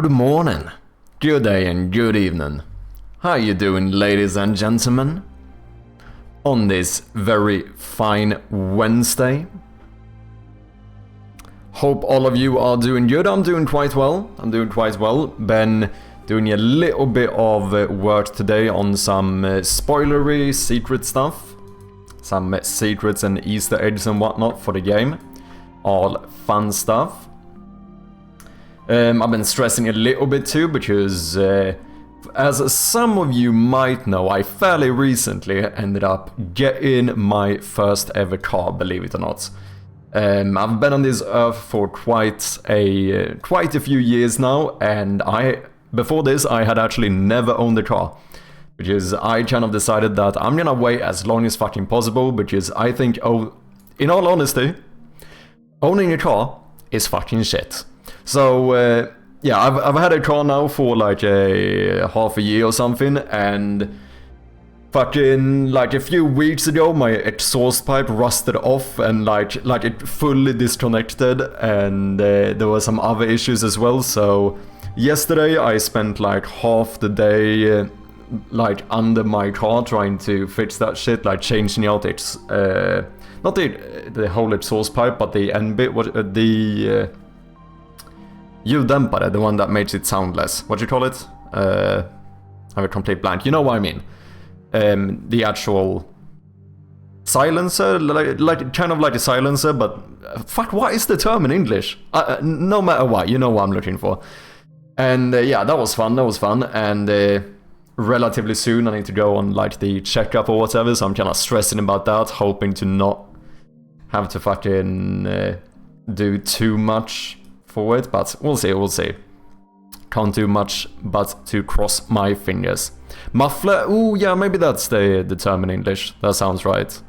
Good morning, good day and good evening. How you doing, ladies and gentlemen? On this very fine Wednesday. Hope all of you are doing good. I'm doing quite well. Been doing a little bit of work today on some spoilery secret stuff. Some secrets and Easter eggs and whatnot for the game. All fun stuff. I've been stressing a little bit too because, as some of you might know, I fairly recently ended up getting my first ever car, believe it or not. I've been on this earth for quite a few years now, and before this I had actually never owned a car. Because I kind of decided that I'm gonna wait as long as fucking possible, because I think, in all honesty, owning a car is fucking shit. So, yeah, I've had a car now for like half a year or something, and fucking like a few weeks ago my exhaust pipe rusted off and like it fully disconnected, and there were some other issues as well. So yesterday I spent like half the day like under my car trying to fix that shit, like changing out its not the whole exhaust pipe, but the end bit, the ljuddämpare, the one that makes it soundless. What do you call it? I have a complete blank. You know what I mean? The actual silencer, like kind of like a silencer, but fuck, what is the term in English? No matter what, you know what I'm looking for. And yeah, that was fun. And relatively soon I need to go on like the checkup or whatever, so I'm kind of stressing about that, hoping to not have to fucking do too much for it, but we'll see. Can't do much but to cross my fingers. Muffler, ooh yeah, maybe that's the term in English, that sounds right.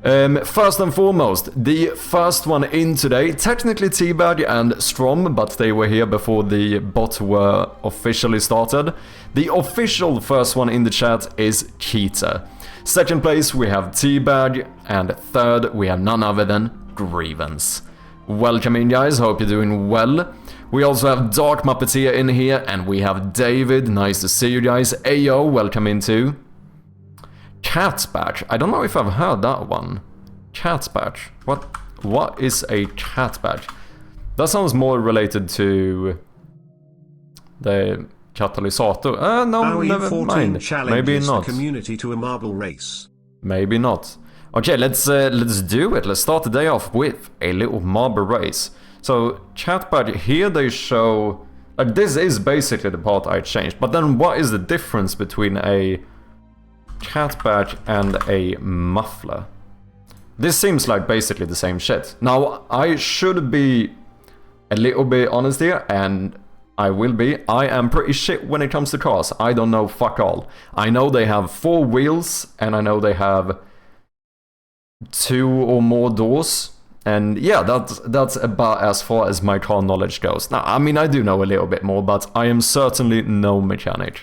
First and foremost, the first one in today, technically Teabag and Strom, but they were here before the bot were officially started. The official first one in the chat is Keita. Second place we have Teabag, and third we have none other than Grievance. Welcome in, guys, hope you're doing well. We also have Dark Muppeteer in here, and we have David, nice to see you guys. Ayo, welcome in too. Catbatch, I don't know if I've heard that one. Catbatch, what is a catbatch? That sounds more related to the catalysator. No, never mind. Maybe not. The community to a marble race. Maybe not. Okay, let's do it. Let's start the day off with a little marble race. So, Catbatch, here they show... Like, this is basically the part I changed. But then what is the difference between a Catbatch and a muffler? This seems like basically the same shit. Now, I should be a little bit honest here, and I will be. I am pretty shit when it comes to cars. I don't know fuck all. I know they have 4 wheels, and I know they have 2 or more doors. And yeah, that's about as far as my car knowledge goes. Now, I mean, I do know a little bit more, but I am certainly no mechanic.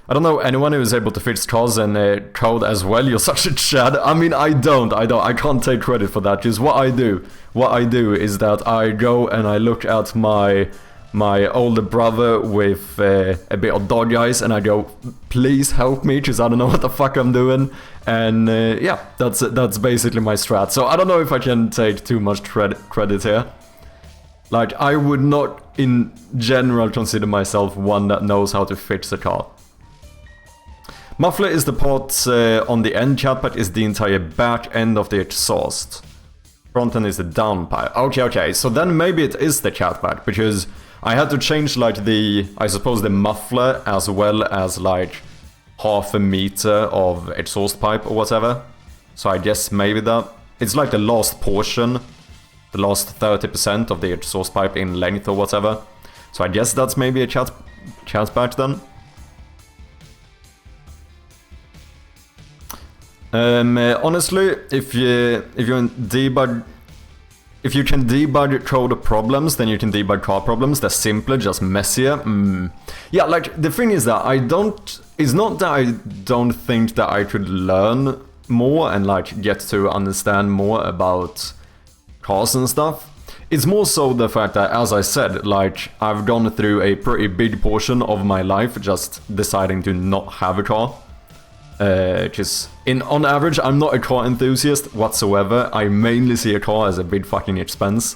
I don't know anyone who is able to fix cars and code as well. You're such a Chad. I mean, I can't take credit for that, because what I do is that I go and I look at my older brother with a bit of dog eyes, and I go, please help me, because I don't know what the fuck I'm doing. And yeah, that's basically my strat. So I don't know if I can take too much credit here. Like, I would not in general consider myself one that knows how to fix a car. Muffler is the part on the end, Catbatch is the entire back end of the exhaust. Front end is the downpipe. Okay, so then maybe it is the Catbatch, because I had to change like I suppose the muffler, as well as like half a meter of exhaust pipe or whatever. So I guess maybe that it's like the last portion, the last 30% of the exhaust pipe in length or whatever. So I guess that's maybe a Catbatch then. Honestly, if you can debug code problems, then you can debug car problems. They're simpler, just messier. Yeah, like, the thing is that it's not that I don't think that I could learn more and, like, get to understand more about cars and stuff. it's more so the fact that, as I said, like, I've gone through a pretty big portion of my life just deciding to not have a car. Just, on average, I'm not a car enthusiast whatsoever. I mainly see a car as a big fucking expense.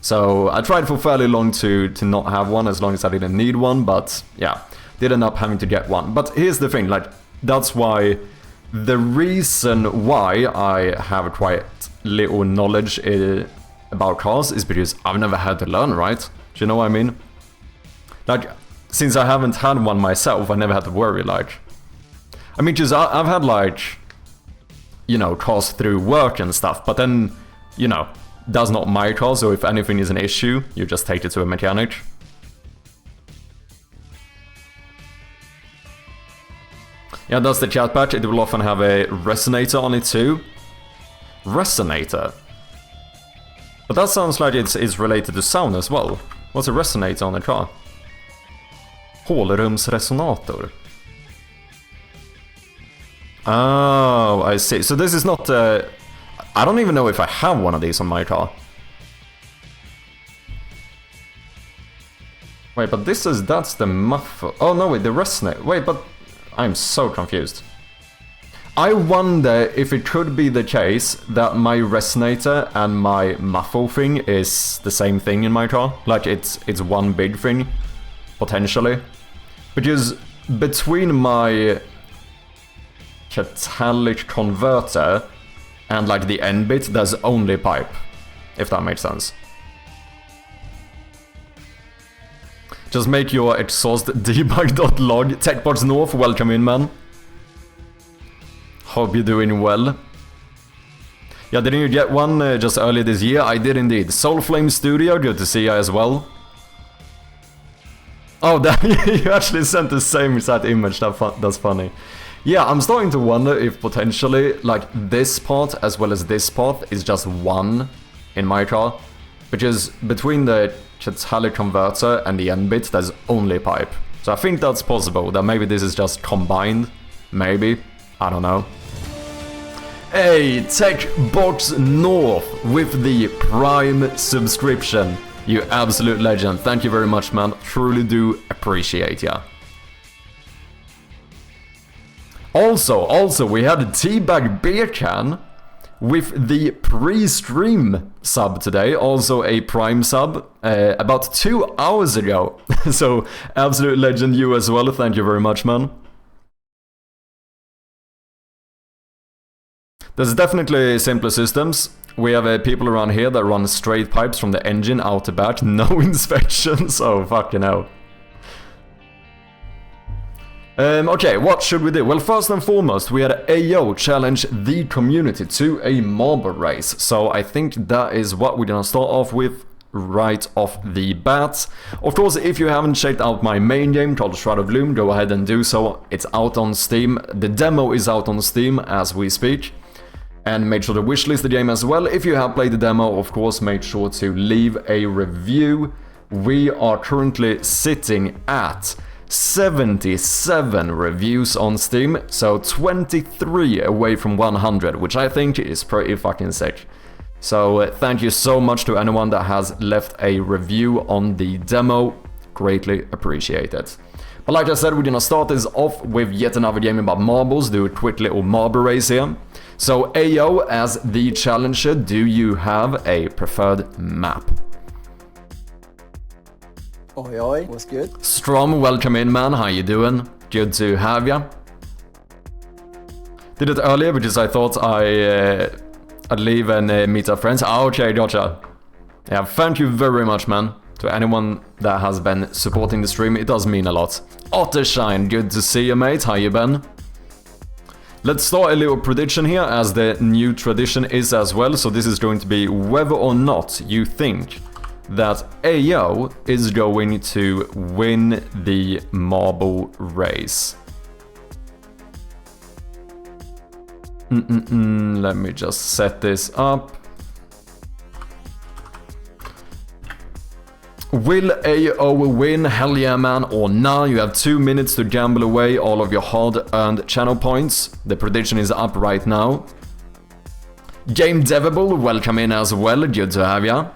So I tried for fairly long to not have one, as long as I didn't need one, but yeah, did end up having to get one. But here's the thing, like, that's why, the reason why I have quite little knowledge about cars is because I've never had to learn, right? Do you know what I mean? Like, since I haven't had one myself, I never had to worry, like... I mean, just, I've had, like, you know, cars through work and stuff, but then, you know, that's not my car, so if anything is an issue, you just take it to a mechanic. Yeah, that's the chat patch. It will often have a resonator on it too. Resonator? But that sounds like it's related to sound as well. What's a resonator on a car? Hålrumsresonator. Oh, I see. So this is not... I don't even know if I have one of these on my car. Wait, but this is... That's the muffler. Oh, no, wait, the resonator. Wait, but... I'm so confused. I wonder if it could be the case that my resonator and my muffle thing is the same thing in my car. Like, it's one big thing, potentially. Because between my catalytic converter and, like, the end bit, there's only pipe, if that makes sense. Just make your exhaust debug.log. Techbox North, welcome in, man. Hope you're doing well. Yeah, didn't you get one just earlier this year? I did indeed. Soulflame Studio, good to see you as well. Oh, that, you actually sent the same exact image, that's funny. Yeah, I'm starting to wonder if potentially, like, this part as well as this part is just one in my car. Because between the catalytic converter and the end bit, there's only pipe. So I think that's possible, that maybe this is just combined. Maybe. I don't know. Hey, Techbox North with the Prime subscription. You absolute legend. Thank you very much, man. Truly do appreciate ya. Also, we had a Teabag Beer Can with the pre-stream sub today, also a Prime sub, about 2 hours ago. So, absolute legend you as well, thank you very much, man. There's definitely simpler systems. We have people around here that run straight pipes from the engine out to back, no inspections, oh fucking hell. Okay, what should we do? Well, first and foremost, we had AO challenge the community to a marble race. So I think that is what we're gonna start off with right off the bat. Of course, if you haven't checked out my main game called Shroud of Gloom, go ahead and do so. It's out on Steam. The demo is out on Steam as we speak. And make sure to wishlist the game as well. If you have played the demo, of course, make sure to leave a review. We are currently sitting at 77 reviews on Steam, so 23 away from 100, which I think is pretty fucking sick. So thank you so much to anyone that has left a review on the demo, greatly appreciate it. But like I said, we're gonna start this off with yet another game about marbles, do a quick little marble race here. So AO, as the challenger, do you have a preferred map? Oi, oi, what's good? Strom, welcome in, man. How you doing? Good to have ya. Did it earlier because I thought I'd leave and meet our friends. Ah, okay, gotcha. Yeah, thank you very much, man. To anyone that has been supporting the stream, it does mean a lot. Ottershine, good to see you, mate. How you been? Let's start a little prediction here, as the new tradition is as well. So this is going to be whether or not you think that AO is going to win the marble race. Let me just set this up. Will AO win? Hell yeah, man, or nah? You have 2 minutes to gamble away all of your hard-earned channel points. The prediction is up right now. Gamedevable, welcome in as well, good to have ya.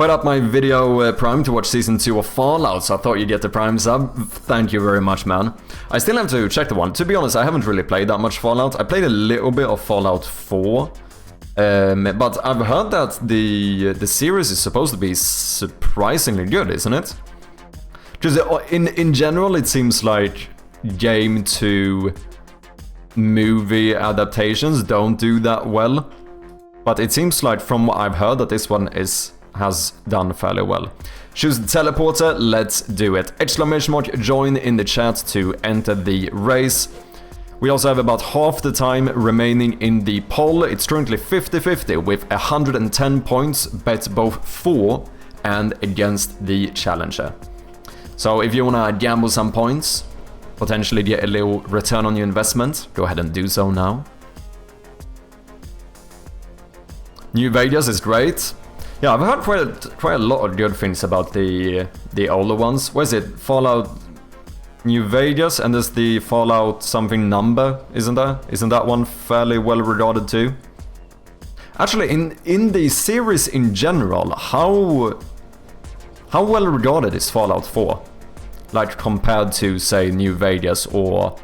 fired up my video Prime to watch Season 2 of Fallout, so I thought you'd get the Prime sub. Thank you very much, man. I still have to check the one. To be honest, I haven't really played that much Fallout. I played a little bit of Fallout 4. But I've heard that the series is supposed to be surprisingly good, isn't it? Because in general, it seems like game to movie adaptations don't do that well. But it seems like from what I've heard that this one has done fairly well. Choose the teleporter, let's do it. Exclamation mark, join in the chat to enter the race. We also have about half the time remaining in the poll. It's currently 50-50 with 110 points bet both for and against the challenger. So if you wanna gamble some points, potentially get a little return on your investment, go ahead and do so now. New Vegas is great. Yeah, I've heard quite a lot of good things about the older ones. What is it? Fallout New Vegas, and there's the Fallout something number, isn't there? Isn't that one fairly well regarded too? Actually, in the series in general, how well regarded is Fallout 4? Like compared to, say, New Vegas or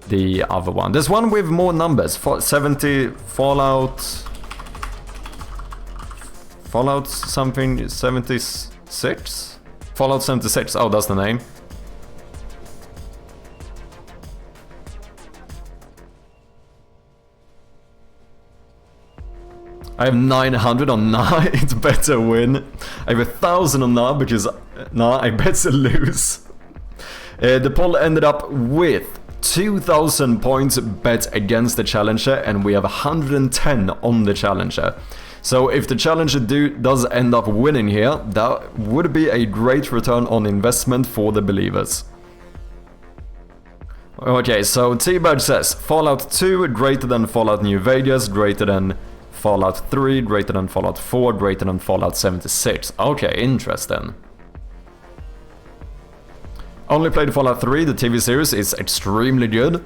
the other one. There's one with more numbers. 70 Fallout something 76? Fallout 76, oh, that's the name. I have 900 on nah, it's better win. I have 1,000 on nah, because nah, I better lose. The poll ended up with 2,000 points bet against the challenger, and we have 110 on the challenger. So if the challenger does end up winning here, that would be a great return on investment for the believers. Okay, so T-Bird says Fallout 2 greater than Fallout New Vegas, greater than Fallout 3, greater than Fallout 4, greater than Fallout 76. Okay, interesting. Only played Fallout 3, the TV series is extremely good.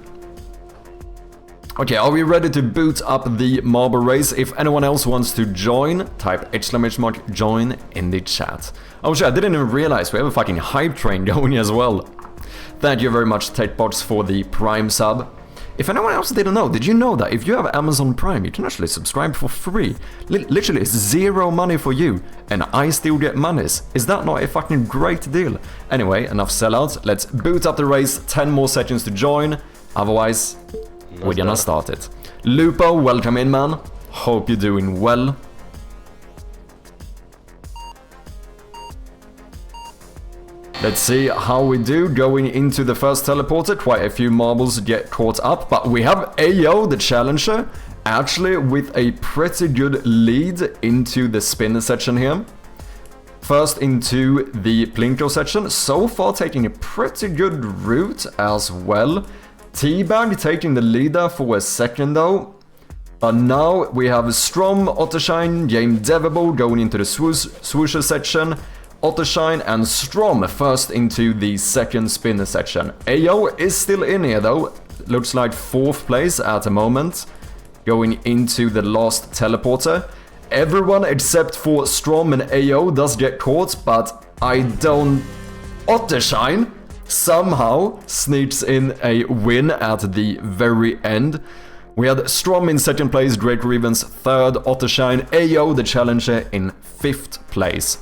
Okay, are we ready to boot up the marble race? If anyone else wants to join, type exclamation mark join in the chat. Oh shit, I didn't even realize we have a fucking hype train going as well. Thank you very much, TechBox, for the Prime sub. If anyone else didn't know, did you know that if you have Amazon Prime, you can actually subscribe for free? Literally, it's zero money for you, and I still get monies. Is that not a fucking great deal? Anyway, enough sellouts. Let's boot up the race. 10 more seconds to join. Otherwise, we're gonna start it. Lupo, welcome in, man. Hope you're doing well. Let's see how we do going into the first teleporter. Quite a few marbles get caught up, but we have Ayo, the challenger, actually with a pretty good lead into the spinner section here. First into the Plinko section, so far taking a pretty good route as well. Teabag taking the lead there for a second though. But now we have Strom, Ottershine, gamedev going into the swoosher section. Ottershine and Strom first into the second spinner section. Ayo is still in here though, looks like 4th place at the moment, going into the last teleporter. Everyone except for Strom and Ayo does get caught, but I don't... Ottershine somehow sneaks in a win at the very end. We had Strom in 2nd place, Great Grievance 3rd, Ottershine, Ayo the challenger in 5th place.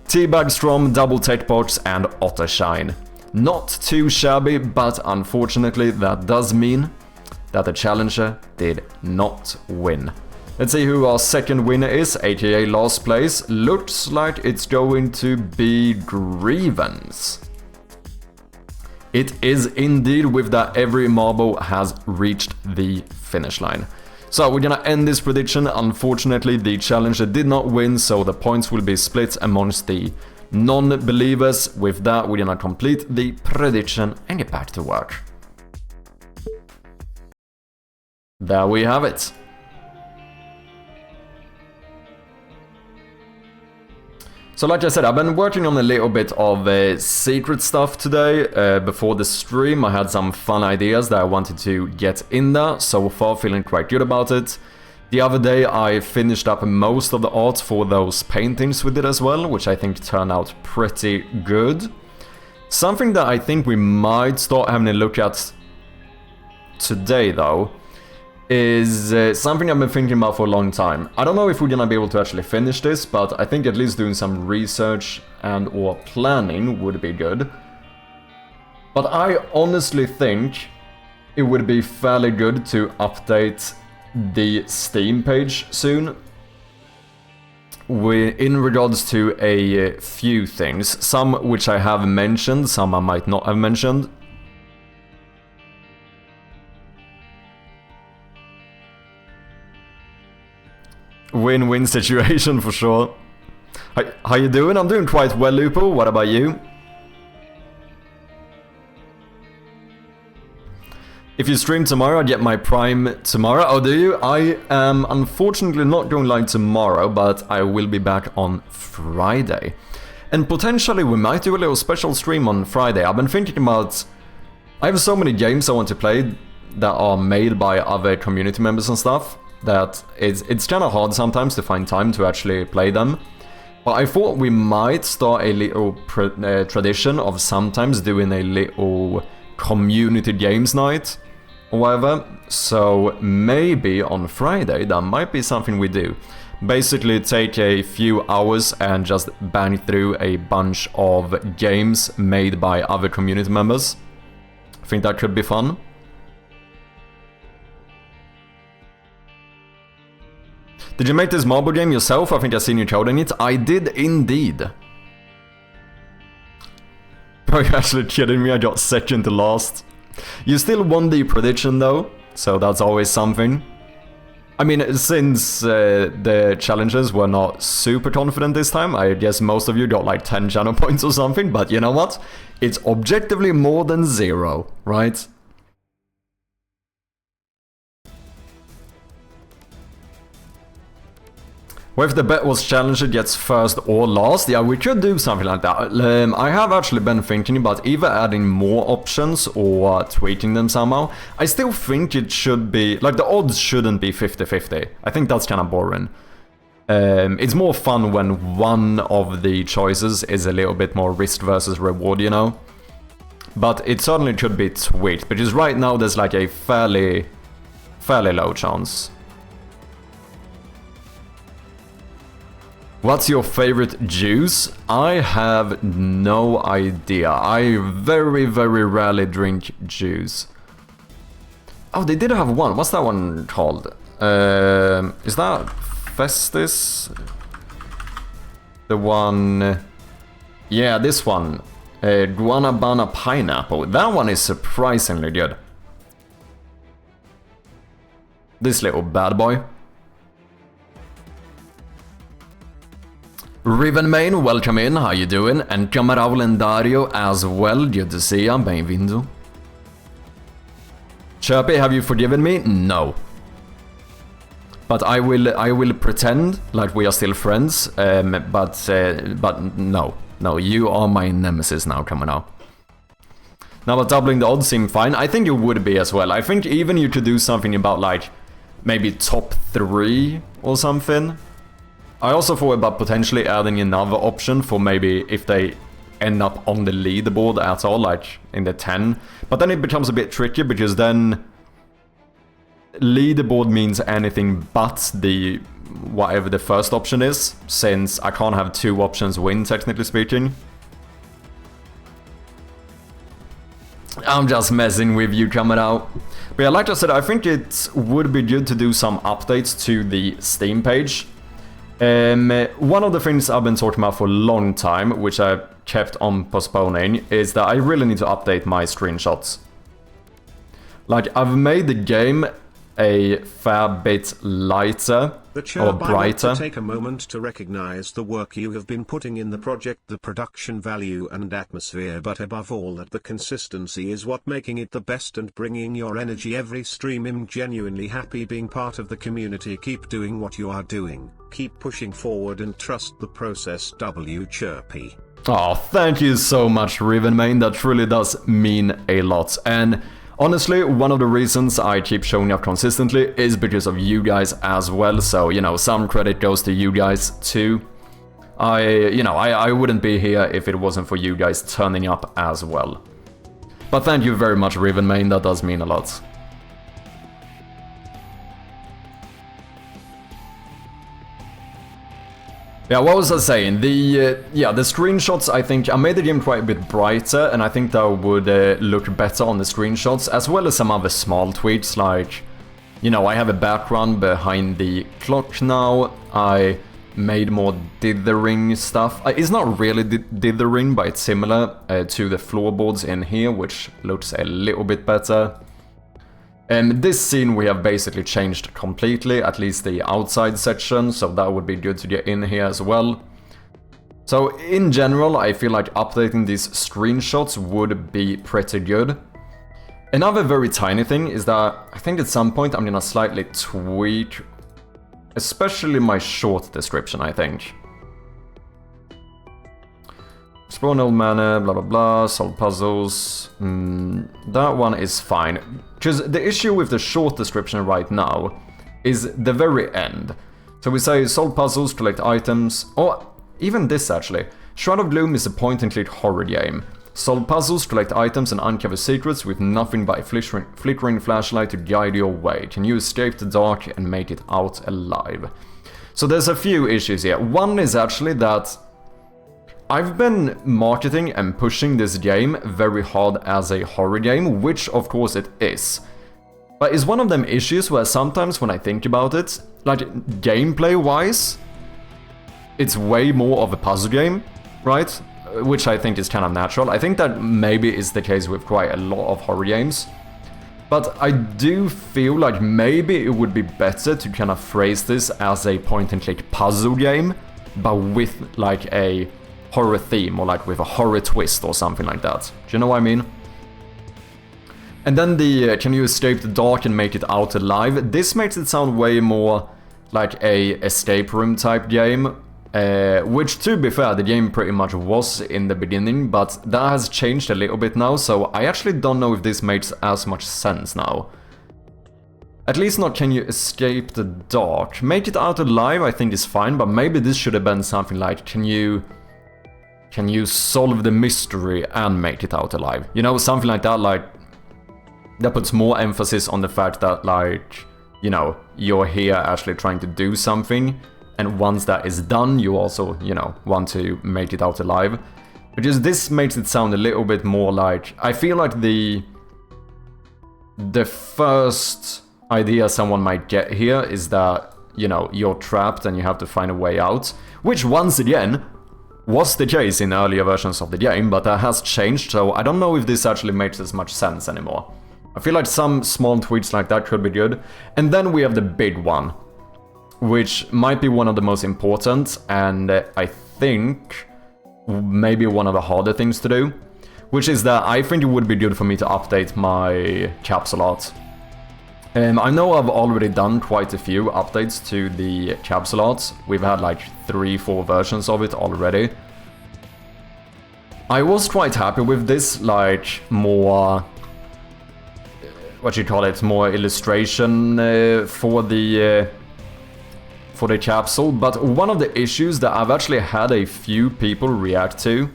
Teabag, Strom, Double Tech Box, and Ottershine. Not too shabby, but unfortunately that does mean that the challenger did not win. Let's see who our second winner is, aka last place. Looks like it's going to be Grievance. It is indeed, with that every marble has reached the finish line. So we're gonna end this prediction. Unfortunately, the challenger did not win, so the points will be split amongst the non-believers. With that, we're gonna complete the prediction and get back to work. There we have it. So like I said, I've been working on a little bit of secret stuff today. Before the stream, I had some fun ideas that I wanted to get in there. So far, feeling quite good about it. The other day I finished up most of the art for those paintings we did as well, which I think turned out pretty good. Something that I think we might start having a look at today, though, is something I've been thinking about for a long time. I don't know if we're gonna be able to actually finish this, but I think at least doing some research and or planning would be good. But I honestly think it would be fairly good to update the Steam page soon. In regards to a few things, some which I have mentioned, some I might not have mentioned. Win-win situation for sure. How you doing? I'm doing quite well, Lupo. What about you? If you stream tomorrow, I get my Prime tomorrow. Oh, do you? I am unfortunately not going live tomorrow, but I will be back on Friday. And potentially we might do a little special stream on Friday. I've been thinking about... I have so many games I want to play that are made by other community members and stuff, that it's kind of hard sometimes to find time to actually play them. But I thought we might start a little tradition of sometimes doing a little community games night or whatever. So maybe on Friday that might be something we do. Basically take a few hours and just bang through a bunch of games made by other community members. I think that could be fun. Did you make this marble game yourself? I think I've seen you coding it. I did indeed. Are you actually kidding me? I got second to last. You still won the prediction though, so that's always something. I mean, since the challenges were not super confident this time, I guess most of you got like 10 channel points or something, but you know what? It's objectively more than 0, right? Well, if the bet was challenger gets first or last, yeah, we could do something like that. I have actually been thinking about either adding more options or tweaking them somehow. I still think it should be, like, the odds shouldn't be 50-50. I think that's kind of boring. It's more fun when one of the choices is a little bit more risk versus reward, you know? But it certainly should be tweaked, because right now there's like a fairly low chance. What's your favorite juice? I have no idea. I very, very rarely drink juice. Oh, they did have one. What's that one called? Is that Festus? The one... Yeah, this one. Guanabana Pineapple. That one is surprisingly good. This little bad boy. Rivenmain, welcome in, how you doing? And Camarao Lendario as well, good to see ya, bem-vindo. Chirpy, have you forgiven me? No. But I will pretend like we are still friends, but no. No, you are my nemesis now, Camarao. Now, but doubling the odds seem fine. I think you would be as well. I think even you could do something about, like, maybe top 3 or something. I also thought about potentially adding another option for maybe if they end up on the leaderboard at all, like in the 10. But then it becomes a bit tricky, because then leaderboard means anything but the whatever the first option is, since I can't have 2 options win, technically speaking. I'm just messing with you, coming out. But yeah, like I said, I think it would be good to do some updates to the Steam page. One of the things I've been talking about for a long time, which I kept on postponing, is that I really need to update my screenshots. Like, I've made the game a fair bit lighter or brighter. I want to take a moment to recognize the work you have been putting in the project, the production value and atmosphere, but above all that the consistency is what making it the best and bringing your energy every stream. I'm genuinely happy being part of the community. Keep doing what you are doing, keep pushing forward and trust the process. W Chirpy. Oh, thank you so much, Rivenmain, that truly does mean a lot. And Honestly, one of the reasons I keep showing up consistently is because of you guys as well, so, you know, some credit goes to you guys too. I wouldn't be here if it wasn't for you guys turning up as well. But thank you very much, Riven Main, that does mean a lot. Yeah, what was I saying? The screenshots, I think, I made the game quite a bit brighter, and I think that would look better on the screenshots, as well as some other small tweaks, like, you know, I have a background behind the clock now, I made more dithering stuff. It's not really dithering, but it's similar to the floorboards in here, which looks a little bit better. This scene we have basically changed completely, at least the outside section, so that would be good to get in here as well. So in general, I feel like updating these screenshots would be pretty good. Another very tiny thing is that I think at some point I'm gonna slightly tweak, especially my short description, I think. Explore an old manor, blah blah blah, solve puzzles. That one is fine. Because the issue with the short description right now is the very end. So we say solve puzzles, collect items, or even this actually. Shroud of Gloom is a point-and-click horror game. Solve puzzles, collect items, and uncover secrets with nothing but a flickering flashlight to guide your way. Can you escape the dark and make it out alive? So there's a few issues here. One is actually that I've been marketing and pushing this game very hard as a horror game, which of course it is. But it's one of them issues where sometimes when I think about it, like gameplay-wise, it's way more of a puzzle game, right? Which I think is kind of natural. I think that maybe is the case with quite a lot of horror games. But I do feel like maybe it would be better to kind of phrase this as a point-and-click puzzle game, but with like a horror theme, or like with a horror twist or something like that. Do you know what I mean? And then the can you escape the dark and make it out alive? This makes it sound way more like a escape room type game, which to be fair, the game pretty much was in the beginning, but that has changed a little bit now, so I actually don't know if this makes as much sense now. At least not can you escape the dark. Make it out alive I think is fine, but maybe this should have been something like can you solve the mystery and make it out alive? You know, something like that, like, that puts more emphasis on the fact that, like, you know, you're here actually trying to do something, and once that is done, you also, you know, want to make it out alive. Because this makes it sound a little bit more like, I feel like the first idea someone might get here is that, you know, you're trapped and you have to find a way out, which once again was the case in earlier versions of the game, but that has changed, so I don't know if this actually makes as much sense anymore. I feel like some small tweaks like that could be good. And then we have the big one, which might be one of the most important, and I think maybe one of the harder things to do, which is that I think it would be good for me to update my capsule art. I know I've already done quite a few updates to the capsule art. We've had like 3-4 versions of it already. I was quite happy with this, like more, what you call it, more illustration for the capsule. But one of the issues that I've actually had a few people react to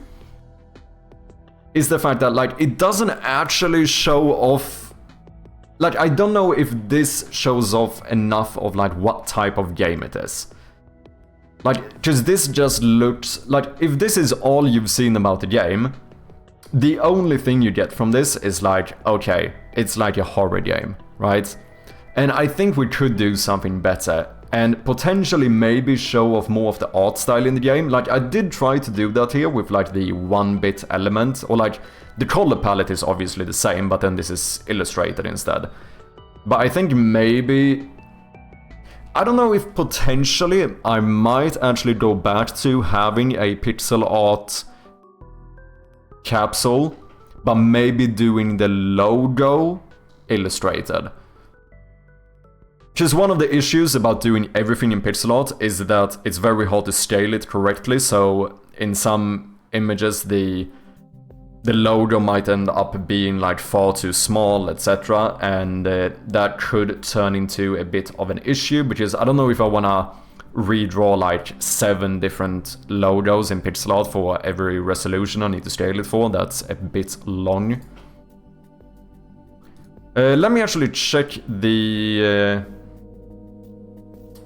is the fact that like it doesn't actually show off. Like, I don't know if this shows off enough of, like, what type of game it is. Like, because this just looks... Like, if this is all you've seen about the game, the only thing you get from this is, like, okay, it's like a horror game, right? And I think we could do something better, and potentially maybe show off more of the art style in the game. Like, I did try to do that here with, like, the 1-bit element, or, like... The color palette is obviously the same, but then this is illustrated instead. But I think maybe... I don't know if potentially I might actually go back to having a pixel art capsule, but maybe doing the logo illustrated. Because one of the issues about doing everything in pixel art is that it's very hard to scale it correctly, so in some images the the logo might end up being like far too small, etc. And that could turn into a bit of an issue, because I don't know if I wanna redraw like 7 different logos in pixel art for every resolution I need to scale it for. That's a bit long. Let me actually check the...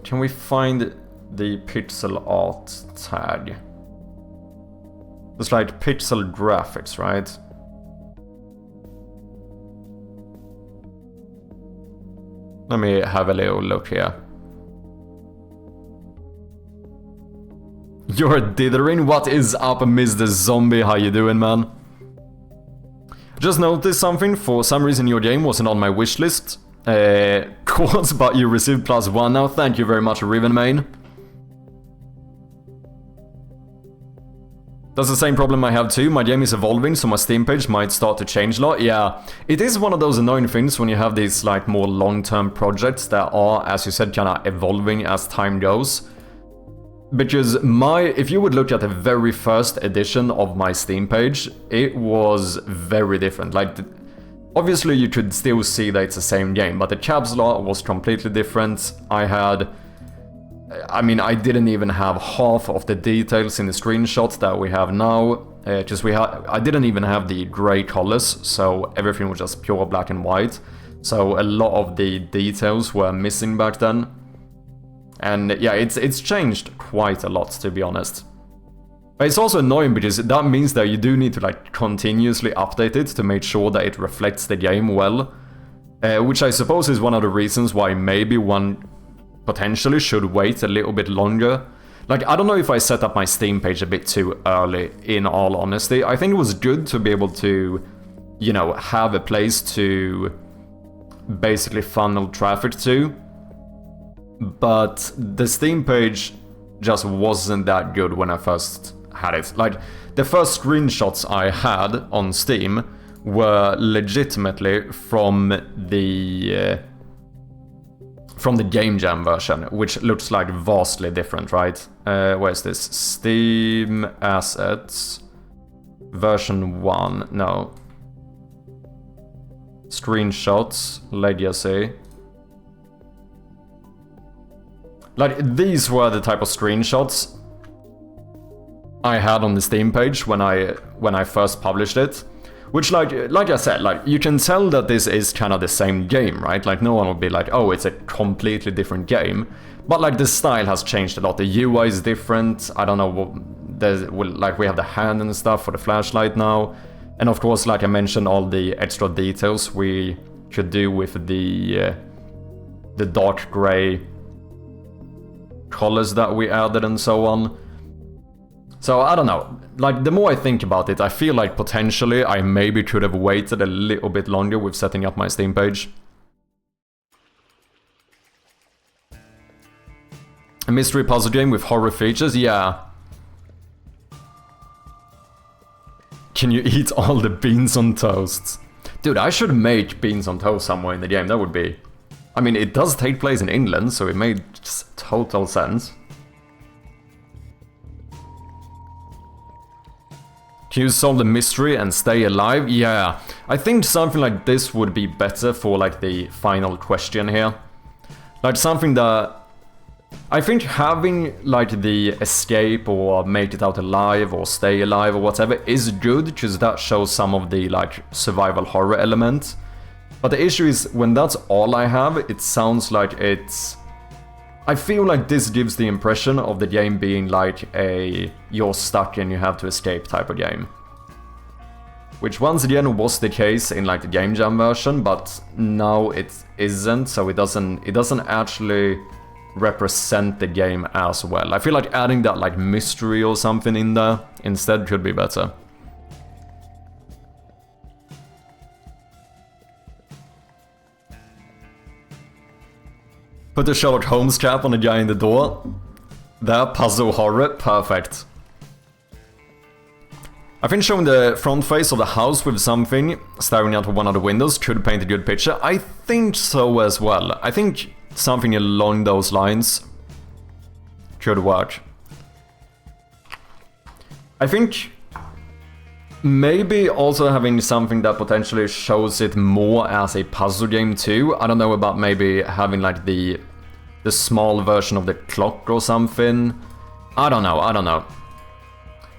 can we find the pixel art tag? It's like pixel graphics, right? Let me have a little look here. You're dithering? What is up, Mr. Zombie? How you doing, man? Just noticed something. For some reason your game wasn't on my wishlist. Course, but you received +1 now. Thank you very much, Rivenmain. That's the same problem I have too. My game is evolving, so my Steam page might start to change a lot. Yeah, it is one of those annoying things when you have these like more long-term projects that are, as you said, kind of evolving as time goes. Because if you would look at the very first edition of my Steam page, it was very different. Like, obviously you could still see that it's the same game, but the caps lock was completely different. I mean, I didn't even have half of the details in the screenshots that we have now. I didn't even have the gray colors, so everything was just pure black and white. So a lot of the details were missing back then. And yeah, it's changed quite a lot, to be honest. But it's also annoying because that means that you do need to like continuously update it to make sure that it reflects the game well. Which I suppose is one of the reasons why maybe one potentially should wait a little bit longer. Like, I don't know if I set up my Steam page a bit too early, in all honesty. I think it was good to be able to, you know, have a place to basically funnel traffic to. But the Steam page just wasn't that good when I first had it. Like, the first screenshots I had on Steam were legitimately from the Game Jam version, which looks like vastly different, right? Where's this? Steam Assets version 1, no. Screenshots, Legacy. Like, these were the type of screenshots I had on the Steam page when I first published it. Which, like I said, like, you can tell that this is kind of the same game, right? Like, no one would be like, oh, it's a completely different game. But, like, the style has changed a lot. The UI is different. I don't know, like, we have the hand and stuff for the flashlight now. And, of course, like I mentioned, all the extra details we could do with the dark gray colors that we added and so on. So, I don't know. Like, the more I think about it, I feel like potentially I maybe could have waited a little bit longer with setting up my Steam page. A mystery puzzle game with horror features? Yeah. Can you eat all the beans on toast? Dude, I should make beans on toast somewhere in the game. That would be... I mean, it does take place in England, so it made just total sense. Can you solve the mystery and stay alive? Yeah, I think something like this would be better for like the final question here. Like something that... I think having like the escape or make it out alive or stay alive or whatever is good, because that shows some of the like survival horror element. But the issue is when that's all I have, it sounds like it's... I feel like this gives the impression of the game being like a you're stuck and you have to escape type of game. Which once again was the case in like the Game Jam version, but now it isn't, so it doesn't actually represent the game as well. I feel like adding that like mystery or something in there instead could be better. Put a Sherlock Holmes cap on the guy in the door. There, puzzle horror, perfect. I think showing the front face of the house with something staring out of one of the windows could paint a good picture. I think so as well. I think something along those lines could work. I think Maybe also having something that potentially shows it more as a puzzle game too. I don't know about maybe having like the small version of the clock or something. I don't know.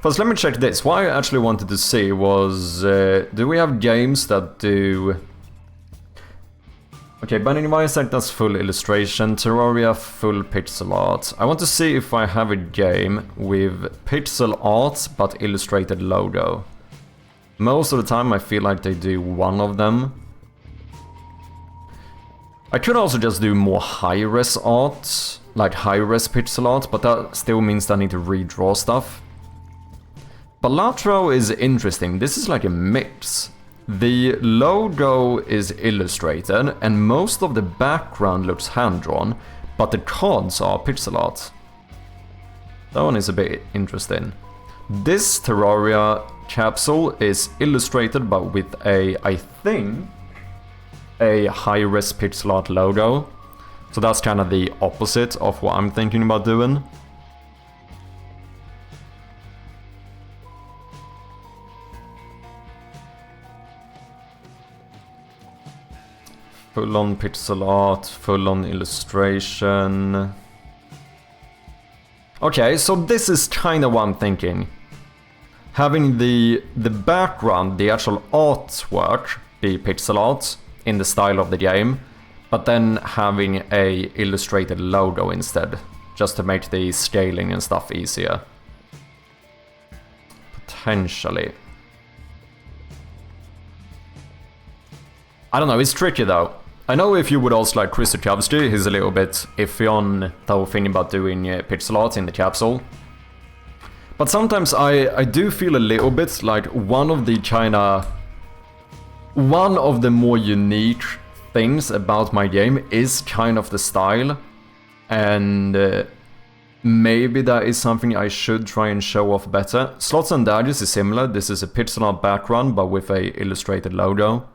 First, let me check this. What I actually wanted to see was, do we have games that do... Okay, Binding of Isaac does full illustration, Terraria full pixel art. I want to see if I have a game with pixel art but illustrated logo. Most of the time I feel like they do one of them. I could also just do more high-res art, like high-res pixel art, but that still means that I need to redraw stuff. Balatro is interesting. This is like a mix. The logo is illustrated and most of the background looks hand-drawn, but the cards are pixel art. That one is a bit interesting. This Terraria capsule is illustrated but with a, I think, a high-res pixel art logo. So that's kind of the opposite of what I'm thinking about doing. Full-on pixel art, full-on illustration. Okay, so this is kind of what I'm thinking. Having the background, the actual artwork, be pixel art in the style of the game, but then having a illustrated logo instead, just to make the scaling and stuff easier. Potentially. I don't know, it's tricky though. I know if you would also like Chris Zuchowski, he's a little bit iffy on the whole thing about doing pixel art in the capsule. But sometimes I do feel a little bit like one of the more unique things about my game is kind of the style. And maybe that is something I should try and show off better. Slots and Daggers is similar. This is a pixel art background but with a illustrated logo.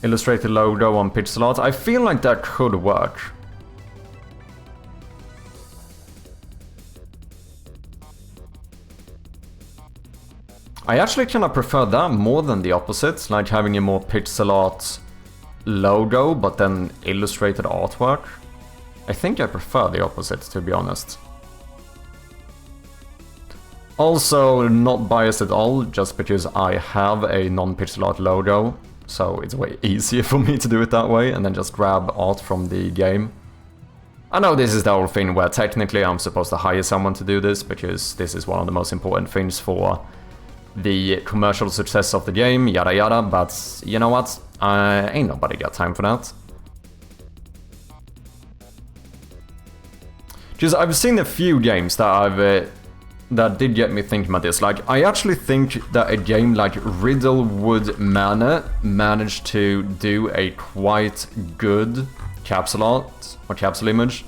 Illustrated logo on pixel art. I feel like that could work. I actually kind of prefer that more than the opposite, like having a more pixel art logo but then illustrated artwork. I think I prefer the opposite, to be honest. Also, not biased at all, just because I have a non-pixel art logo. So it's way easier for me to do it that way and then just grab art from the game. I know this is the whole thing where technically I'm supposed to hire someone to do this because this is one of the most important things for the commercial success of the game, yada yada, but you know what? Ain't nobody got time for that. Because I've seen a few games that that did get me thinking about this. Like, I actually think that a game like Riddlewood Manor managed to do a quite good capsule art or capsule image.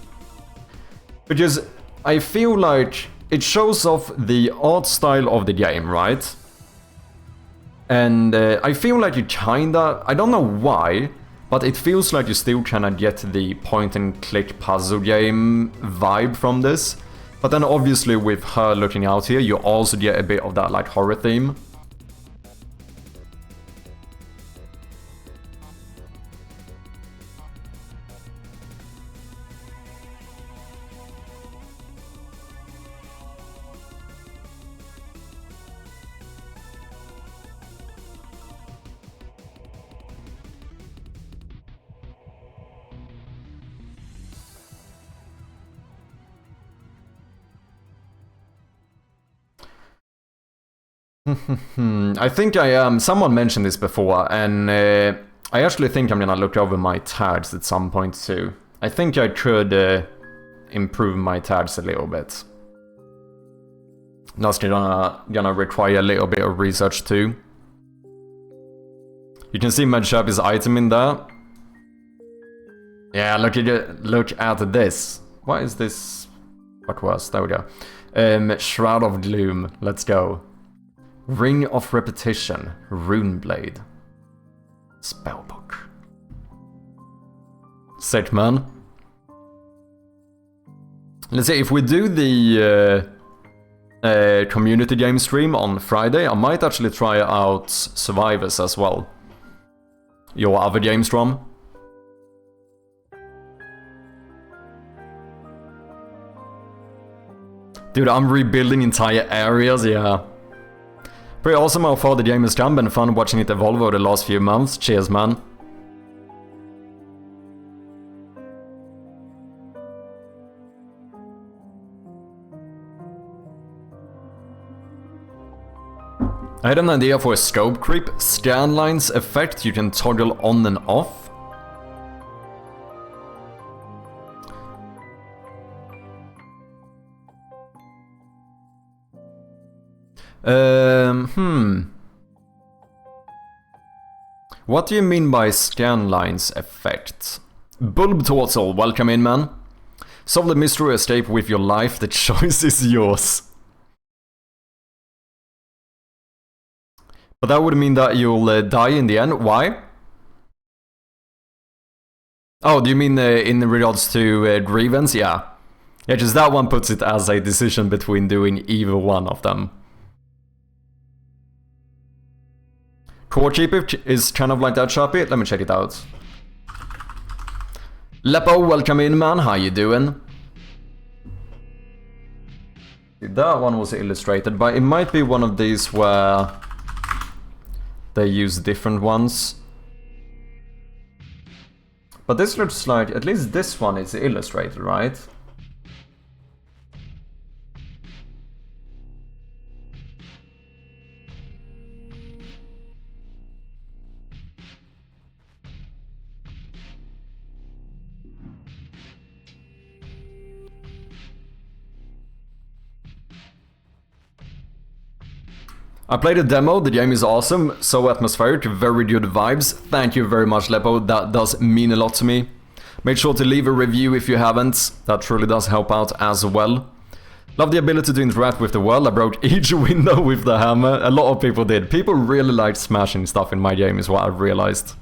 Because I feel like it shows off the art style of the game, right? And I feel like you kinda, I don't know why, but it feels like you still kinda get the point and click puzzle game vibe from this. But then obviously with her looking out here, you also get a bit of that like horror theme. I think I am. Someone mentioned this before, and I actually think I'm gonna look over my tags at some point too. I think I could improve my tags a little bit. That's gonna require a little bit of research too. You can see Madshap's item in there. Yeah, look at this. What is this? What was? There we go. Shroud of Gloom. Let's go. Ring of Repetition. Runeblade. Spellbook. Set man. Let's see, if we do the community game stream on Friday, I might actually try out Survivors as well. Your other game stream. Dude, I'm rebuilding entire areas, yeah. Pretty awesome how far the game has come, been fun watching it evolve over the last few months. Cheers, man. I had an idea for a scope creep. Scan lines effect you can toggle on and off. What do you mean by scan lines effect? Bulb Tortle, welcome in, man. Solve the mystery, escape with your life, the choice is yours. But that would mean that you'll die in the end. Why? Oh, do you mean in regards to grievance? Yeah. Yeah, just that one puts it as a decision between doing either one of them. Core Keeper is kind of like that, Sharpie. Let me check it out. Lepo, welcome in, man. How you doing? That one was illustrated, but it might be one of these where they use different ones. But this looks like, at least this one is illustrated, right? I played a demo, the game is awesome, so atmospheric, very good vibes. Thank you very much, Lepo, that does mean a lot to me. Make sure to leave a review if you haven't, that truly does help out as well. Love the ability to interact with the world, I broke each window with the hammer, a lot of people did. People really liked smashing stuff in my game is what I've realized.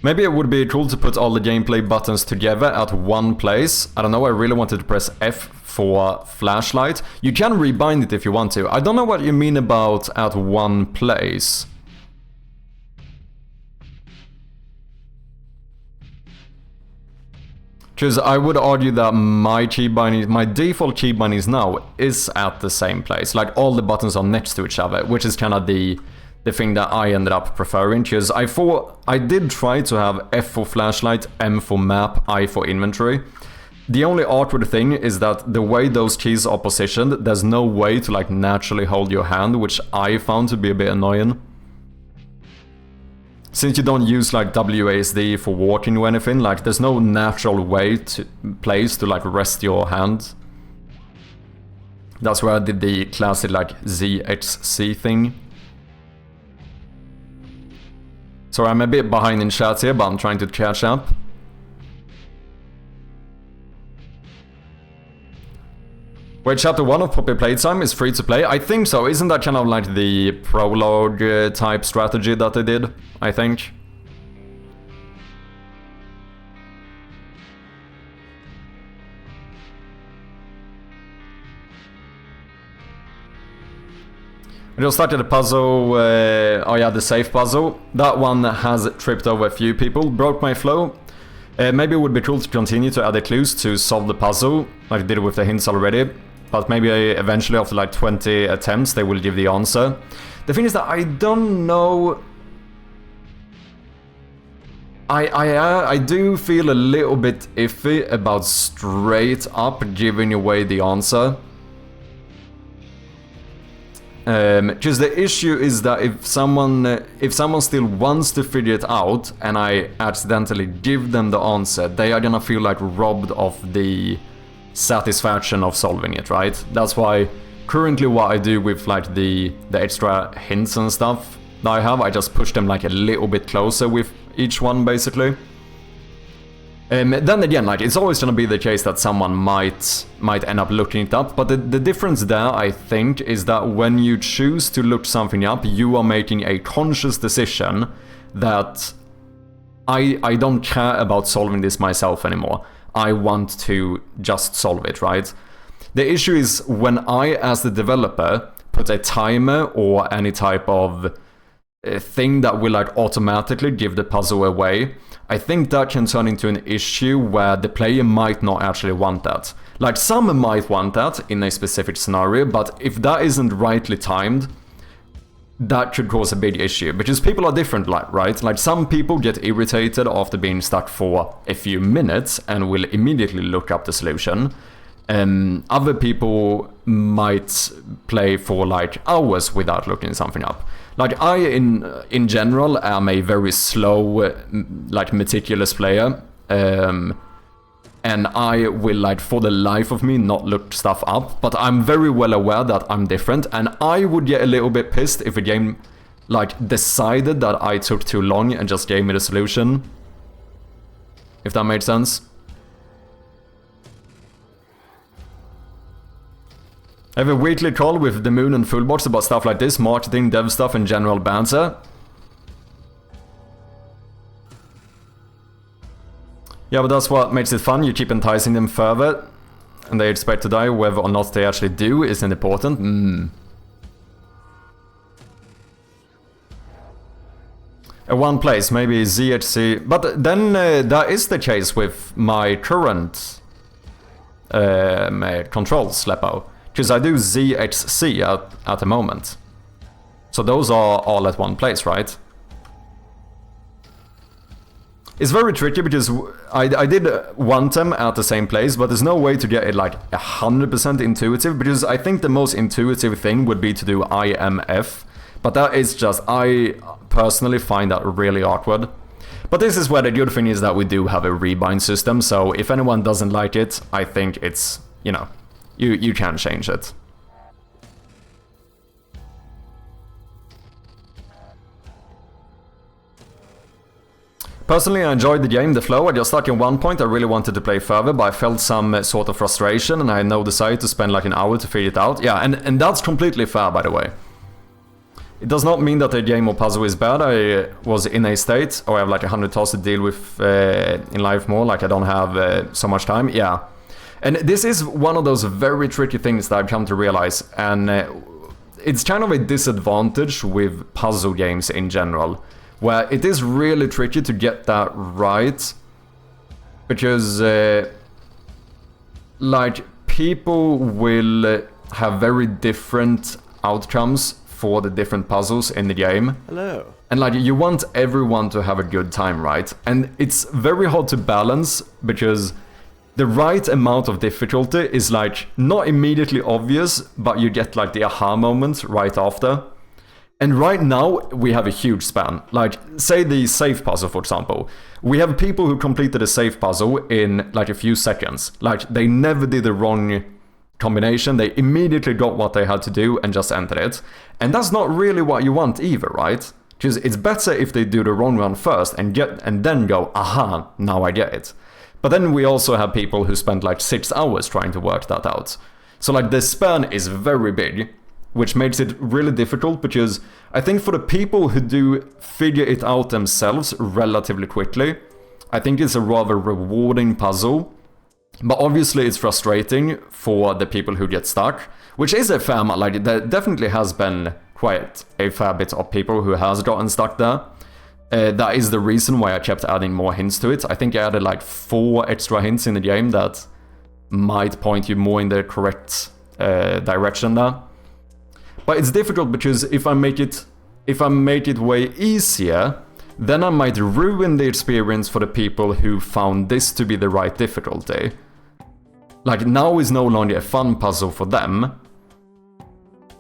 Maybe it would be cool to put all the gameplay buttons together at one place. I don't know, I really wanted to press F for flashlight. You can rebind it if you want to. I don't know what you mean about at one place. Because I would argue that my default key bindings now is at the same place. Like all the buttons are next to each other, which is kind of the thing that I ended up preferring, because I did try to have F for flashlight, M for map, I for inventory. The only awkward thing is that the way those keys are positioned, there's no way to like naturally hold your hand, which I found to be a bit annoying. Since you don't use like WASD for walking or anything, like there's no natural place to like rest your hand. That's where I did the classic like ZXC thing. Sorry, I'm a bit behind in chat here, but I'm trying to catch up. Wait, chapter 1 of Poppy Playtime is free to play? I think so, isn't that kind of like the prologue type strategy that they did, I think? I just started a puzzle, oh yeah, the safe puzzle. That one has tripped over a few people, broke my flow. Maybe it would be cool to continue to add the clues to solve the puzzle, like I did with the hints already. But maybe eventually after like 20 attempts they will give the answer. The thing is that I don't know... I do feel a little bit iffy about straight up giving away the answer. Because the issue is that if someone still wants to figure it out and I accidentally give them the answer, they are gonna feel like robbed of the satisfaction of solving it, right? That's why currently what I do with like the extra hints and stuff that I have, I just push them like a little bit closer with each one basically. Then again, like, it's always gonna be the case that someone might end up looking it up, but the difference there, I think, is that when you choose to look something up, you are making a conscious decision that I don't care about solving this myself anymore. I want to just solve it, right? The issue is when I, as the developer, put a timer or any type of thing that will like automatically give the puzzle away, I think that can turn into an issue where the player might not actually want that. Like, some might want that in a specific scenario, but if that isn't rightly timed, that could cause a big issue, because people are different, right? Like, some people get irritated after being stuck for a few minutes and will immediately look up the solution. Other people might play for like hours without looking something up. Like, I, in general, am a very slow, like, meticulous player. And I will, like, for the life of me, not look stuff up. But I'm very well aware that I'm different. And I would get a little bit pissed if a game, like, decided that I took too long and just gave me the solution. If that made sense. I have a weekly call with the Moon and Fullbox about stuff like this, marketing, dev stuff, and general banter. Yeah, but that's what makes it fun. You keep enticing them further, and they expect to die. Whether or not they actually do isn't important. One place, maybe ZHC. But then that is the case with my current controls, Lepo. Because I do ZHC at the moment. So those are all at one place, right? It's very tricky because I did want them at the same place, but there's no way to get it like 100% intuitive, because I think the most intuitive thing would be to do IMF. But that is just, I personally find that really awkward. But this is where the good thing is that we do have a rebind system, so if anyone doesn't like it, I think it's, you know, you can change it. Personally, I enjoyed the game, the flow. I got stuck in one point. I really wanted to play further, but I felt some sort of frustration, and I had no desire to spend like an hour to figure it out. Yeah, and that's completely fair, by the way. It does not mean that the game or puzzle is bad. I was in a state, or I have like 100 tasks to deal with in life more, like I don't have so much time. Yeah. And this is one of those very tricky things that I've come to realize, and it's kind of a disadvantage with puzzle games in general, where it is really tricky to get that right, because like, people will have very different outcomes for the different puzzles in the game. Hello. And like, you want everyone to have a good time, right? And it's very hard to balance, because the right amount of difficulty is like not immediately obvious, but you get like the aha moment right after. And right now we have a huge span. Like, say the safe puzzle, for example. We have people who completed a safe puzzle in like a few seconds. Like, they never did the wrong combination, they immediately got what they had to do and just entered it. And that's not really what you want either, right? Because it's better if they do the wrong one first and then go, aha, now I get it. But then we also have people who spent like 6 hours trying to work that out. So like, the span is very big, which makes it really difficult, because I think for the people who do figure it out themselves relatively quickly, I think it's a rather rewarding puzzle. But obviously it's frustrating for the people who get stuck, which is a fair amount. Like, there definitely has been quite a fair bit of people who has gotten stuck there. That is the reason why I kept adding more hints to it. I think I added like 4 extra hints in the game that might point you more in the correct direction there. But it's difficult, because if I make it way easier, then I might ruin the experience for the people who found this to be the right difficulty. Like, now is no longer a fun puzzle for them.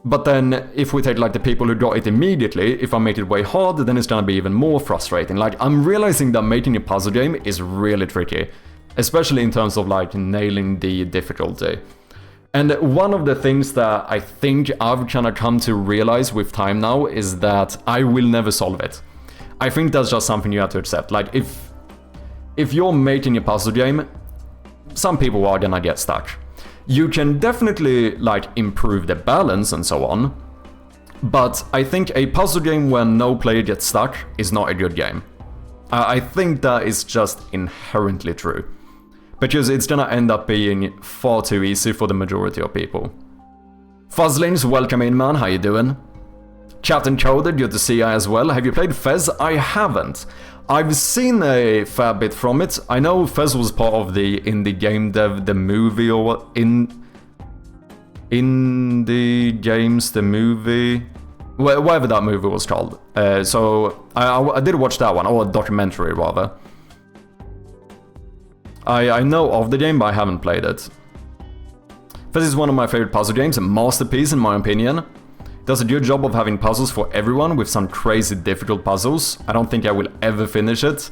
But then, if we take like the people who got it immediately, if I make it way harder, then it's gonna be even more frustrating. Like, I'm realizing that making a puzzle game is really tricky, especially in terms of like nailing the difficulty. And one of the things that I think I've kind of come to realize with time now is that I will never solve it. I think that's just something you have to accept. Like, if you're making a puzzle game, some people are gonna get stuck. You can definitely like improve the balance and so on, but I think a puzzle game where no player gets stuck is not a good game. I think that is just inherently true, because it's gonna end up being far too easy for the majority of people. Fuzzlings, welcome in, man. How you doing? Captain Coder, good to see you as well. Have you played Fez? I haven't. I've seen a fair bit from it. I know Fez was part of the indie game dev, the movie, or what? Indie games, the movie, whatever that movie was called. So I did watch that one, or a documentary rather. I know of the game, but I haven't played it. Fez is one of my favorite puzzle games, a masterpiece in my opinion. Does a good job of having puzzles for everyone with some crazy difficult puzzles. I don't think I will ever finish it.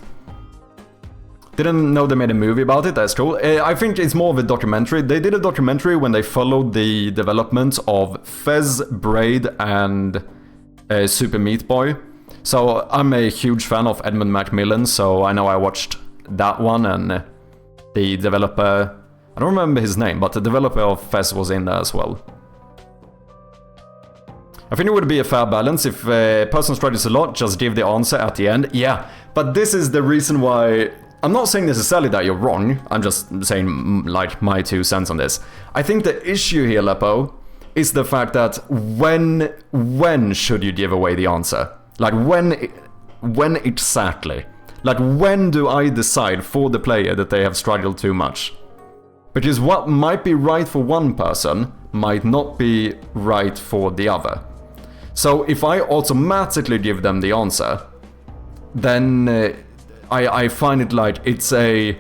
Didn't know they made a movie about it, that's cool. I think it's more of a documentary. They did a documentary when they followed the development of Fez, Braid, and Super Meat Boy. So I'm a huge fan of Edmund Macmillan, so I know I watched that one, and the developer, I don't remember his name, but the developer of Fez was in there as well. I think it would be a fair balance if a person struggles a lot, just give the answer at the end. Yeah, but this is the reason why... I'm not saying necessarily that you're wrong, I'm just saying like my 2 cents on this. I think the issue here, Lepo, is the fact that when should you give away the answer? Like when exactly? Like when do I decide for the player that they have struggled too much? Because what might be right for one person might not be right for the other. So if I automatically give them the answer, then I find it like it's a...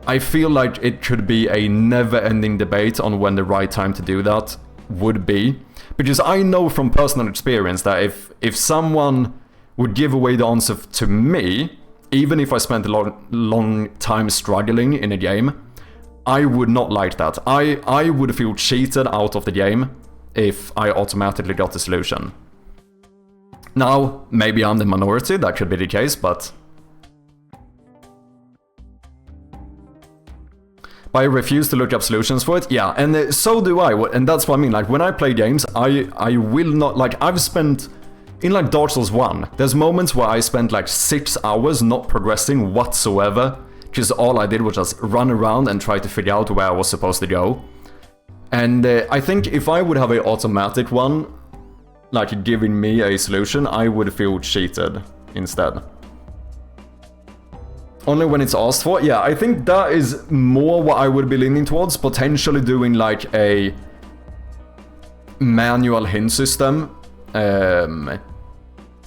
I feel like it could be a never-ending debate on when the right time to do that would be. Because I know from personal experience that if someone would give away the answer to me, even if I spent a long time struggling in a game, I would not like that. I would feel cheated out of the game if I automatically got the solution. Now, maybe I'm the minority, that could be the case, but I refuse to look up solutions for it. Yeah, and so do I, and that's what I mean. Like, when I play games, I will not... Like, I've spent... In, like, Dark Souls 1, there's moments where I spent, like, 6 hours not progressing whatsoever, because all I did was just run around and try to figure out where I was supposed to go. And I think if I would have an automatic one, like giving me a solution, I would feel cheated instead. Only when it's asked for? Yeah, I think that is more what I would be leaning towards, potentially doing like a manual hint system.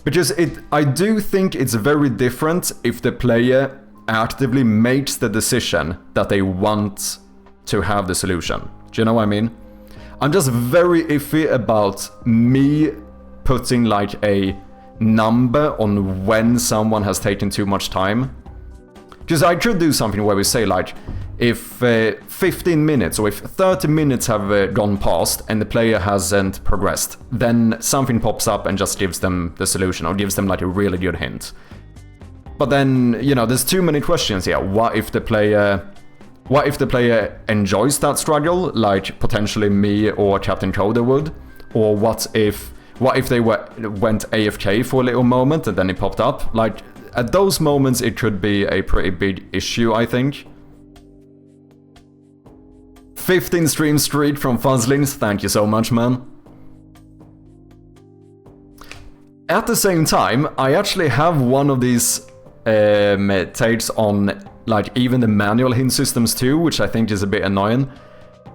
Because I do think it's very different if the player actively makes the decision that they want to have the solution. Do you know what I mean? I'm just very iffy about me putting like a number on when someone has taken too much time. Because I could do something where we say like, if 15 minutes or if 30 minutes have gone past and the player hasn't progressed, then something pops up and just gives them the solution or gives them like a really good hint. But then, you know, there's too many questions here. What if the player enjoys that struggle, like potentially me or Captain Coder would? Or what if they went AFK for a little moment and then it popped up? Like, at those moments it could be a pretty big issue, I think. 15 stream streak from Fuzzlings, thank you so much, man. At the same time, I actually have one of these takes on like even the manual hint systems too, which I think is a bit annoying.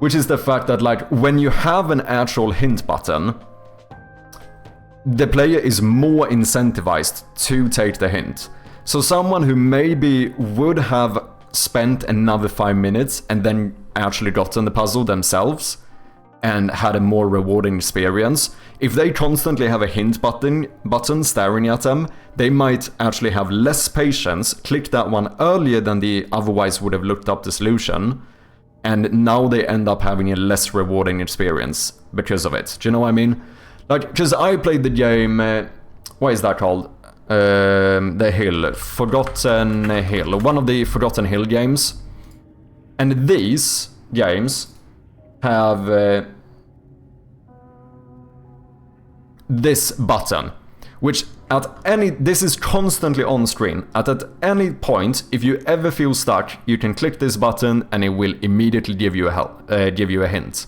Which is the fact that like when you have an actual hint button, the player is more incentivized to take the hint. So someone who maybe would have spent another 5 minutes and then actually gotten the puzzle themselves and had a more rewarding experience, if they constantly have a hint button staring at them, they might actually have less patience, click that one earlier than they otherwise would have looked up the solution, and now they end up having a less rewarding experience because of it. Do you know what I mean? Like, because I played the game, what is that called? The Hill. Forgotten Hill. One of the Forgotten Hill games. And these games have this button, which this is constantly on screen. At any point, if you ever feel stuck, you can click this button and it will immediately give you a hint.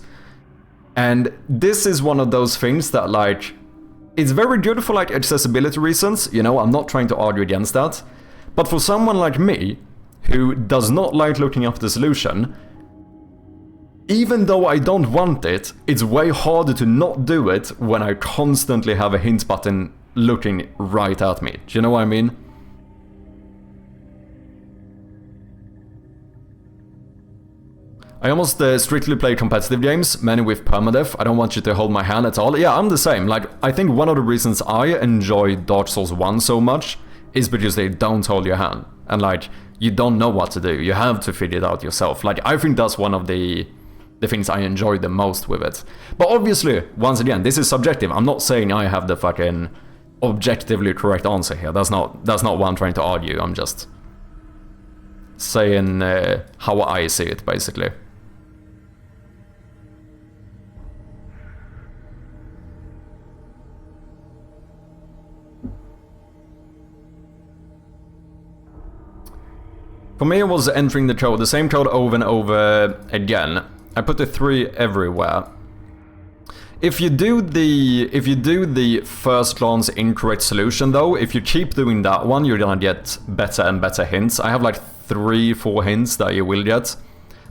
And this is one of those things that, like, it's very good for, like, accessibility reasons, you know, I'm not trying to argue against that. But for someone like me, who does not like looking up the solution, even though I don't want it, it's way harder to not do it when I constantly have a hint button looking right at me. Do you know what I mean? I almost strictly play competitive games, many with permadeath. I don't want you to hold my hand at all. Yeah, I'm the same. Like, I think one of the reasons I enjoy Dark Souls 1 so much is because they don't hold your hand. And, like, you don't know what to do. You have to figure it out yourself. Like, I think that's one of the things I enjoy the most with it. But obviously, once again, this is subjective. I'm not saying I have the fucking objectively correct answer here. That's not what I'm trying to argue. I'm just saying how I see it, basically. For me, it was entering the same code over and over again. I put the 3 everywhere. If you do the first glance incorrect solution though, if you keep doing that one, you're gonna get better and better hints. I have like 3-4 hints that you will get,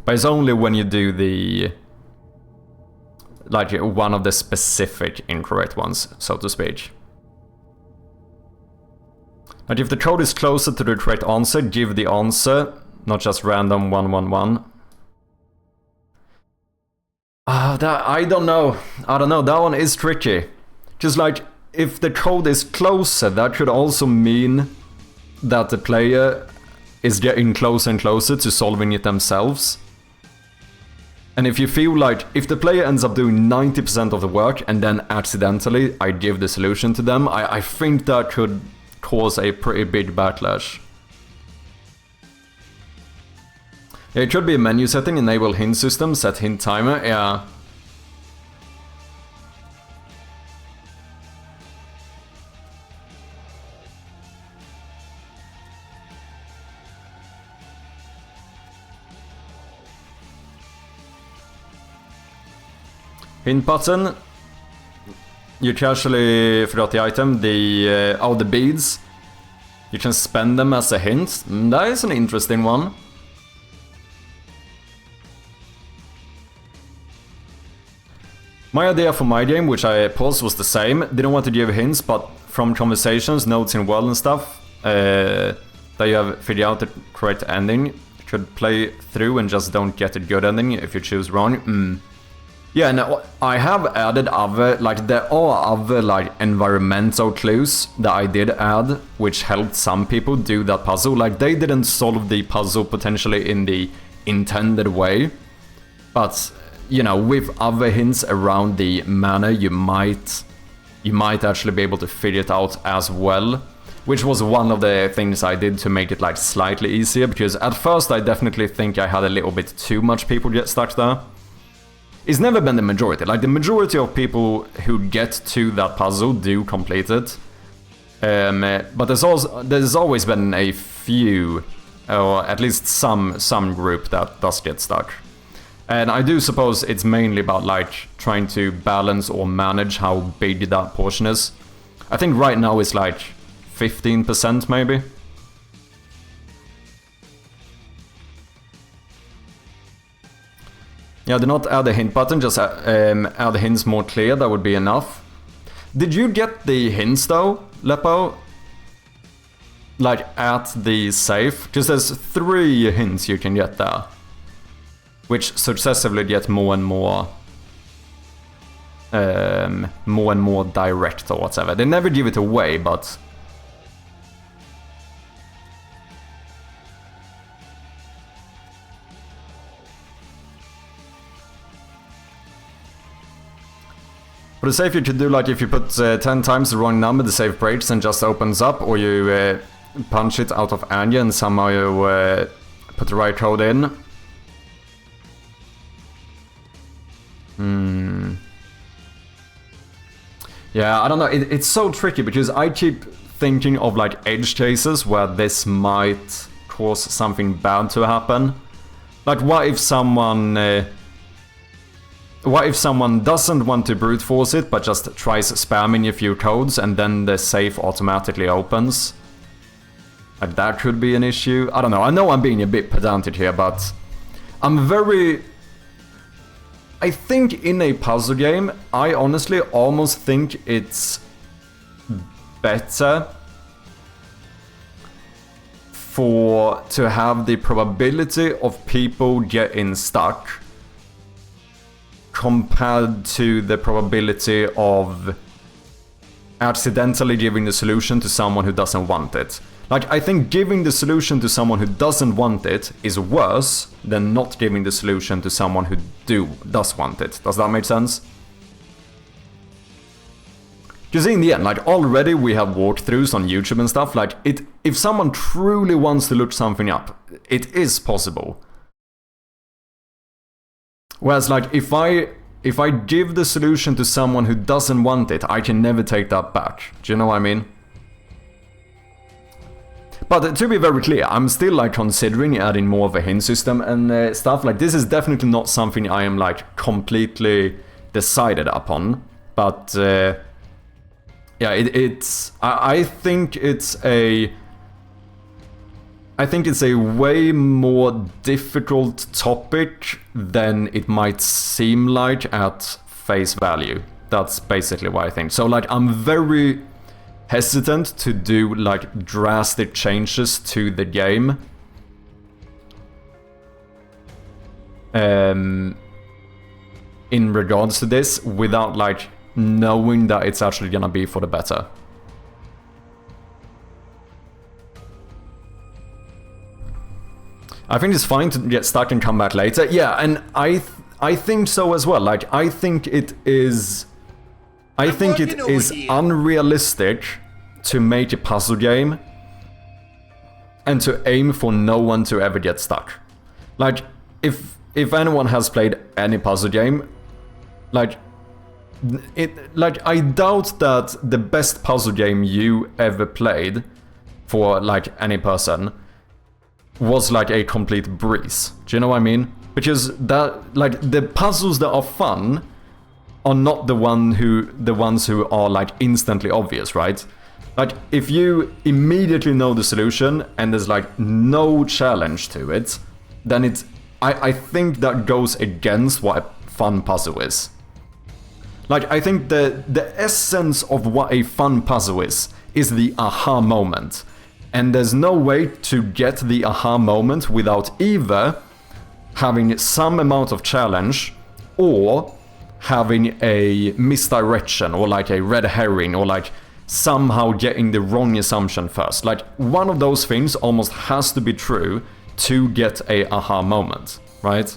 but it's only when you do the, like, one of the specific incorrect ones, so to speak. But if the code is closer to the correct answer, give the answer, not just random 111. I don't know. That one is tricky. Just like, if the code is closer, that could also mean that the player is getting closer and closer to solving it themselves. And if you feel like, if the player ends up doing 90% of the work and then accidentally I give the solution to them, I think that could cause a pretty big backlash. Yeah, it could be a menu setting, enable hint system, set hint timer, yeah. Hint button. You casually forgot the item, the beads. You can spend them as a hint. That is an interesting one. My idea for my game, which I paused, was the same. Didn't want to give hints, but from conversations, notes in world and stuff, that you have figured out the correct ending. You could play through and just don't get a good ending if you choose wrong. Yeah, no, I have added other, like, there are other, like, environmental clues that I did add, which helped some people do that puzzle. Like, they didn't solve the puzzle potentially in the intended way, but, you know, with other hints around the manner, you might actually be able to figure it out as well, which was one of the things I did to make it, like, slightly easier, because at first I definitely think I had a little bit too much people get stuck there. It's never been the majority. Like, the majority of people who get to that puzzle do complete it. But there's always been a few, or at least some group that does get stuck. And I do suppose it's mainly about, like, trying to balance or manage how big that portion is. I think right now it's like 15% maybe. Yeah, do not add a hint button, just add the hints more clear, that would be enough. Did you get the hints though, Lepo? Like, at the safe? Because there's 3 hints you can get there, which successively get more and more direct or whatever. They never give it away, but... But the save you could do, like, if you put 10 times the wrong number, the save breaks and just opens up, or you punch it out of anger and somehow you put the right code in. Yeah, I don't know, it's so tricky because I keep thinking of like edge cases where this might cause something bad to happen. Like, what if someone doesn't want to brute force it but just tries spamming a few codes and then the safe automatically opens? Like, that could be an issue. I don't know. I know I'm being a bit pedantic here, but I think in a puzzle game, I honestly almost think it's better to have the probability of people getting stuck compared to the probability of accidentally giving the solution to someone who doesn't want it. Like, I think giving the solution to someone who doesn't want it is worse than not giving the solution to someone who does want it. Does that make sense? Because in the end, like, already we have walkthroughs on YouTube and stuff, like, if someone truly wants to look something up, it is possible. Whereas, like, if I give the solution to someone who doesn't want it, I can never take that back. Do you know what I mean? But to be very clear, I'm still like considering adding more of a hint system and stuff. Like, this is definitely not something I am like completely decided upon. But yeah, I think it's a way more difficult topic than it might seem like at face value. That's basically what I think. So like, I'm very hesitant to do like drastic changes to the game. In regards to this, without like knowing that it's actually gonna be for the better. I think it's fine to get stuck and come back later. Yeah, and I think so as well. Like, I think it is unrealistic to make a puzzle game and to aim for no one to ever get stuck. Like, if anyone has played any puzzle game, like I doubt that the best puzzle game you ever played for like any person was like a complete breeze. Do you know what I mean? Because that, like, the puzzles that are fun are not the ones who are like instantly obvious, right? Like, if you immediately know the solution and there's like no challenge to it, then I think that goes against what a fun puzzle is. Like, I think the essence of what a fun puzzle is the aha moment. And there's no way to get the aha moment without either having some amount of challenge or having a misdirection or like a red herring or like somehow getting the wrong assumption first. Like, one of those things almost has to be true to get a aha moment, right?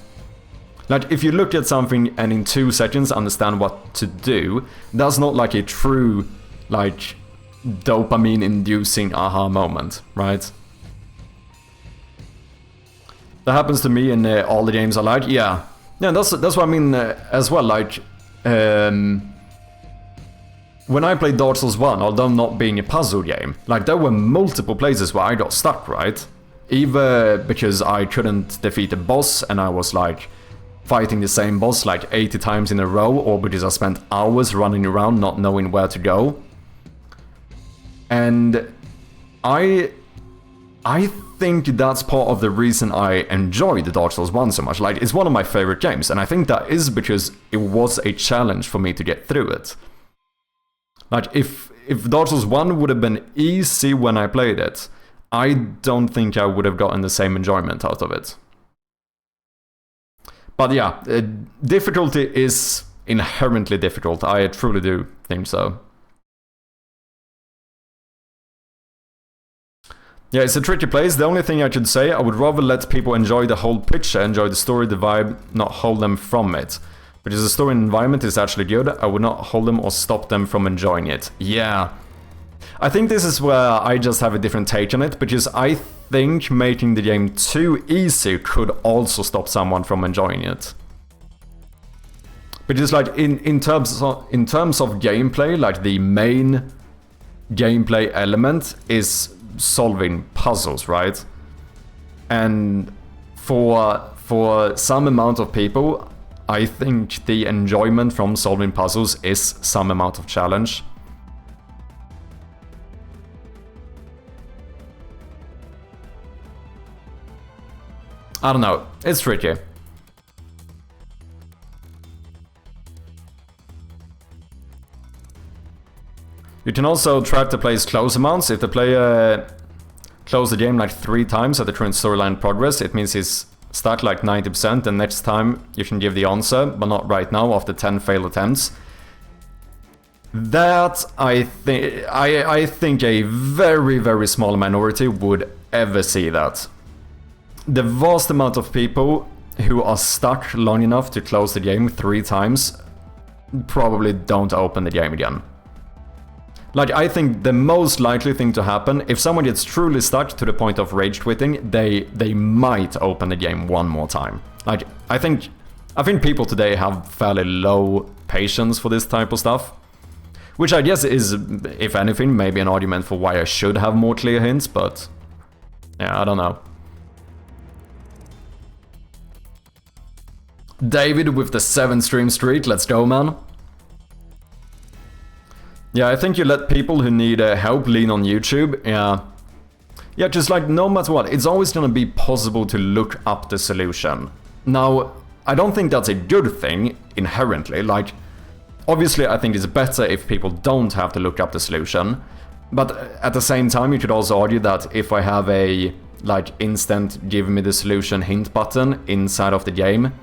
Like, if you look at something and in 2 seconds understand what to do, that's not like a true, like, dopamine-inducing aha moment, right? That happens to me in all the games I like. Yeah, that's what I mean as well. Like, when I played Dark Souls 1, although not being a puzzle game, like, there were multiple places where I got stuck, right? Either because I couldn't defeat a boss and I was like fighting the same boss like 80 times in a row, or because I spent hours running around not knowing where to go. And I think that's part of the reason I enjoyed Dark Souls 1 so much. Like, it's one of my favorite games, and I think that is because it was a challenge for me to get through it. Like, if Dark Souls 1 would have been easy when I played it, I don't think I would have gotten the same enjoyment out of it. But yeah, difficulty is inherently difficult. I truly do think so. Yeah, it's a tricky place. The only thing I could say, I would rather let people enjoy the whole picture, enjoy the story, the vibe, not hold them from it. Because the story and environment is actually good, I would not hold them or stop them from enjoying it. Yeah. I think this is where I just have a different take on it, because I think making the game too easy could also stop someone from enjoying it. Because like in terms of gameplay, like the main gameplay element is solving puzzles, right? And for some amount of people, I think the enjoyment from solving puzzles is some amount of challenge. I don't know, it's tricky. You can also track the player's close amounts. If the player close the game like 3 times at the current storyline progress, it means he's stuck like 90%, and next time you can give the answer, but not right now after 10 failed attempts. That I think a very, very small minority would ever see that. The vast amount of people who are stuck long enough to close the game 3 times probably don't open the game again. Like, I think the most likely thing to happen, if someone gets truly stuck to the point of rage quitting, they might open the game one more time. Like, I think people today have fairly low patience for this type of stuff. Which I guess is, if anything, maybe an argument for why I should have more clear hints, but yeah, I don't know. David with the 7-stream streak, let's go, man. Yeah, I think you let people who need help lean on YouTube, yeah. Yeah, just like, no matter what, it's always gonna be possible to look up the solution. Now, I don't think that's a good thing, inherently, like, obviously I think it's better if people don't have to look up the solution, but at the same time you could also argue that if I have a, like, instant give me the solution hint button inside of the game,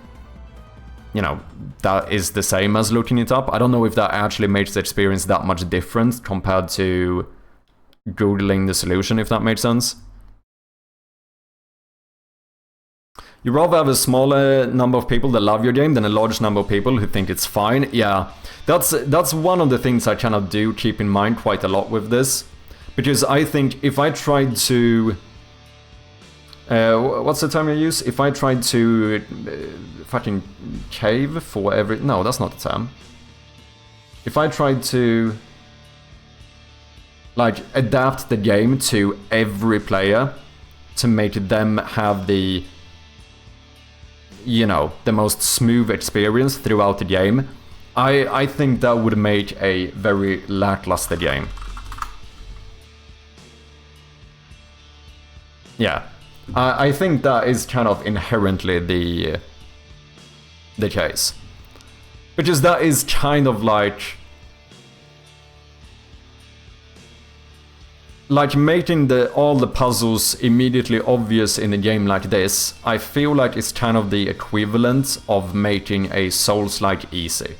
you know, that is the same as looking it up. I don't know if that actually makes the experience that much different compared to Googling the solution, if that makes sense. You rather have a smaller number of people that love your game than a large number of people who think it's fine. Yeah, that's one of the things I kind of do keep in mind quite a lot with this. Because I think if I tried to... what's the term you use? If I tried to fucking cave for every... No, that's not the term. If I tried to, like, adapt the game to every player to make them have the, you know, the most smooth experience throughout the game, I think that would make a very lackluster game. Yeah. I think that is kind of inherently the case. Because that is kind of like making all the puzzles immediately obvious in a game like this. I feel like it's kind of the equivalent of making a Souls-like easy.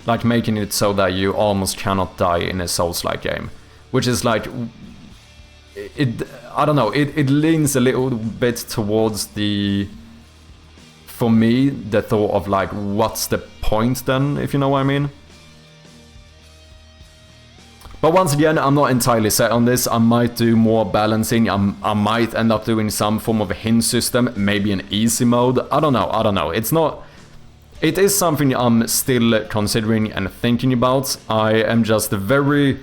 Like making it so that you almost cannot die in a Souls-like game. Which is like... I don't know, it leans a little bit towards the... For me, the thought of like, what's the point then, if you know what I mean? But once again, I'm not entirely set on this. I might do more balancing. I might end up doing some form of a hint system, maybe an easy mode. I don't know. It's not... It is something I'm still considering and thinking about. I am just very...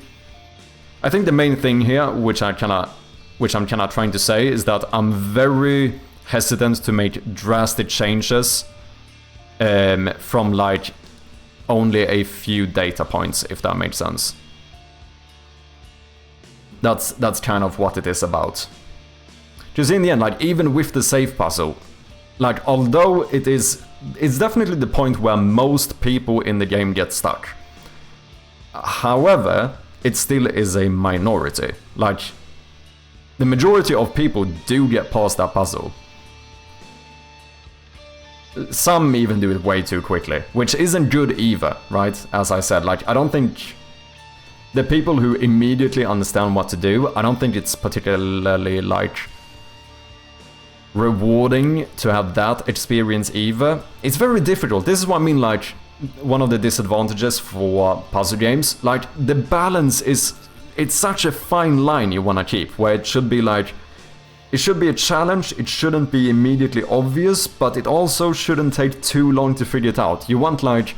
I think the main thing here, which I'm kind of trying to say, is that I'm very hesitant to make drastic changes from like only a few data points, if that makes sense. That's kind of what it is about. Because in the end, like, even with the safe puzzle, like, although it's definitely the point where most people in the game get stuck. However, it still is a minority. Like, the majority of people do get past that puzzle. Some even do it way too quickly, which isn't good either, right? As I said, like, I don't think... The people who immediately understand what to do, I don't think it's particularly, like... rewarding to have that experience either. It's very difficult. This is what I mean, like, one of the disadvantages for puzzle games. Like, the balance is... It's such a fine line you want to keep, where it should be like... It should be a challenge, it shouldn't be immediately obvious, but it also shouldn't take too long to figure it out. You want, like,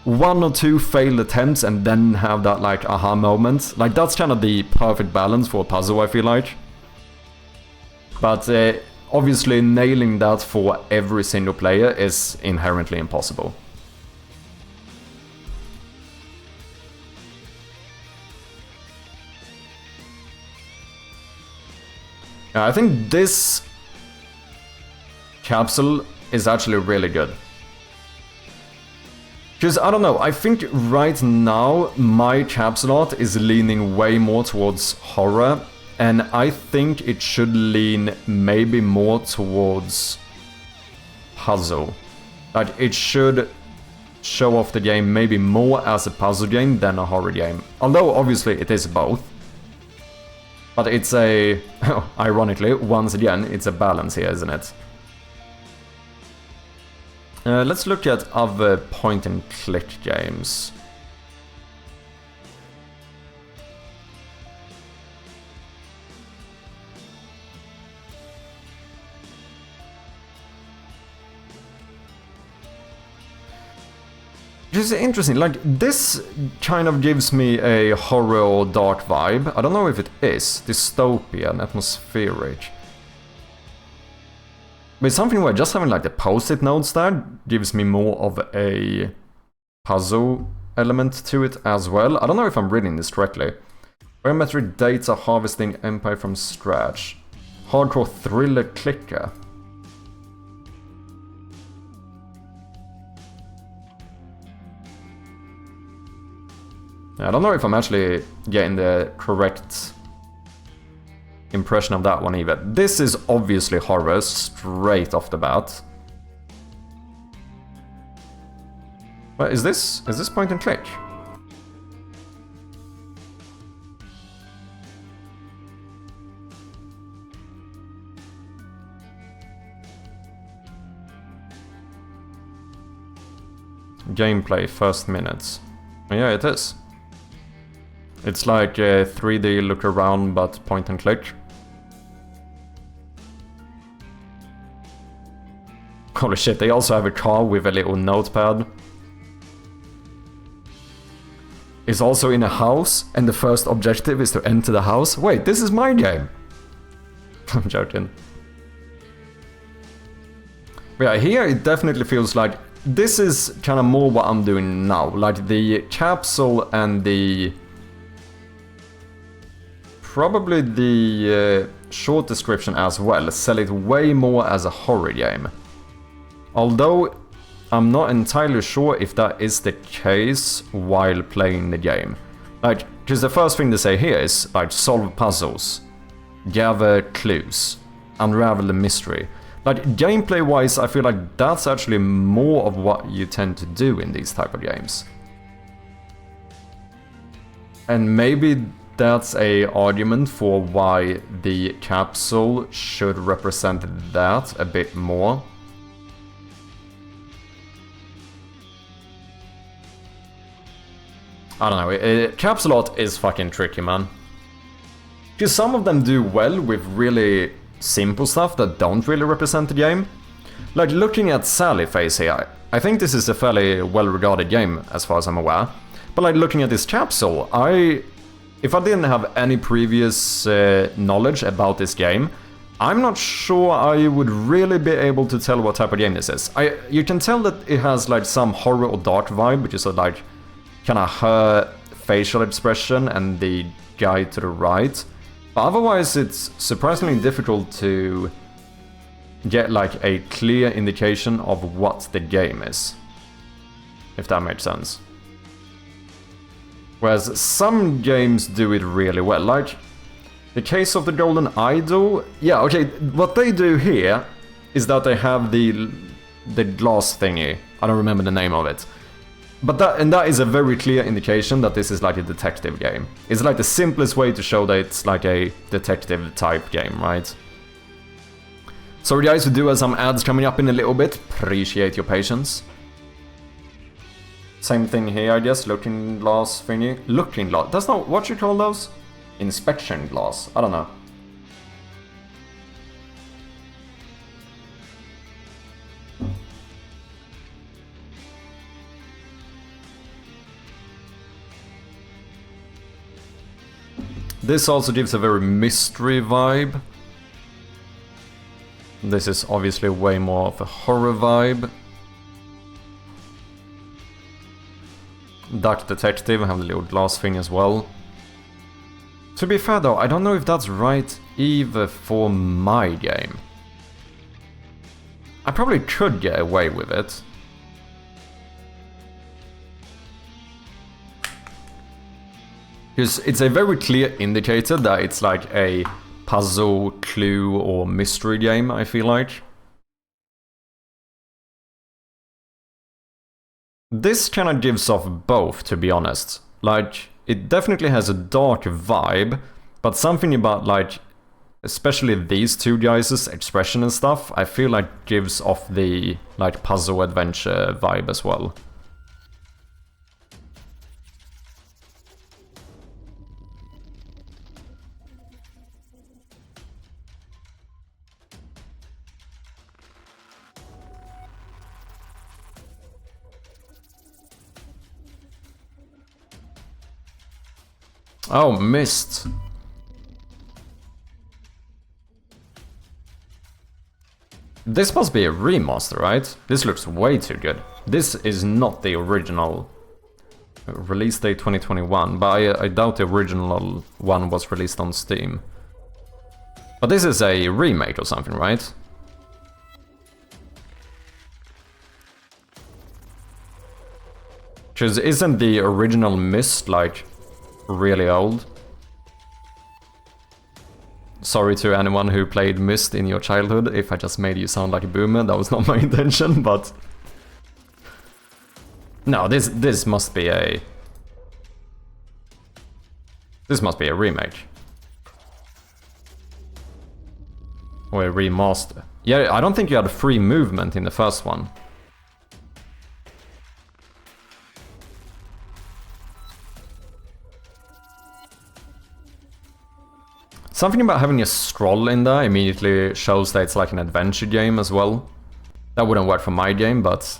1 or 2 failed attempts and then have that, like, aha moment. Like, that's kind of the perfect balance for a puzzle, I feel like. But obviously nailing that for every single player is inherently impossible. I think this capsule is actually really good. Because, I don't know, I think right now my capsule art is leaning way more towards horror, and I think it should lean maybe more towards puzzle. Like, it should show off the game maybe more as a puzzle game than a horror game. Although, obviously, it is both. But it's a... ironically, once again, it's a balance here, isn't it? Let's look at other point-and-click games. Which is interesting, like, this kind of gives me a horror or dark vibe. I don't know if it is. Dystopian, atmospheric. But it's something where just having, like, the post-it notes there gives me more of a puzzle element to it as well. I don't know if I'm reading this correctly. Biometric data harvesting empire from scratch. Hardcore thriller clicker. I don't know if I'm actually getting the correct impression of that one either. This is obviously horror straight off the bat. But is this point and click? Gameplay, first minutes. Yeah, it is. It's like a 3D look around, but point and click. Holy shit, they also have a car with a little notepad. It's also in a house, and the first objective is to enter the house. Wait, this is my game! I'm joking. But yeah, here it definitely feels like this is kind of more what I'm doing now. Like the capsule and the... probably the short description as well sell it way more as a horror game. Although I'm not entirely sure if that is the case while playing the game. Like, because the first thing they say here is like solve puzzles, gather clues, unravel the mystery. Like, gameplay wise, I feel like that's actually more of what you tend to do in these type of games. And maybe that's a argument for why the capsule should represent that a bit more. I don't know, capsule art is fucking tricky, man. Because some of them do well with really simple stuff that don't really represent the game. Like looking at Sally Face here, I think this is a fairly well-regarded game as far as I'm aware. But like looking at this capsule, if I didn't have any previous knowledge about this game, I'm not sure I would really be able to tell what type of game this is. You can tell that it has like some horror or dark vibe, which is like kind of her facial expression and the guy to the right. But otherwise it's surprisingly difficult to get like a clear indication of what the game is. If that makes sense. Whereas some games do it really well, like the case of the Golden Idol. Yeah, okay, what they do here is that they have the glass thingy. I don't remember the name of it. But that is a very clear indication that this is like a detective game. It's like the simplest way to show that it's like a detective type game, right? Sorry guys, we do have some ads coming up in a little bit. Appreciate your patience. Same thing here, I guess. Looking glass thingy. Looking glass. That's not what you call those? Inspection glass. I don't know. This also gives a very mystery vibe. This is obviously way more of a horror vibe. Dark Detective, I have the little glass thing as well. To be fair though, I don't know if that's right either for my game. I probably could get away with it. Because it's a very clear indicator that it's like a puzzle, clue, or mystery game, I feel like. This kind of gives off both, to be honest. Like, it definitely has a dark vibe, but something about, like, especially these two guys' expression and stuff, I feel like gives off the, like, puzzle adventure vibe as well. Oh, missed. This must be a remaster, right? This looks way too good. This is not the original. Release date 2021, but I doubt the original one was released on Steam. But this is a remake or something, right? Because isn't the original Myst, like, really old? Sorry to anyone who played Myst in your childhood if I just made you sound like a boomer, that was not my intention, but... No, this must be a... This must be a remake. Or a remaster. Yeah, I don't think you had free movement in the first one. Something about having a scroll in there immediately shows that it's like an adventure game as well. That wouldn't work for my game, but...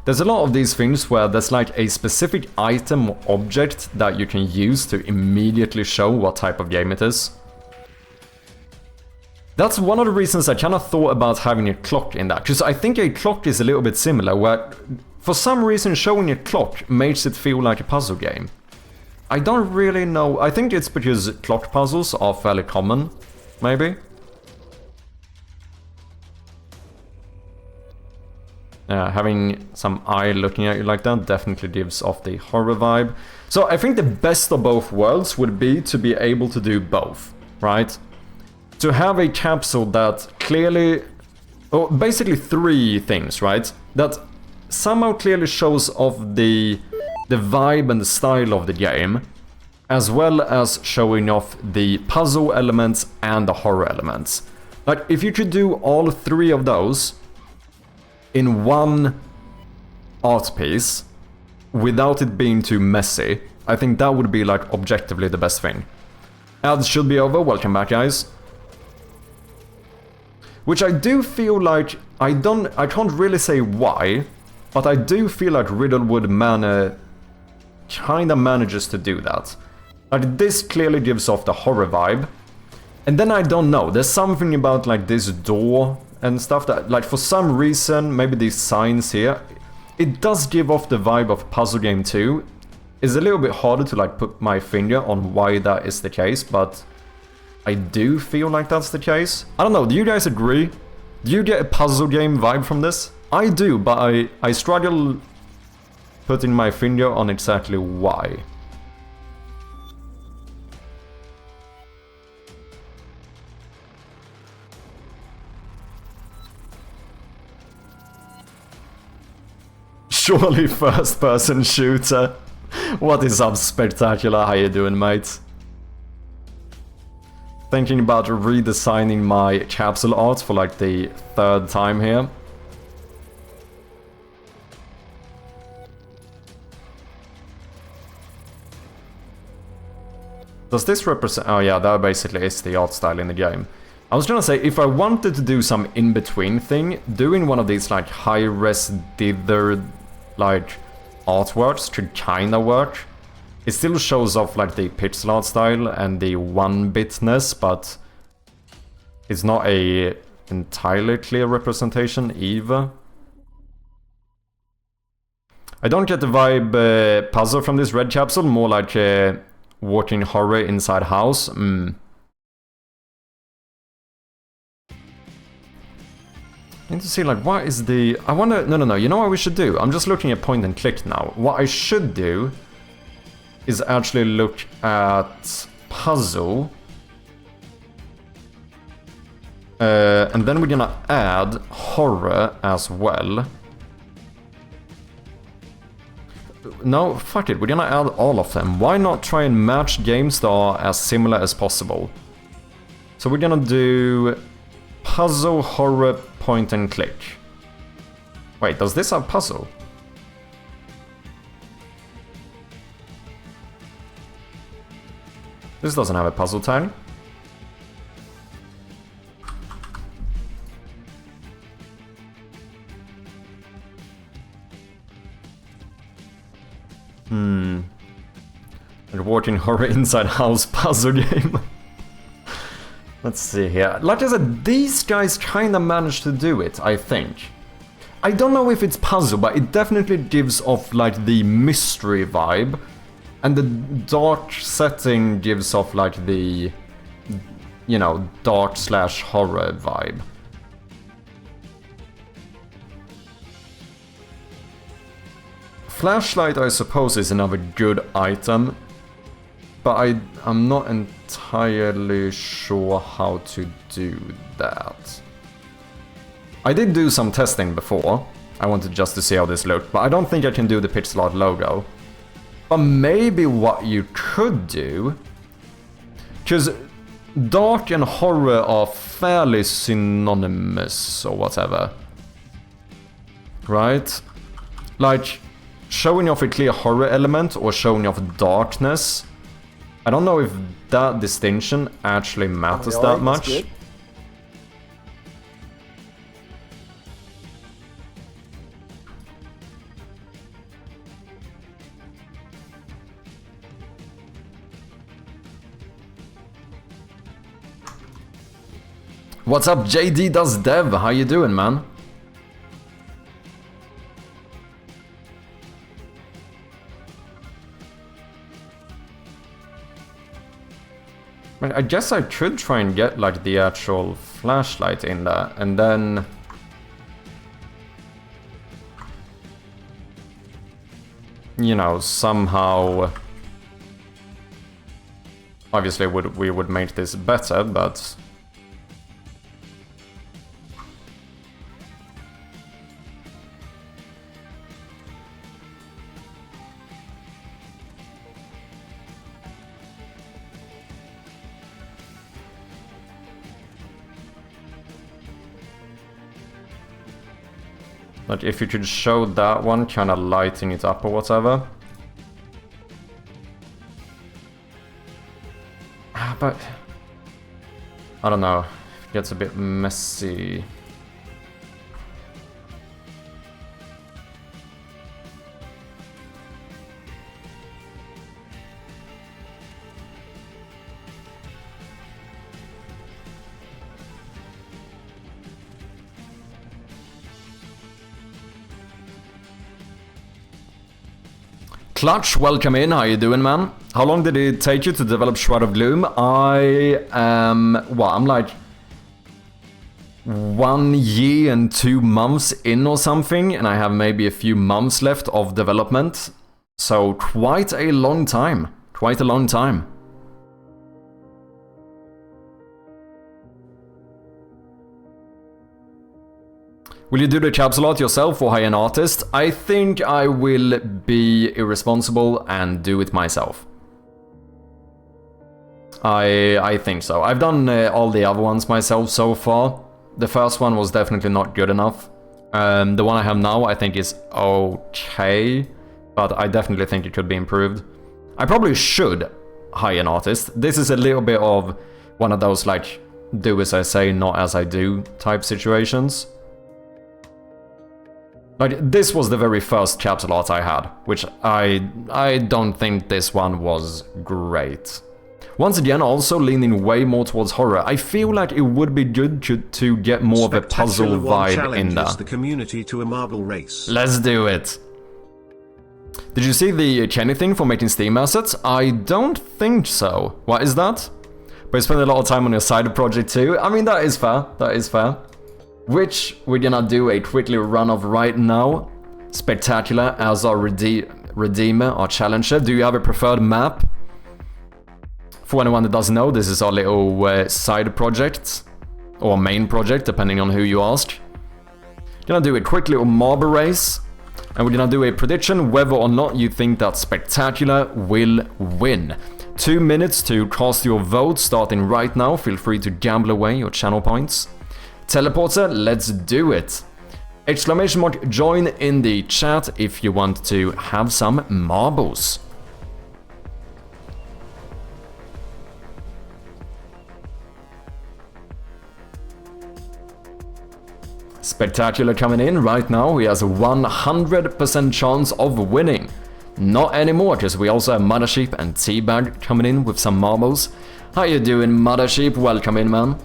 There's a lot of these things where there's like a specific item or object that you can use to immediately show what type of game it is. That's one of the reasons I kind of thought about having a clock in that, because I think a clock is a little bit similar, where for some reason showing a clock makes it feel like a puzzle game. I don't really know. I think it's because clock puzzles are fairly common, maybe. Having some eye looking at you like that definitely gives off the horror vibe. So I think the best of both worlds would be to be able to do both, right? To have a capsule that clearly... Oh, basically three things, right? That somehow clearly shows off the vibe and the style of the game, as well as showing off the puzzle elements and the horror elements. Like, if you could do all three of those in one art piece, without it being too messy, I think that would be, like, objectively the best thing. Ads should be over, welcome back guys. Which I do feel like, I can't really say why, but I do feel like Riddlewood Manor kinda manages to do that. Like, this clearly gives off the horror vibe. And then I don't know, there's something about like this door and stuff that, like, for some reason, maybe these signs here, it does give off the vibe of puzzle game too. It's a little bit harder to like put my finger on why that is the case, but I do feel like that's the case. I don't know, do you guys agree? Do you get a puzzle game vibe from this? I do, but I struggle putting my finger on exactly why. Surely first-person shooter. What is up, Spectacular? How you doing, mate? thinking about redesigning my capsule art for like the 3rd time here. Does this represent... Oh yeah, that basically is the art style in the game. I was gonna say, if I wanted to do some in-between thing, doing one of these like high-res dithered like artworks could kinda work. It still shows off like the pixel art style and the 1-bitness, but it's not a entirely clear representation either. I don't get the vibe puzzle from this red capsule, more like walking horror inside house. I need to see, like, what is the... I wonder... No, you know what we should do? I'm just looking at point and click now. What I should do is actually look at puzzle. And then we're gonna add horror as well. No, fuck it, we're gonna add all of them. Why not try and match games that are as similar as possible? So we're gonna do puzzle, horror, point and click. Wait, does this have puzzle? This doesn't have a puzzle tag. And walking horror inside house puzzle game. Let's see here. Like I said, these guys kinda managed to do it, I think. I don't know if it's puzzle, but it definitely gives off like the mystery vibe. And the dark setting gives off like the, you know, dark/horror vibe. Flashlight, I suppose, is another good item. But I'm not entirely sure how to do that. I did do some testing before. I wanted just to see how this looked, but I don't think I can do the pixel art logo. But maybe what you could do... Because dark and horror are fairly synonymous or whatever. Right? Like, showing off a clear horror element or showing off darkness... I don't know if that distinction actually matters that much. What's up, JD Does Dev? How you doing, man? I guess I could try and get like the actual flashlight in there, and then... You know, somehow... Obviously we would make this better, but... Like, if you could show that one, kind of lighting it up or whatever. But... I don't know. It gets a bit messy. Clutch, welcome in. How you doing, man? How long did it take you to develop Shroud of Gloom? I am... Well, I'm like... 1 year and 2 months in or something, and I have maybe a few months left of development. So, quite a long time. Quite a long time. Will you do the capsule art yourself or hire an artist? I think I will be irresponsible and do it myself. I think so. I've done all the other ones myself so far. The first one was definitely not good enough. The one I have now I think is okay, but I definitely think it could be improved. I probably should hire an artist. This is a little bit of one of those like do as I say, not as I do type situations. Like, this was the very first capsule art I had, which I don't think this one was great. Once again, also leaning way more towards horror. I feel like it would be good to get more of a puzzle vibe in there. The community to a marble race. Let's do it. Did you see the Kenny thing for making Steam assets? I don't think so. What is that? But you spend a lot of time on your side project too. I mean, that is fair. That is fair. Which we're gonna do a quickly run of right now. Spectacular as our redeemer, our challenger. Do you have a preferred map? For anyone that doesn't know, this is our little side project. Or main project, depending on who you ask. Gonna do a quick little marble race. And we're gonna do a prediction whether or not you think that Spectacular will win. 2 minutes to cast your vote, starting right now. Feel free to gamble away your channel points. Teleporter, let's do it. Exclamation mark, join in the chat if you want to have some marbles. Spectacular coming in right now. He has a 100% chance of winning. Not anymore, because we also have Mothersheep and Teabag coming in with some marbles. How you doing, Mothersheep? Welcome in, man.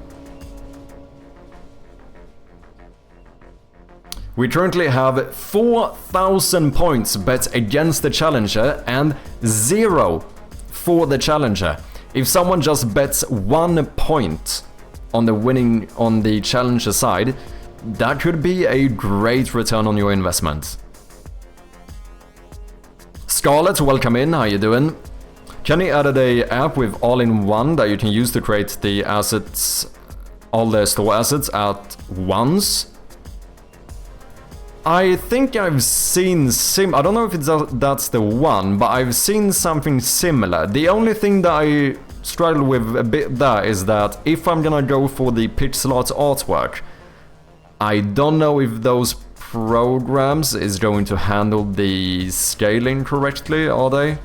We currently have 4,000 points bet against the challenger and 0 for the challenger. If someone just bets 1 point on the challenger side, that could be a great return on your investment. Scarlett, welcome in. How you doing? Kenny added a app with all-in-one that you can use to create the assets, all the store assets at once. I think I've seen I don't know if that's the one, but I've seen something similar. The only thing that I struggle with a bit there is that if I'm gonna go for the pixel art artwork, I don't know if those programs is going to handle the scaling correctly, are they?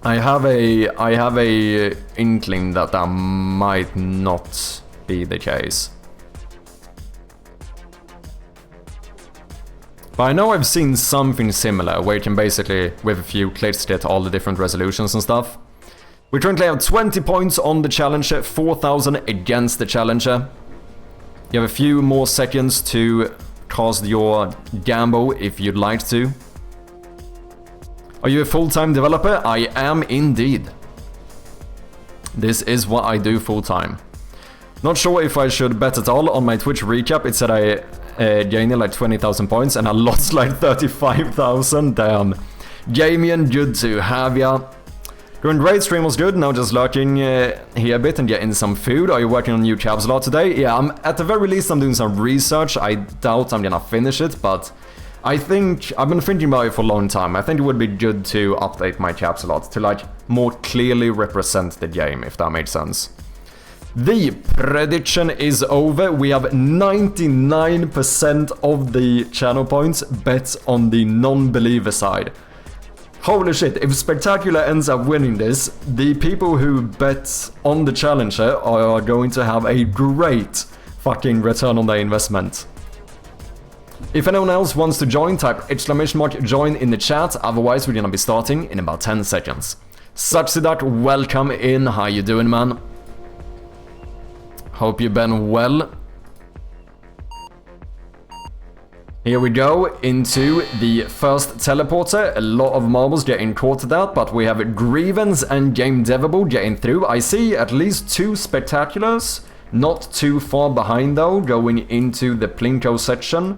I have a inkling that that might not be the case. But I know I've seen something similar where you can basically, with a few clicks, get all the different resolutions and stuff. We currently have 20 points on the challenger, 4,000 against the challenger. You have a few more seconds to cast your gamble if you'd like to. Are you a full-time developer? I am indeed. This is what I do full-time. Not sure if I should bet at all. On my Twitch recap, it said I gained like 20,000 points and I lost like 35,000. Damn. Gamian, good to have ya. Going great, stream was good. Now just lurking here a bit and getting some food. Are you working on a new capsule art today? Yeah, at the very least I'm doing some research. I doubt I'm gonna finish it, but I think I've been thinking about it for a long time. I think it would be good to update my capsule art to like more clearly represent the game, if that makes sense. The prediction is over. We have 99% of the channel points bet on the non-believer side. Holy shit, if Spectacular ends up winning this, the people who bet on the challenger are going to have a great fucking return on their investment. If anyone else wants to join, type exclamation mark join in the chat, otherwise we're gonna be starting in about 10 seconds. Saxidat, welcome in. How you doing, man? Hope you've been well. Here we go into the first teleporter. A lot of marbles getting caught out, but we have Grievance and Gamedevable getting through. I see at least 2 Spectaculars, not too far behind though, going into the Plinko section.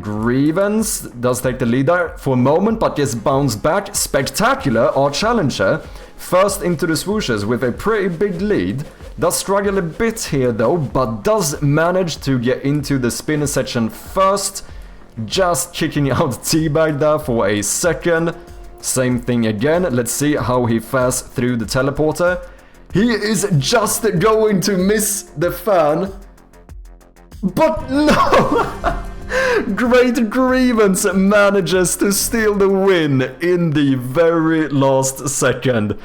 Grievance does take the lead there for a moment, but gets bounced back. Spectacular, our challenger, first into the swooshes with a pretty big lead. Does struggle a bit here though, but does manage to get into the spinner section first. Just kicking out Teabag there for a second. Same thing again. Let's see how he fares through the teleporter. He is just going to miss the fan. But no! Great Grievance manages to steal the win in the very last second.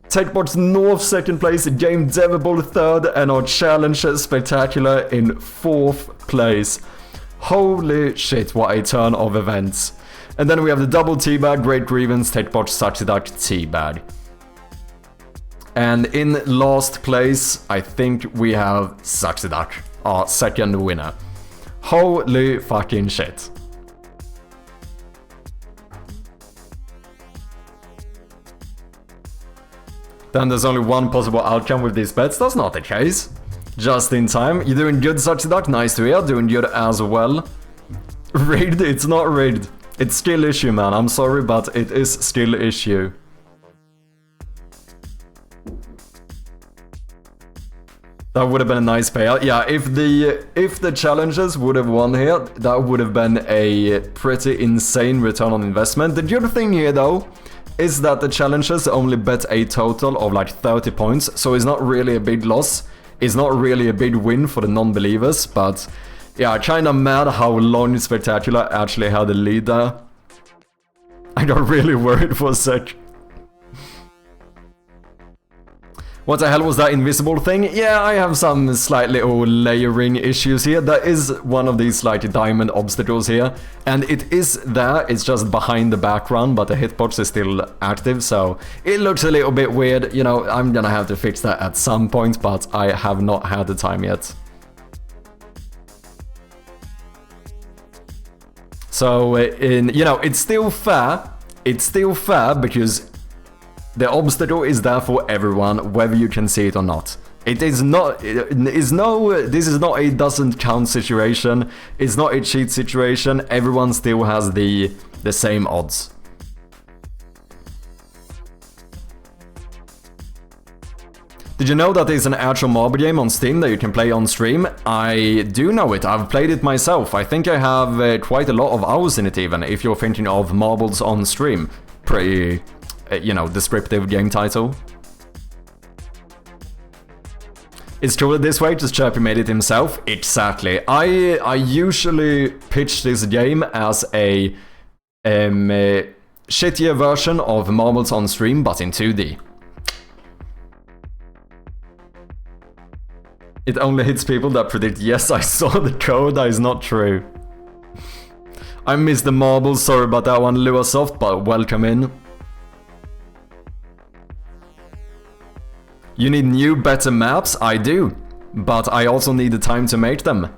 TechBot's North second place, gamedev third, and our Challenger Spectacular in 4th place. Holy shit, what a turn of events. And then we have the double teabag, Great Grievance, TechBot, Sachidak, teabag. And in last place, I think we have Sachidak, our second winner. Holy fucking shit. Then there's only one possible outcome with these bets. That's not the case. Just in time. You're doing good, Sachidak. Nice to hear. Doing good as well. Rigged? It's not rigged. It's skill issue, man. I'm sorry, but it is skill issue. That would have been a nice payout. Yeah, if the challengers would have won here, that would have been a pretty insane return on investment. The good thing here, though, is that the challengers only bet a total of like 30 points, so it's not really a big loss. It's not really a big win for the non-believers, but yeah, kinda mad how long Spectacular actually had the lead there. I got really worried for a sec. What the hell was that invisible thing? Yeah, I have some slight little layering issues here. There is one of these like diamond obstacles here, and it is there, it's just behind the background, but the hitbox is still active, so it looks a little bit weird. You know, I'm gonna have to fix that at some point, but I have not had the time yet. So, you know, it's still fair. It's still fair because the obstacle is there for everyone, whether you can see it or not. It is not, this is not a doesn't count situation, it's not a cheat situation, everyone still has the same odds. Did you know that there's an actual marble game on Steam that you can play on stream? I do know it, I've played it myself. I think I have quite a lot of hours in it even, if you're thinking of marbles on stream. Pretty, you know, descriptive game title. It's truly this way, just Chirpy made it himself. Exactly. I usually pitch this game as a shittier version of Marbles on Stream, but in 2D. It only hits people that predict, yes, I saw the code, that is not true. I missed the marbles, sorry about that one, Luasoft, but welcome in. You need new, better maps? I do. But I also need the time to make them.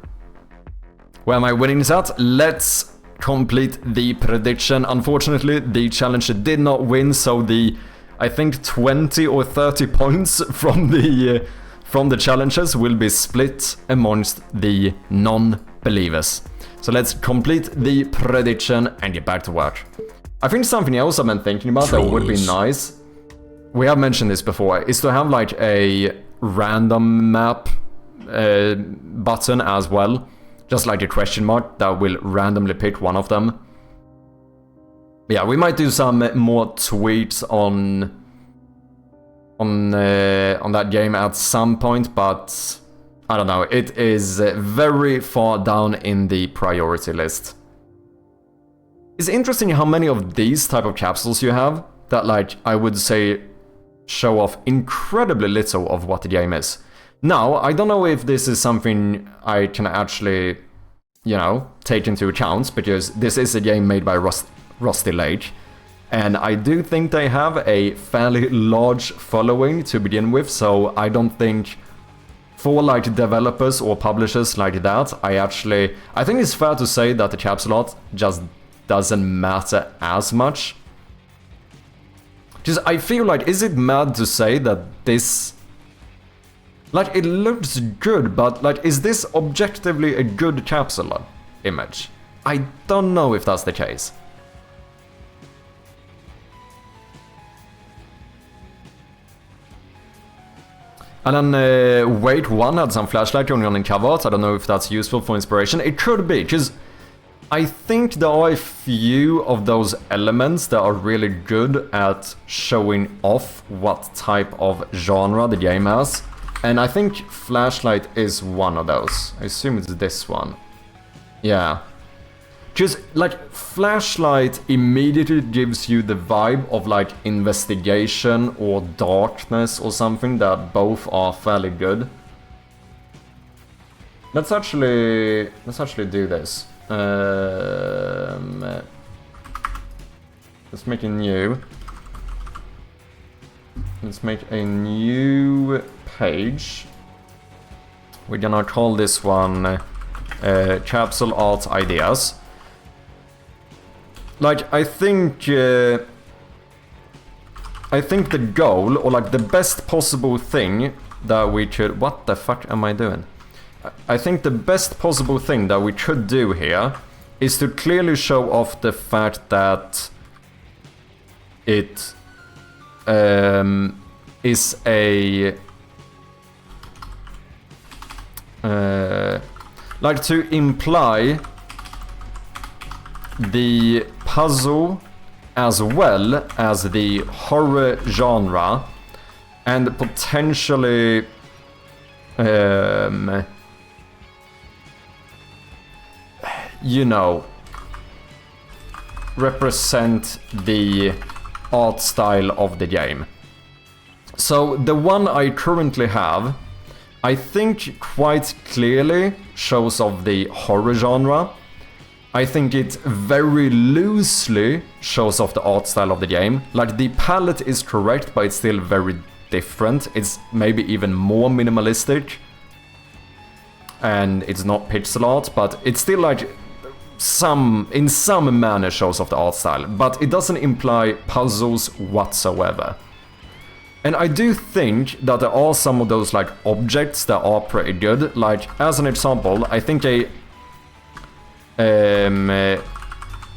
Where am I winning this at? Let's complete the prediction. Unfortunately, the challenger did not win, so the, I think, 20 or 30 points from the challengers will be split amongst the non-believers. So let's complete the prediction and get back to work. I think something else I've been thinking about that would be nice, we have mentioned this before, is to have like a random map button as well. Just like a question mark that will randomly pick one of them. Yeah, we might do some more tweaks on that game at some point, but I don't know, it is very far down in the priority list. It's interesting how many of these type of capsules you have that, like, I would say show off incredibly little of what the game is. Now, I don't know if this is something I can actually, you know, take into account, because this is a game made by Rusty Lake, and I do think they have a fairly large following to begin with, so I don't think for like developers or publishers like that, I think it's fair to say that the capsule art just doesn't matter as much. Just, I feel like, is it mad to say that this, like, it looks good, but like, is this objectively a good capsule image? I don't know if that's the case. And then Wait 1 had some flashlight going on in cover art. I don't know if that's useful for inspiration. It could be, because I think there are a few of those elements that are really good at showing off what type of genre the game has. And I think flashlight is one of those. I assume it's this one. Yeah. Just like flashlight immediately gives you the vibe of like investigation or darkness or something that both are fairly good. Let's actually do this. Let's make a new. Let's make a new page. We're gonna call this one Capsule Art Ideas. Like, I think the goal, or like the best possible thing that we could... What the fuck am I doing? I think the best possible thing that we could do here is to clearly show off the fact that it is a... like to imply the puzzle as well as the horror genre and potentially you know, represent the art style of the game. So the one I currently have, I think quite clearly shows off the horror genre. I think it very loosely shows off the art style of the game. Like, the palette is correct, but it's still very different. It's maybe even more minimalistic. And it's not pixel art, but it's still like in some manner shows off the art style. But it doesn't imply puzzles whatsoever. And I do think that there are some of those like objects that are pretty good. Like, as an example, I think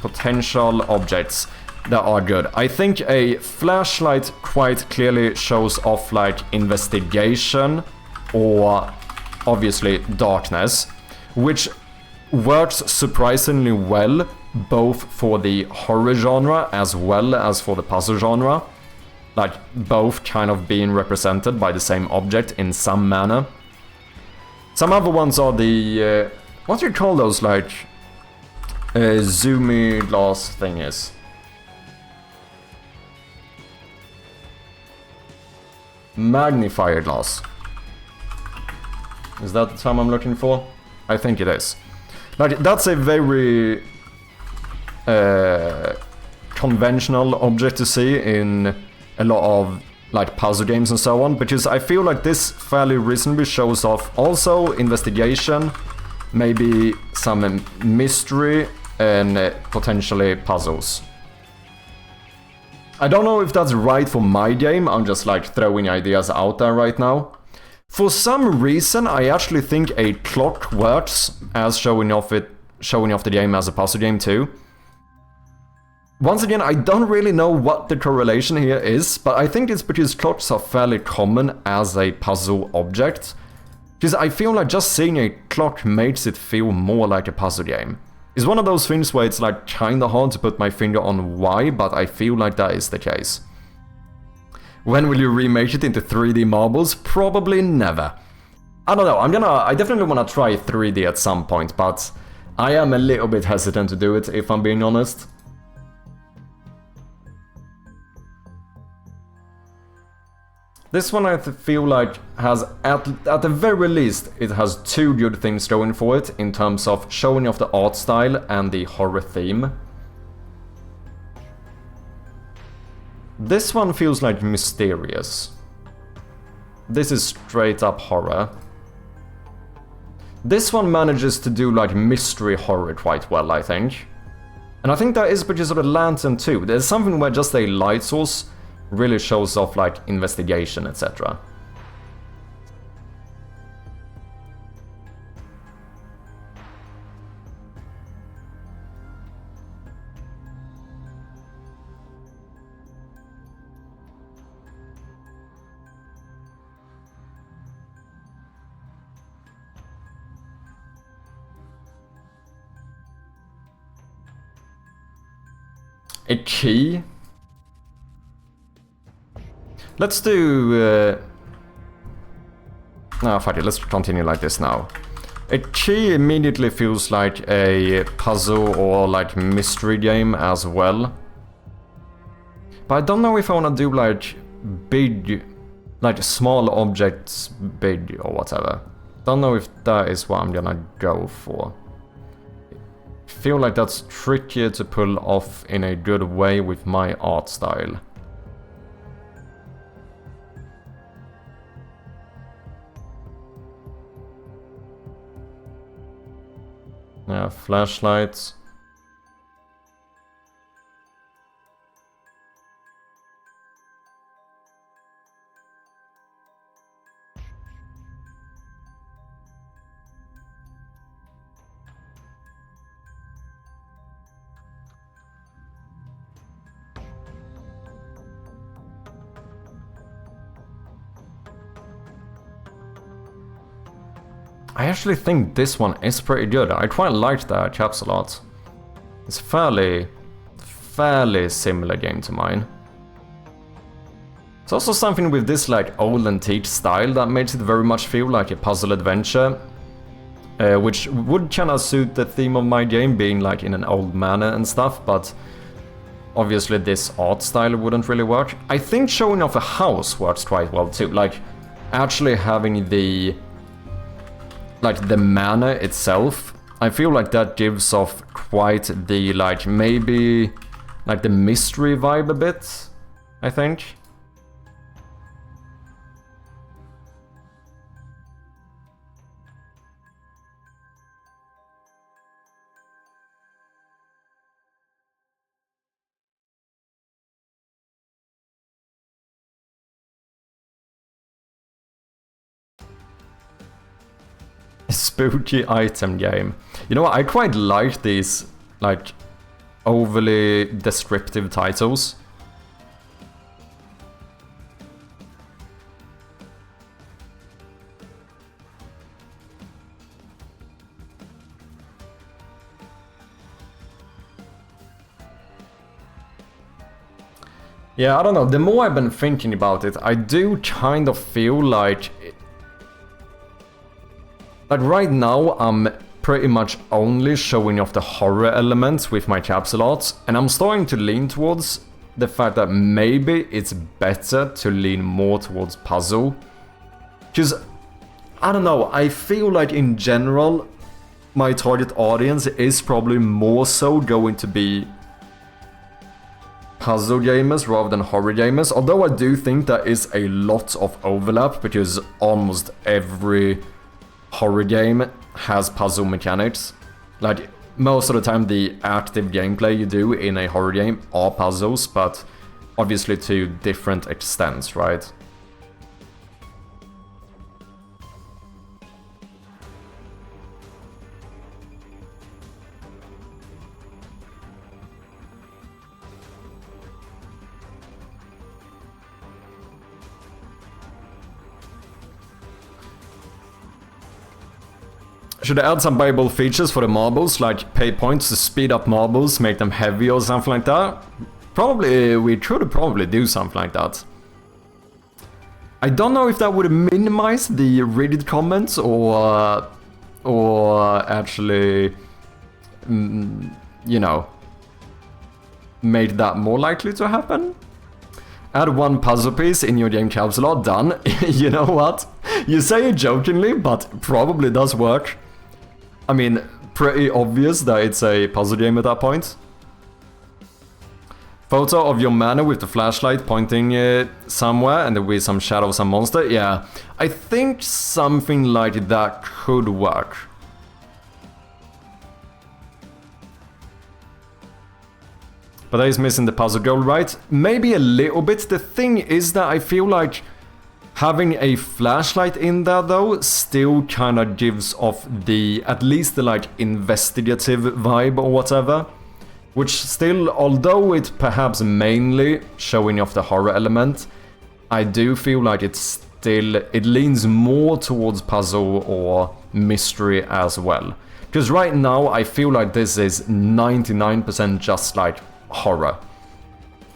potential objects that are good. I think a flashlight quite clearly shows off like investigation or obviously darkness, which works surprisingly well both for the horror genre as well as for the puzzle genre. Like, both kind of being represented by the same object in some manner. Some other ones are the... what do you call those, like... zoomy glass thingies? Magnifier glass. Is that the term I'm looking for? I think it is. Like, that's a very... conventional object to see in a lot of like puzzle games and so on, because I feel like this fairly reasonably shows off also investigation, maybe some mystery, and potentially puzzles. I don't know if that's right for my game, I'm just like throwing ideas out there right now. For some reason, I actually think a clock works as showing off the game as a puzzle game too. Once again, I don't really know what the correlation here is, but I think it's because clocks are fairly common as a puzzle object. Because I feel like just seeing a clock makes it feel more like a puzzle game. It's one of those things where it's like kinda hard to put my finger on why, but I feel like that is the case. When will you remake it into 3D marbles? Probably never. I don't know, I definitely wanna try 3D at some point, but I am a little bit hesitant to do it, if I'm being honest. This one I feel like has, at the very least, it has two good things going for it in terms of showing off the art style and the horror theme. This one feels like mysterious. This is straight up horror. This one manages to do like mystery horror quite well, I think. And I think that is because of the lantern too. There's something where just a light source really shows off like investigation, etc. a key. Let's do... no, fuck it, let's continue like this now. A key immediately feels like a puzzle or like mystery game as well. But I don't know if I want to do like big, like small objects big or whatever. Don't know if that is what I'm gonna go for. Feel like that's trickier to pull off in a good way with my art style. Yeah, flashlights. I actually think this one is pretty good. I quite liked that capsule art. It's fairly similar game to mine. It's also something with this like old antique style that makes it very much feel like a puzzle adventure. Which would kinda suit the theme of my game, being like in an old manor and stuff, but obviously this art style wouldn't really work. I think showing off a house works quite well too, like actually having the manor itself. I feel like that gives off quite the like maybe like the mystery vibe a bit, I think. Spooky item game. You know what, I quite like these like overly descriptive titles. Yeah, I don't know, the more I've been thinking about it, I do kind of feel like right now, I'm pretty much only showing off the horror elements with my capsule arts, and I'm starting to lean towards the fact that maybe it's better to lean more towards puzzle. Because, I don't know, I feel like in general, my target audience is probably more so going to be puzzle gamers rather than horror gamers, although I do think there is a lot of overlap, because almost every horror game has puzzle mechanics. Like, most of the time the active gameplay you do in a horror game are puzzles, but obviously to different extents, right? Should I add some buyable features for the marbles, like pay points to speed up marbles, make them heavy or something like that? Probably, we could probably do something like that. I don't know if that would minimize the Reddit comments or actually, you know, made that more likely to happen. Add one puzzle piece in your game capsule art, done. You know what? You say it jokingly, but probably does work. I mean, pretty obvious that it's a puzzle game at that point. Photo of your manor with the flashlight pointing somewhere, and there will be some shadow of some monster. Yeah, I think something like that could work. But that is missing the puzzle goal, right? Maybe a little bit. The thing is that I feel like having a flashlight in there, though, still kind of gives off the, at least the, like, investigative vibe or whatever. Which still, although it's perhaps mainly showing off the horror element, I do feel like it's still, it leans more towards puzzle or mystery as well. Because right now, I feel like this is 99% just, like, horror.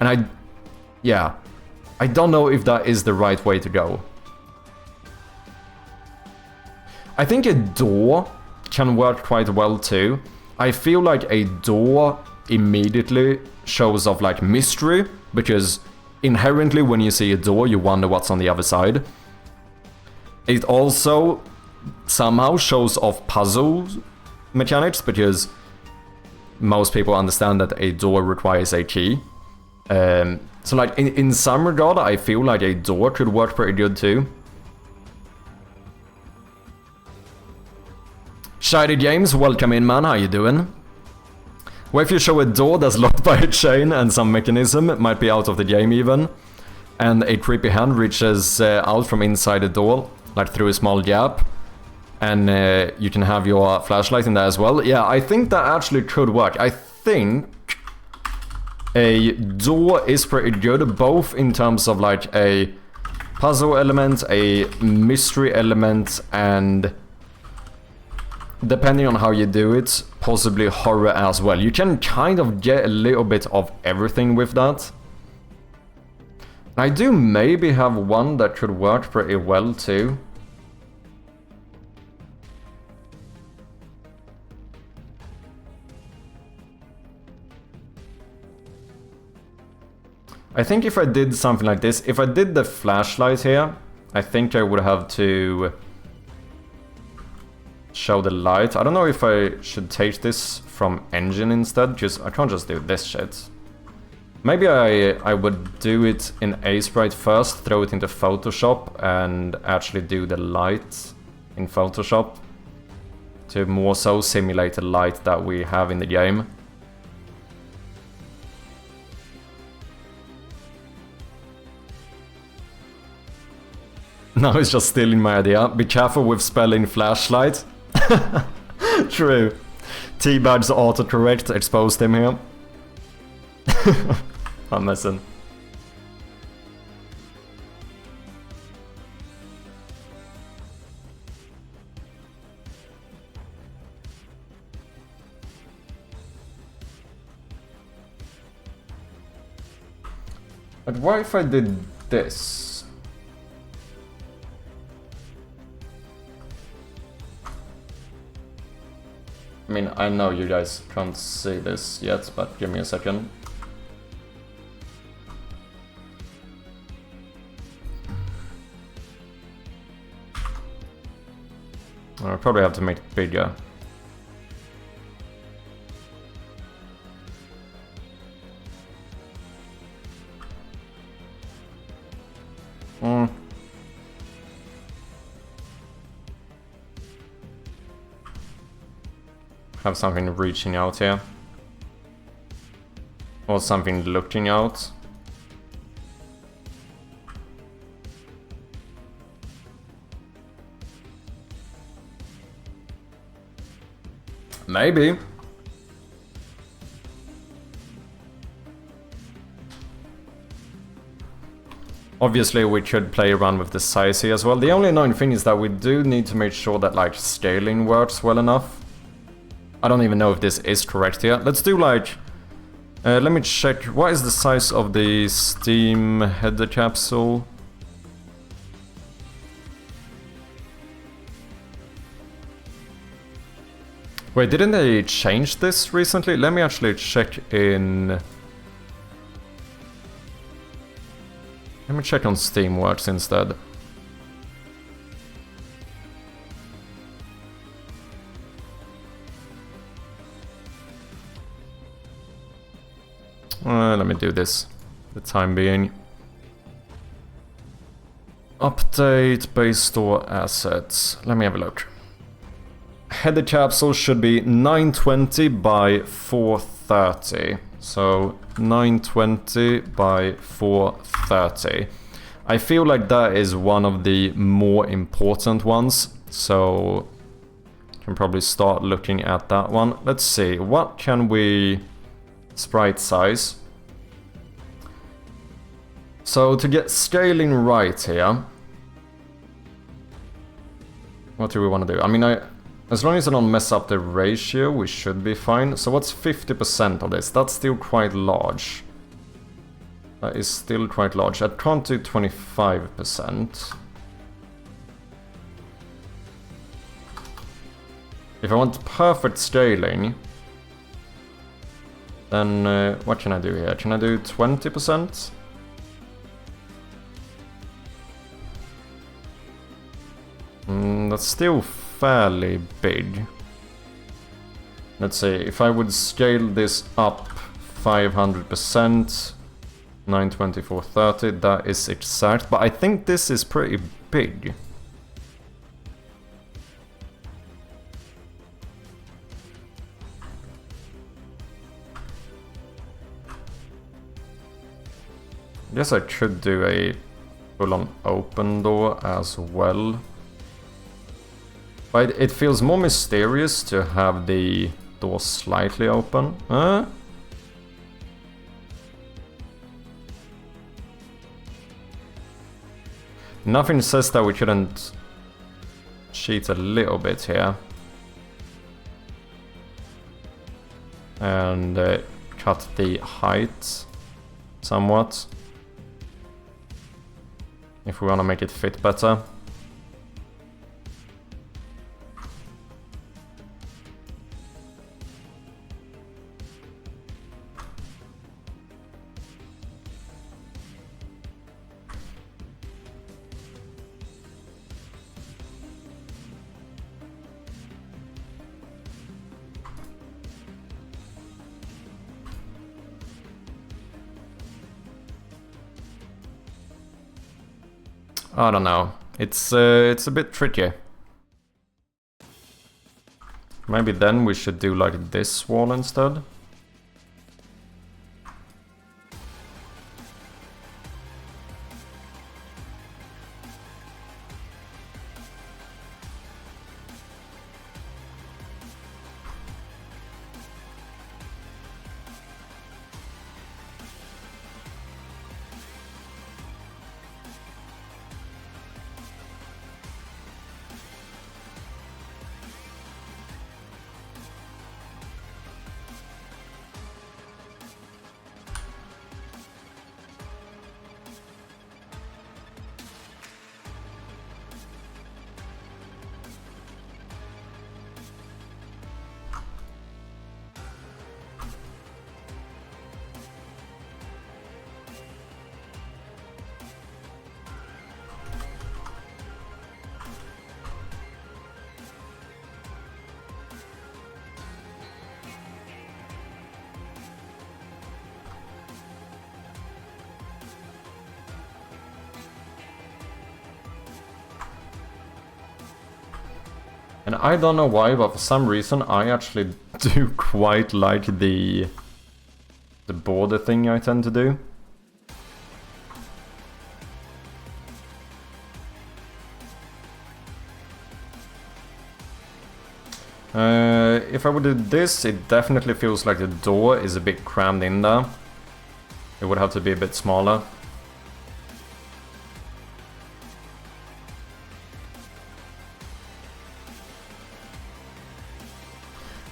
And yeah, I don't know if that is the right way to go. I think a door can work quite well too. I feel like a door immediately shows off like mystery, because inherently when you see a door you wonder what's on the other side. It also somehow shows off puzzle mechanics, because most people understand that a door requires a key. So like in some regard I feel like a door could work pretty good too. Shady James, welcome in man, how you doing? Well, if you show a door that's locked by a chain and some mechanism, it might be out of the game even, and a creepy hand reaches out from inside the door, like through a small gap, and you can have your flashlight in there as well. Yeah, I think that actually could work. I think a door is pretty good, both in terms of like a puzzle element, a mystery element, and depending on how you do it, possibly horror as well. You can kind of get a little bit of everything with that. I do maybe have one that could work pretty well too. I think if I did something like this, if I did the flashlight here, I think I would have to show the light. I don't know if I should take this from engine instead, because I can't just do this shit. Maybe I would do it in Aseprite first, throw it into Photoshop, and actually do the light in Photoshop to more so simulate the light that we have in the game. Now it's just stealing my idea. Be careful with spelling flashlight. True. T-Bad's autocorrect exposed him here. I'm messing. But what if I did this? I mean, I know you guys can't see this yet, but give me a second. I'll probably have to make it bigger. Have something reaching out here. Or something looking out. Maybe. Obviously we could play around with the size here as well. The only annoying thing is that we do need to make sure that like scaling works well enough. I don't even know if this is correct here. Let's do like... let me check. What is the size of the Steam header capsule? Wait, didn't they change this recently? Let me actually check in... Let me check on Steamworks instead. Let me do this for the time being. Update base store assets. Let me have a look. Header capsule should be 920 by 430. So 920 by 430. I feel like that is one of the more important ones. So can probably start looking at that one. Let's see, what can we... Sprite size. So to get scaling right here, what do we want to do? I mean, as long as I don't mess up the ratio, we should be fine. So what's 50% of this? That's still quite large. That is still quite large. I can't do 25%. If I want perfect scaling, then what can I do here? Can I do 20%? That's still fairly big. Let's see, if I would scale this up 500%, 92430, that is exact, but I think this is pretty big. Guess I could do a full-on open door as well. But it feels more mysterious to have the door slightly open. Nothing says that we couldn't cheat a little bit here. And cut the height somewhat. If we want to make it fit better. I don't know. It's a bit tricky. Maybe then we should do like this wall instead. And I don't know why, but for some reason I actually do quite like the border thing I tend to do. If I would do this, it definitely feels like the door is a bit crammed in there. It would have to be a bit smaller.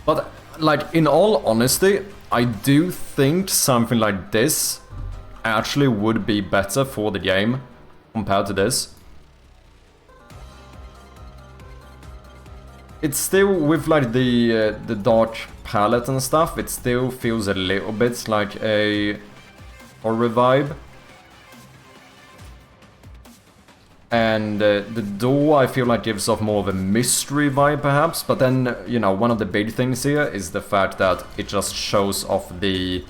But, like, in all honesty, I do think something like this actually would be better for the game compared to this. It's still, with like the dark palette and stuff, it still feels a little bit like a horror vibe. And the door, I feel like, gives off more of a mystery vibe, perhaps. But then, you know, one of the big things here is the fact that it just shows off the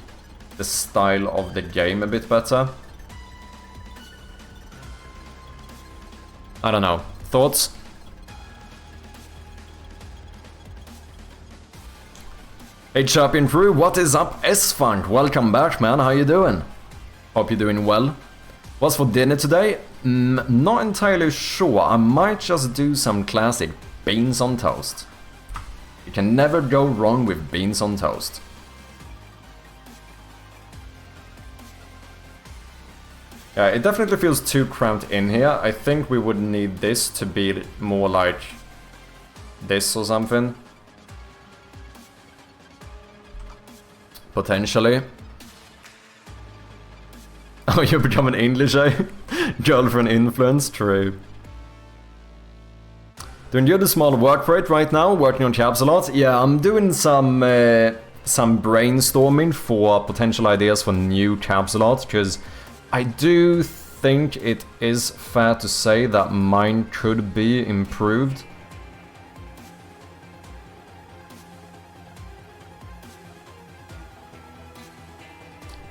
style of the game a bit better. I don't know. Thoughts? Hey Champion Crew, what is up? S-Funk, welcome back, man. How you doing? Hope you're doing well. What's for dinner today? Not entirely sure. I might just do some classic beans on toast. You can never go wrong with beans on toast. Yeah, it definitely feels too cramped in here. I think we would need this to be more like this or something. Potentially. Oh, you become an English, eh? Girlfriend influence, true. Doing good, a small work rate right now, working on tabs a lot. Yeah, I'm doing some brainstorming for potential ideas for new tabs a lot, because I do think it is fair to say that mine could be improved.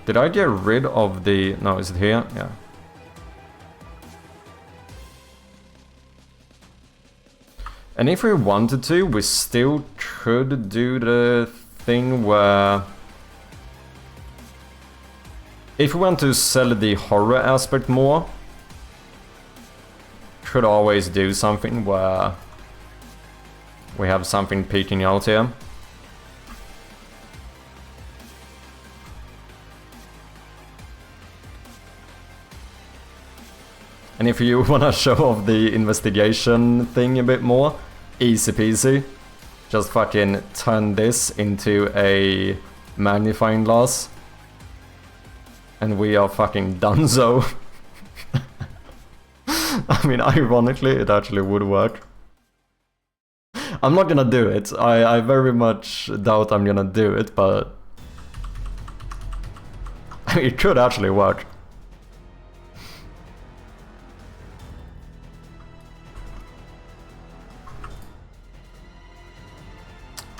Did I get rid of the... No, is it here? Yeah. And if we wanted to, we still could do the thing where... If we want to sell the horror aspect more, could always do something where we have something peeking out here. And if you wanna show off the investigation thing a bit more, easy peasy. Just fucking turn this into a magnifying glass. And we are fucking donezo. I mean, ironically, it actually would work. I'm not gonna do it. I very much doubt I'm gonna do it, but... it could actually work.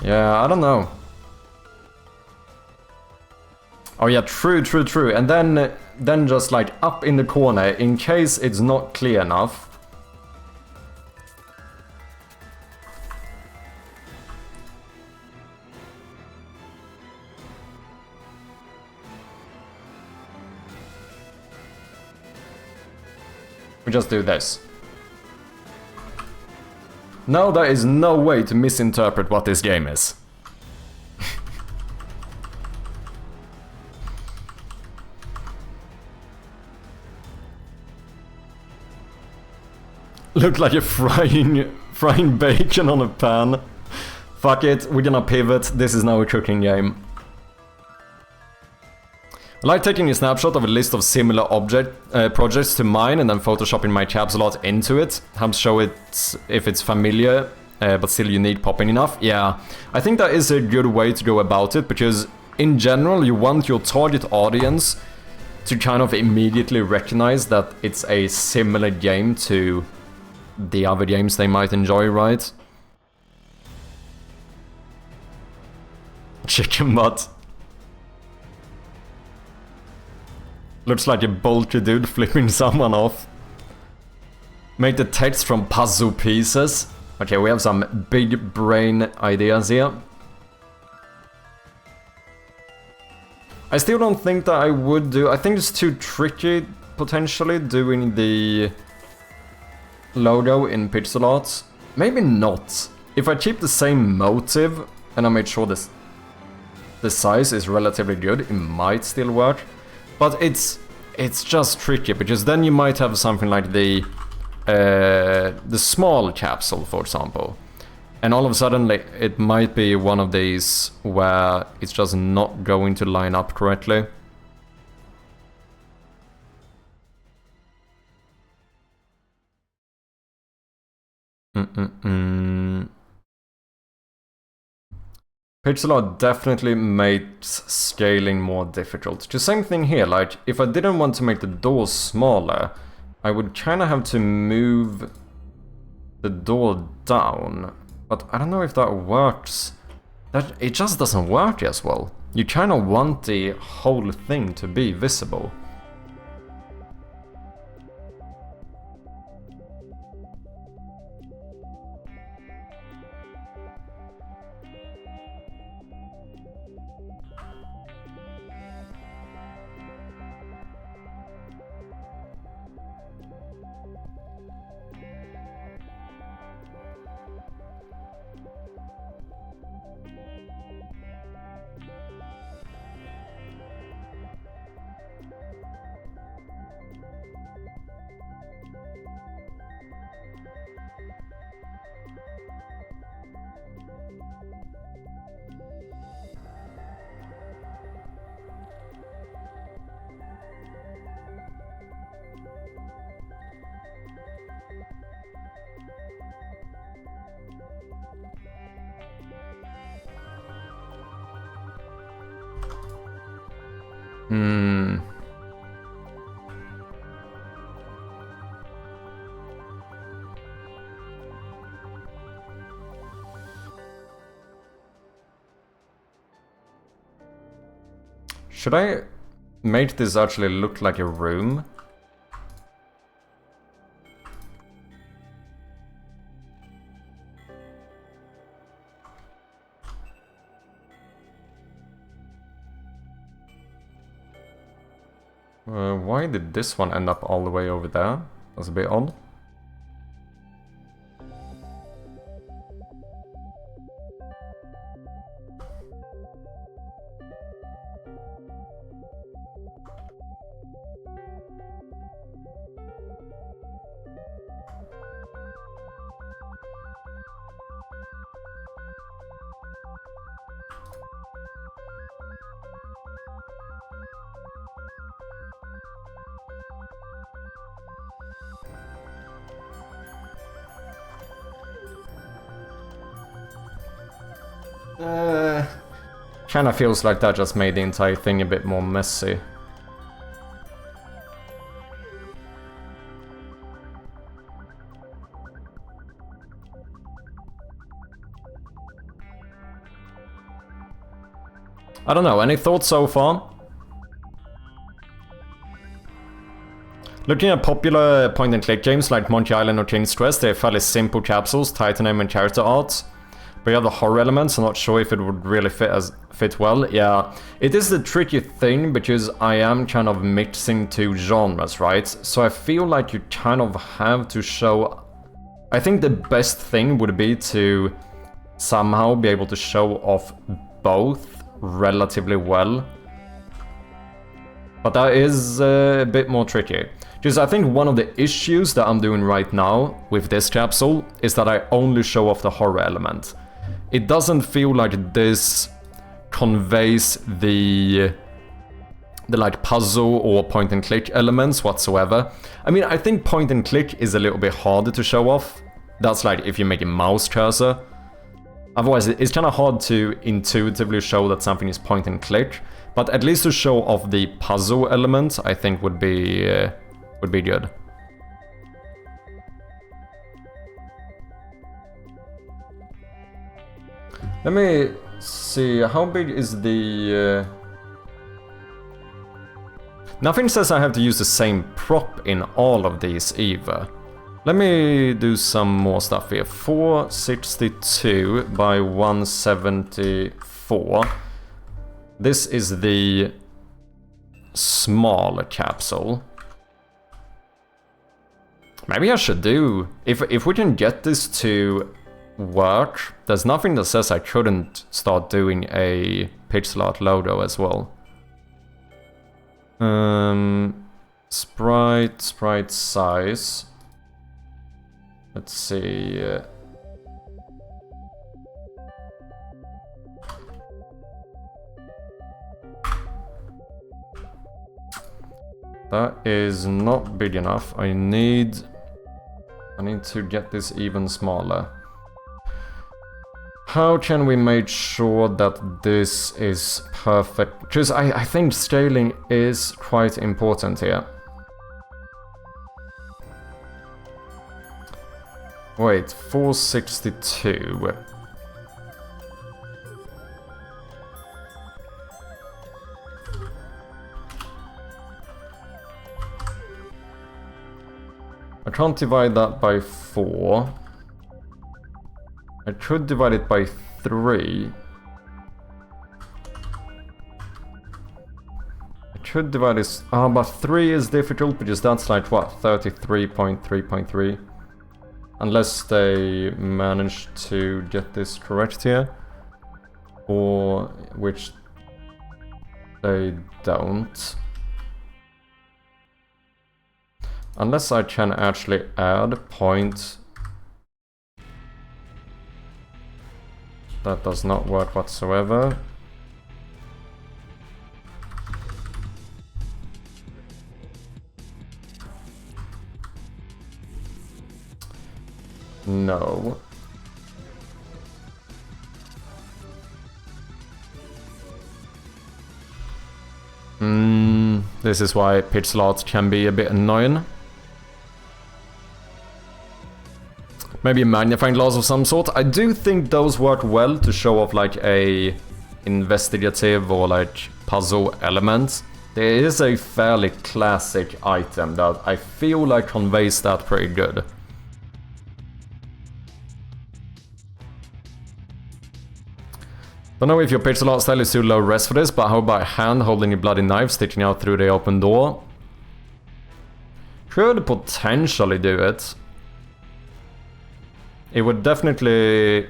Yeah, I don't know. Oh yeah, true. And then just like up in the corner, in case it's not clear enough. We just do this. No, there is no way to misinterpret what this game is. Look like a frying bacon on a pan. Fuck it, we're gonna pivot. This is now a cooking game. I like taking a snapshot of a list of similar projects to mine and then photoshopping my tabs a lot into it. Helps show it if it's familiar, but still unique popping enough. Yeah, I think that is a good way to go about it, because in general you want your target audience to kind of immediately recognize that it's a similar game to the other games they might enjoy, right? Chicken butt. Looks like a bulky dude flipping someone off. Make the text from puzzle pieces. Okay, we have some big brain ideas here. I still don't think that I would do... I think it's too tricky, potentially, doing the logo in pixel art. Maybe not. If I keep the same motive and I make sure the size is relatively good, it might still work. But it's just tricky, because then you might have something like the small capsule, for example. And all of a sudden, like, it might be one of these where it's just not going to line up correctly. Pixel art definitely makes scaling more difficult. The same thing here, like, if I didn't want to make the door smaller, I would kind of have to move the door down. But I don't know if that works. It just doesn't work as well. You kind of want the whole thing to be visible. Hmm. Should I make this actually look like a room? Why did this one end up all the way over there? That's a bit odd. Kinda feels like that just made the entire thing a bit more messy. I don't know, any thoughts so far? Looking at popular point-and-click games like Monkey Island or King's Quest, they're fairly simple capsules, title name and character art. But yeah, the horror elements, I'm not sure if it would really fit well. Yeah, it is the tricky thing because I am kind of mixing two genres, right? So I feel like you kind of have to show... I think the best thing would be to somehow be able to show off both relatively well. But that is a bit more tricky. Because I think one of the issues that I'm doing right now with this capsule is that I only show off the horror element. It doesn't feel like this conveys the like puzzle or point and click elements whatsoever. I mean, I think point and click is a little bit harder to show off. That's like if you make a mouse cursor. Otherwise, it's kind of hard to intuitively show that something is point and click. But at least to show off the puzzle element, I think would be good. Let me see, how big is the... Nothing says I have to use the same prop in all of these either. Let me do some more stuff here. 462 by 174. This is the small capsule. Maybe I should do... If we can get this to work, there's nothing that says I couldn't start doing a pixel art logo as well. Sprite size. Let's see. That is not big enough. I need to get this even smaller. How can we make sure that this is perfect? Because I think scaling is quite important here. Wait, 462. I can't divide that by 4. I could divide it by 3. I could divide this... but 3 is difficult because that's like, what, 33.3.3? Unless they manage to get this correct here. Or... which... they don't. Unless I can actually add point... That does not work whatsoever. No. This is why pixel art can be a bit annoying. Maybe a magnifying glass of some sort. I do think those work well to show off like a investigative or like puzzle element. There is a fairly classic item that I feel like conveys that pretty good. Don't know if your pixel art style is too low res for this, but how about a hand holding a bloody knife sticking out through the open door? Could potentially do it. It would definitely,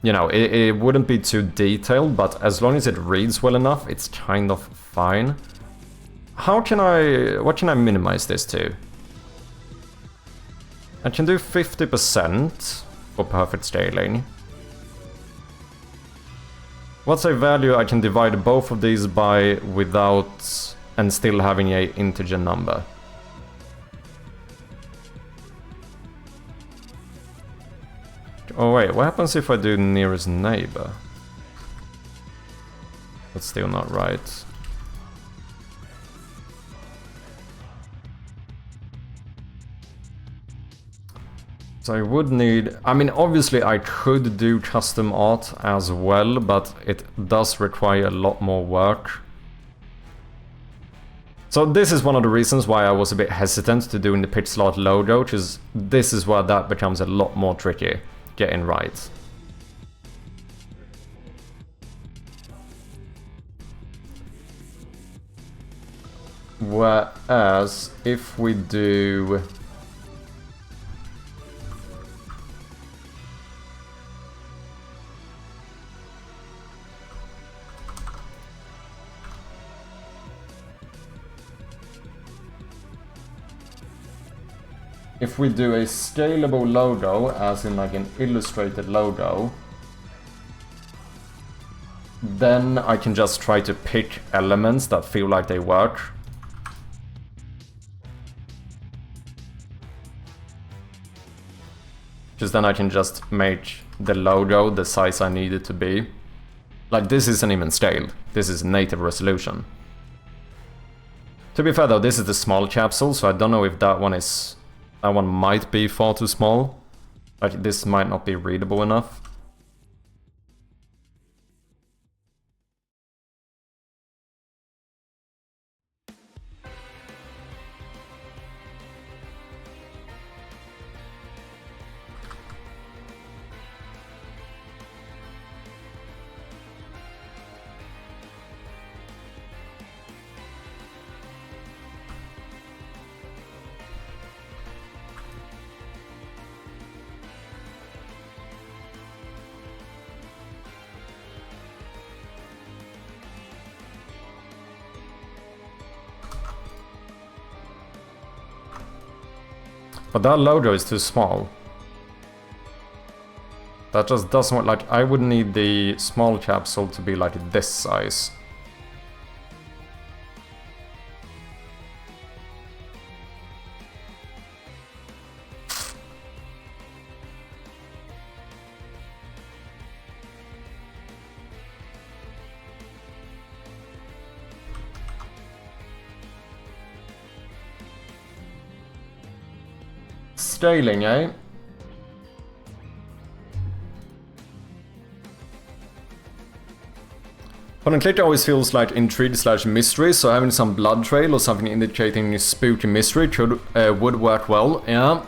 you know, it wouldn't be too detailed, but as long as it reads well enough, it's kind of fine. What can I minimize this to? I can do 50% for perfect scaling. What's a value I can divide both of these by without and still having a integer number? Oh wait, what happens if I do nearest neighbor? That's still not right. So I would need... I mean, obviously I could do custom art as well, but it does require a lot more work. So this is one of the reasons why I was a bit hesitant to doing the pixel art logo, because this is where that becomes a lot more tricky getting right. Whereas if we do... If we do a scalable logo, as in like an illustrated logo, then I can just try to pick elements that feel like they work. Because then I can just make the logo the size I need it to be. Like, this isn't even scaled. This is native resolution. To be fair though, this is the small capsule, so I don't know if that one is... That one might be far too small. Like, this might not be readable enough. But that logo is too small. That just doesn't work. Like, I would need the small capsule to be like this size. Scaling, eh? Point and click always feels like intrigue slash mystery, so having some blood trail or something indicating spooky mystery would work well, yeah.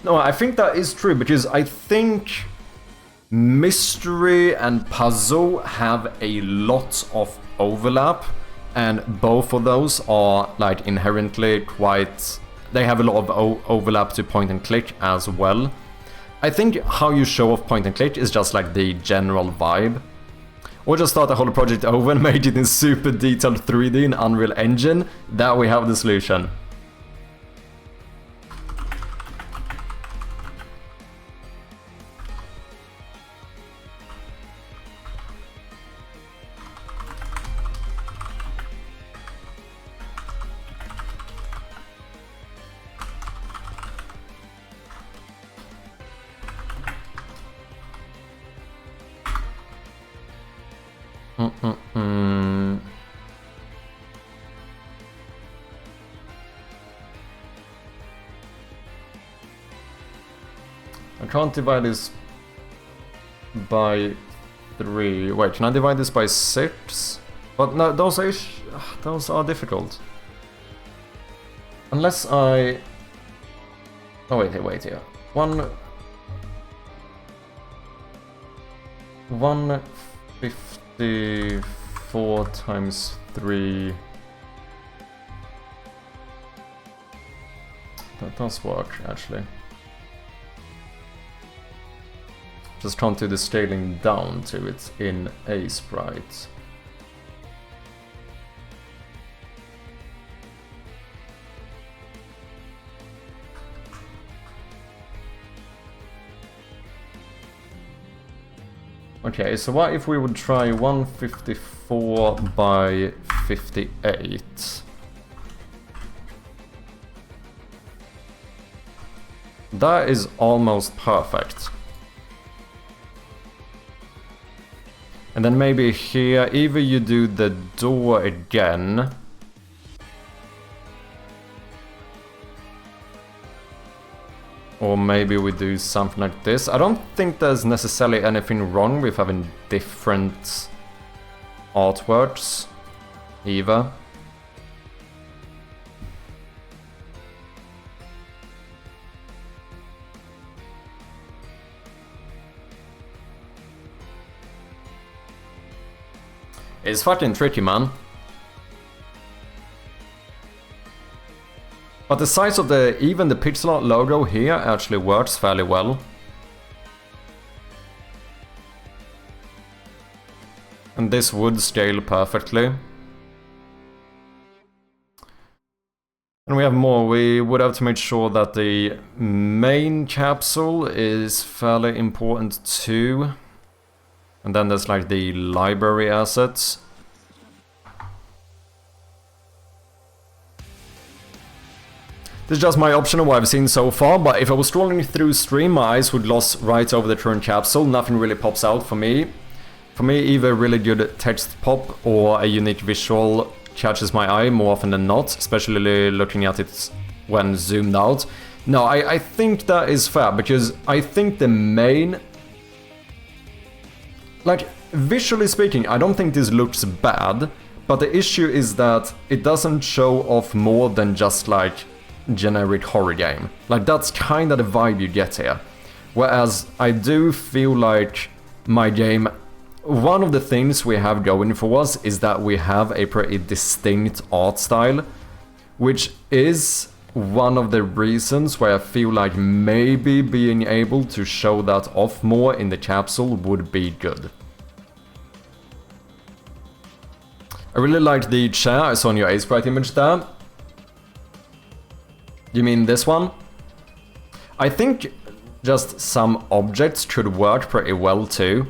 No, I think that is true, because I think mystery and puzzle have a lot of overlap, and both of those are like inherently quite... They have a lot of overlap to point and click as well. I think how you show off point and click is just like the general vibe. Or just start the whole project over and make it in super detailed 3D in Unreal Engine. That we have the solution. can't divide this by 3. Wait, can I divide this by 6? But no, those are difficult. Unless I... Oh, wait here. 154 times 3... That does work, actually. Just can't do the scaling down to it in a sprite. Okay, so what if we would try 154 by 58? That is almost perfect. And then maybe here, either you do the door again. Or maybe we do something like this. I don't think there's necessarily anything wrong with having different artworks either. It's fucking tricky, man. But the size of even the pixel art logo here actually works fairly well. And this would scale perfectly. And we have more. We would have to make sure that the main capsule is fairly important too. And then there's like the library assets. This is just my option of what I've seen so far, but if I was scrolling through stream, my eyes would gloss right over the current capsule. Nothing really pops out for me. For me, either really good text pop or a unique visual catches my eye more often than not, especially looking at it when zoomed out. No, I think that is fair, because I think the main... Like, visually speaking, I don't think this looks bad, but the issue is that it doesn't show off more than just like generic horror game. Like, that's kind of the vibe you get here. Whereas I do feel like my game, one of the things we have going for us is that we have a pretty distinct art style, which is one of the reasons where I feel like maybe being able to show that off more in the capsule would be good. I really like the chair I saw on your A-Sprite image there. You mean this one? I think just some objects could work pretty well too.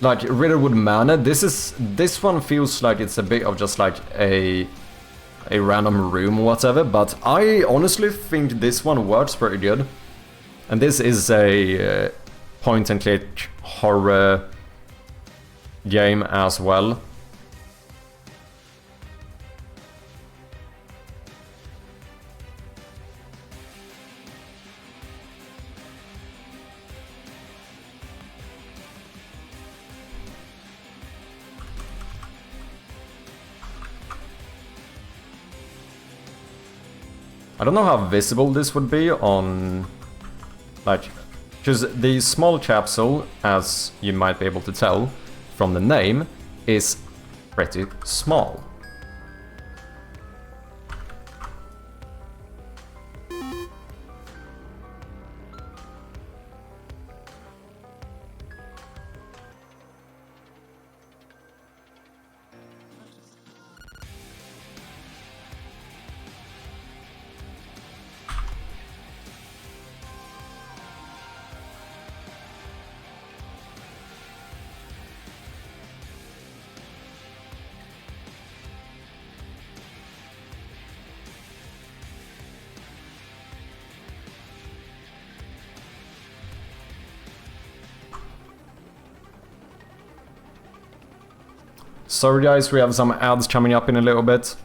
Like Riddlewood Manor, this one feels like it's a bit of just like a random room or whatever, but I honestly think this one works pretty good. And this is a point and click horror game as well. I don't know how visible this would be on, like, because the small capsule, as you might be able to tell from the name, is pretty small. Sorry guys, we have some ads coming up in a little bit.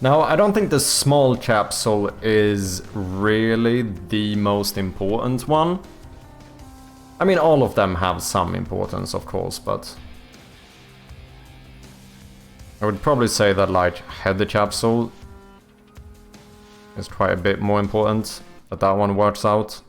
Now, I don't think the small capsule is really the most important one. I mean, all of them have some importance, of course, but I would probably say that, like, header capsule is quite a bit more important, that one works out.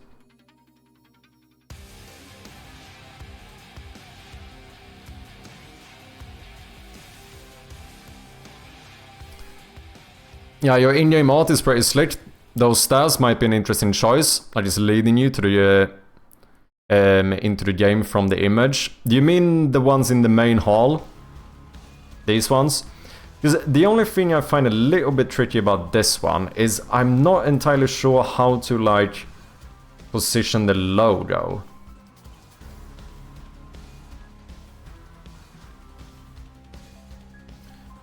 Yeah, your in-game art is pretty slick. Those stairs might be an interesting choice, like it's leading you to the into the game from the image. Do you mean the ones in the main hall? These ones? Because the only thing I find a little bit tricky about this one is I'm not entirely sure how to, like, position the logo.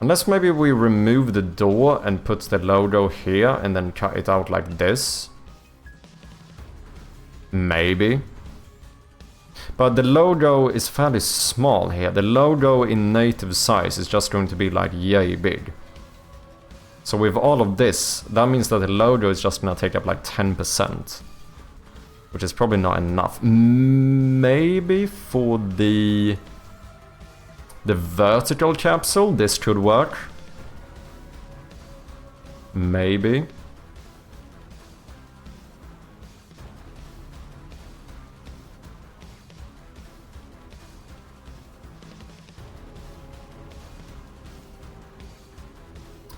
Unless maybe we remove the door and put the logo here and then cut it out like this. Maybe. But the logo is fairly small here. The logo in native size is just going to be like yay big. So with all of this, that means that the logo is just gonna take up like 10%. Which is probably not enough. Maybe for the vertical capsule, this could work. Maybe.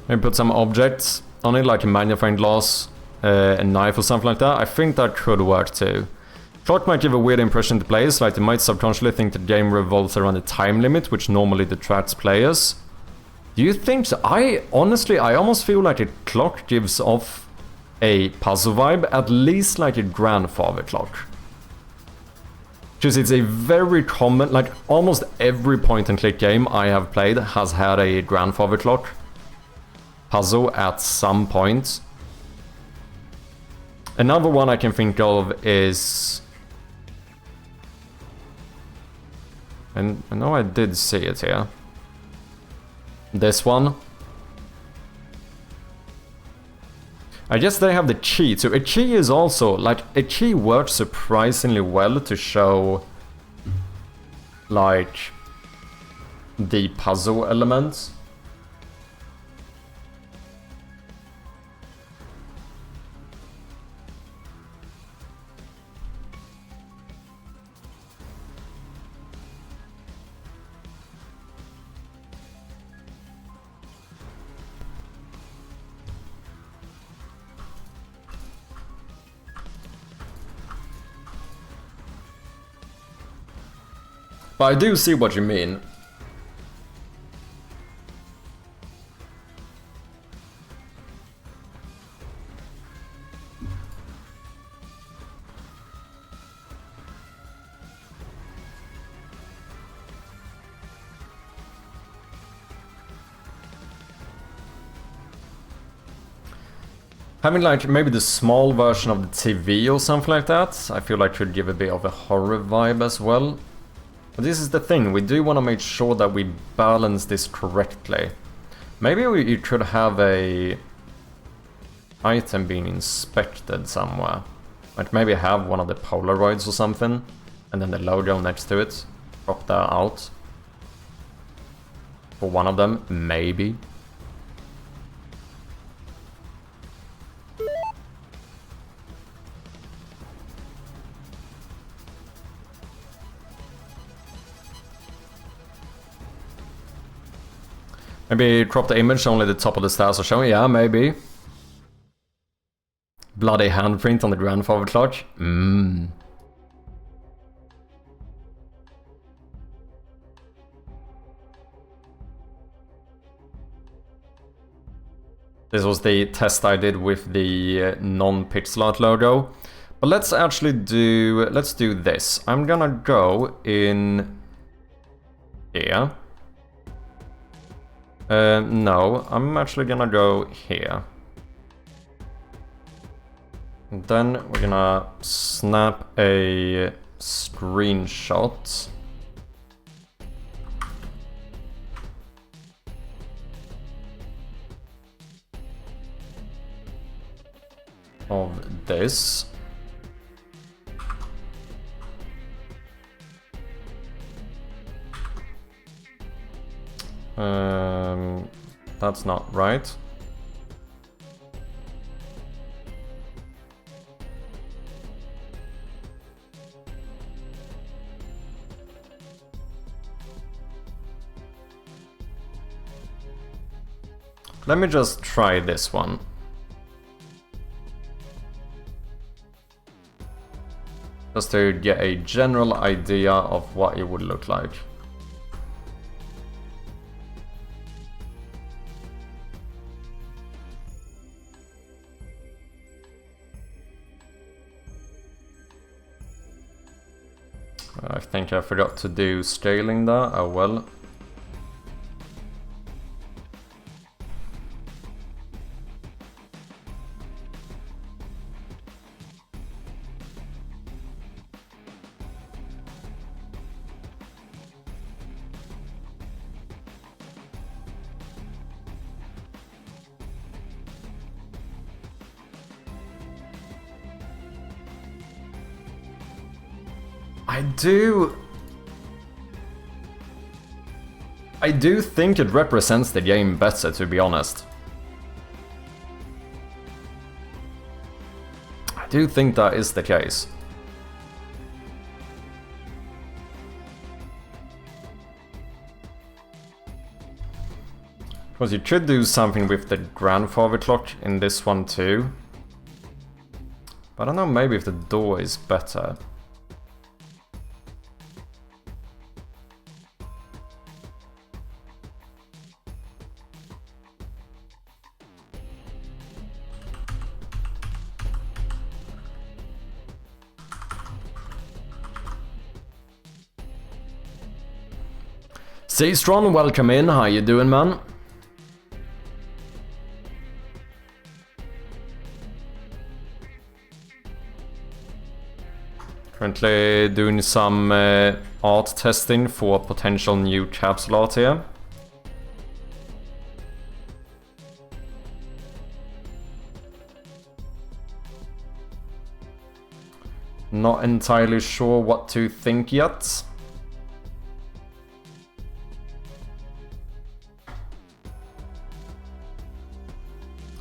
Maybe put some objects on it, like a magnifying glass, a knife or something like that. I think that could work too. Clock might give a weird impression to players, like they might subconsciously think the game revolves around a time limit, which normally detracts players. Do you think so? I almost feel like a clock gives off a puzzle vibe, at least like a grandfather clock. Because it's a very common, like almost every point and click game I have played has had a grandfather clock puzzle at some point. Another one I can think of is... And I know I did see it here. This one. I guess they have the key. So a key is also, like, a key works surprisingly well to show, like, the puzzle elements. But I do see what you mean. Having like maybe the small version of the TV or something like that, I feel like could give a bit of a horror vibe as well. But this is the thing, we do want to make sure that we balance this correctly. Maybe you could have a item being inspected somewhere. Like maybe have one of the Polaroids or something, and then the logo next to it. Crop that out. For one of them, maybe. Maybe crop the image, only the top of the stairs are showing. Yeah, maybe. Bloody handprint on the grandfather clock. This was the test I did with the non-pixel art logo. But let's actually do... Let's do this. I'm gonna go in... here. No, I'm actually gonna go here. And then we're gonna snap a screenshot. of this. That's not right. Let me just try this one. Just to get a general idea of what it would look like. I think I forgot to do scaling there. Oh well. I do think it represents the game better, to be honest. I do think that is the case. Because you could do something with the grandfather clock in this one too. But I don't know, maybe if the door is better. Seastron, welcome in. How you doing, man? Currently doing some art testing for potential new capsule art here. Not entirely sure what to think yet.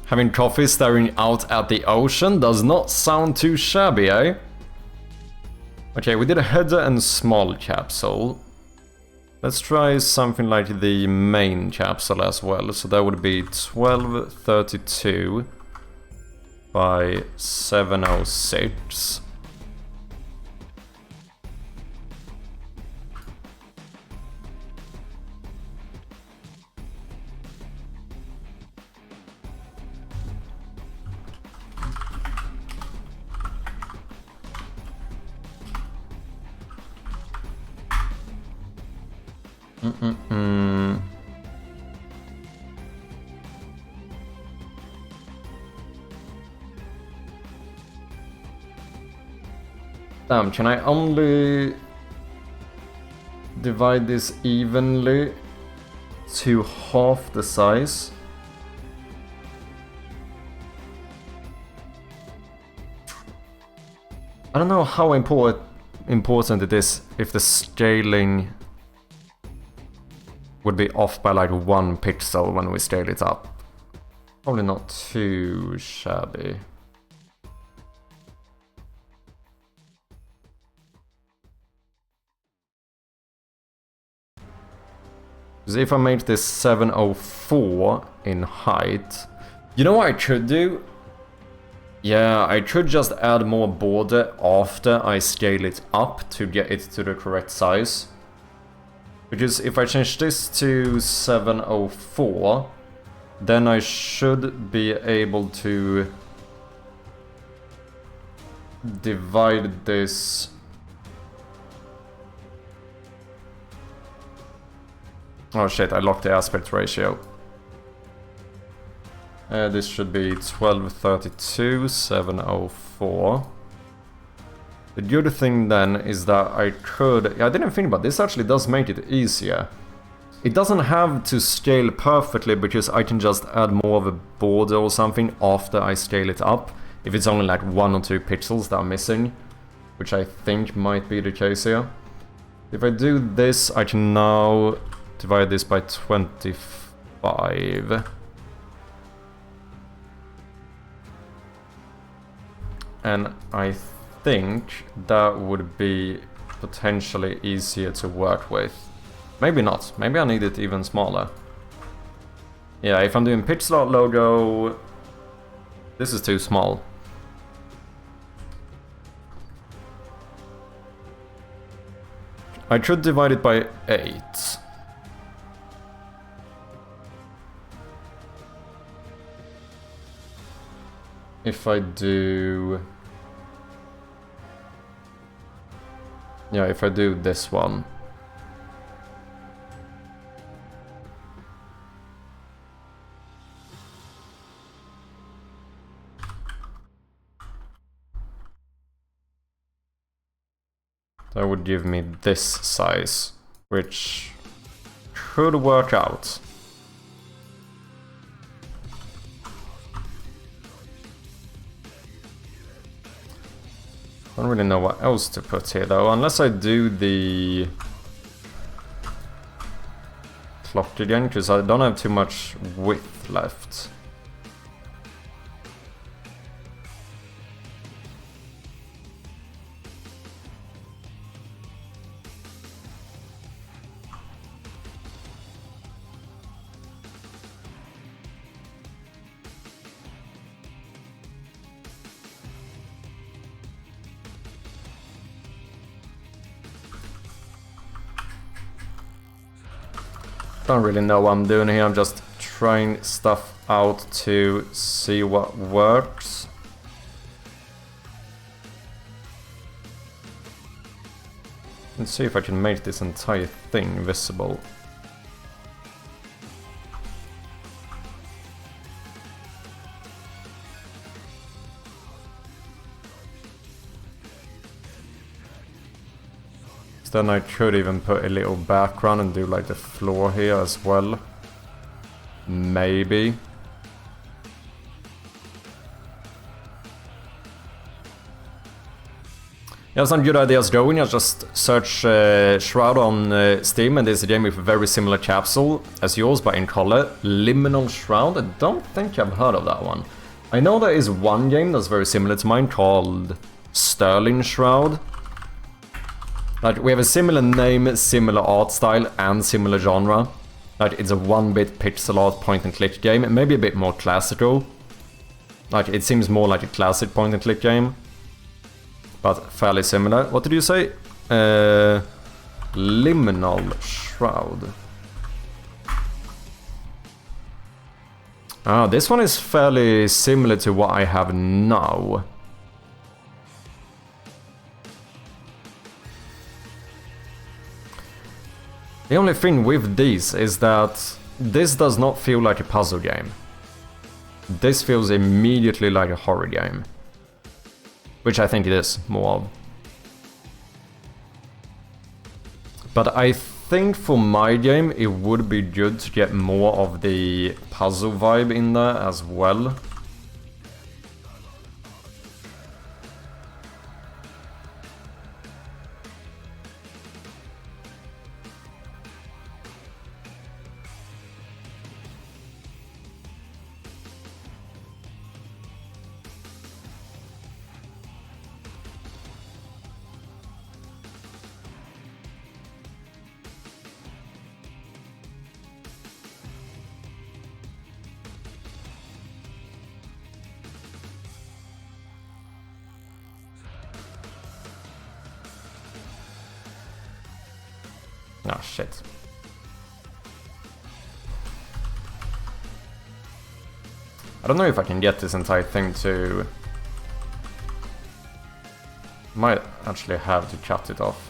Having coffee staring out at the ocean does not sound too shabby, eh? Okay, we did a header and small capsule. Let's try something like the main capsule as well. So that would be 1232 by 706. Damn, can I only divide this evenly to half the size? I don't know how important it is if the scaling would be off by like 1 pixel when we scale it up. Probably not too shabby. Because if I make this 704 in height, you know what I could do? Yeah, I could just add more border after I scale it up to get it to the correct size. Because if I change this to 704, then I should be able to divide this. Oh shit, I locked the aspect ratio. This should be 1232, 704. The good thing then is that I could... I didn't think about this, actually does make it easier. It doesn't have to scale perfectly because I can just add more of a border or something after I scale it up. if it's only like 1 or 2 pixels that are missing, which I think might be the case here. If I do this, I can now divide this by 25. And I think that would be potentially easier to work with. Maybe not. Maybe I need it even smaller. Yeah, if I'm doing pixel art logo, this is too small. I should divide it by 8. If I do... Yeah, if I do this one. That would give me this size, which should work out. I don't really know what else to put here though, unless I do the clock again, because I don't have too much width left. Don't really know what I'm doing here, I'm just trying stuff out to see what works. Let's see if I can make this entire thing visible. Then I could even put a little background and do like the floor here as well. Maybe. Yeah, some good ideas going. I just search Shroud on Steam, and there's a game with a very similar capsule as yours, but in color. Liminal Shroud. I don't think I've heard of that one. I know there is one game that's very similar to mine called Sterling Shroud. Like, we have a similar name, similar art style, and similar genre. Like, it's a 1-bit pixel art point-and-click game, maybe a bit more classical. Like, it seems more like a classic point-and-click game, but fairly similar. What did you say? Liminal Shroud. Ah, this one is fairly similar to what I have now. The only thing with these is that this does not feel like a puzzle game. This feels immediately like a horror game. Which I think it is more of. But I think for my game it would be good to get more of the puzzle vibe in there as well. Oh shit. I don't know if I can get this entire thing to... Might actually have to cut it off.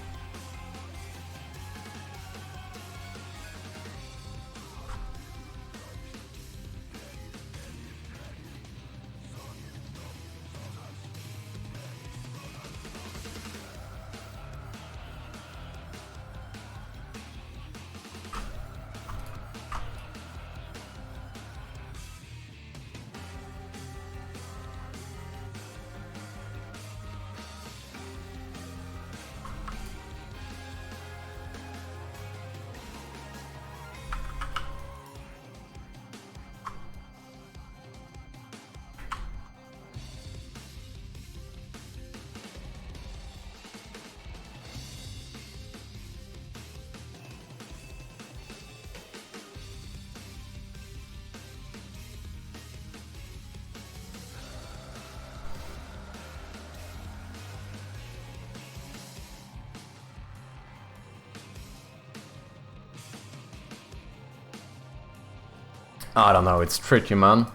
I don't know, it's tricky, man.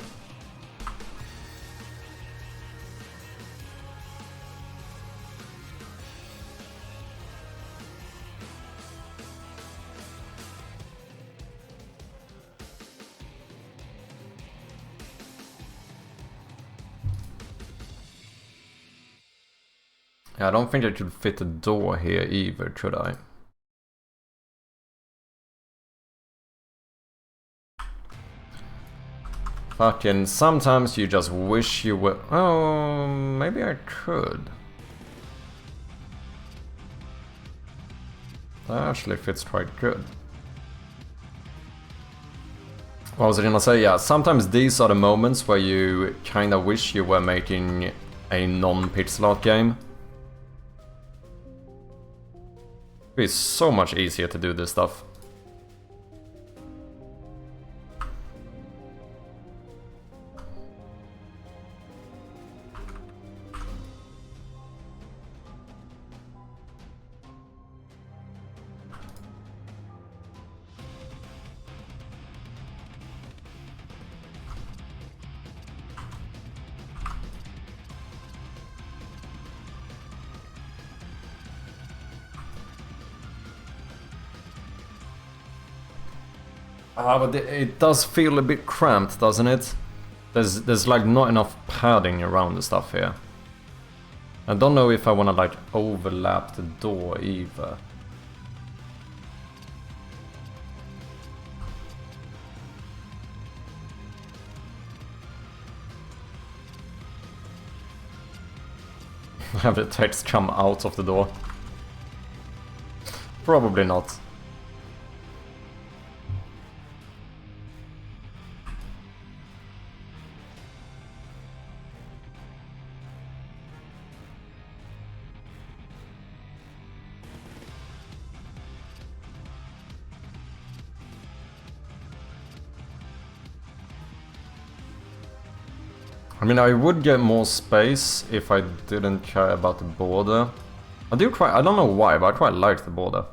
I don't think I should fit a door here either, should I? Fucking sometimes you just wish you were... Oh, maybe I could. That actually fits quite good. What was I gonna say? Yeah, sometimes these are the moments where you kinda wish you were making a non-pixel art game. It'd be so much easier to do this stuff. But it does feel a bit cramped, doesn't it? There's like not enough padding around the stuff here. I don't know if I wanna like overlap the door either. Have the text come out of the door? Probably not. I mean, I would get more space if I didn't care about the border. I don't know why, but I quite like the border.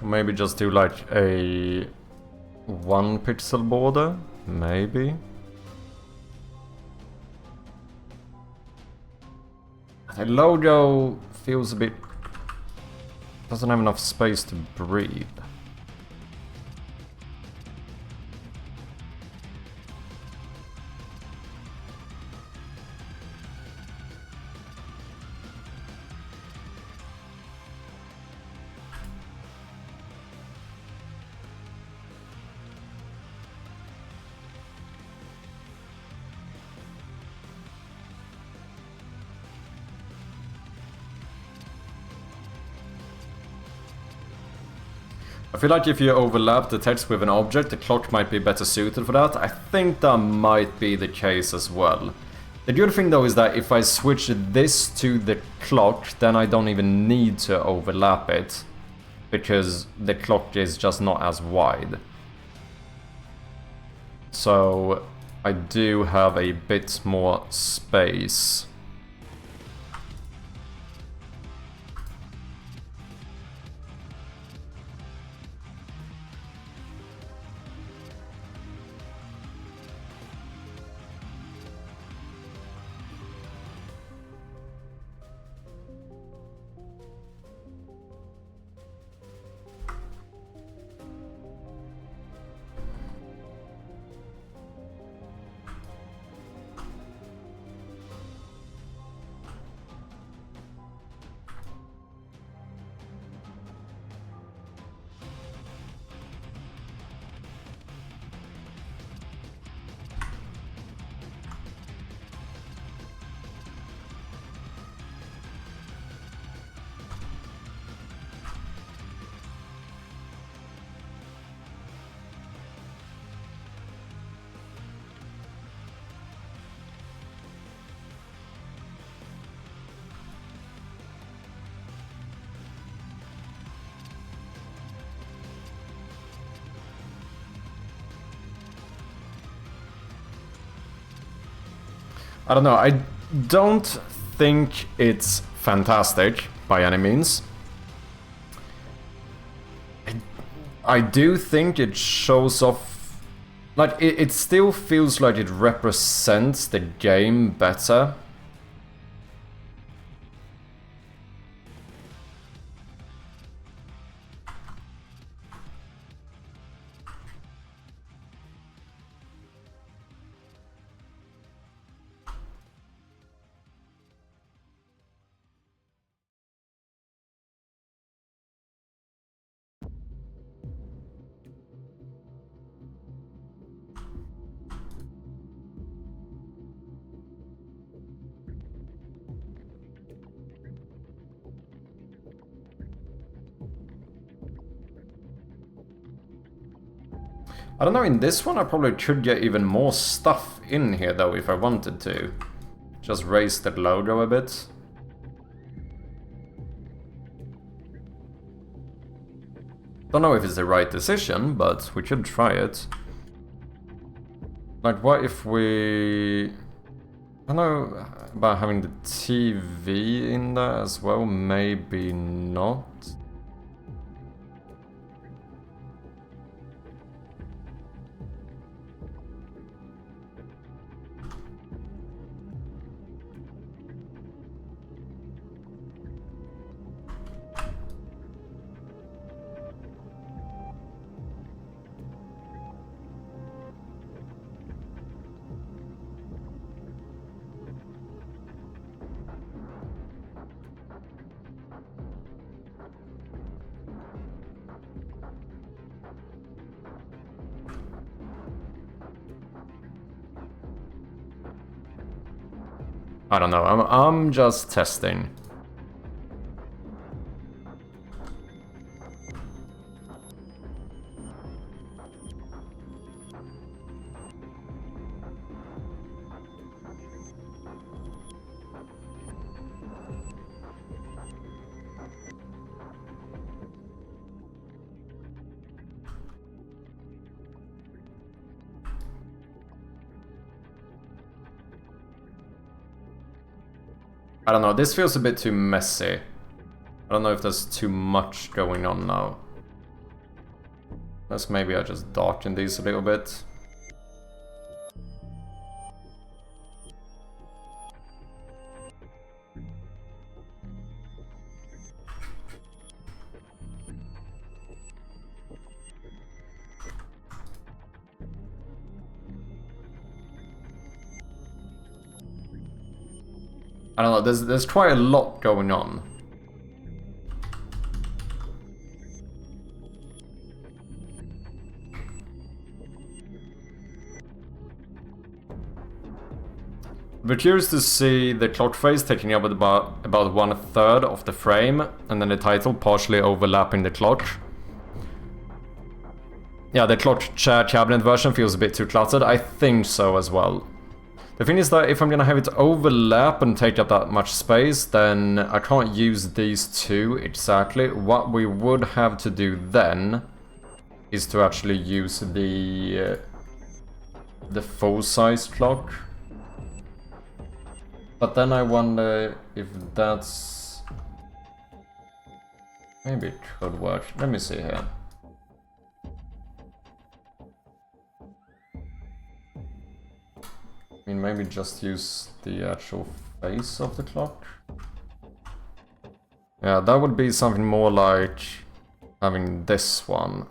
Maybe just do like a 1 pixel border, maybe. The logo feels a bit... doesn't have enough space to breathe. I feel like if you overlap the text with an object, the clock might be better suited for that. I think that might be the case as well. The good thing though is that if I switch this to the clock, then I don't even need to overlap it, because the clock is just not as wide. So I do have a bit more space. I don't know, I don't think it's fantastic by any means. I do think it shows off... Like, it still feels like it represents the game better. I don't know, in this one I probably could get even more stuff in here though if I wanted to. Just raise the logo a bit. Don't know if it's the right decision, but we could try it. Like, what if we... I don't know about having the TV in there as well, maybe not. I don't know, I'm just testing. I don't know, this feels a bit too messy. I don't know if there's too much going on now. Let's maybe I just darken these a little bit. I don't know, there's quite a lot going on. We're curious to see the clock face taking up about 1/3 of the frame, and then the title partially overlapping the clock. Yeah, the clock chair cabinet version feels a bit too cluttered. I think so as well. The thing is that if I'm gonna have it overlap and take up that much space, then I can't use these two exactly. What we would have to do then is to actually use the full-size clock. But then I wonder if that's... Maybe it could work. Let me see here. I mean, maybe just use the actual face of the clock. Yeah, that would be something more like having this one.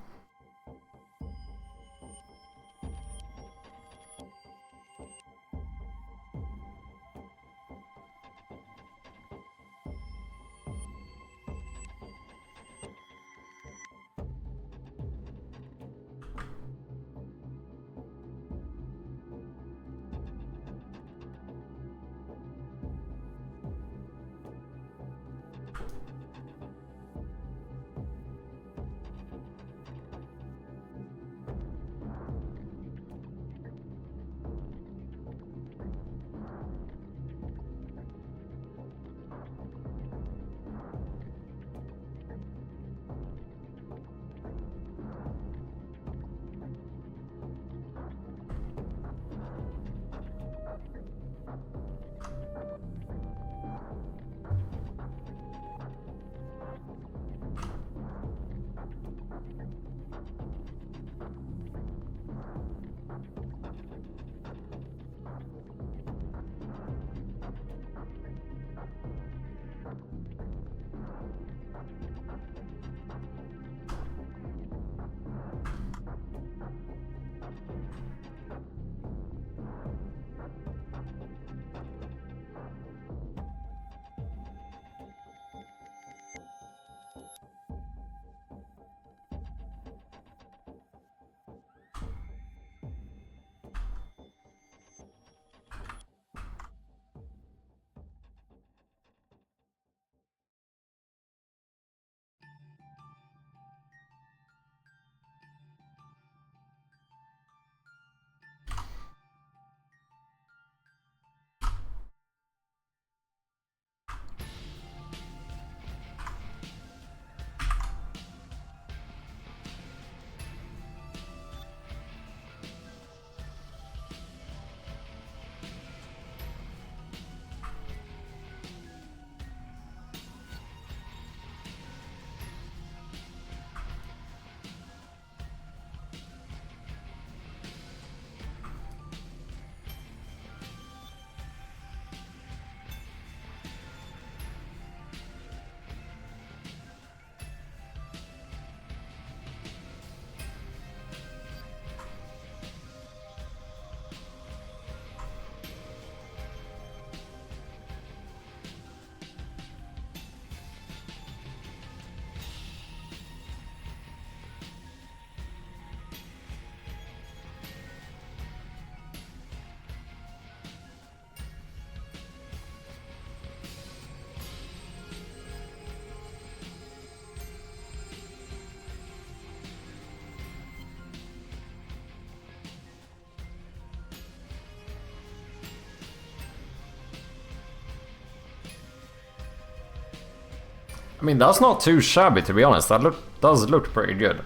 I mean, that's not too shabby, to be honest. That does look pretty good.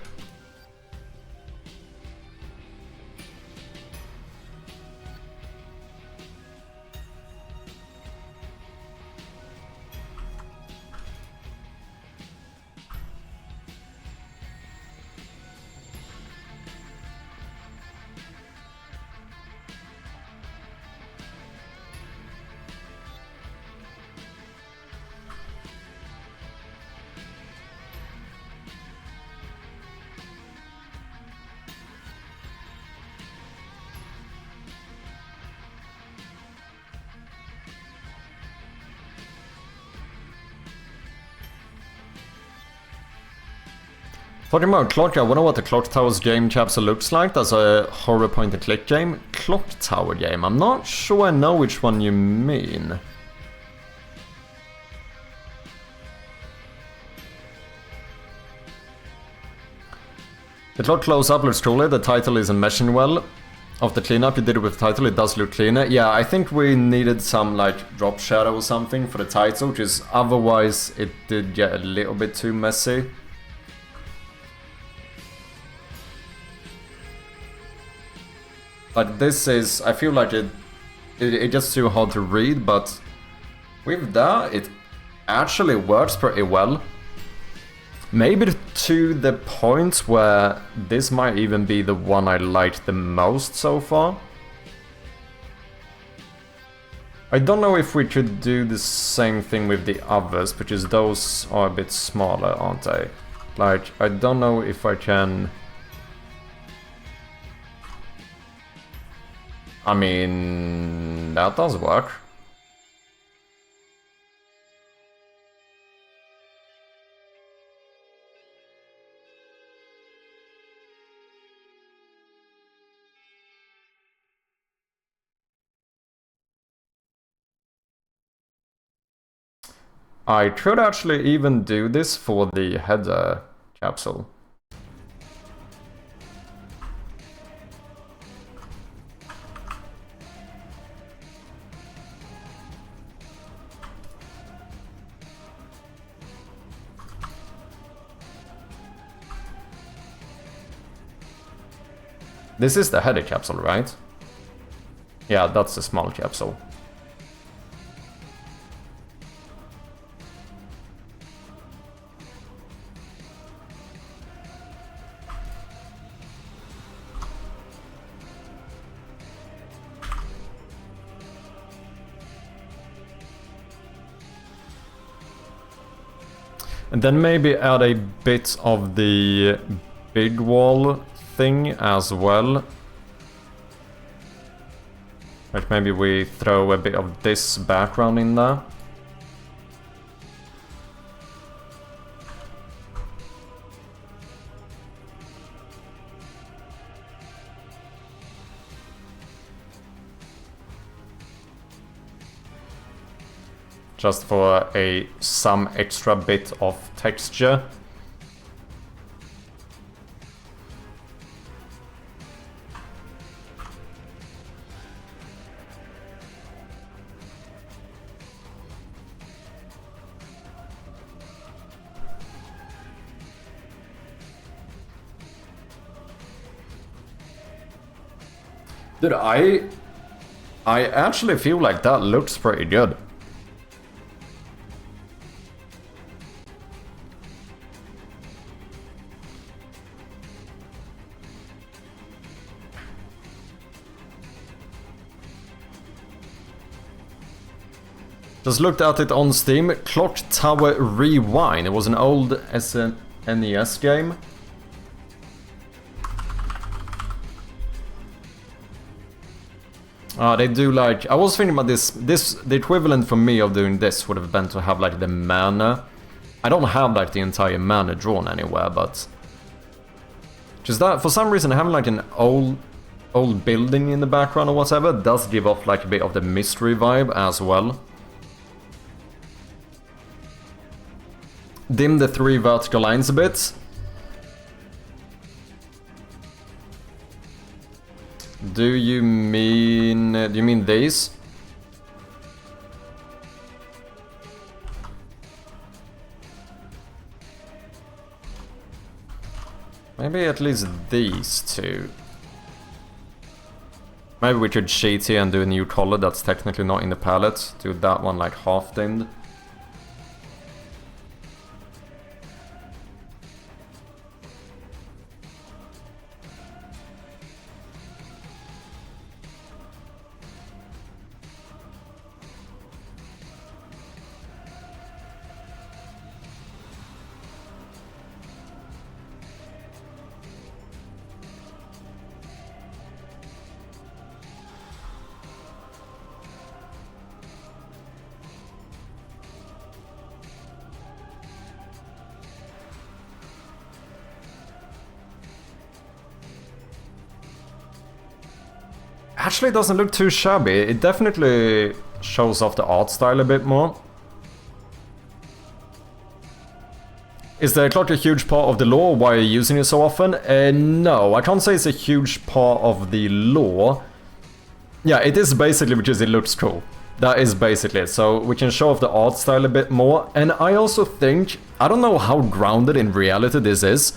Talking about Clock, I wonder what the Clock Tower's game capsule looks like. That's a horror point-and-click game. Clock Tower game. I'm not sure I know which one you mean. The clock close-up looks cooler. The title isn't meshing well. Of the cleanup you did it with the title, it does look cleaner. Yeah, I think we needed some like drop shadow or something for the title, because otherwise it did get a little bit too messy. Like this is, I feel like it gets too hard to read, but with that it actually works pretty well. Maybe to the point where this might even be the one I liked the most so far. I don't know if we could do the same thing with the others, because those are a bit smaller, aren't they? Like, I don't know if I can... I mean, that does work. I could actually even do this for the header capsule. This is the header capsule, right? Yeah, that's the small capsule. And then maybe add a bit of the big wall thing as well. Like maybe we throw a bit of this background in there. Just for some extra bit of texture. Dude, I actually feel like that looks pretty good. Just looked at it on Steam. Clock Tower Rewind. It was an old NES game. They do like... I was thinking about this. The equivalent for me of doing this would have been to have like the mana. I don't have like the entire mana drawn anywhere, but... Just that, for some reason, having like an old building in the background or whatever does give off like a bit of the mystery vibe as well. Dim the 3 vertical lines a bit. Do you mean these? Maybe at least these two. Maybe we could cheat here and do a new color that's technically not in the palette. Do that one like half dimmed. Actually, it doesn't look too shabby. It definitely shows off the art style a bit more. Is the clock a huge part of the lore? Why are you using it so often? No, I can't say it's a huge part of the lore. Yeah, it is basically because it looks cool. That is basically it. So we can show off the art style a bit more. And I also think, I don't know how grounded in reality this is,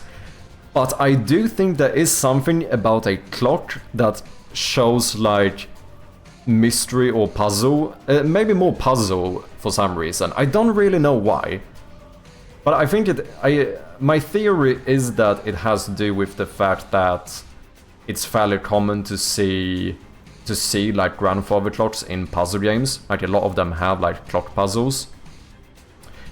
but I do think there is something about a clock that shows like mystery or puzzle, maybe more puzzle for some reason. I don't really know why, but I think my theory is that it has to do with the fact that it's fairly common to see like grandfather clocks in puzzle games. Like a lot of them have like clock puzzles.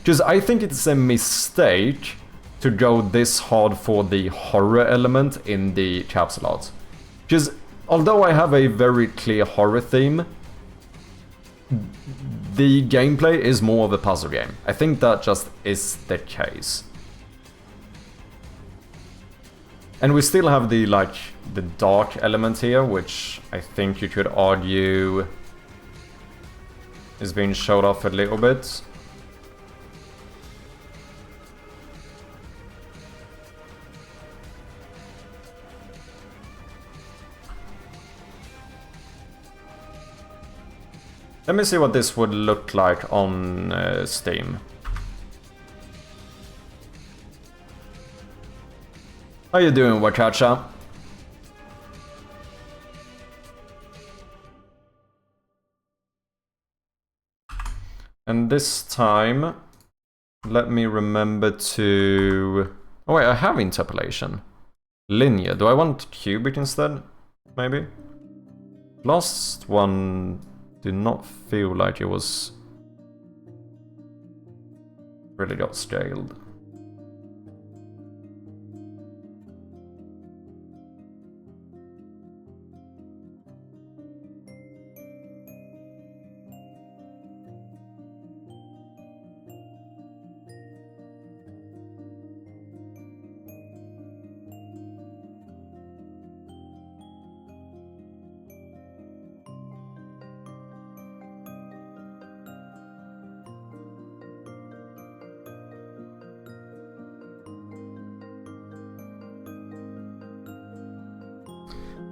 Because I think it's a mistake to go this hard for the horror element in the capsule art. Because although I have a very clear horror theme, the gameplay is more of a puzzle game. I think that just is the case. And we still have the dark element here, which I think you could argue is being showed off a little bit. Let me see what this would look like on Steam. How you doing, Wakacha? And this time, let me remember to... Oh wait, I have interpolation. Linear. Do I want cubic instead? Maybe? Last one did not feel like it was... really got scaled.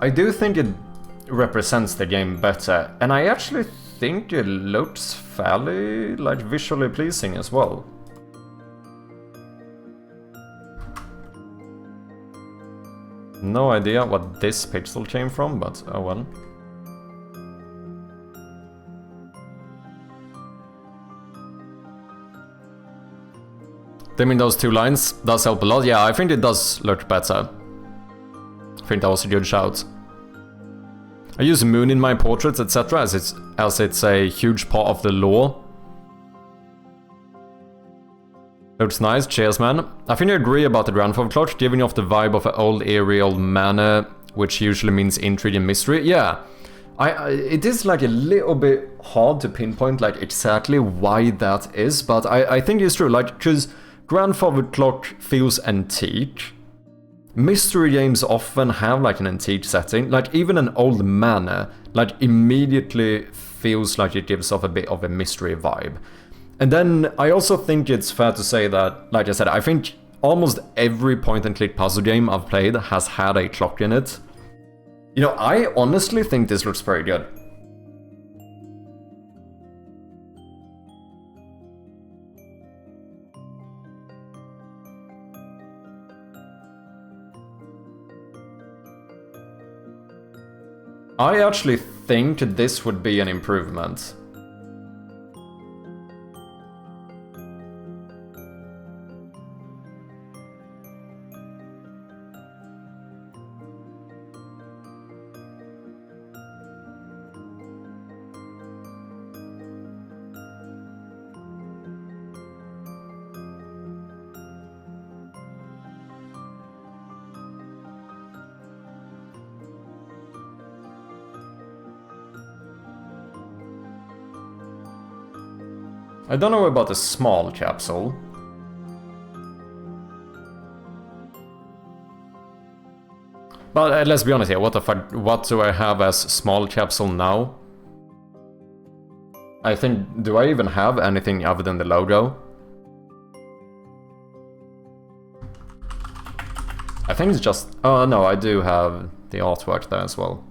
I do think it represents the game better, and I actually think it looks fairly, visually pleasing as well. No idea what this pixel came from, but oh well. Dimming those two lines does help a lot. Yeah, I think it does look better. I think that was a good shout. I use moon in my portraits, etc. as it's a huge part of the lore. Looks nice, cheers man. I think I agree about the grandfather clock, giving off the vibe of an old eerie old manor, which usually means intrigue and mystery. Yeah, it is a little bit hard to pinpoint exactly why that is, but I think it's true, because grandfather clock feels antique. Mystery games often have an antique setting, even an old manor, immediately feels like it gives off a bit of a mystery vibe. And then I also think it's fair to say that, like I said, I think almost every point and click puzzle game I've played has had a clock in it. You know, I honestly think this looks very good. I actually think this would be an improvement. I don't know about the small capsule. But let's be honest here, what the fuck, what do I have as small capsule now? I think, do I even have anything other than the logo? I think it's just, oh no, I do have the artwork there as well.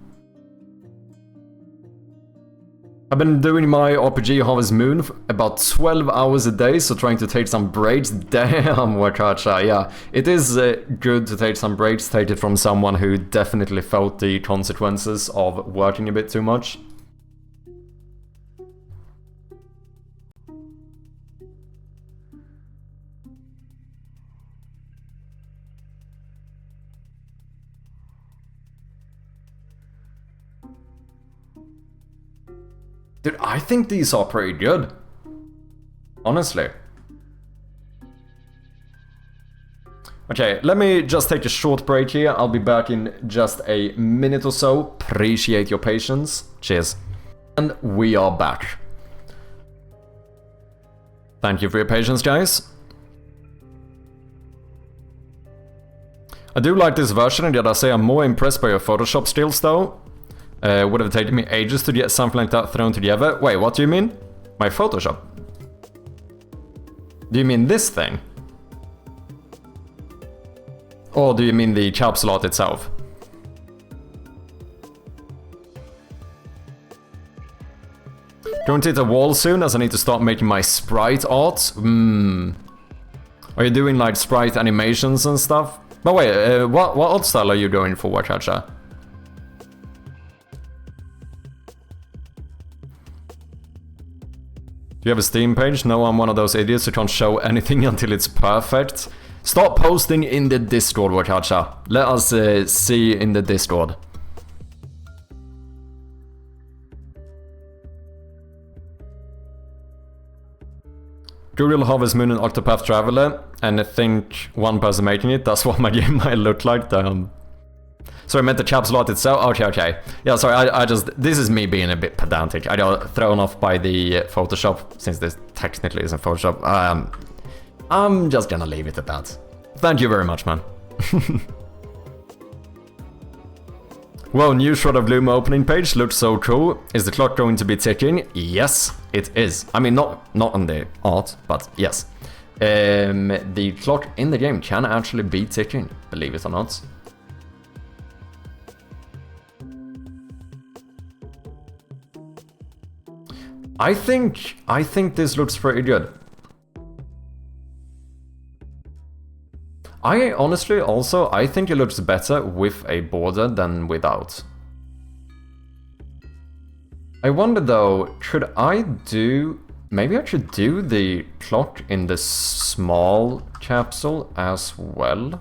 I've been doing my RPG Harvest Moon for about 12 hours a day, so trying to take some breaks. Damn, Wakacha, yeah. It is good to take some breaks, take it from someone who definitely felt the consequences of working a bit too much. Dude, I think these are pretty good. Honestly. Okay, let me just take a short break here. I'll be back in just a minute or so. Appreciate your patience. Cheers. And we are back. Thank you for your patience, guys. I do like this version, and yet I say I'm more impressed by your Photoshop skills though. Would have taken me ages to get something like that thrown together. Wait, what do you mean? My Photoshop? Do you mean this thing? Or do you mean the capsule art itself? Going to hit a wall soon as I need to start making my sprite art? Are you doing like sprite animations and stuff? But wait, what art style are you going for, Wakacha? Do you have a Steam page? No, I'm one of those idiots who can't show anything until it's perfect. Start posting in the Discord, Wakacha. Let us see in the Discord. Google Harvest Moon and Octopath Traveler, and I think one person making it, that's what my game might look like. So I meant the capsule art itself. Okay. Yeah, sorry, I just, this is me being a bit pedantic. I got thrown off by the Photoshop, since this technically isn't Photoshop. I'm just gonna leave it at that. Thank you very much, man. Whoa, new Shroud of Gloom opening page, looks so cool. Is the clock going to be ticking? Yes, it is. I mean, not on the art, but yes. The clock in the game can actually be ticking, believe it or not. I think this looks pretty good. I honestly also, I think it looks better with a border than without. I wonder though, should I do, maybe I should do the clock in the small capsule as well?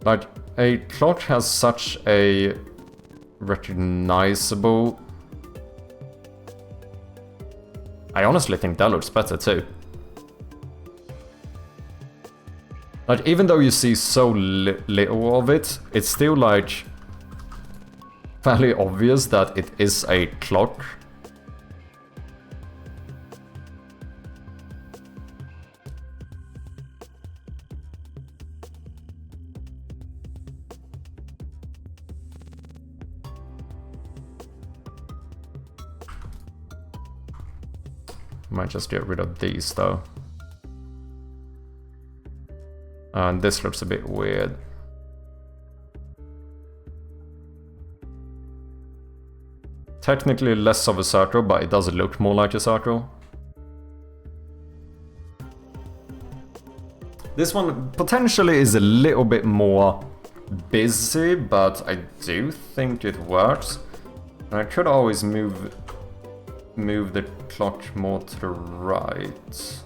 Like, a clock has such a recognizable... I honestly think that looks better too. Like, even though you see so little of it, it's still like fairly obvious that it is a clock. Might just get rid of these though. And this looks a bit weird. Technically less of a circle, but it does look more like a circle. This one potentially is a little bit more busy, but I do think it works. And I could always move the clock more to the right.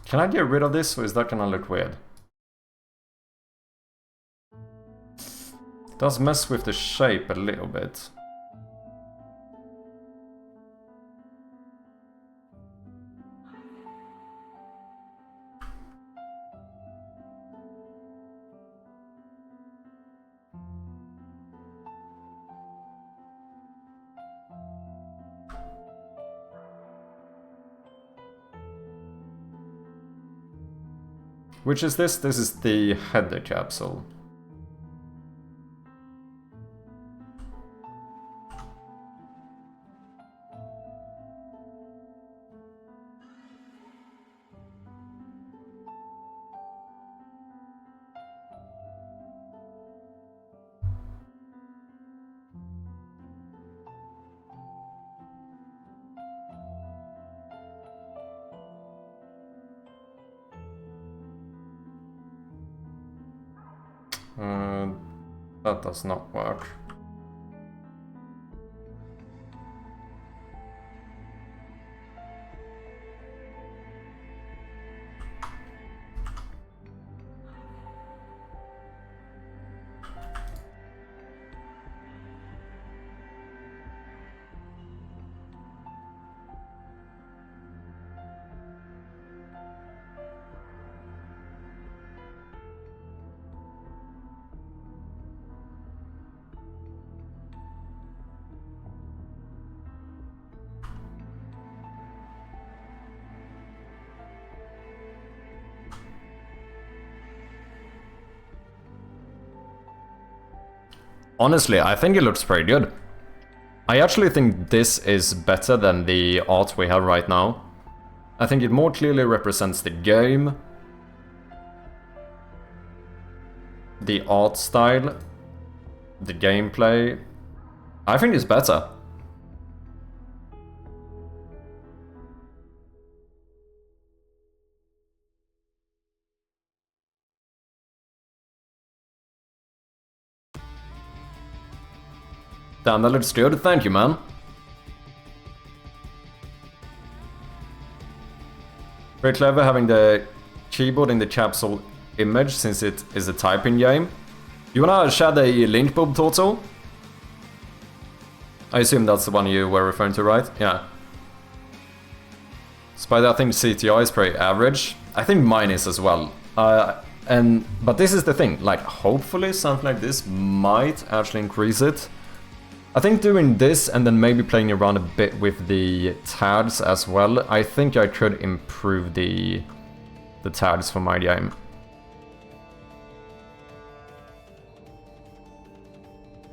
Can I get rid of this, or is that gonna look weird? It does mess with the shape a little bit. Which is this? This is the header capsule. That does not work. Honestly, I think it looks pretty good. I actually think this is better than the art we have right now. I think it more clearly represents the game, the art style, the gameplay. I think it's better. Damn, that looks good. Thank you, man. Very clever having the keyboard in the capsule image since it is a typing game. You wanna share the link, Bob Turtle? I assume that's the one you were referring to, right? Yeah. Spider, I think CTI is pretty average. I think mine is as well. But this is the thing, like, hopefully something like this might actually increase it. I think doing this and then maybe playing around a bit with the tags as well, I think I could improve the tags for my game.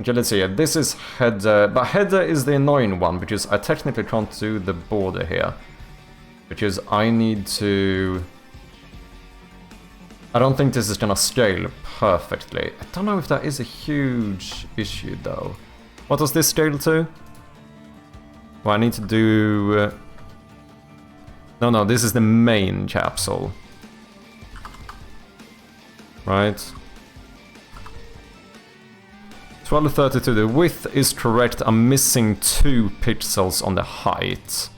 Okay, let's see. This is header, but header is the annoying one because I technically can't do the border here. Because I need to... I don't think this is gonna scale perfectly. I don't know if that is a huge issue though. What does this scale to? Well, I need to do... No, this is the main capsule. Right. 1232, the width is correct. I'm missing 2 pixels on the height.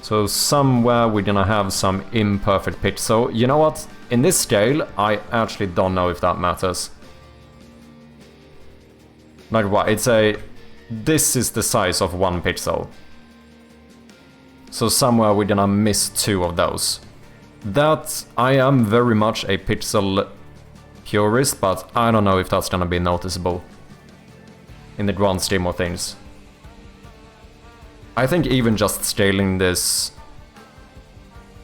So somewhere we're gonna have some imperfect pitch. So you know what? In this scale, I actually don't know if that matters. Like what? It's a... This is the size of 1 pixel. So somewhere we're gonna miss 2 of those. That... I am very much a pixel purist, but I don't know if that's gonna be noticeable in the grand scheme of things. I think even just scaling this...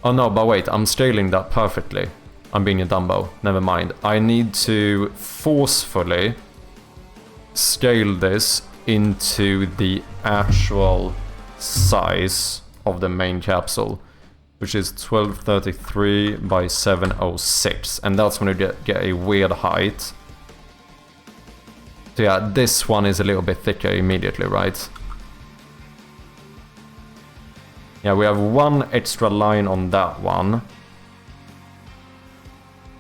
Oh no, but wait, I'm scaling that perfectly. I'm being a Dumbo, never mind. I need to forcefully scale this into the actual size of the main capsule, which is 1233 by 706, and that's when you get a weird height. So yeah, this one is a little bit thicker immediately, right? Yeah, we have 1 extra line on that one.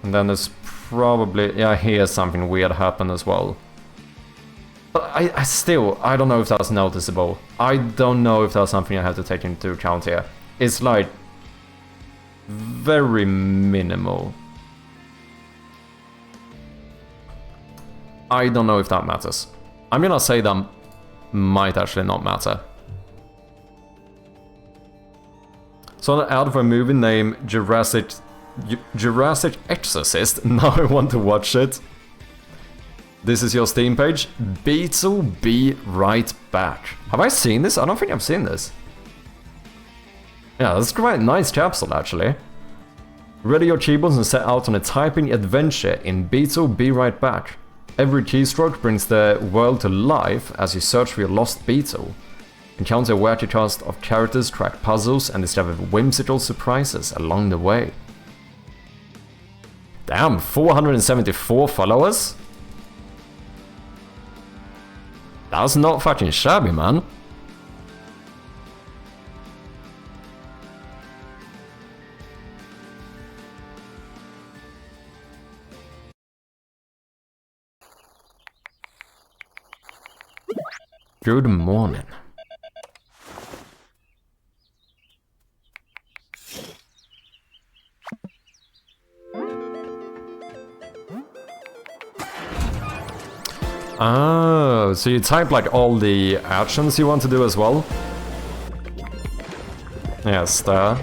And then there's probably... Yeah, here's something weird happen as well. But I still... I don't know if that's noticeable. I don't know if that's something I have to take into account here. It's like... very minimal. I don't know if that matters. I'm gonna say that might actually not matter. So an ad for a movie named Jurassic Exorcist. Now I want to watch it. This is your Steam page. Beetle, be right back. Have I seen this? I don't think I've seen this. Yeah, that's quite a nice capsule actually. Ready your keyboards and set out on a typing adventure in Beetle, be right back. Every keystroke brings the world to life as you search for your lost Beetle. Encounter a wacky cast of characters, crack puzzles, and discover whimsical surprises along the way. Damn, 474 followers? That's not fucking shabby, man. Good morning. Oh, so you type like all the actions you want to do as well? Yes, there.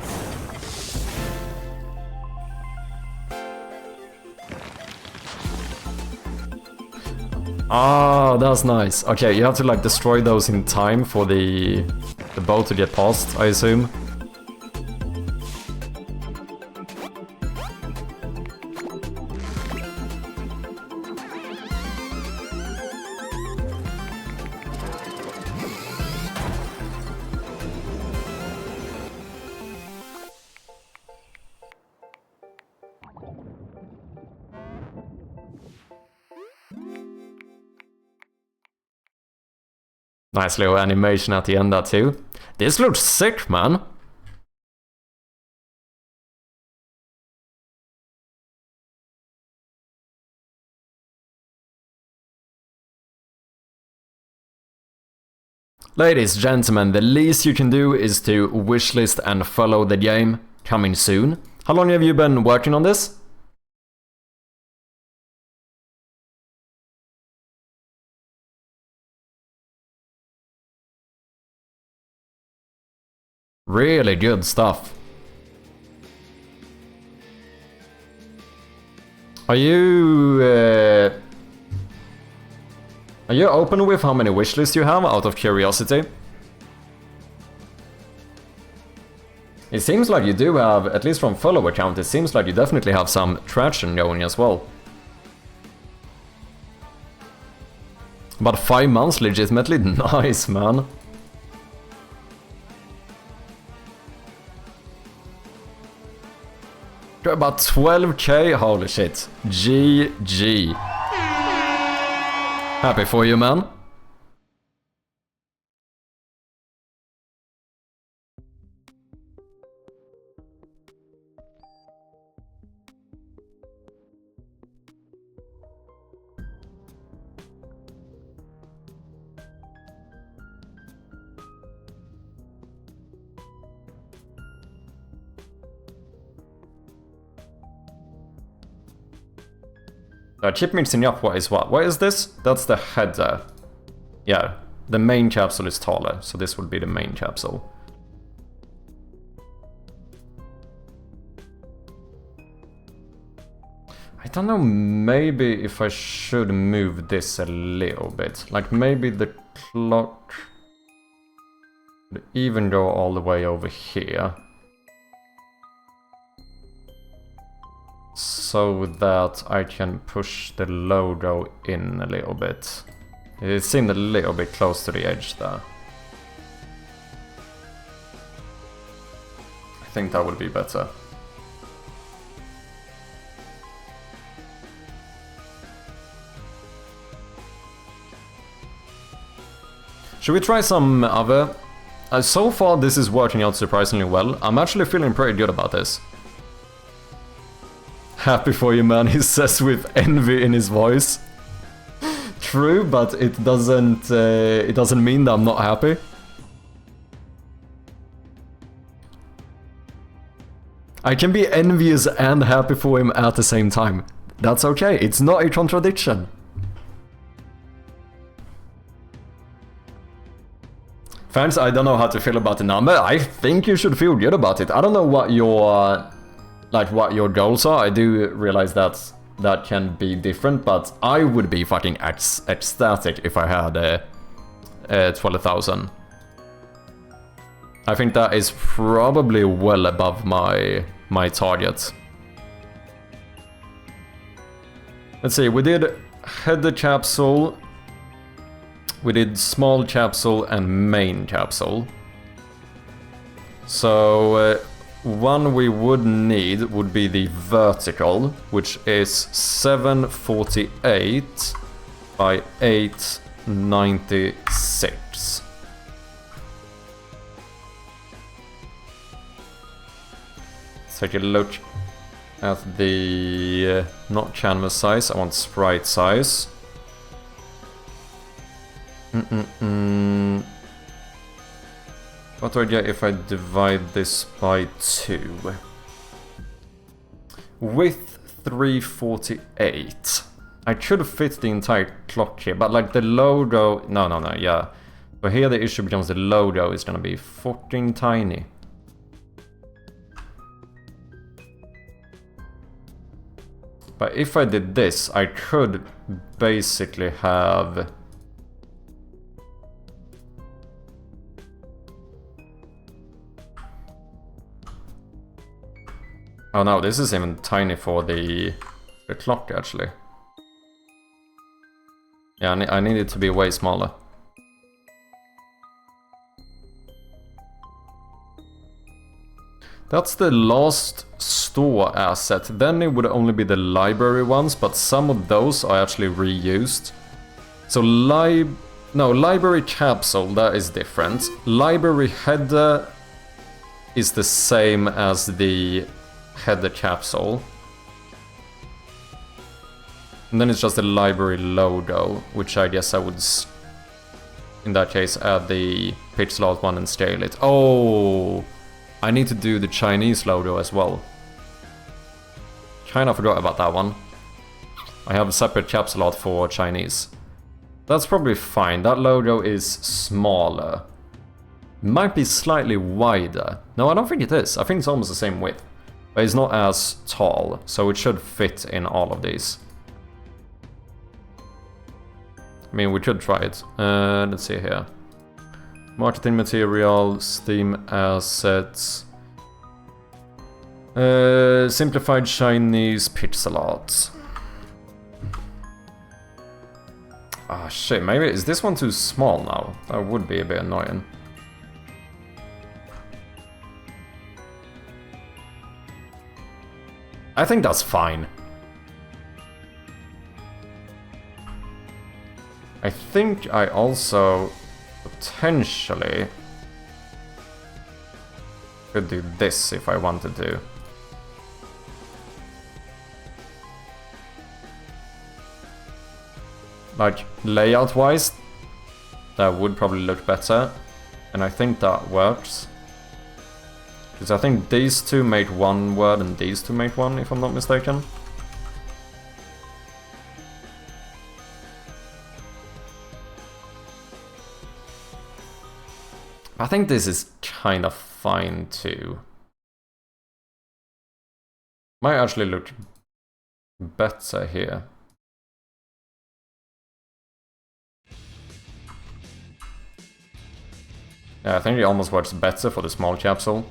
Ah, that's nice. Okay, you have to like destroy those in time for the boat to get past, I assume. Nice little animation at the end there too. This looks sick, man. Ladies, gentlemen, the least you can do is to wishlist and follow the game. Coming soon. How long have you been working on this? Really good stuff. Are you open with how many wishlists you have, out of curiosity? It seems like you do have, at least from follower count, it seems like you definitely have some traction going as well. But 5 months legitimately? Nice, man. You're about 12k? Holy shit. GG. Happy for you, man. Chip mixing up, what is what? What is this? That's the header. Yeah, the main capsule is taller, so this would be the main capsule. I don't know, maybe if I should move this a little bit. Like maybe the clock would even go all the way over here. So that I can push the logo in a little bit. It seemed a little bit close to the edge there. I think that would be better. Should we try some other? So far this is working out surprisingly well. I'm actually feeling pretty good about this. Happy for you, man, he says with envy in his voice. True, but it doesn't mean that I'm not happy. I can be envious and happy for him at the same time. That's okay, it's not a contradiction. Fans, I don't know how to feel about the number. I think you should feel good about it. I don't know what your what your goals are. I do realize that that can be different, but I would be fucking ecstatic if I had 12,000. I think that is probably well above my target. Let's see, we did header capsule, we did small capsule and main capsule. So one we would need would be the vertical, which is 748 by 896. Let's take a look at the not canvas size, I want sprite size. What do I get if I divide this by 2? With 348. I could fit the entire clock here, but like the logo... No, yeah. So here the issue becomes the logo is gonna be fucking tiny. But if I did this, I could basically have... Oh no, this is even tiny for the clock actually. Yeah, I need it to be way smaller. That's the last store asset. Then it would only be the library ones, but some of those are actually reused. So library capsule, that is different. Library header is the same as the header capsule. And then it's just the library logo, which I guess I would, in that case, add the pixel art one and scale it. Oh, I need to do the Chinese logo as well. Kinda forgot about that one. I have a separate capsule art for Chinese. That's probably fine. That logo is smaller. Might be slightly wider. No, I don't think it is. I think it's almost the same width. But it's not as tall, so it should fit in all of these. I mean, we could try it. Let's see here. Marketing material, Steam assets. Simplified Chinese pixel art. Ah, shit, maybe is this one too small now? That would be a bit annoying. I think that's fine. I think I also potentially could do this if I wanted to. Like, layout-wise, that would probably look better. And I think that works. Because I think these two make one word and these two make one, if I'm not mistaken. I think this is kind of fine too. Might actually look better here. Yeah, I think it almost works better for the small capsule.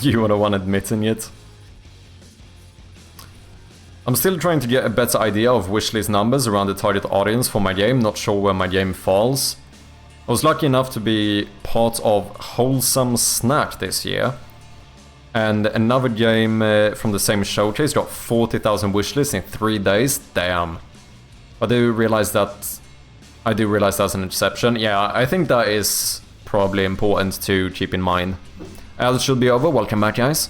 You were the one admitting it. I'm still trying to get a better idea of wishlist numbers around the target audience for my game, not sure where my game falls. I was lucky enough to be part of Wholesome Snack this year. And another game from the same showcase got 40,000 wishlists in 3 days. Damn. I do realize that's an exception. Yeah, I think that is probably important to keep in mind. Ads should be over. Welcome back, guys.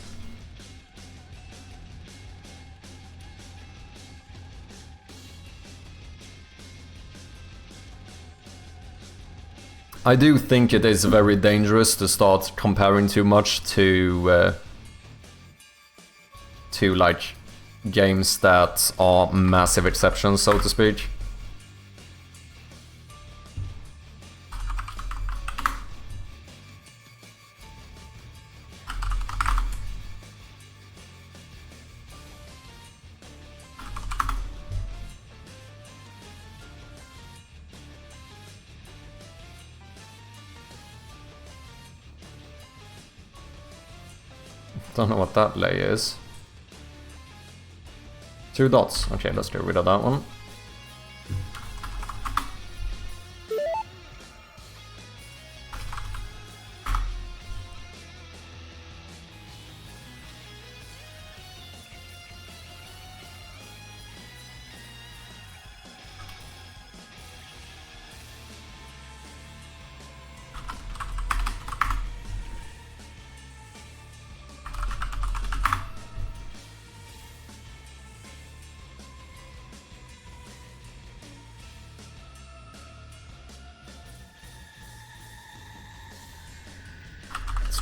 I do think it is very dangerous to start comparing too much to like games that are massive exceptions, so to speak. Don't know what that lay is. 2 dots. Okay, let's get rid of that one.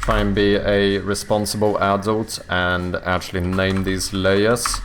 Try and be a responsible adult and actually name these layers.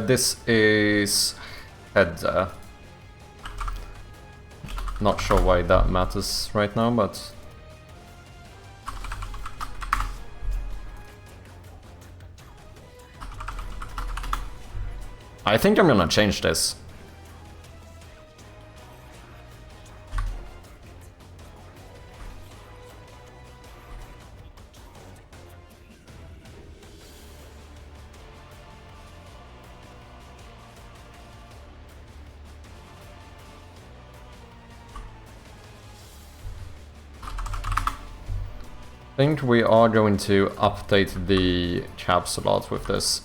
This is header. Not sure why that matters right now, but I think I'm gonna change this. I think we are going to update the capsule art with this.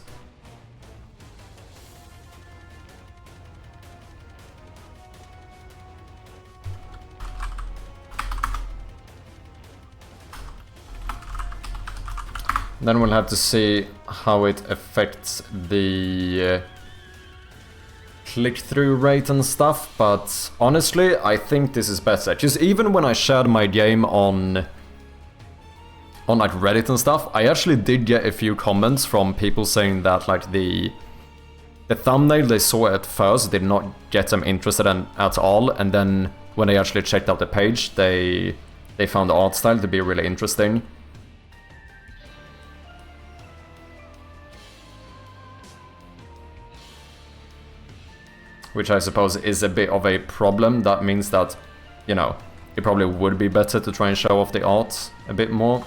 Then we'll have to see how it affects the click-through rate and stuff, but honestly, I think this is better. Because even when I shared my game on like Reddit and stuff, I actually did get a few comments from people saying that like the thumbnail they saw at first did not get them interested in at all, and then when they actually checked out the page, they found the art style to be really interesting. Which I suppose is a bit of a problem. That means that, you know, it probably would be better to try and show off the art a bit more.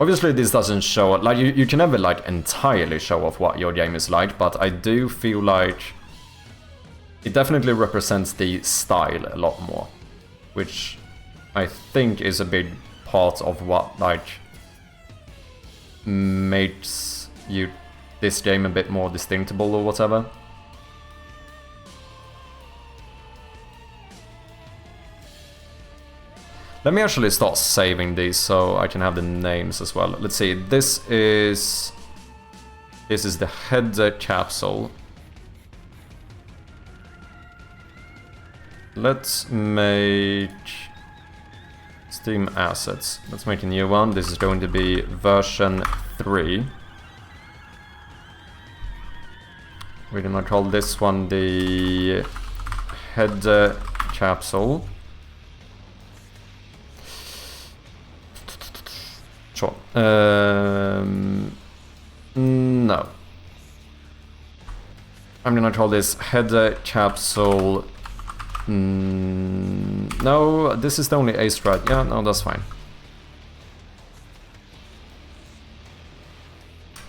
Obviously this doesn't show, like, you can never, like, entirely show off what your game is like, but I do feel like it definitely represents the style a lot more, which I think is a big part of what, like, makes this game a bit more distinctable or whatever. Let me actually start saving these so I can have the names as well. Let's see, this is the header capsule. Let's make Steam assets. Let's make a new one. This is going to be version 3. We're gonna call this one the header capsule. Sure. No. I'm gonna call this header capsule. No, this is the only A strat. Yeah, no, that's fine.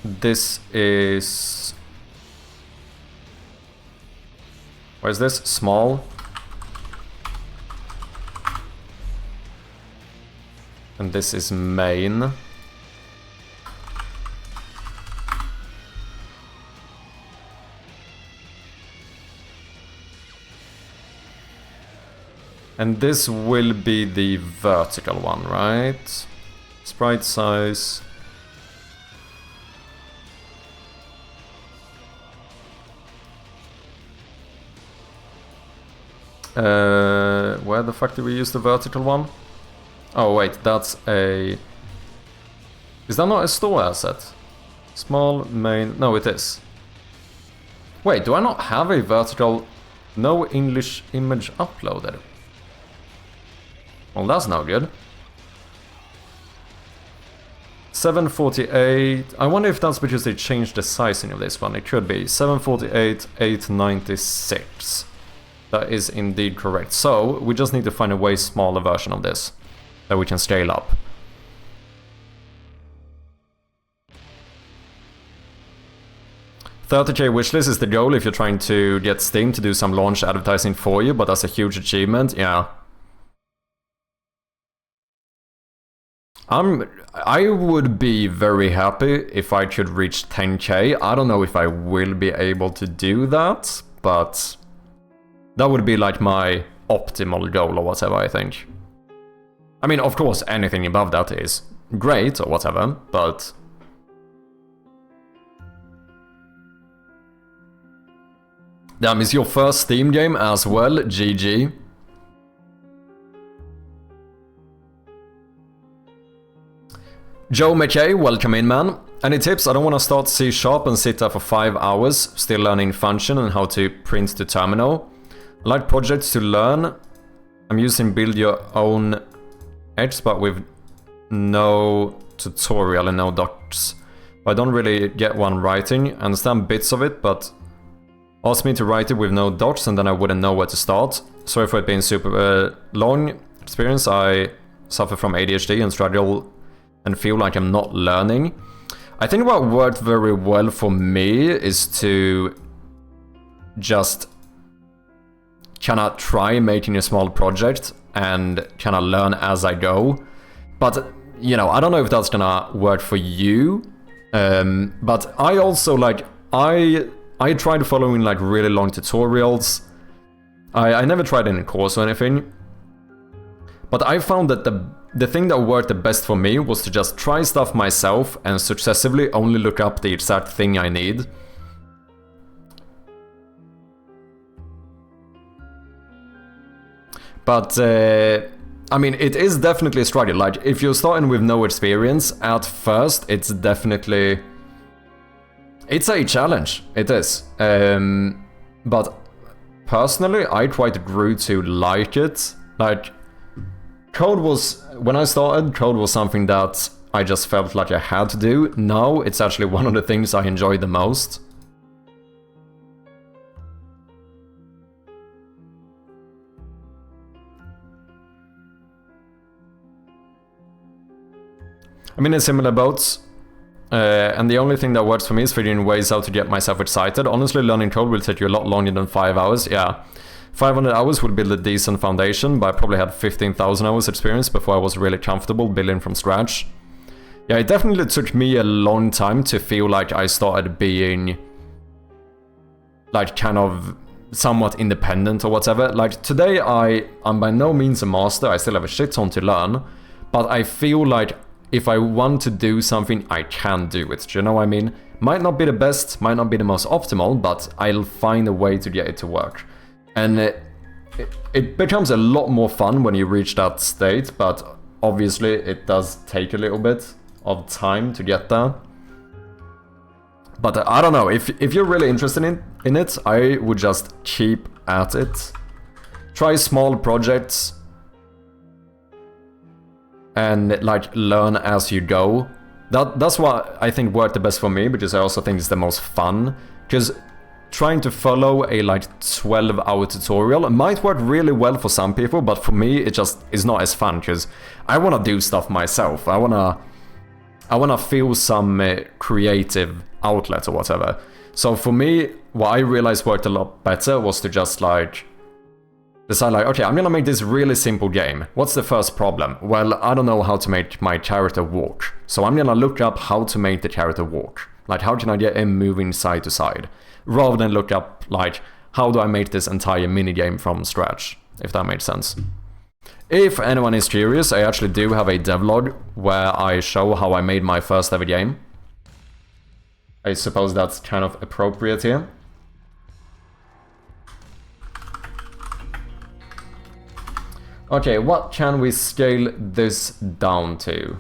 This is... What is this? Small. And this is main. And this will be the vertical one, right? Sprite size. Where the fuck do we use the vertical one? Oh wait, that's a... Is that not a store asset? Small, main... No, it is. Wait, do I not have a vertical... No English image uploaded? Well, that's no good. 748... I wonder if that's because they changed the sizing of this one. It could be. 748, 896. That is indeed correct. So, we just need to find a way smaller version of this that we can scale up. $30K wishlist is the goal if you're trying to get Steam to do some launch advertising for you, but that's a huge achievement, yeah. I would be very happy if I could reach 10K. I don't know if I will be able to do that, but that would be like my optimal goal or whatever, I think. I mean, of course, anything above that is great or whatever, but... Damn, is your first Steam game as well? GG. Joe McKay, welcome in, man. Any tips? I don't want to start C# and sit there for 5 hours, still learning function and how to print to terminal. I like projects to learn. I'm using build your own edge, but with no tutorial and no docs. But I don't really get one writing. I understand bits of it, but ask me to write it with no docs and then I wouldn't know where to start. Sorry for it being super long experience. I suffer from ADHD and struggle and feel like I'm not learning. I think what worked very well for me is to just kind of try making a small project and kind of learn as I go. But, you know, I don't know if that's gonna work for you. But I also, like, I tried following, like, really long tutorials. I never tried any course or anything. But I found that the thing that worked the best for me was to just try stuff myself and successively only look up the exact thing I need. But, I mean, it is definitely a struggle. Like, if you're starting with no experience at first, it's definitely... It's a challenge, it is. But personally, I quite grew to like it. Like, code was, when I started, code was something that I just felt like I had to do. Now, it's actually one of the things I enjoy the most. I'm in a similar boat, and the only thing that works for me is figuring ways out to get myself excited. Honestly, learning code will take you a lot longer than 5 hours, yeah. 500 hours would build a decent foundation, but I probably had 15,000 hours experience before I was really comfortable building from scratch. Yeah, it definitely took me a long time to feel like I started being, like, kind of somewhat independent or whatever. Like, today I'm by no means a master, I still have a shit ton to learn, but I feel like if I want to do something, I can do it. Do you know what I mean? Might not be the best, might not be the most optimal, but I'll find a way to get it to work. And it becomes a lot more fun when you reach that state, but obviously it does take a little bit of time to get there. But I don't know, if you're really interested in it, I would just keep at it. Try small projects. And like learn as you go. That's what I think worked the best for me, because I also think it's the most fun. Because trying to follow a like 12-hour tutorial might work really well for some people, but for me it just is not as fun, because I want to do stuff myself. I wanna feel some creative outlet or whatever. So for me, what I realized worked a lot better was to just like decide like, okay, I'm gonna make this really simple game. What's the first problem? Well, I don't know how to make my character walk. So I'm gonna look up how to make the character walk. Like, how can I get him moving side to side? Rather than look up, like, how do I make this entire minigame from scratch? If that makes sense. If anyone is curious, I actually do have a devlog where I show how I made my first ever game. I suppose that's kind of appropriate here. Okay, what can we scale this down to?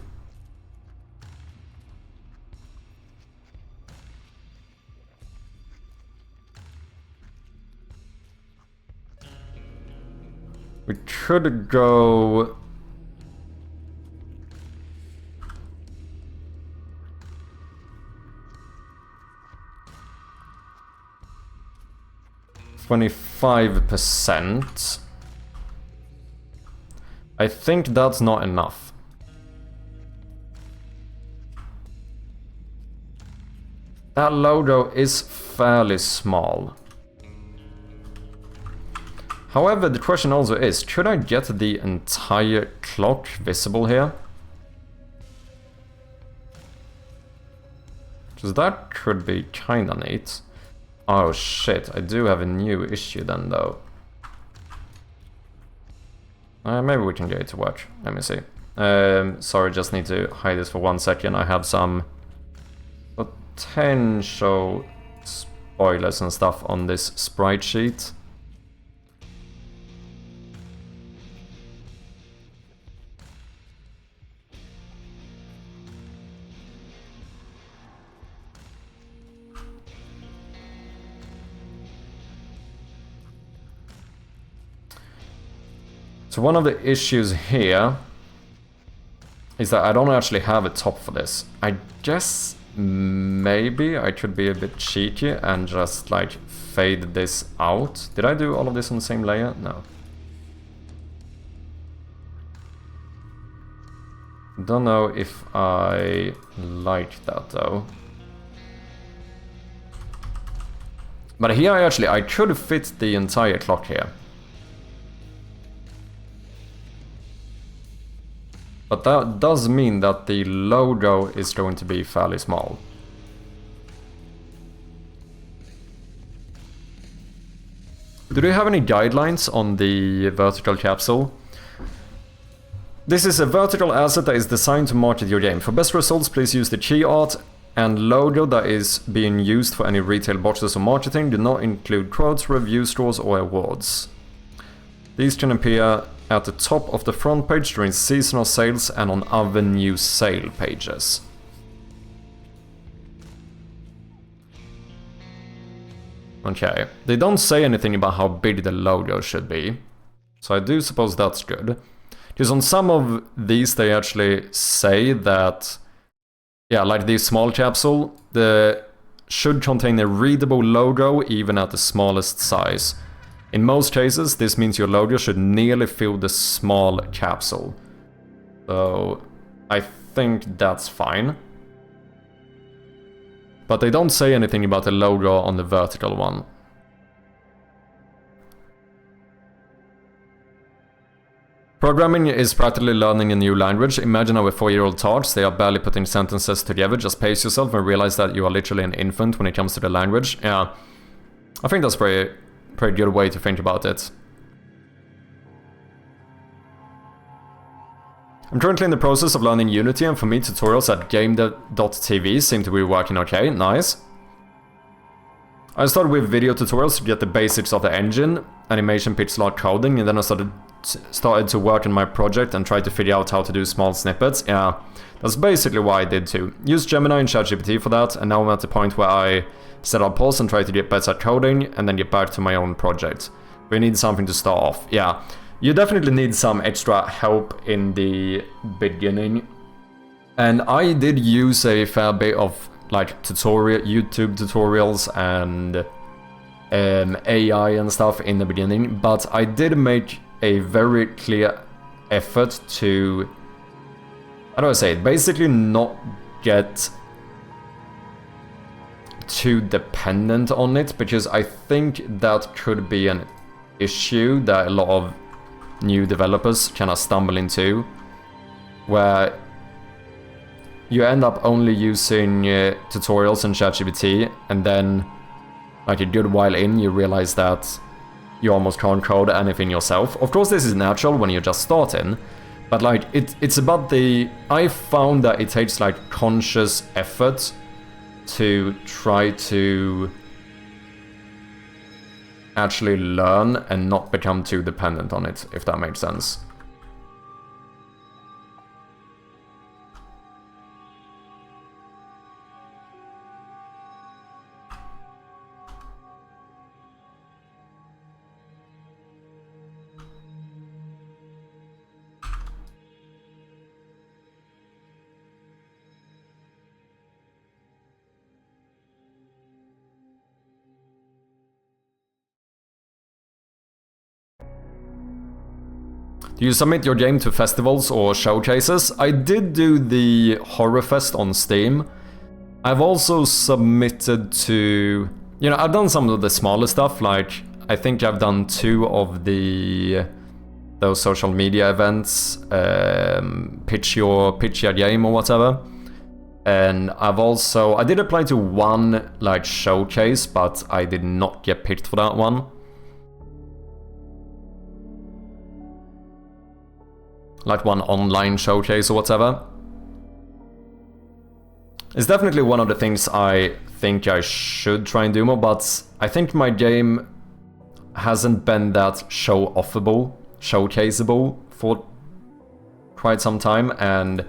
We could go... %25%. I think that's not enough. That logo is fairly small. However, the question also is, should I get the entire clock visible here? Because that could be kinda neat. Oh shit, I do have a new issue then though. Maybe we can get it to work. Let me see. Sorry, just need to hide this for 1 second. I have some potential spoilers and stuff on this sprite sheet. So one of the issues here is that I don't actually have a top for this. I guess maybe I could be a bit cheeky and just like fade this out. Did I do all of this on the same layer? No. Don't know if I like that though. But here I could fit the entire clock here. But that does mean that the logo is going to be fairly small. Do they have any guidelines on the vertical capsule? This is a vertical asset that is designed to market your game. For best results, please use the key art and logo that is being used for any retail boxes or marketing. Do not include quotes, review scores, or awards. These can appear at the top of the front page during seasonal sales and on other new sale pages. Okay, they don't say anything about how big the logo should be, so I do suppose that's good. Because on some of these they actually say that, yeah, like the small capsule, should contain a readable logo even at the smallest size. In most cases, this means your logo should nearly fill the small capsule. So I think that's fine. But they don't say anything about the logo on the vertical one. Programming is practically learning a new language. Imagine how a 4-year-old talks. They are barely putting sentences together. Just pace yourself and realize that you are literally an infant when it comes to the language. Yeah, I think that's pretty good way to think about it. I'm currently in the process of learning Unity, and for me, tutorials at gamedev.tv seem to be working okay. Nice. I started with video tutorials to get the basics of the engine, animation, pixel art, coding, and then I started to work on my project and try to figure out how to do small snippets. Yeah, that's basically what I did too. Used Gemini and ChatGPT for that, and now I'm at the point where I set up pause and try to get better at coding, and then get back to my own project. We need something to start off. Yeah. You definitely need some extra help in the beginning. And I did use a fair bit of like YouTube tutorials and AI and stuff in the beginning, but I did make a very clear effort to, how do I say it, basically not get too dependent on it, because I think that could be an issue that a lot of new developers kind of stumble into, where you end up only using tutorials and ChatGPT, and then like a good while in you realize that you almost can't code anything yourself. Of course this is natural when you're just starting, but like it's about the, I found that it takes like conscious effort to try to actually learn and not become too dependent on it, if that makes sense. Do you submit your game to festivals or showcases? I did do the Horror Fest on Steam. I've also submitted to, you know, I've done some of the smaller stuff, like I think I've done 2 of those social media events, pitch your game or whatever. And I did apply to 1 like showcase, but I did not get picked for that one. Like 1 online showcase or whatever. It's definitely one of the things I think I should try and do more, but I think my game hasn't been that showcaseable for quite some time, and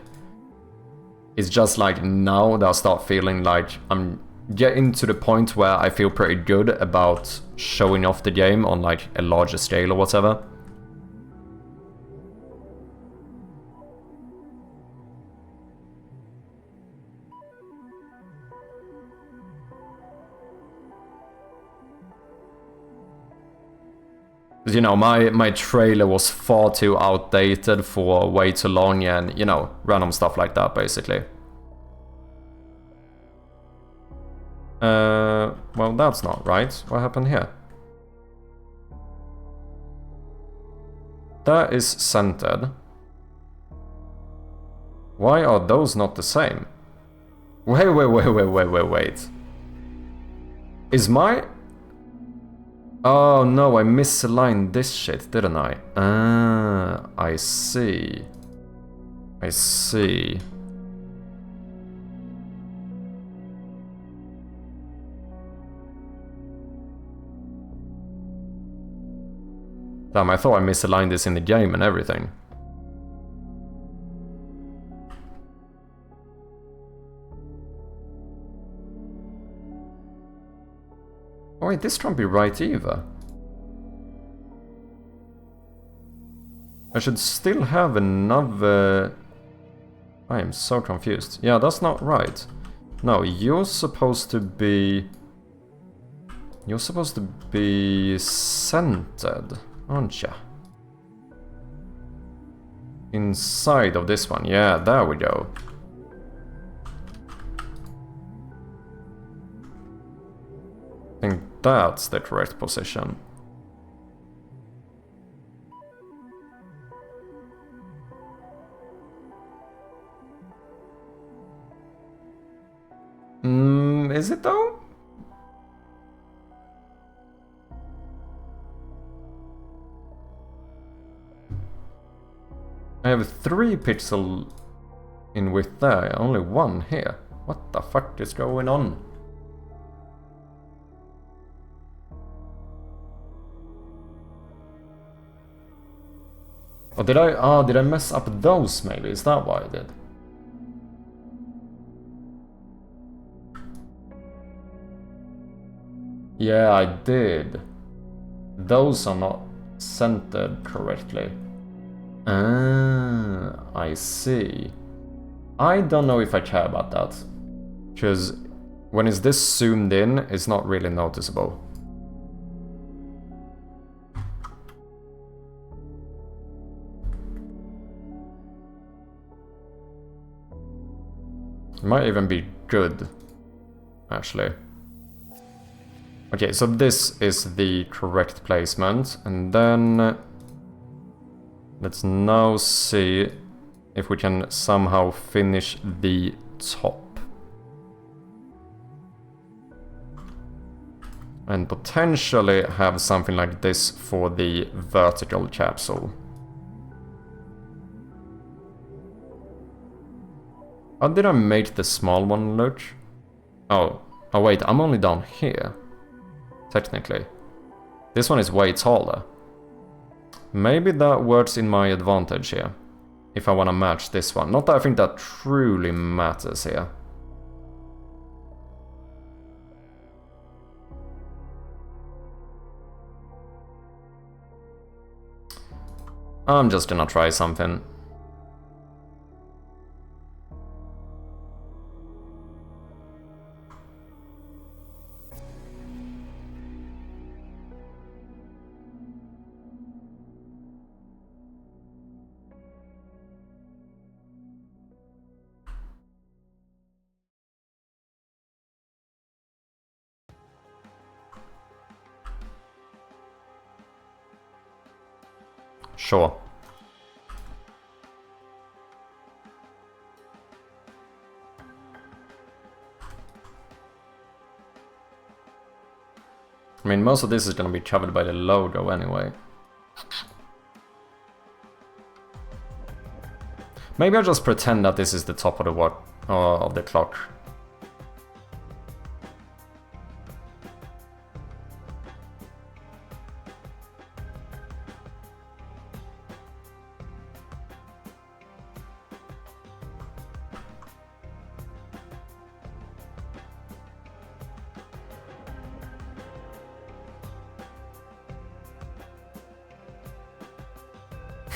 it's just like now that I start feeling like I'm getting to the point where I feel pretty good about showing off the game on like a larger scale or whatever. You know, my trailer was far too outdated for way too long, and, you know, random stuff like that, basically. Well, that's not right. What happened here? That is centered. Why are those not the same? Wait. Is my... Oh no, I misaligned this shit, didn't I? Ah, I see. I see. Damn, I thought I misaligned this in the game and everything. Oh wait, this can't be right either. I should still have another... I am so confused. Yeah, that's not right. No, you're supposed to be... You're supposed to be centered, aren't you? Inside of this one. Yeah, there we go. I think that's the correct position. Is it though? I have 3 pixels in width there, only 1 here. What the fuck is going on? Oh, did I mess up those maybe? Is that why I did? Yeah, I did. Those are not centered correctly. Ah, I see. I don't know if I care about that. Because when is this zoomed in, it's not really noticeable. It might even be good, actually. Okay, so this is the correct placement, and then let's now see if we can somehow finish the top. And potentially have something like this for the vertical capsule. How did I make the small one look? Oh wait, I'm only down here. Technically. This one is way taller. Maybe that works in my advantage here. If I want to match this one. Not that I think that truly matters here. I'm just gonna try something. Sure. I mean, most of this is gonna be covered by the logo anyway. Maybe I'll just pretend that this is the top of the of the clock.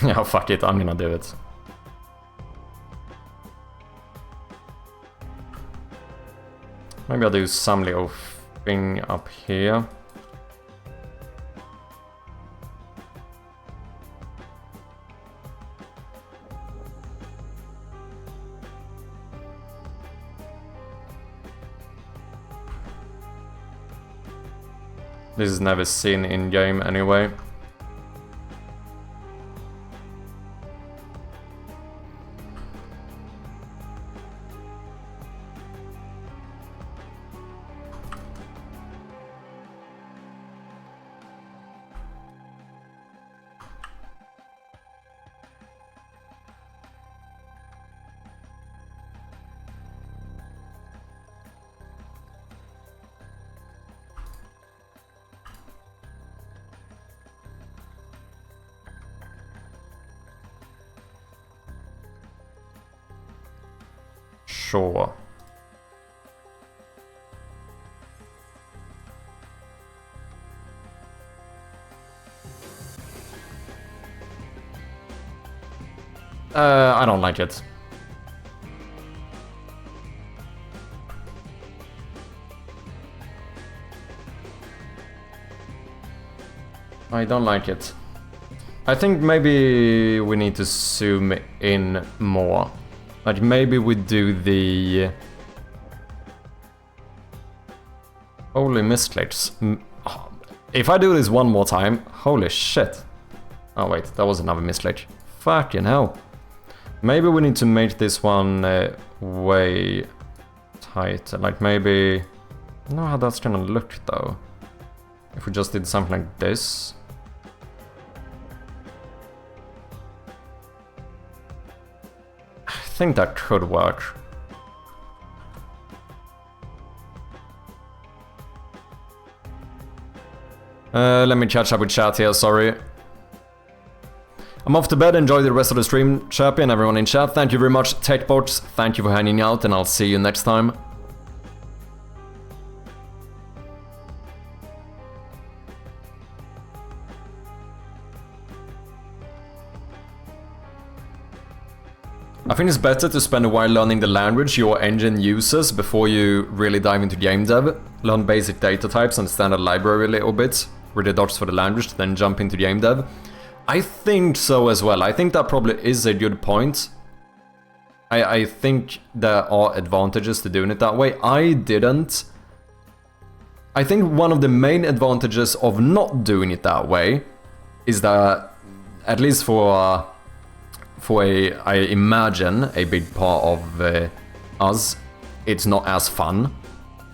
Yeah, fuck it, I'm gonna do it. Maybe I'll do some little thing up here. This is never seen in game anyway. Sure. I don't like it. I don't like it. I think maybe we need to zoom in more. Like maybe we do the... Holy misclicks. If I do this one more time, holy shit. Oh wait, that was another misclick. Fucking hell. Maybe we need to make this one way tighter. Like maybe... I don't know how that's gonna look though. If we just did something like this. I think that could work. Let me catch up with chat here, sorry. I'm off to bed, enjoy the rest of the stream, champion, everyone in chat. Thank you very much, TechBots. Thank you for hanging out, and I'll see you next time. I think it's better to spend a while learning the language your engine uses before you really dive into game dev. Learn basic data types and standard library a little bit, read the docs for the language, then jump into game dev. I think so as well. I think that probably is a good point. I think there are advantages to doing it that way. I didn't. I think one of the main advantages of not doing it that way is that, at least for I imagine a big part of us, it's not as fun.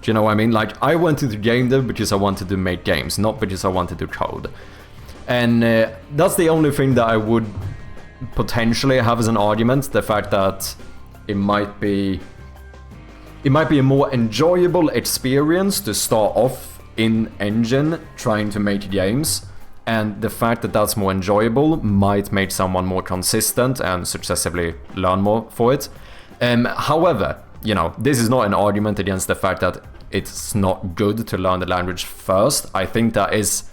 Do you know what I mean? Like, I went into game dev because I wanted to make games, not because I wanted to code. And that's the only thing that I would potentially have as an argument, the fact that it might be a more enjoyable experience to start off in engine trying to make games, and the fact that that's more enjoyable might make someone more consistent and successively learn more for it. However, you know, this is not an argument against the fact that it's not good to learn the language first. I think that is,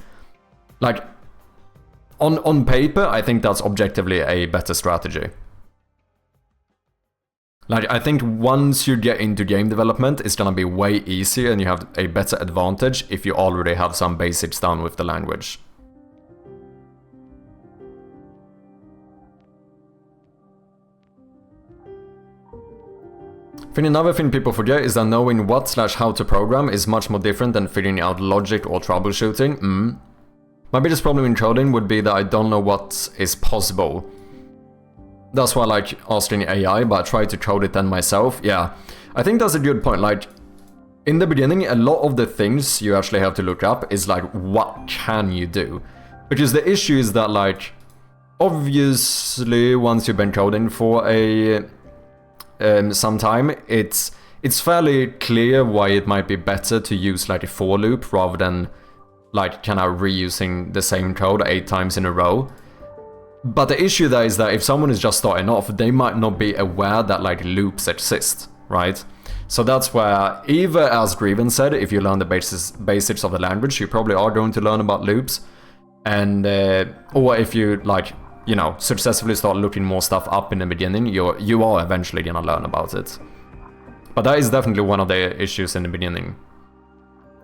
like, on paper, I think that's objectively a better strategy. Like, I think once you get into game development, it's gonna be way easier and you have a better advantage if you already have some basics down with the language. I think another thing people forget is that knowing what/how to program is much more different than figuring out logic or troubleshooting. My biggest problem in coding would be that I don't know what is possible. That's why I like asking AI, but I try to code it then myself. Yeah, I think that's a good point. Like, in the beginning, a lot of the things you actually have to look up is like, what can you do? Because the issue is that, like, obviously, once you've been coding for some time, it's fairly clear why it might be better to use like a for loop rather than like kind of reusing the same code 8 times in a row. But the issue there is that if someone is just starting off, they might not be aware that like loops exist, right? So that's where, either as Grievin said, if you learn the basics of the language, you probably are going to learn about loops, and or if you like, you know, successfully start looking more stuff up in the beginning, you are eventually gonna learn about it. But that is definitely one of the issues in the beginning.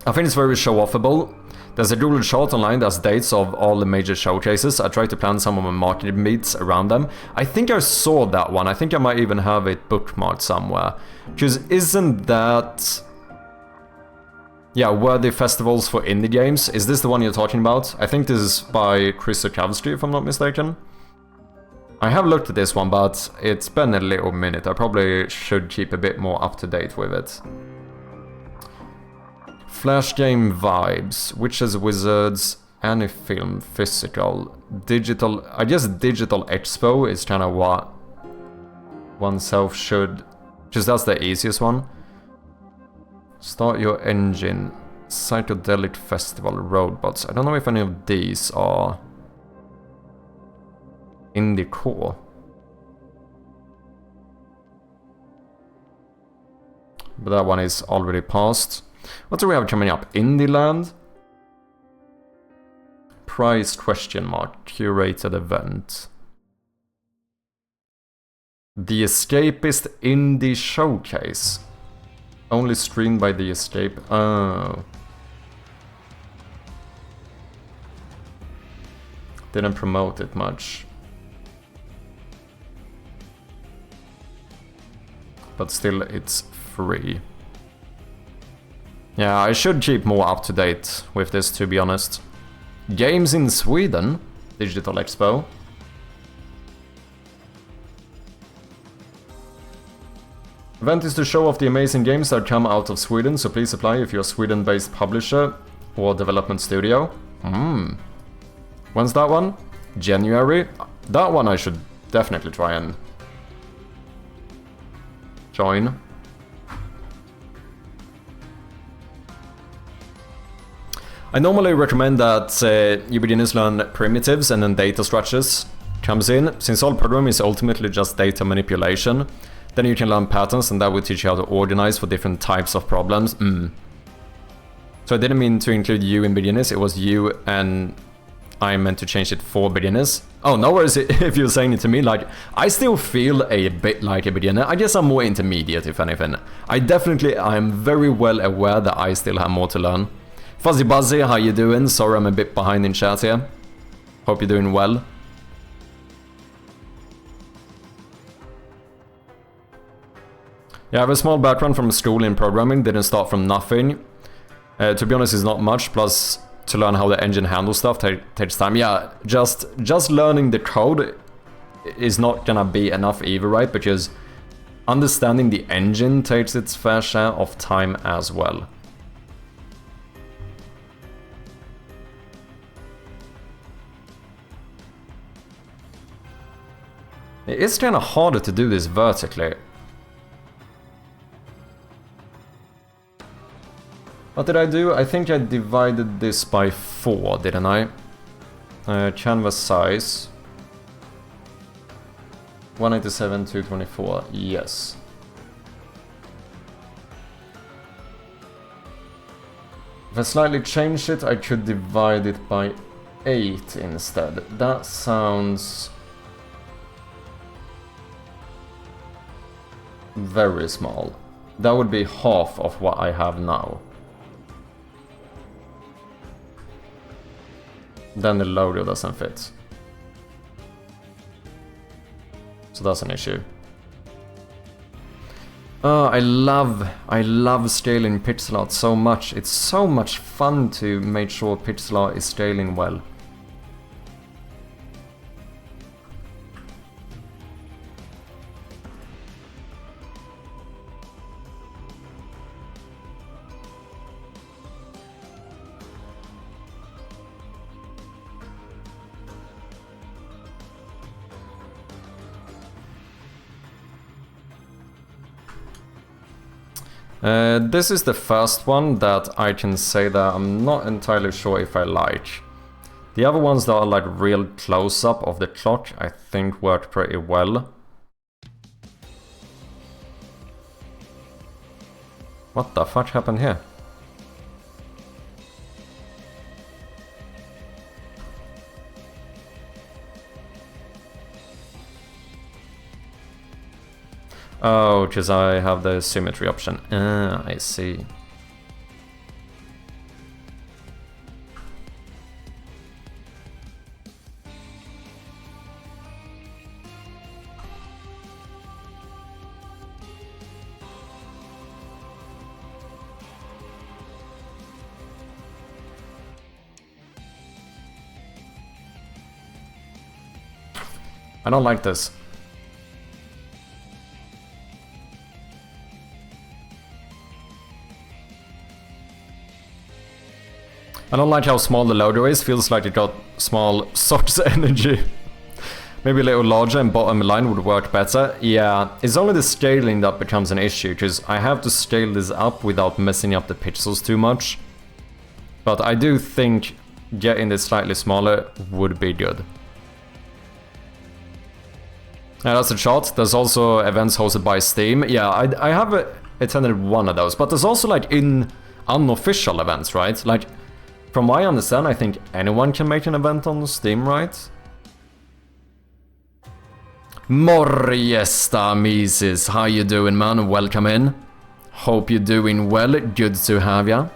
I think it's very show-offable. There's a Google chart online that's dates of all the major showcases. I try to plan some of my marketing meets around them. I think I saw that one. I think I might even have it bookmarked somewhere. Because isn't that... Yeah, worthy festivals for indie games? Is this the one you're talking about? I think this is by Chris Sokowski, if I'm not mistaken. I have looked at this one, but it's been a little minute. I probably should keep a bit more up to date with it. Flash game vibes, Witches, Wizards, any film, physical, digital. I guess Digital Expo is kind of what oneself should, because that's the easiest one. Start your engine, Psychedelic Festival, Robots. I don't know if any of these are in the core. But that one is already passed. What do we have coming up? Indieland? Prize question mark, curated event. The Escapist Indie Showcase. Only streamed by The Escape. Oh. Didn't promote it much. But still, it's free. Yeah, I should keep more up to date with this, to be honest. Games in Sweden, Digital Expo. Event is to show off the amazing games that come out of Sweden, so please apply if you're a Sweden-based publisher or development studio. When's that one? January? That one I should definitely try and join. I normally recommend that you beginners learn primitives and then data structures comes in. Since all programming is ultimately just data manipulation, then you can learn patterns and that will teach you how to organize for different types of problems. So I didn't mean to include you in beginners, it was you and I meant to change it for beginners. Oh, no worries if you're saying it to me, like, I still feel a bit like a beginner. I guess I'm more intermediate, if anything. I'm very well aware that I still have more to learn. Fuzzy Buzzy, how you doing? Sorry I'm a bit behind in chat here. Hope you're doing well. Yeah, I have a small background from school in programming, didn't start from nothing. To be honest, it's not much, plus to learn how the engine handles stuff takes time. Yeah, just learning the code is not gonna be enough either, right? Because understanding the engine takes its fair share of time as well. It is kinda harder to do this vertically. What did I do? I think I divided this by 4, didn't I? Canvas size. 187, 224, yes. If I slightly change it, I could divide it by 8 instead. That sounds very small. That would be half of what I have now. Then the logo doesn't fit. So that's an issue. Oh, I love scaling pixel art so much. It's so much fun to make sure pixel art is scaling well. This is the first one that I can say that I'm not entirely sure if I like. The other ones that are like real close-up of the clock I think work pretty well. What the fuck happened here? Oh, because I have the symmetry option. Ah, I see. I don't like this. I don't like how small the logo is, feels like it got small source energy. Maybe a little larger and bottom line would work better. Yeah, it's only the scaling that becomes an issue, because I have to scale this up without messing up the pixels too much. But I do think getting this slightly smaller would be good. Yeah, that's a shot. There's also events hosted by Steam. Yeah, I have attended one of those, but there's also like unofficial events, right? Like, from what I understand, I think anyone can make an event on Steam, right? Moriesta Mises, how you doing, man? Welcome in. Hope you're doing well, good to have ya.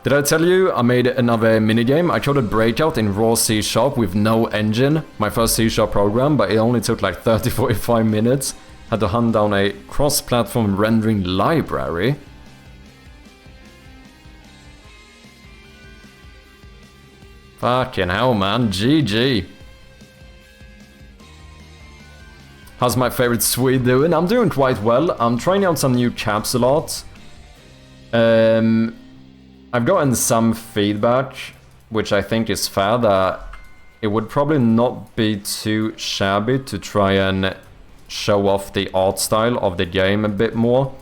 Did I tell you I made another minigame? I coded Breakout in raw C# with no engine, my first C# program, but it only took like 30-45 minutes. Had to hunt down a cross-platform rendering library. Fucking hell, man, GG. How's my favorite Swede doing? I'm doing quite well. I'm trying out some new capsule art. I've gotten some feedback, which I think is fair, that it would probably not be too shabby to try and show off the art style of the game a bit more.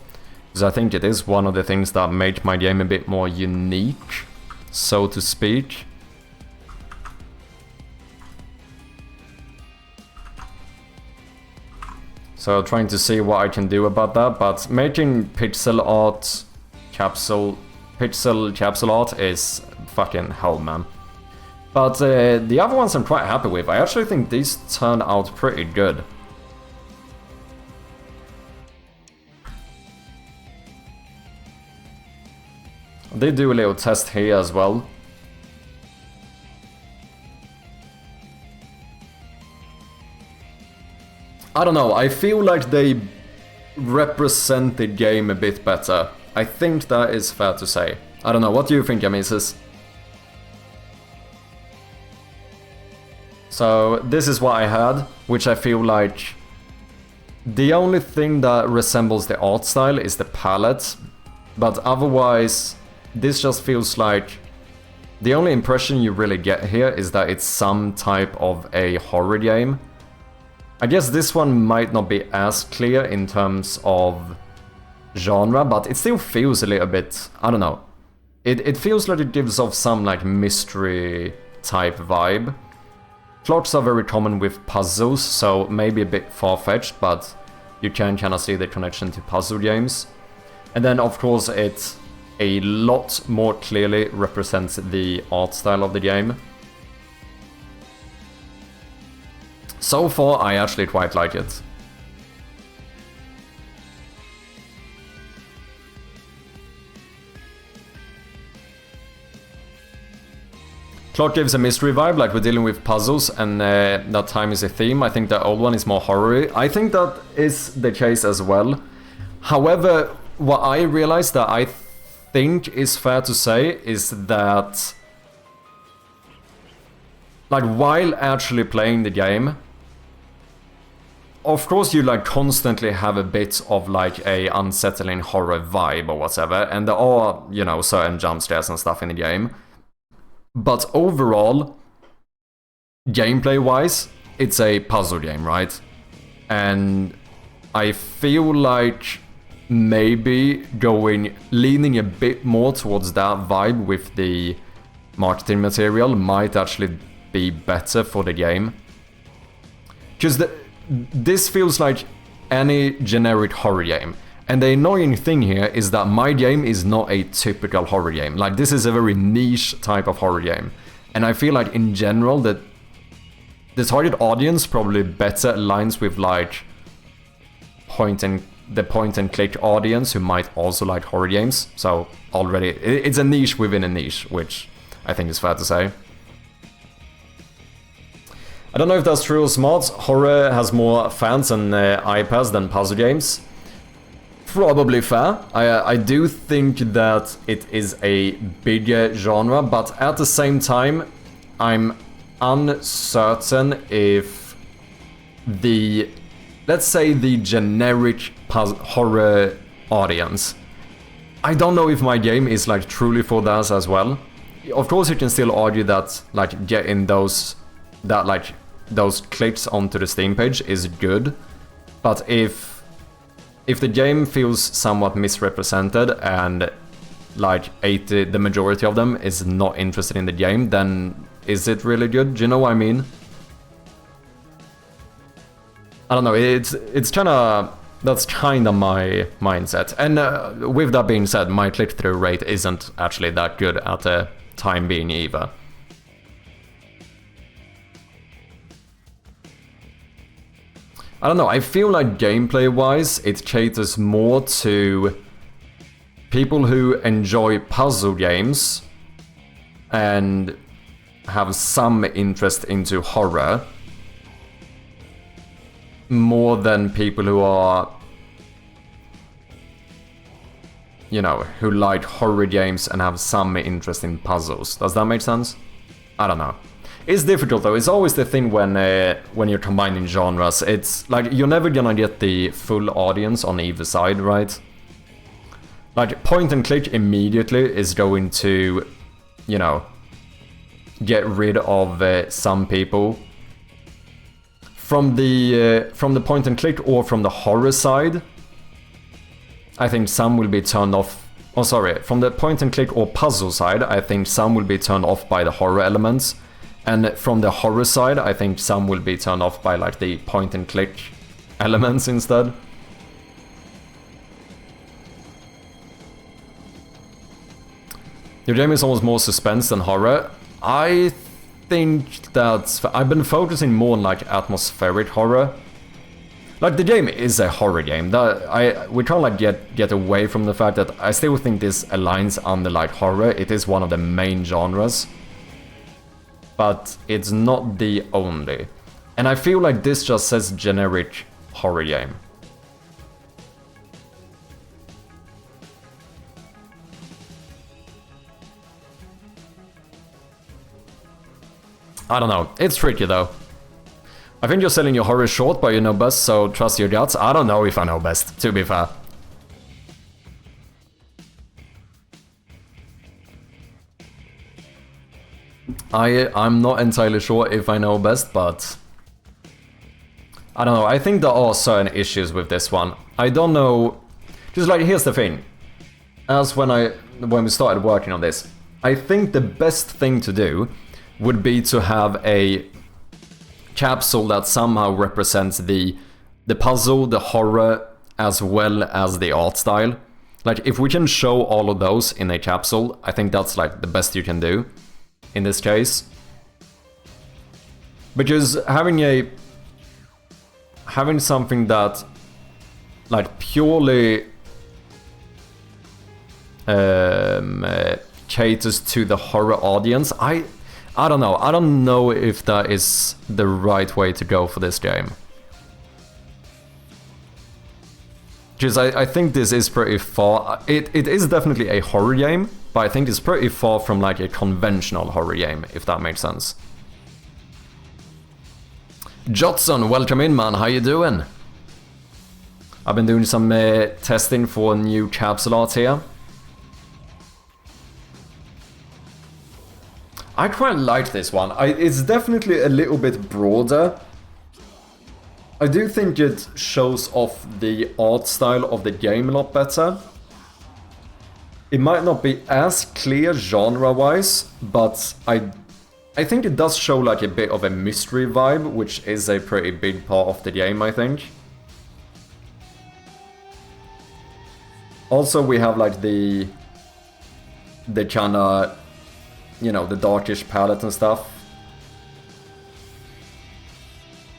Because I think it is one of the things that make my game a bit more unique, so to speak. So trying to see what I can do about that, but making pixel capsule art is fucking hell, man. But the other ones I'm quite happy with. I actually think these turned out pretty good. I did do a little test here as well. I don't know, I feel like they represent the game a bit better. I think that is fair to say. I don't know, what do you think, Amisis? So, this is what I had, which I feel like the only thing that resembles the art style is the palette. But otherwise, this just feels like the only impression you really get here is that it's some type of a horror game. I guess this one might not be as clear in terms of genre, but it still feels a little bit, I don't know. It feels like it gives off some like mystery type vibe. Plots are very common with puzzles, so maybe a bit far-fetched, but you can kind of see the connection to puzzle games. And then of course it a lot more clearly represents the art style of the game. So far, I actually quite like it. Clock gives a mystery vibe, like we're dealing with puzzles, and that time is a theme. I think the old one is more horror-y. I think that is the case as well. However, what I realized that I think is fair to say is that, like, while actually playing the game, of course you like constantly have a bit of like a unsettling horror vibe or whatever, and there are, you know, certain jump scares and stuff in the game. But overall, gameplay-wise, it's a puzzle game, right? And I feel like maybe leaning a bit more towards that vibe with the marketing material might actually be better for the game. Because this feels like any generic horror game. And the annoying thing here is that my game is not a typical horror game. Like, this is a very niche type of horror game. And I feel like in general that the target audience probably better aligns with like the point and click audience who might also like horror games. So already it's a niche within a niche, which I think is fair to say. I don't know if that's true or smart. Horror has more fans and iPads than puzzle games. Probably fair. I do think that it is a bigger genre, but at the same time, I'm uncertain if let's say the generic horror audience. I don't know if my game is like truly for that as well. Of course, you can still argue that like getting those clicks onto the Steam page is good, but if the game feels somewhat misrepresented and like the majority of them is not interested in the game, then is it really good? Do you know what I mean? I don't know, it's kinda, that's kinda my mindset. And with that being said, my click-through rate isn't actually that good at the time being either. I don't know, I feel like gameplay-wise, it caters more to people who enjoy puzzle games and have some interest into horror, more than people who are, you know, who like horror games and have some interest in puzzles. Does that make sense? I don't know. It's difficult though. It's always the thing when you're combining genres. It's like you're never gonna get the full audience on either side, right? Like point and click immediately is going to, you know, get rid of some people. From the point and click or from the horror side, I think some will be turned off. Oh, sorry. From the point and click or puzzle side, I think some will be turned off by the horror elements. And from the horror side, I think some will be turned off by like the point and click elements instead. Your game is almost more suspense than horror. I think that I've been focusing more on like atmospheric horror. Like the game is a horror game. We can't like get away from the fact that I still think this aligns under like horror. It is one of the main genres, but it's not the only. And I feel like this just says generic horror game. I don't know. It's tricky though. I think you're selling your horror short, but you know best, so trust your guts. I don't know if I know best, to be fair. I'm not entirely sure if I know best, but I don't know. I think there are certain issues with this one. I don't know. Just like, here's the thing. As when we started working on this, I think the best thing to do would be to have a capsule that somehow represents the puzzle, the horror, as well as the art style. Like, if we can show all of those in a capsule, I think that's like the best you can do in this case. Because having something that like purely caters to the horror audience, I don't know. I don't know if that is the right way to go for this game. Because I think this is pretty far. It is definitely a horror game, but I think it's pretty far from like a conventional horror game, if that makes sense. Jotson, welcome in, man. How you doing? I've been doing some testing for new capsule art here. I quite like this one. It's definitely a little bit broader. I do think it shows off the art style of the game a lot better. It might not be as clear genre-wise, but I think it does show like a bit of a mystery vibe, which is a pretty big part of the game, I think. Also, we have like the kind of, you know, the darkish palette and stuff.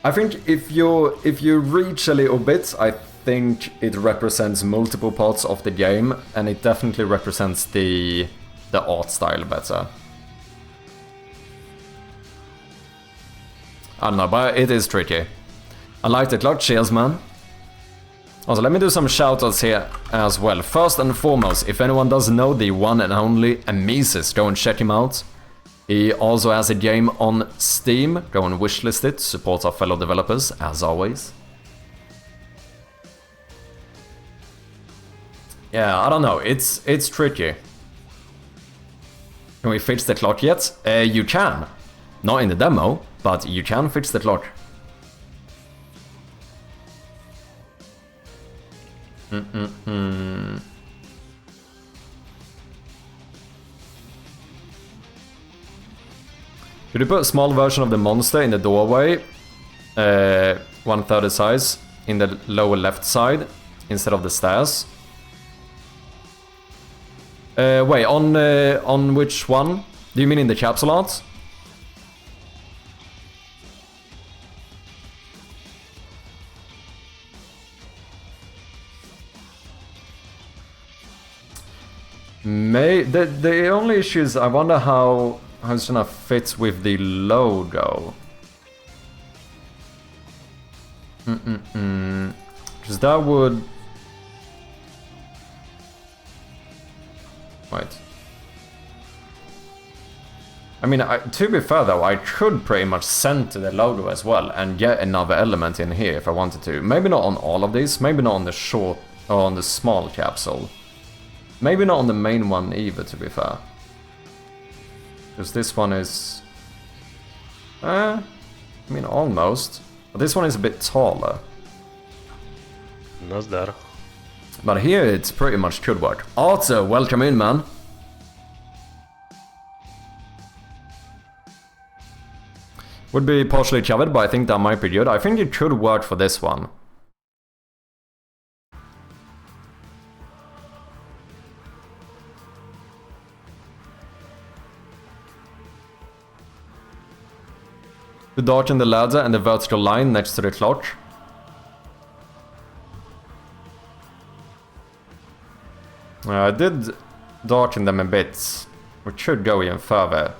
I think if you reach a little bit, I think it represents multiple parts of the game, and it definitely represents the art style better. I don't know, but it is tricky. I liked it a lot. Cheers, man. Also, let me do some shoutouts here as well. First and foremost, if anyone doesn't know the one and only Amesis, go and check him out. He also has a game on Steam. Go and wishlist it. Support our fellow developers, as always. Yeah, I don't know. It's tricky. Can we fix the clock yet? You can. Not in the demo, but you can fix the clock. Could you put a small version of the monster in the doorway, 1/3 size, in the lower left side, instead of the stairs? Wait, on which one? Do you mean in the capsule art? The only issue is I wonder how it's gonna fit with the logo. Because that would... Wait. I mean, to be fair though, I could pretty much center the logo as well and get another element in here if I wanted to. Maybe not on all of these, maybe not on the short or on the small capsule. Maybe not on the main one either, to be fair. Because this one is... I mean, almost. But this one is a bit taller. Not there. But here it's pretty much could work. Arthur, welcome in, man. Would be partially covered, but I think that might be good. I think it could work for this one. To darken the ladder and the vertical line next to the clock. I did darken them a bit. We should go even further.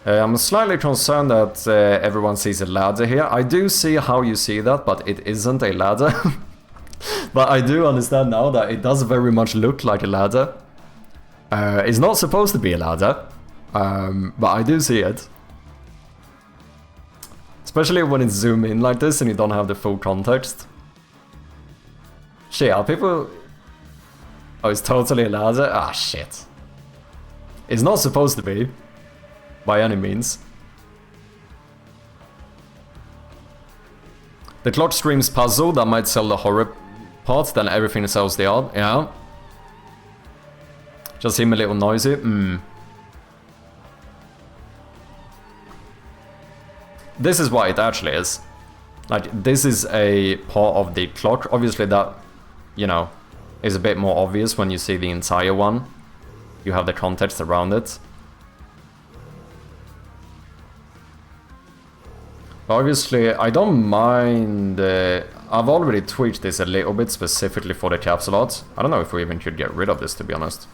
I'm slightly concerned that everyone sees a ladder here. I do see how you see that, but it isn't a ladder. But I do understand now that it does very much look like a ladder. It's not supposed to be a ladder, but I do see it. Especially when it's zoomed in like this and you don't have the full context. Shit, are people... Oh, it's totally a ladder? Ah, shit. It's not supposed to be. By any means. The clock screams puzzle, that might sell the horror part, then everything sells the art, yeah. Just seem a little noisy, This is what it actually is. Like, this is a part of the clock. Obviously that, you know, is a bit more obvious when you see the entire one. You have the context around it. Obviously, I don't mind... I've already tweaked this a little bit specifically for the capsule art. I don't know if we even could get rid of this, to be honest.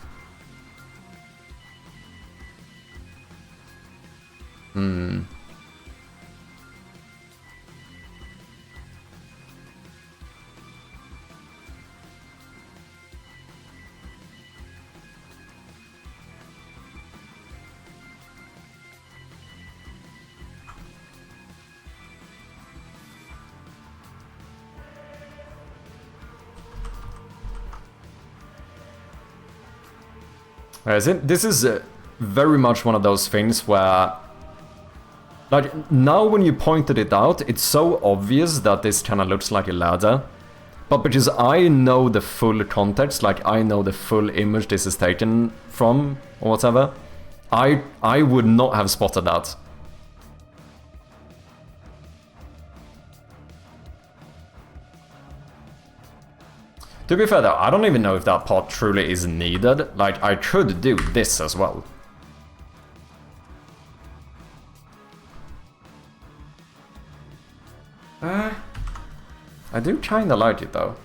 This is very much one of those things where, like, now when you pointed it out, it's so obvious that this kind of looks like a ladder. But because I know the full context, like I know the full image this is taken from, or whatever, I would not have spotted that. To be fair though, I don't even know if that part truly is needed. Like, I could do this as well. I do kinda like it though.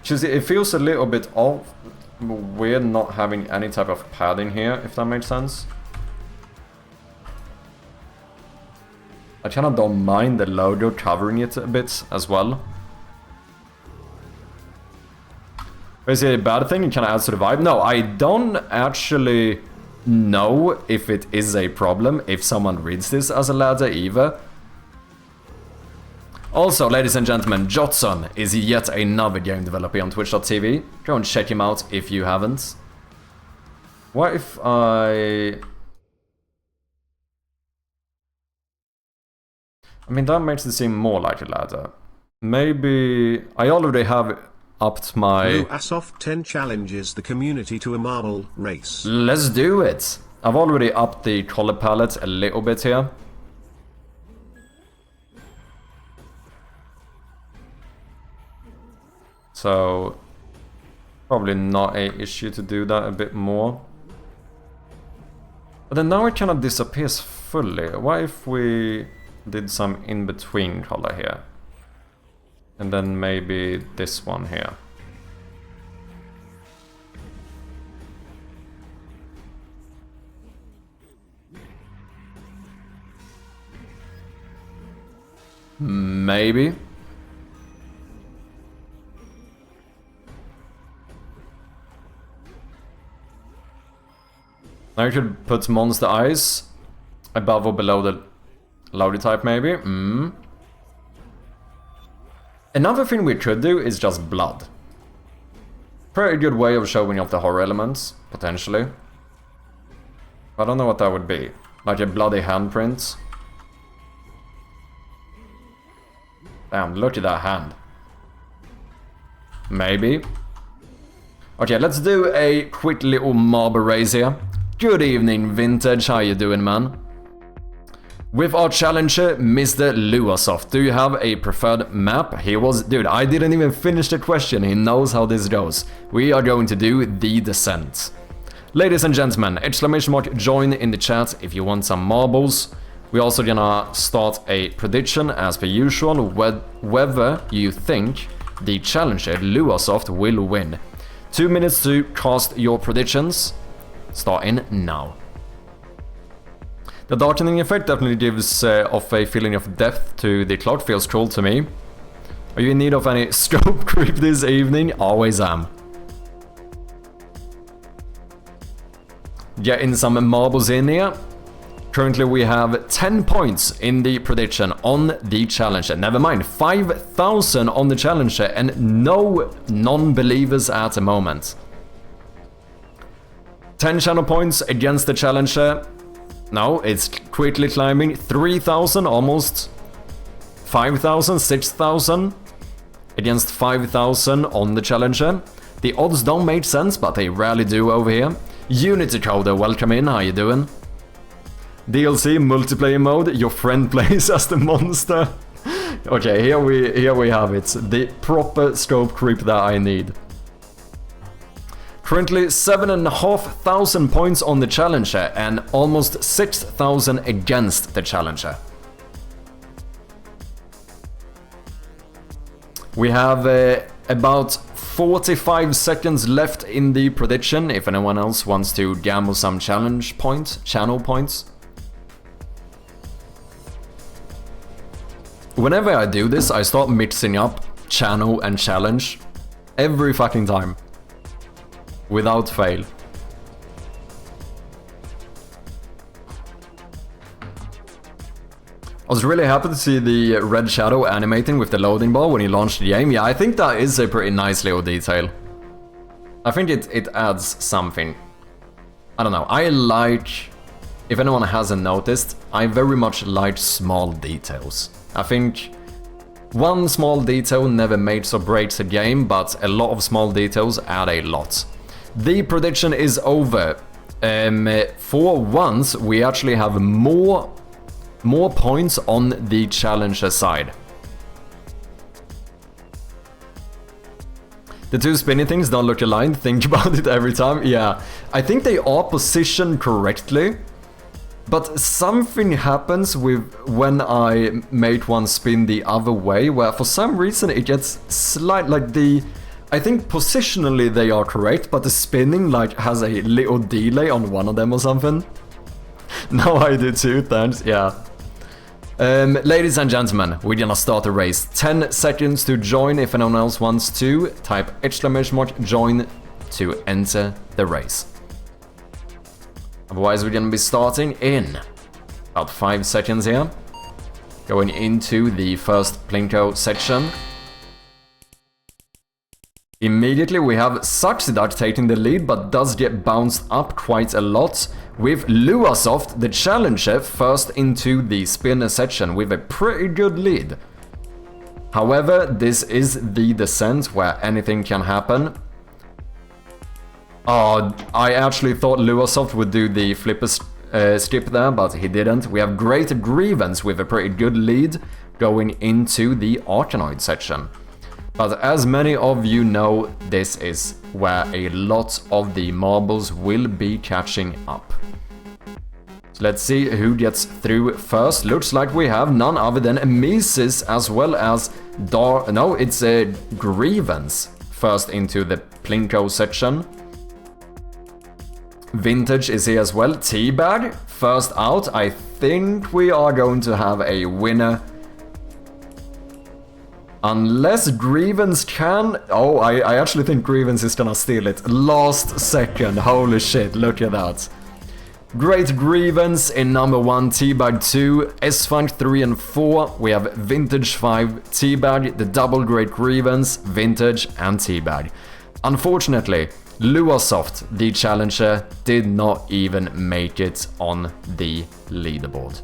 Just, it feels a little bit off. Weird not having any type of padding here, if that makes sense. I kind of don't mind the logo covering it a bit as well. Is it a bad thing? It kind of adds to the vibe? No, I don't actually know if it is a problem if someone reads this as a ladder either. Also, ladies and gentlemen, Jotson is yet another game developer on Twitch.tv. Go and check him out if you haven't. What if I mean, that makes it seem more like a ladder. Maybe... I already have upped my... Asoft 10 challenges the community to a marble race. Let's do it! I've already upped the color palette a little bit here. So, probably not an issue to do that a bit more. But then now it kind of disappears fully. What if we did some in-between color here? And then maybe this one here. Maybe. Now you could put monster eyes above or below the Loudy type, maybe. Another thing we could do is just blood. Pretty good way of showing off the horror elements, potentially. I don't know what that would be. Like a bloody handprint. Damn, look at that hand. Maybe. Okay, let's do a quick little marble raise here. Good evening, Vintage. How you doing, man? With our challenger, Mr. Luasoft, do you have a preferred map? He was... Dude, I didn't even finish the question. He knows how this goes. We are going to do The Descent. Ladies and gentlemen, exclamation mark join in the chat if you want some marbles. We're also gonna start a prediction as per usual, whether you think the challenger, Luasoft, will win. 2 minutes to cast your predictions. Starting now. The darkening effect definitely gives off a feeling of depth to the clock. Feels cool to me. Are you in need of any scope creep this evening? Always am. Getting some marbles in here. Currently we have 10 points in the prediction on the challenger. Never mind, 5,000 on the challenger and no non-believers at the moment. 10 channel points against the challenger. Now it's quickly climbing. 3,000 almost. 5,000, 6,000 against 5,000 on the challenger. The odds don't make sense, but they rarely do over here. Unity Coder, welcome in. How you doing? DLC multiplayer mode. Your friend plays as the monster. Okay, here we have it. The proper scope creep that I need. Currently 7,500 points on the challenger and almost 6,000 against the challenger. We have about 45 seconds left in the prediction if anyone else wants to gamble some channel points. Whenever I do this, I start mixing up channel and challenge every fucking time. Without fail. I was really happy to see the red shadow animating with the loading bar when he launched the game. Yeah, I think that is a pretty nice little detail. I think it adds something. I don't know, I like... If anyone hasn't noticed, I very much like small details. I think one small detail never makes or breaks a game, but a lot of small details add a lot. The prediction is over. For once, we actually have more points on the challenger side. The two spinny things don't look aligned. Think about it every time. Yeah, I think they are positioned correctly. But something happens with when I make one spin the other way, where for some reason it gets slight, like the... I think positionally they are correct, but the spinning like has a little delay on one of them or something. Now I do too, thanks, yeah. Ladies and gentlemen, we're gonna start the race. 10 seconds to join if anyone else wants to. Type exclamation mark join to enter the race. Otherwise we're gonna be starting in about 5 seconds here. Going into the first Plinko section. Immediately we have Saxiduck taking the lead, but does get bounced up quite a lot, with Luasoft, the challenger, first into the spinner section with a pretty good lead. However, this is the descent where anything can happen. Oh, I actually thought Luasoft would do the flipper skip there, but he didn't. We have Great Grievance with a pretty good lead going into the Arcanoid section. But as many of you know, this is where a lot of the marbles will be catching up. So Let's see who gets through first. Looks like we have none other than Mises as well as no, it's a Grievance first into the Plinko section. Vintage is here as well. Teabag first out. I think we are going to have a winner. Unless Grievance can... Oh, I actually think Grievance is gonna steal it. Last second. Holy shit, look at that. Great Grievance in number 1, Teabag 2, S-Funk 3 and 4. We have Vintage 5, Teabag, the double Great Grievance, Vintage and Teabag. Unfortunately, Luasoft, the challenger, did not even make it on the leaderboard.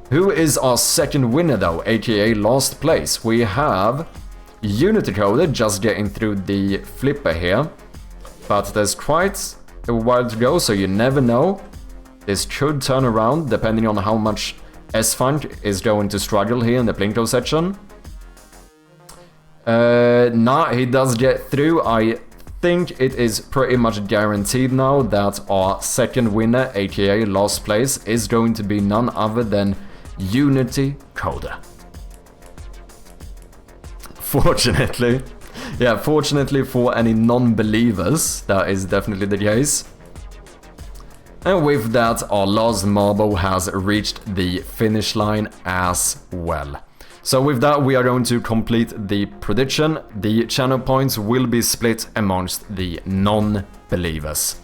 Who is our second winner though, aka last place? We have Unity Coder just getting through the flipper here. But there's quite a while to go, so you never know. This could turn around depending on how much S-Funk is going to struggle here in the Plinko section. Nah, he does get through. I think it is pretty much guaranteed now that our second winner, aka last place, is going to be none other than Unity Coder. Fortunately. Yeah, fortunately for any non-believers, that is definitely the case. And with that, our last marble has reached the finish line as well. So with that, we are going to complete the prediction. The channel points will be split amongst the non-believers.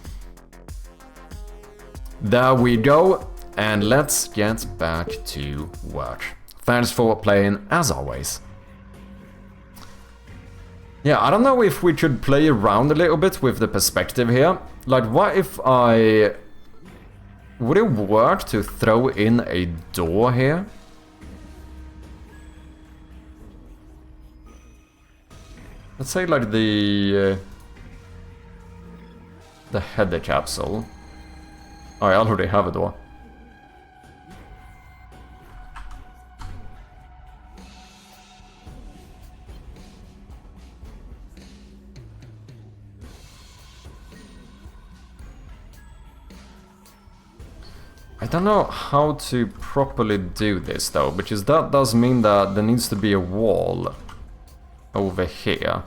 There we go, and let's get back to work. Thanks for playing, as always. Yeah, I don't know if we could play around a little bit with the perspective here. Like, what if I... Would it work to throw in a door here? Let's say like the header capsule. Oh, I already have a door. I don't know how to properly do this though, because that does mean that there needs to be a wall over here.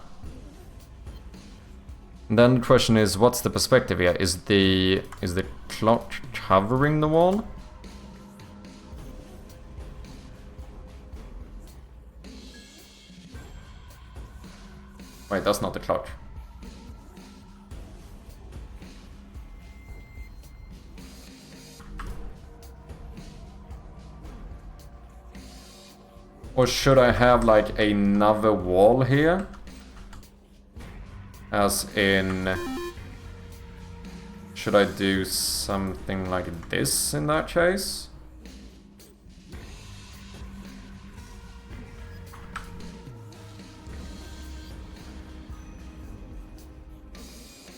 And then the question is, what's the perspective here? Is the clock covering the wall? Wait, that's not the clock. Or should I have like another wall here? As in... Should I do something like this in that case?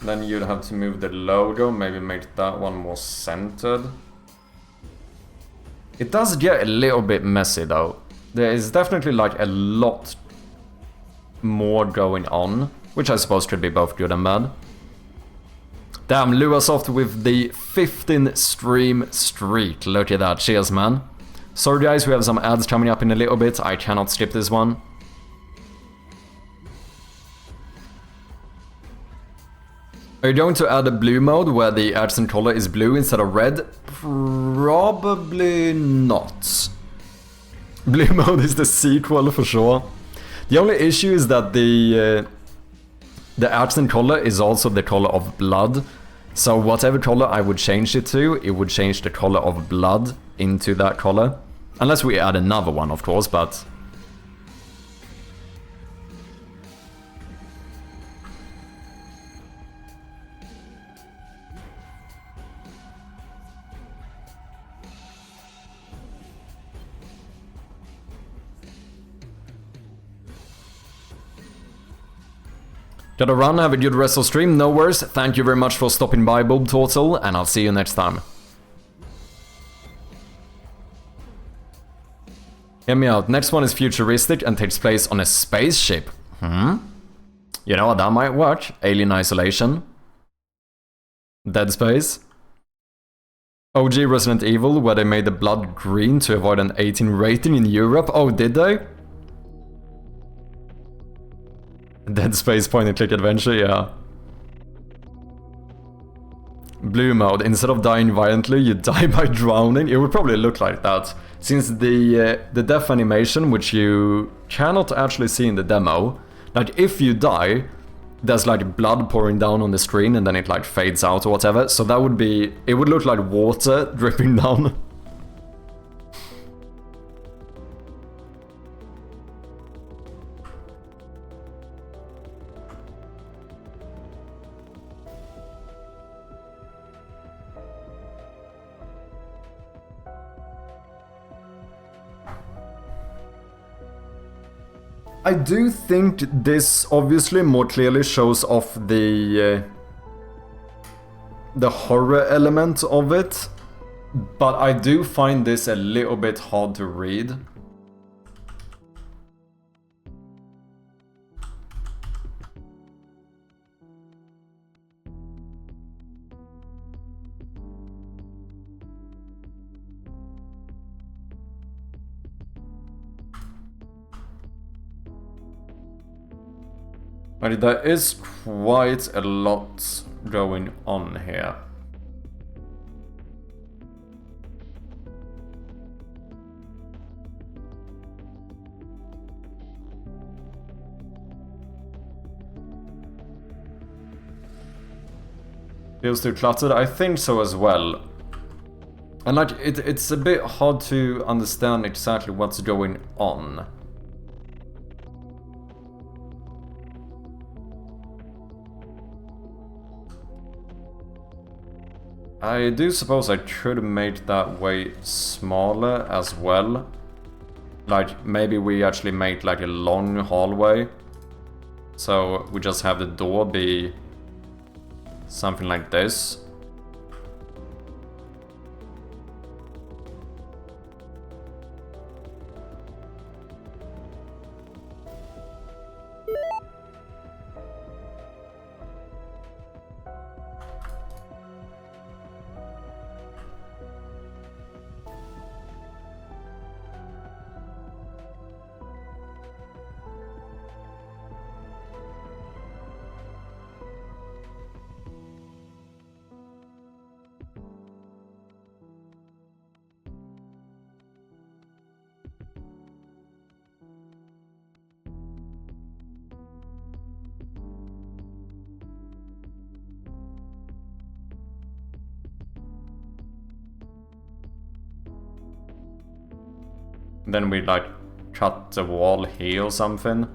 Then you'd have to move the logo, maybe make that one more centered. It does get a little bit messy though. There is definitely like a lot more going on, which I suppose could be both good and bad. Damn, Luasoft with the 15 stream streak. Look at that, cheers man. Sorry guys, we have some ads coming up in a little bit, I cannot skip this one. Are you going to add a blue mode where the accent color is blue instead of red? Probably not. Blue mode is the sequel for sure. The only issue is that the accent color is also the color of blood. So whatever color I would change it to, it would change the color of blood into that color. Unless we add another one, of course, but... Gotta run, have a good rest of stream, no worries. Thank you very much for stopping by, Bob Turtle, and I'll see you next time. Hear me out, next one is futuristic and takes place on a spaceship. You know what, that might work. Alien Isolation. Dead Space. OG Resident Evil, where they made the blood green to avoid an 18 rating in Europe. Oh, did they? Dead Space point and click adventure, yeah. Blue mode, instead of dying violently, you die by drowning. It would probably look like that. Since the death animation, which you cannot actually see in the demo, like if you die, there's like blood pouring down on the screen and then it like fades out or whatever. So that would be, it would look like water dripping down. I do think this obviously more clearly shows off the horror element of it, but I do find this a little bit hard to read. But there is quite a lot going on here. Feels too cluttered? I think so as well. And like, it's a bit hard to understand exactly what's going on. I do suppose I could have made that way smaller as well. Like, maybe we actually made like a long hallway. So we just have the door be something like this. Then we like cut the wall here or something.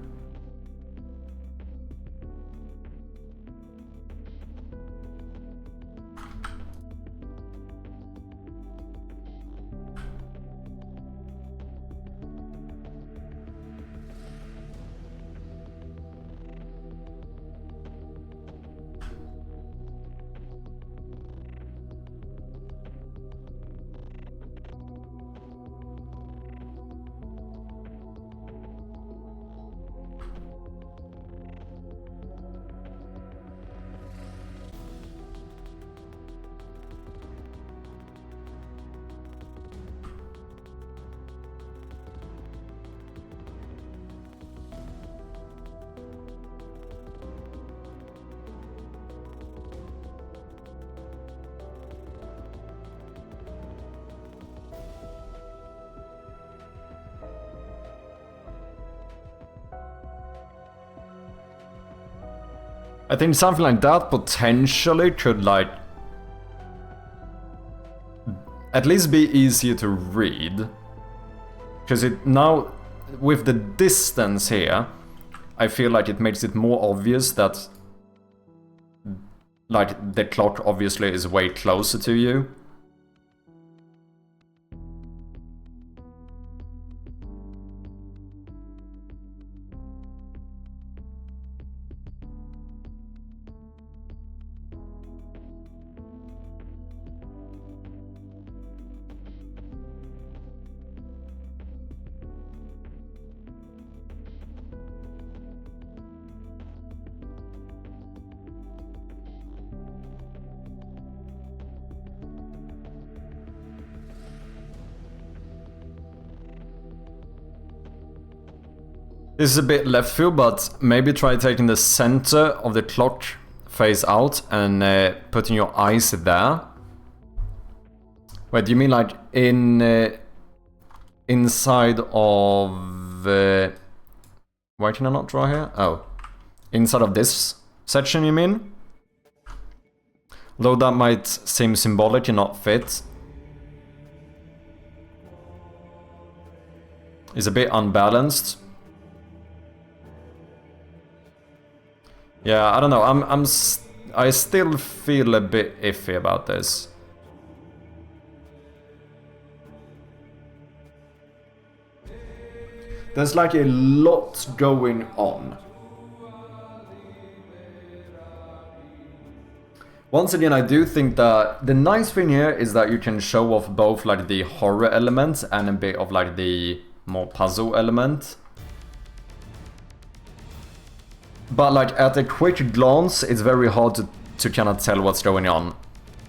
I think something like that potentially could like at least be easier to read. Because it now, with the distance here, I feel like it makes it more obvious that like the clock obviously is way closer to you. This is a bit left field, but maybe try taking the center of the clock face out and putting your eyes there. Wait, do you mean like in inside of... why can I not draw here? Oh. Inside of this section, you mean? Though that might seem symbolic and not fit. It's a bit unbalanced. Yeah, I don't know. I still feel a bit iffy about this. There's like a lot going on. Once again, I do think that the nice thing here is that you can show off both like the horror element and a bit of like the more puzzle element. But like at a quick glance, it's very hard to kind of tell what's going on.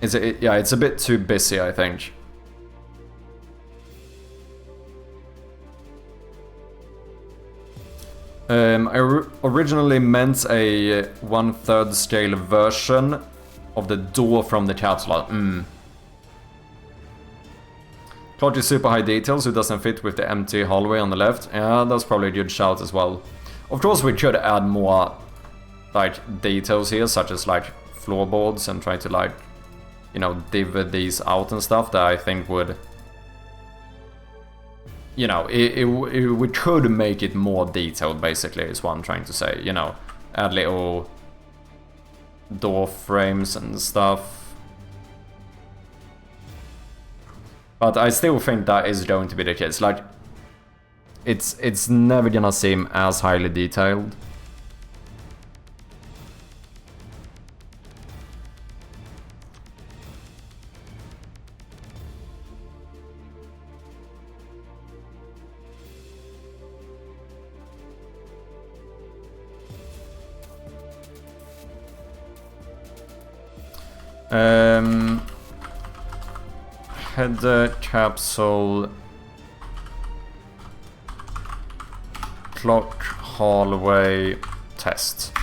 Yeah, it's a bit too busy, I think. I originally meant a 1/3 scale version of the door from the capsule. Clock is super high detail, so it doesn't fit with the empty hallway on the left. Yeah, that's probably a good shout as well. Of course, we could add more like details here, such as like floorboards, and try to like, you know, div these out and stuff that I think would, you know, we could make it more detailed, basically, is what I'm trying to say. You know, add little door frames and stuff. But I still think that is going to be the case. Like, it's never gonna seem as highly detailed. Header, capsule, clock, hallway, test.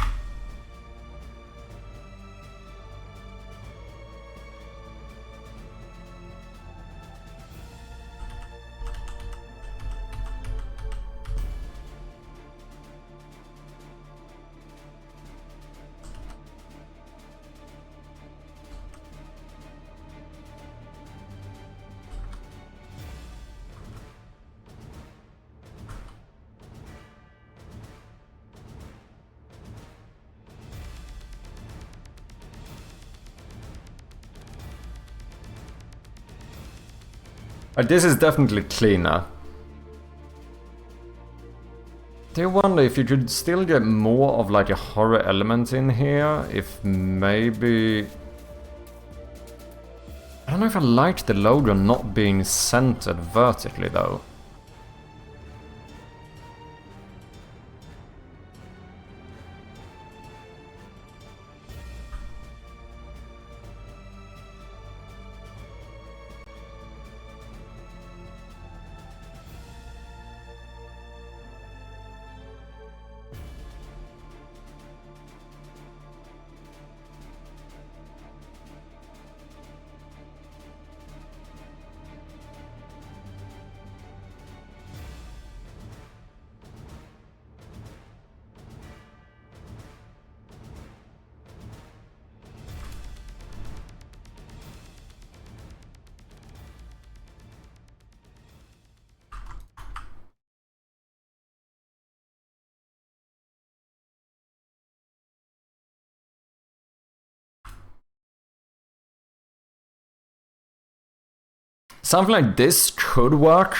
This is definitely cleaner. Do you wonder if you could still get more of like a horror element in here? If maybe... I don't know if I like the logo not being centered vertically though. Something like this could work.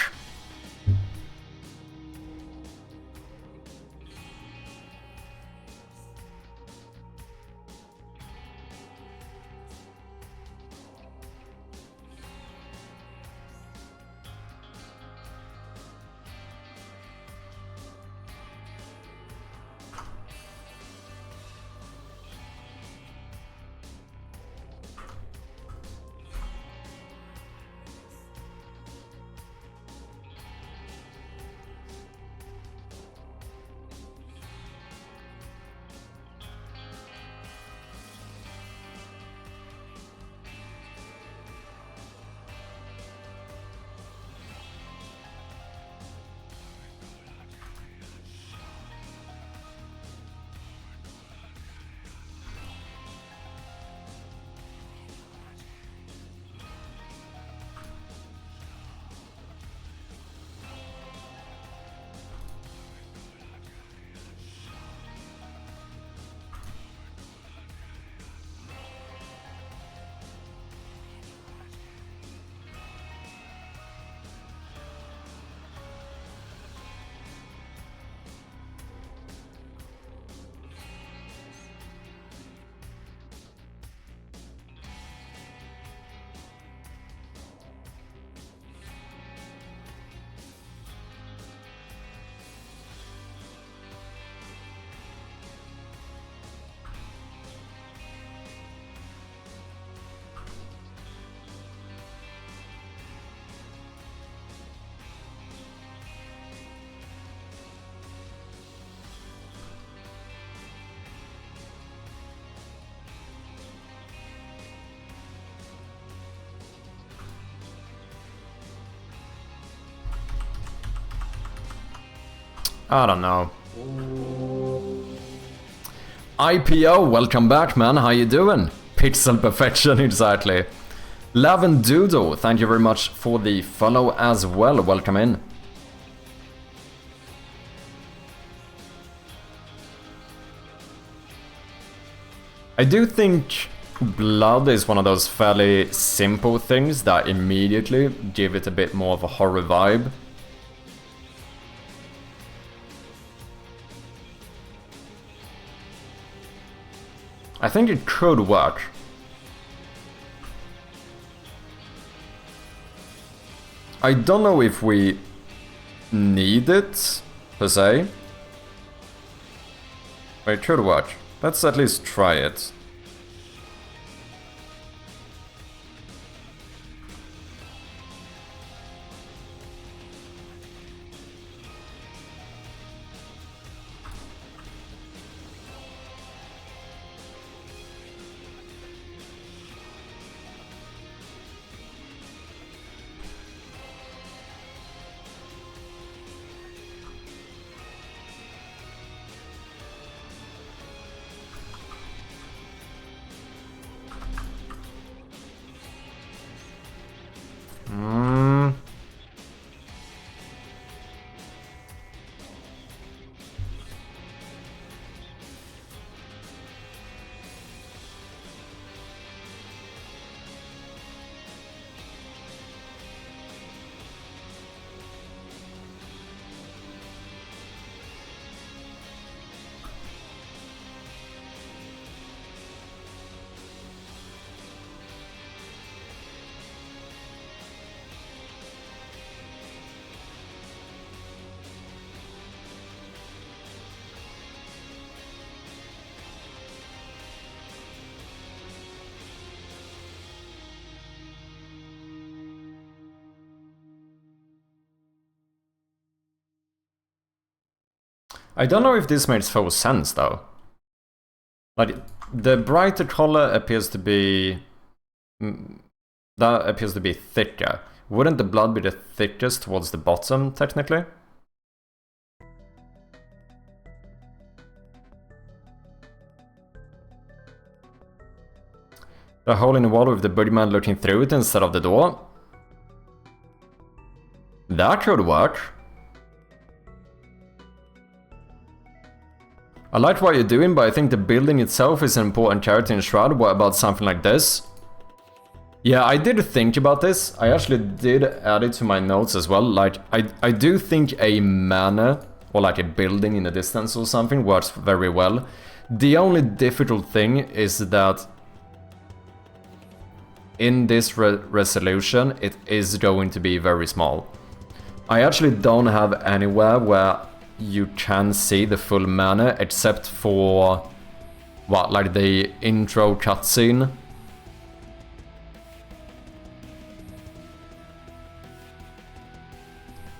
I don't know. IPO, welcome back, man. How you doing? Pixel perfection, exactly. Lavendudo, thank you very much for the follow as well. Welcome in. I do think blood is one of those fairly simple things that immediately give it a bit more of a horror vibe. I think it could work. I don't know if we need it, per se. But it could work. Let's at least try it. I don't know if this makes full sense though. Like, the brighter color appears to be... that appears to be thicker. Wouldn't the blood be the thickest towards the bottom, technically? The hole in the wall with the boogeyman looking through it instead of the door. That could work. I like what you're doing, but I think the building itself is an important character in Shroud. What about something like this? Yeah, I did think about this. I actually did add it to my notes as well. Like, I do think a manor or like a building in the distance or something works very well. The only difficult thing is that in this resolution, it is going to be very small. I actually don't have anywhere where you can see the full manor except for what, like the intro cutscene.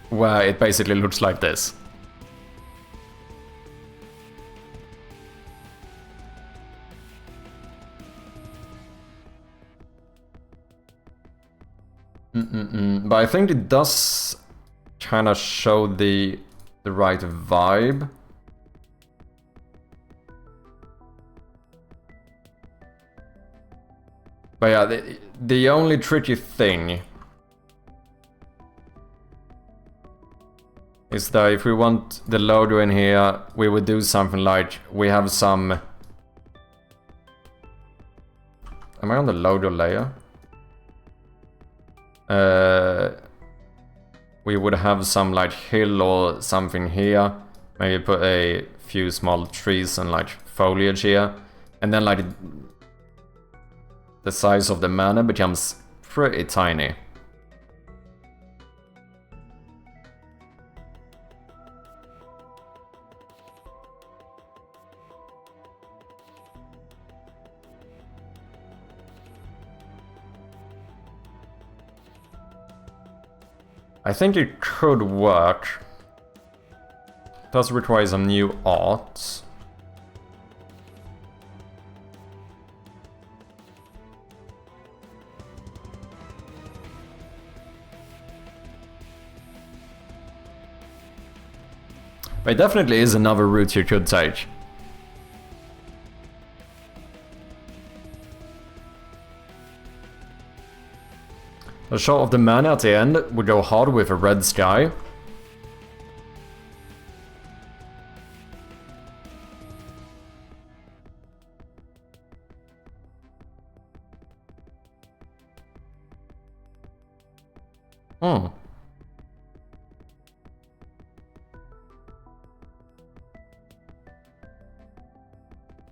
Where it basically looks like this. But I think it does kind of show the right vibe. But yeah, the only tricky thing is that if we want the logo in here, we would do something like, we have some... Am I on the logo layer? We would have some like hill or something here. Maybe put a few small trees and like foliage here. And then like the size of the manor becomes pretty tiny. I think it could work. Does require some new art. But It definitely is another route you could take. A shot of the mana at the end would go hard with a red sky.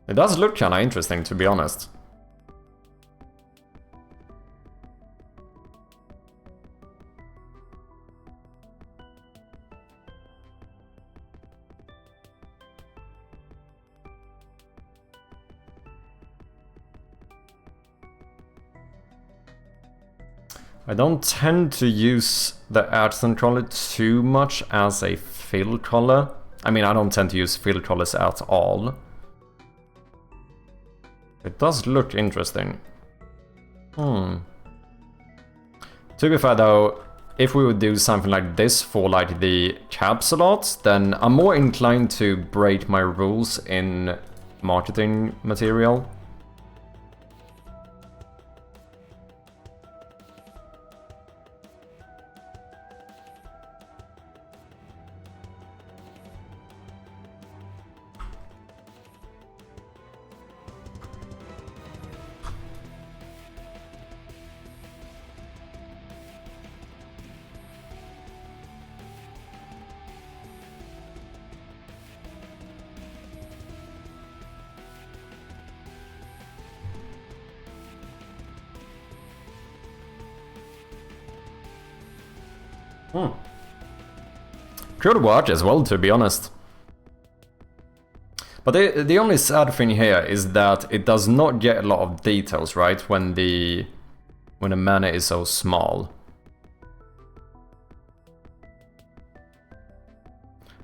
It does look kinda interesting, to be honest. I don't tend to use the accent color too much as a fill color. I mean, I don't tend to use fill colors at all. It does look interesting. To be fair though, if we would do something like this for like the capsule art, then I'm more inclined to break my rules in marketing material. Could work as well, to be honest. But the only sad thing here is that it does not get a lot of details, right? When the mana is so small.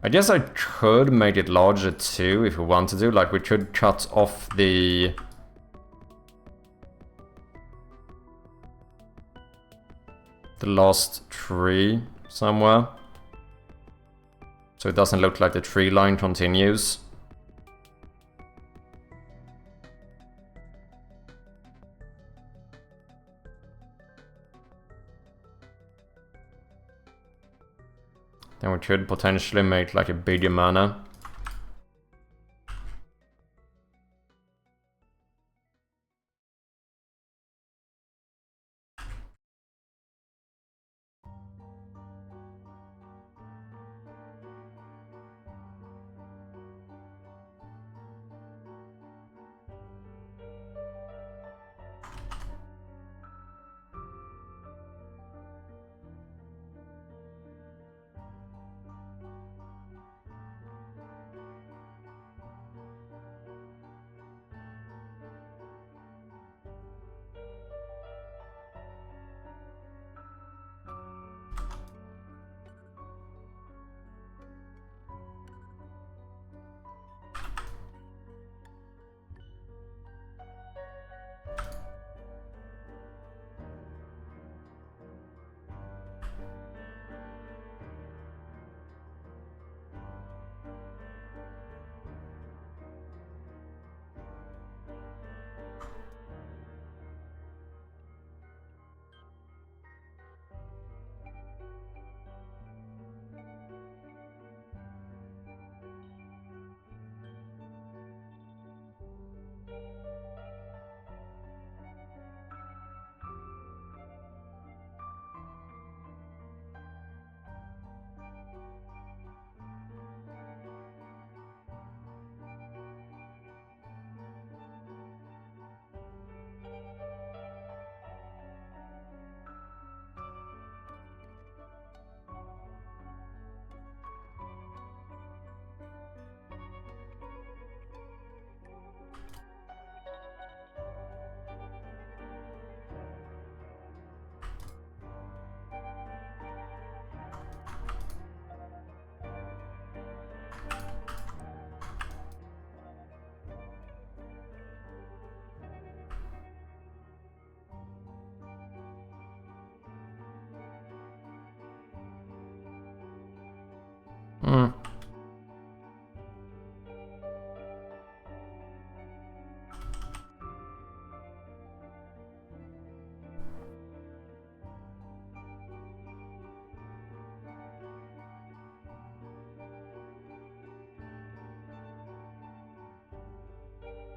I guess I could make it larger too if we wanted to. Like we could cut off the last tree somewhere, so it doesn't look like the tree line continues. Then we could potentially make like a bigger mana.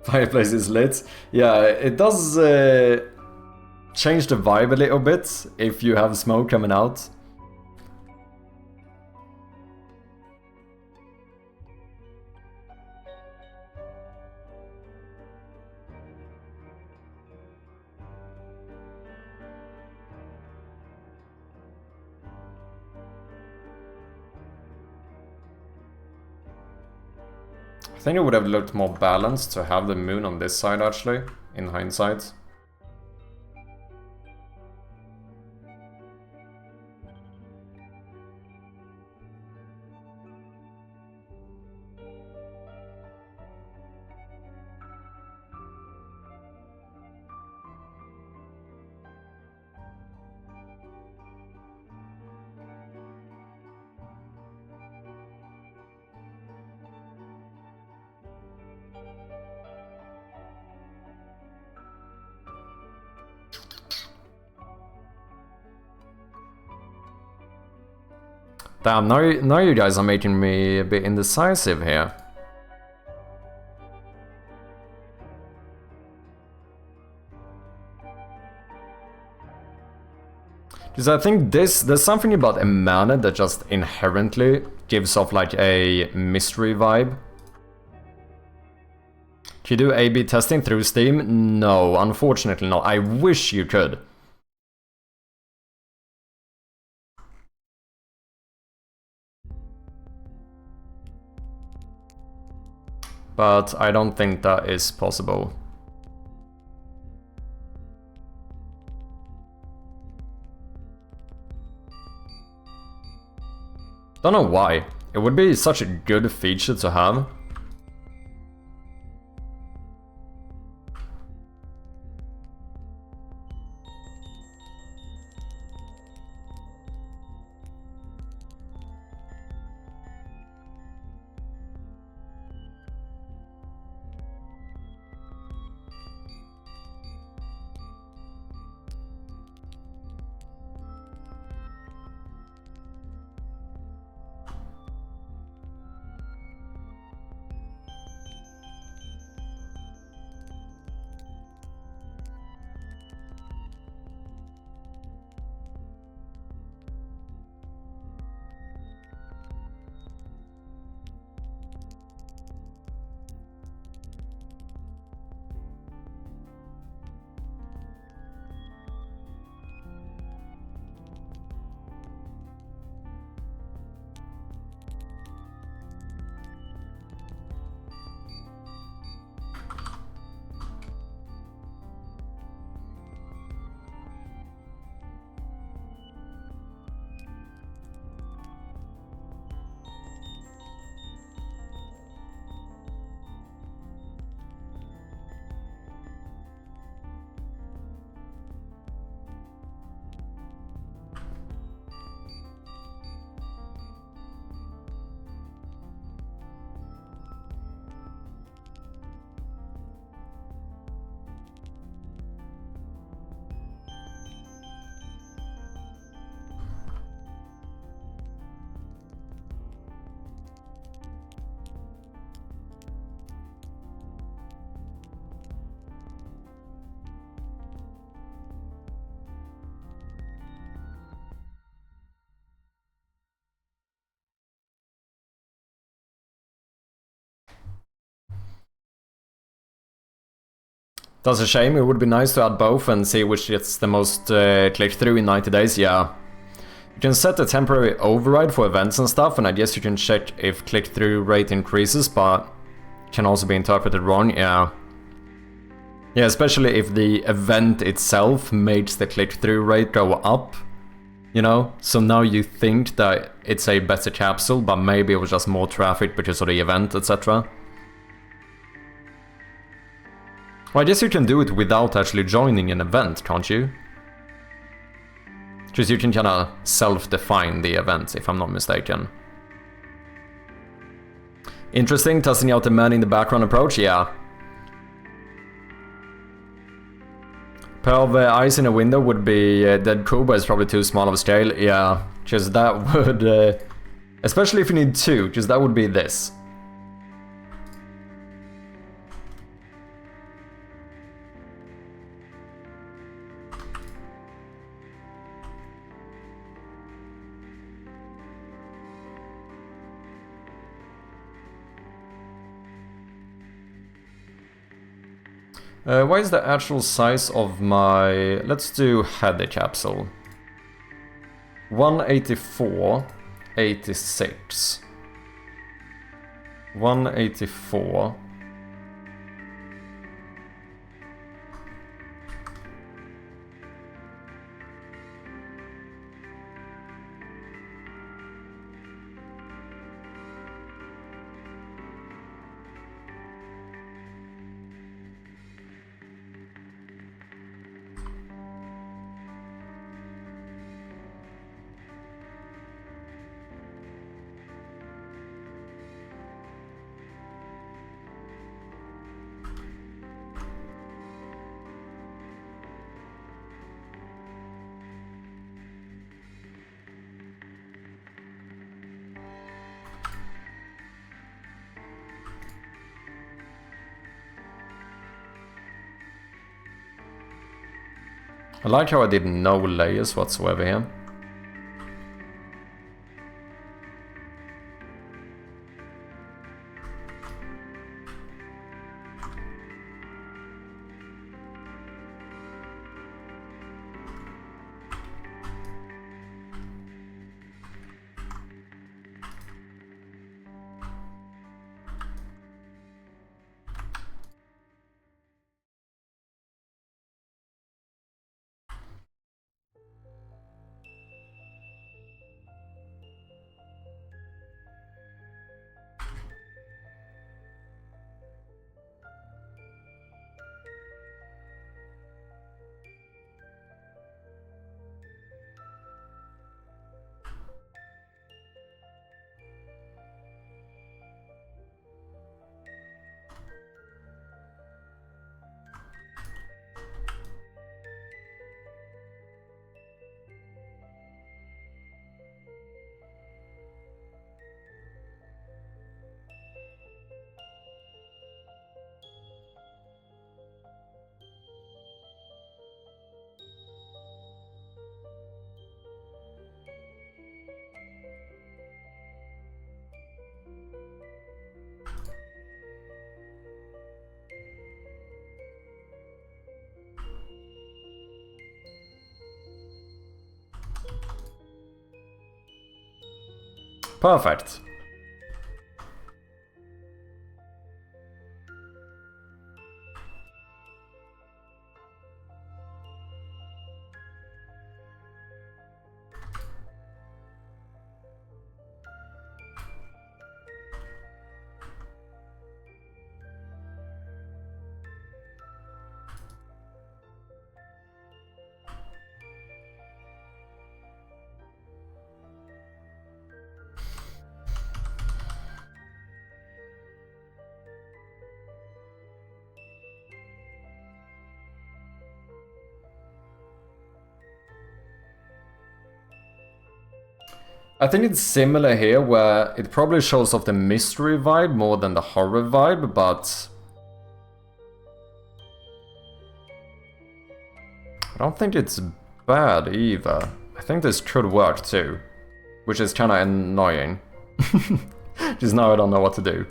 Fireplace is lit. Yeah, it does change the vibe a little bit if you have smoke coming out. I think it would have looked more balanced to have the moon on this side actually, in hindsight. Damn, now you guys are making me a bit indecisive here. Because I think there's something about Emana that just inherently gives off like a mystery vibe. Can you do A/B testing through Steam? No, unfortunately not. I wish you could. But I don't think that is possible. Don't know why. It would be such a good feature to have. That's a shame. It would be nice to add both and see which gets the most click through in 90 days, yeah. You can set a temporary override for events and stuff, and I guess you can check if click through rate increases, but can also be interpreted wrong, yeah. Yeah, especially if the event itself makes the click through rate go up, you know? So now you think that it's a better capsule, but maybe it was just more traffic because of the event, etc. Well, I guess you can do it without actually joining an event, can't you? Because you can kinda self-define the event, if I'm not mistaken. Interesting, testing out the man in the background approach, yeah. Pair of eyes in a window would be dead cool, but it's probably too small of a scale, yeah. Because that would... especially if you need two, because that would be this. What is the actual size of my... Let's do header capsule. 184.86. 184. I like how I did no layers whatsoever here. Perfect. I think it's similar here, where it probably shows off the mystery vibe more than the horror vibe, but... I don't think it's bad either. I think this could work too, which is kinda annoying. Just now I don't know what to do.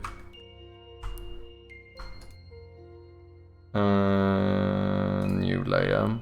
New layer.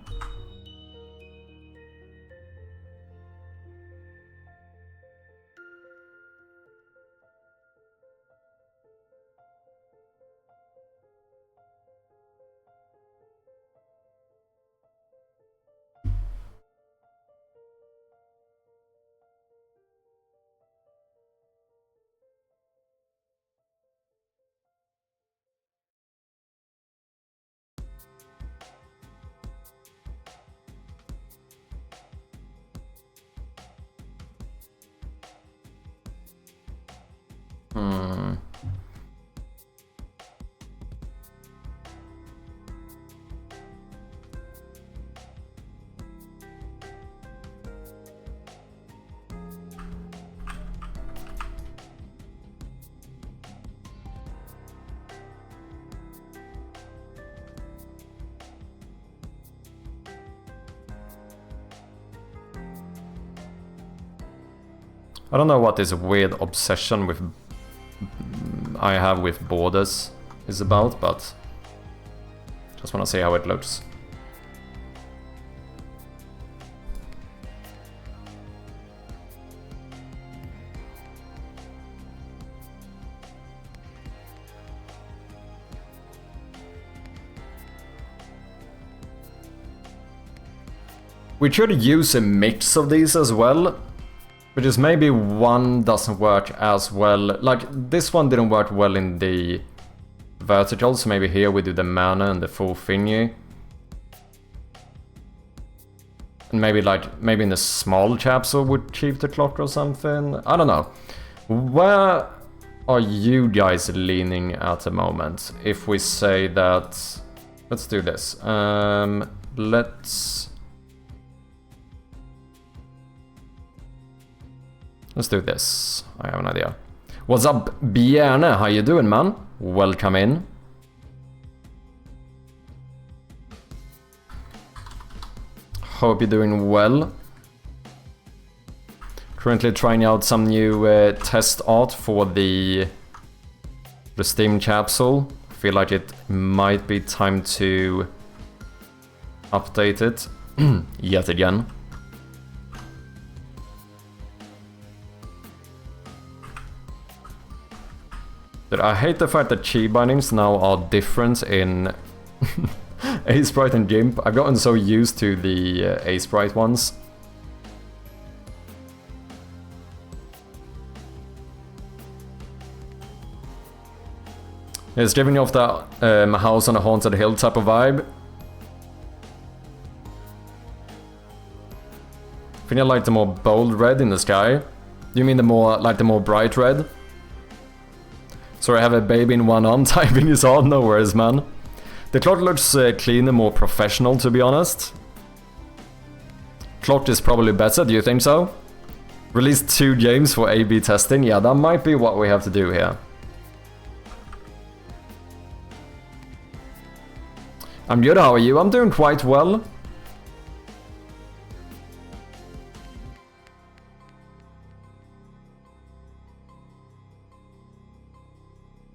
I don't know what this weird obsession with I have with borders is about, but Just want to see how it looks. We should use a mix of these as well, because maybe one doesn't work as well. Like, this one didn't work well in the vertical, so maybe here we do the mana and the full thingy. And maybe in the small capsule would keep the clock or something. I don't know. Where are you guys leaning at the moment? If we say that... Let's do this. Let's do this. I have an idea. What's up, Bjerne? How you doing, man? Welcome in. Hope you're doing well. Currently trying out some new test art for the Steam capsule. Feel like it might be time to update it yet again. But I hate the fact that key bindings now are different in A-Sprite and GIMP. I've gotten so used to the A-Sprite ones. It's giving you off that house on a haunted hill type of vibe. I think I like the more bold red in the sky. You mean the more bright red? Sorry, I have a baby in one arm typing his arm. No worries, man. The clock looks cleaner, more professional, to be honest. Clock is probably better, do you think so? Release 2 games for A/B testing. Yeah, that might be what we have to do here. I'm good, how are you? I'm doing quite well.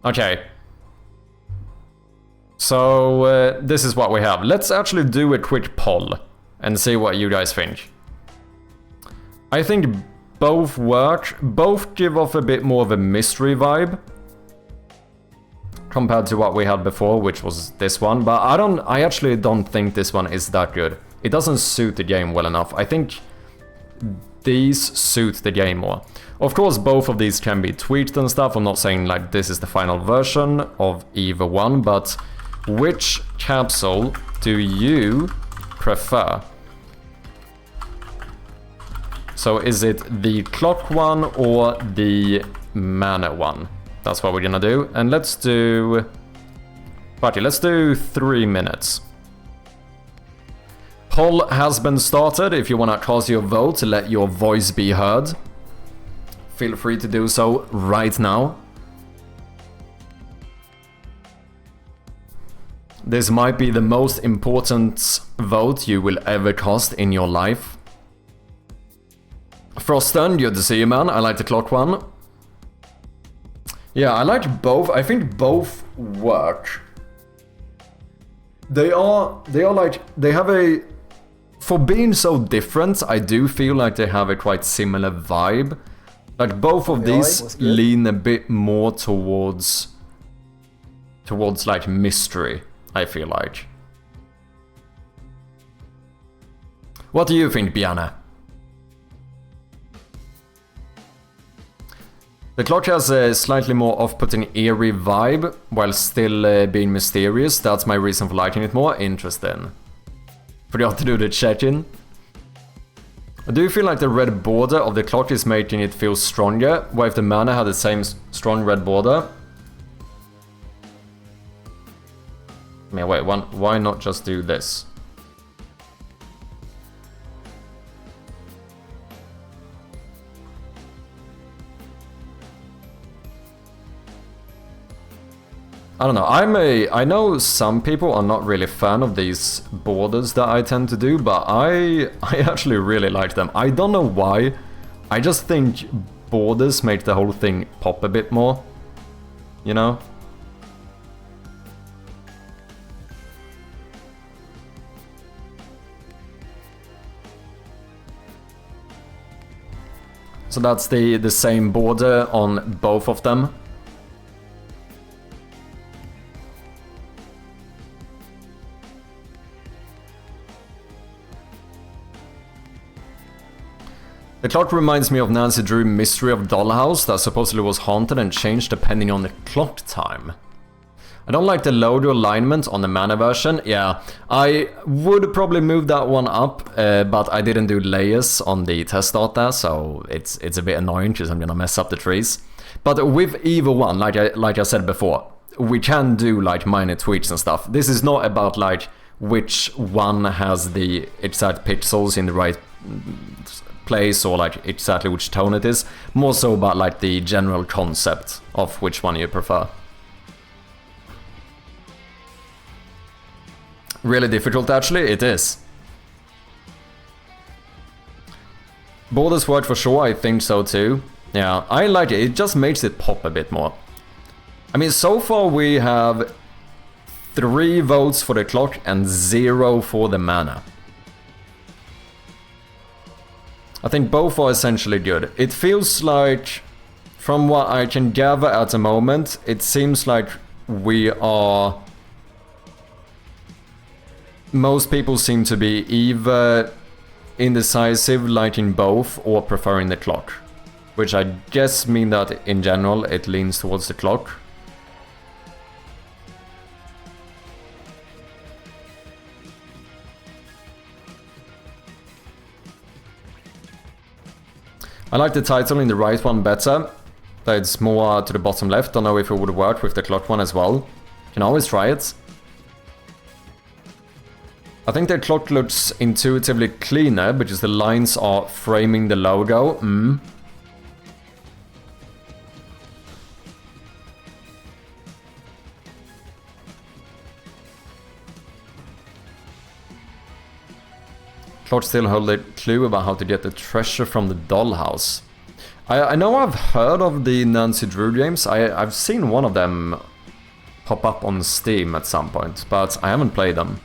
Okay. So, this is what we have. Let's actually do a quick poll and see what you guys think. I think both work. Both give off a bit more of a mystery vibe compared to what we had before, which was this one. But I actually don't think this one is that good. It doesn't suit the game well enough. I think these suit the game more. Of course, both of these can be tweaked and stuff. I'm not saying like this is the final version of either one, but which capsule do you prefer? So is it the clock one or the mana one? That's what we're gonna do. And let's do... Party, let's do 3 minutes. Poll has been started. If you wanna cast your vote, let your voice be heard. Feel free to do so right now. This might be the most important vote you will ever cast in your life. Frosten, good to see you, man. I like the clock one. Yeah, I like both. I think both work. They have a... For being so different, I do feel like they have a quite similar vibe. Like both of these lean a bit more towards like mystery, I feel like. What do you think, Biana? The clock has a slightly more off-putting eerie vibe, while still being mysterious. That's my reason for liking it more. Interesting. Forgot to do the check-in. Do you feel like the red border of the clock is making it feel stronger? What if the mana had the same strong red border? I mean, wait, why not just do this? I don't know, I know some people are not really a fan of these borders that I tend to do, but I actually really like them. I don't know why, I just think borders make the whole thing pop a bit more, you know? So that's the same border on both of them. The clock reminds me of Nancy Drew Mystery of Dollhouse that supposedly was haunted and changed depending on the clock time. I don't like the loader alignment on the mana version. Yeah, I would probably move that one up, but I didn't do layers on the test data, so it's a bit annoying because I'm gonna mess up the trees. But with either one, like I said before, we can do like minor tweaks and stuff. This is not about like which one has the exact pixels in the right place or like exactly which tone it is. More so about like the general concept of which one you prefer. Really difficult actually, it is. Borders work for sure, I think so too. Yeah, I like it, it just makes it pop a bit more. I mean, so far we have 3 votes for the clock and 0 for the mana. I think both are essentially good. It feels like, from what I can gather at the moment, it seems like we are... Most people seem to be either indecisive, liking both, or preferring the clock. Which I guess mean that in general it leans towards the clock. I like the title in the right one better. That it's more to the bottom left. Don't know if it would work with the clock one as well. Can always try it. I think the clock looks intuitively cleaner because the lines are framing the logo. Clock still hold a clue about how to get the treasure from the dollhouse. I know I've heard of the Nancy Drew games. I've seen one of them pop up on Steam at some point, but I haven't played them.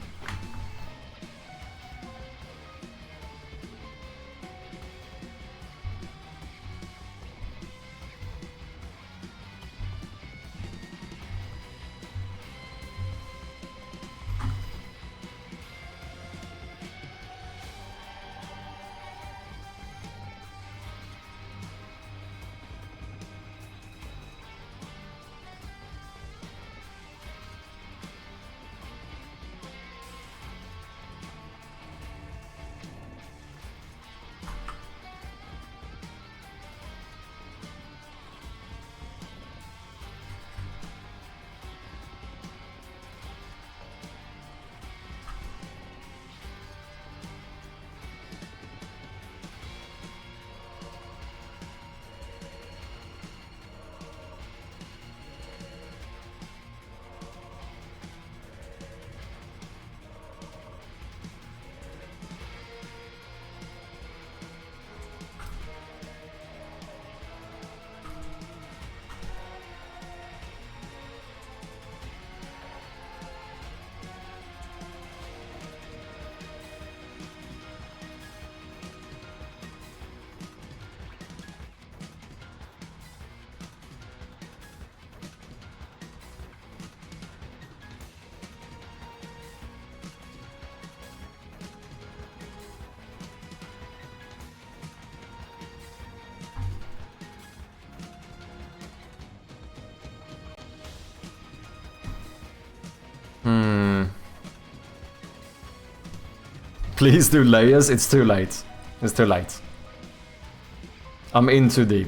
Please do layers, it's too late. It's too late. I'm in too deep.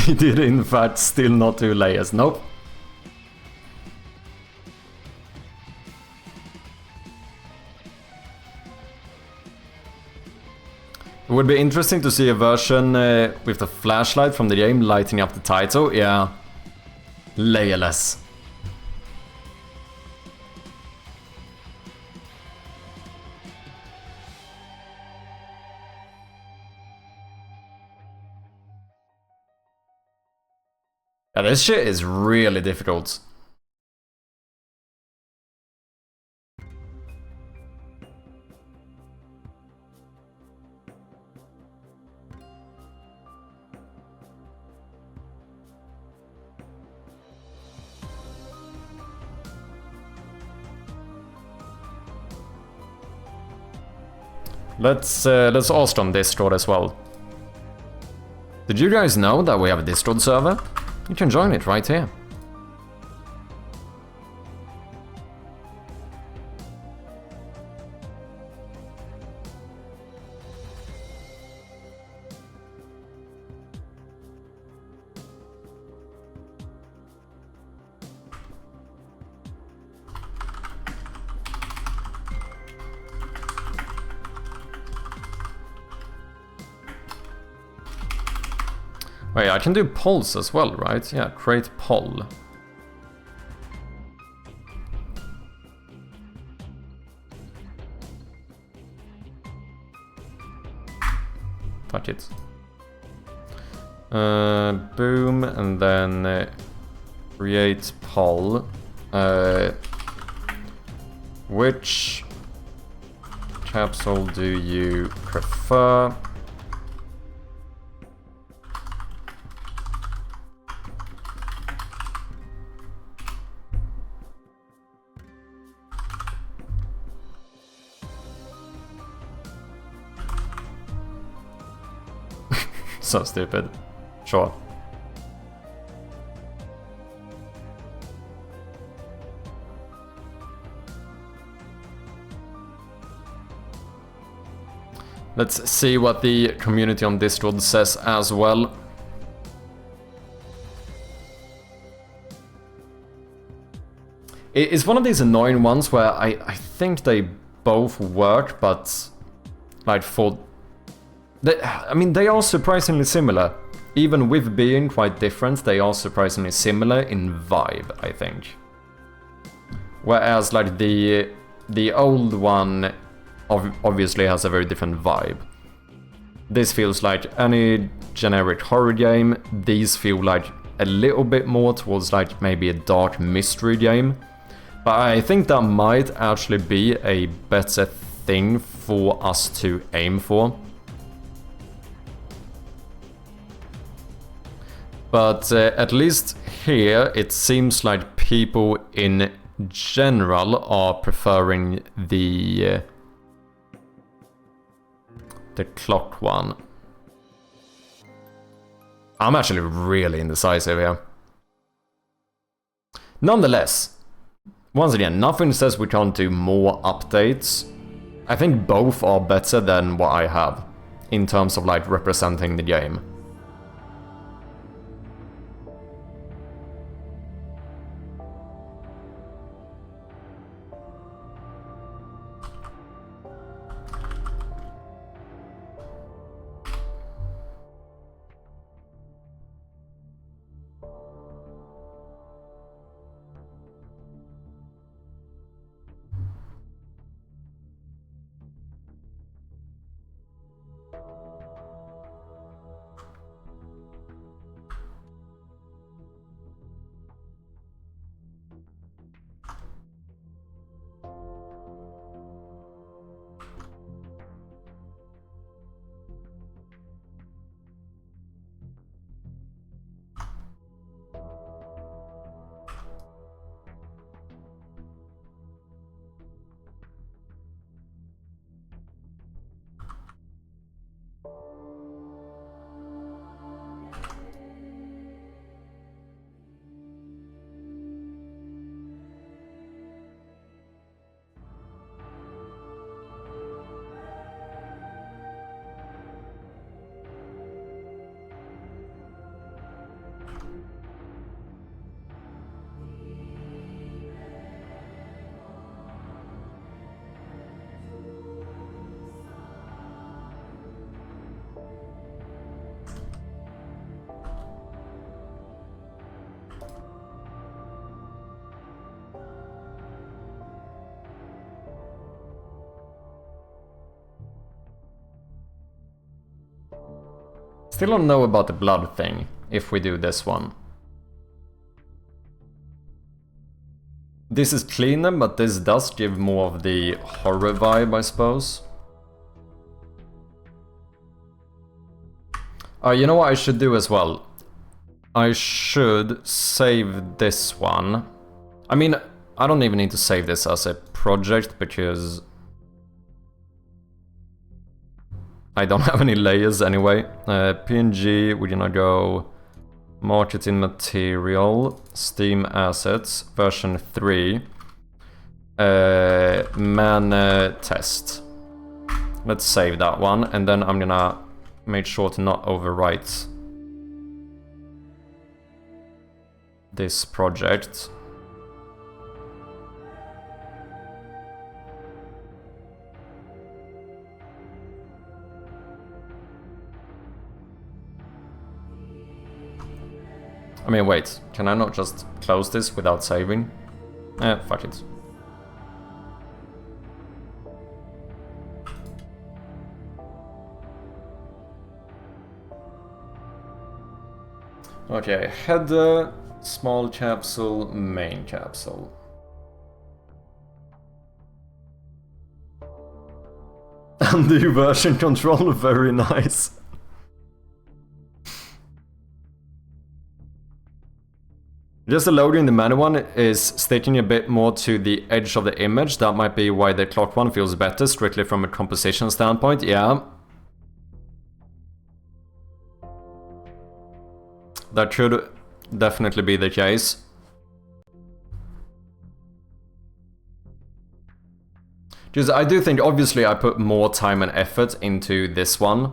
He did in fact still not do layers, nope. It would be interesting to see a version with the flashlight from the game lighting up the title, yeah. Layerless. Yeah, this shit is really difficult. Let's ask on Discord as well. Did you guys know that we have a Discord server? You can join it right here. Wait, I can do polls as well, right? Yeah, create poll. Fuck it. Boom, and then create poll. Which capsule do you prefer? So stupid. Sure. Let's see what the community on Discord says as well. It's one of these annoying ones where I think they both work, but like for... I mean, they are surprisingly similar. Even with being quite different, they are surprisingly similar in vibe, I think. Whereas, like, the old one obviously has a very different vibe. This feels like any generic horror game. These feel like a little bit more towards, like, maybe a dark mystery game. But I think that might actually be a better thing for us to aim for. But at least here, it seems like people in general are preferring the clock one. I'm actually really indecisive here. Nonetheless, once again, nothing says we can't do more updates. I think both are better than what I have in terms of like representing the game. Still don't know about the blood thing, if we do this one. This is cleaner, but this does give more of the horror vibe, I suppose. You know what I should do as well? I should save this one. I mean, I don't even need to save this as a project, because... I don't have any layers anyway. PNG, we're gonna go marketing material, Steam assets, version 3, man test. Let's save that one, and then I'm gonna make sure to not overwrite this project. I mean, wait, can I not just close this without saving? Fuck it. Okay, header, small capsule, main capsule. Undo version control, very nice. Just the logo in the menu one is sticking a bit more to the edge of the image. That might be why the clock one feels better, strictly from a composition standpoint, yeah. That should definitely be the case. Just, I do think, obviously, I put more time and effort into this one.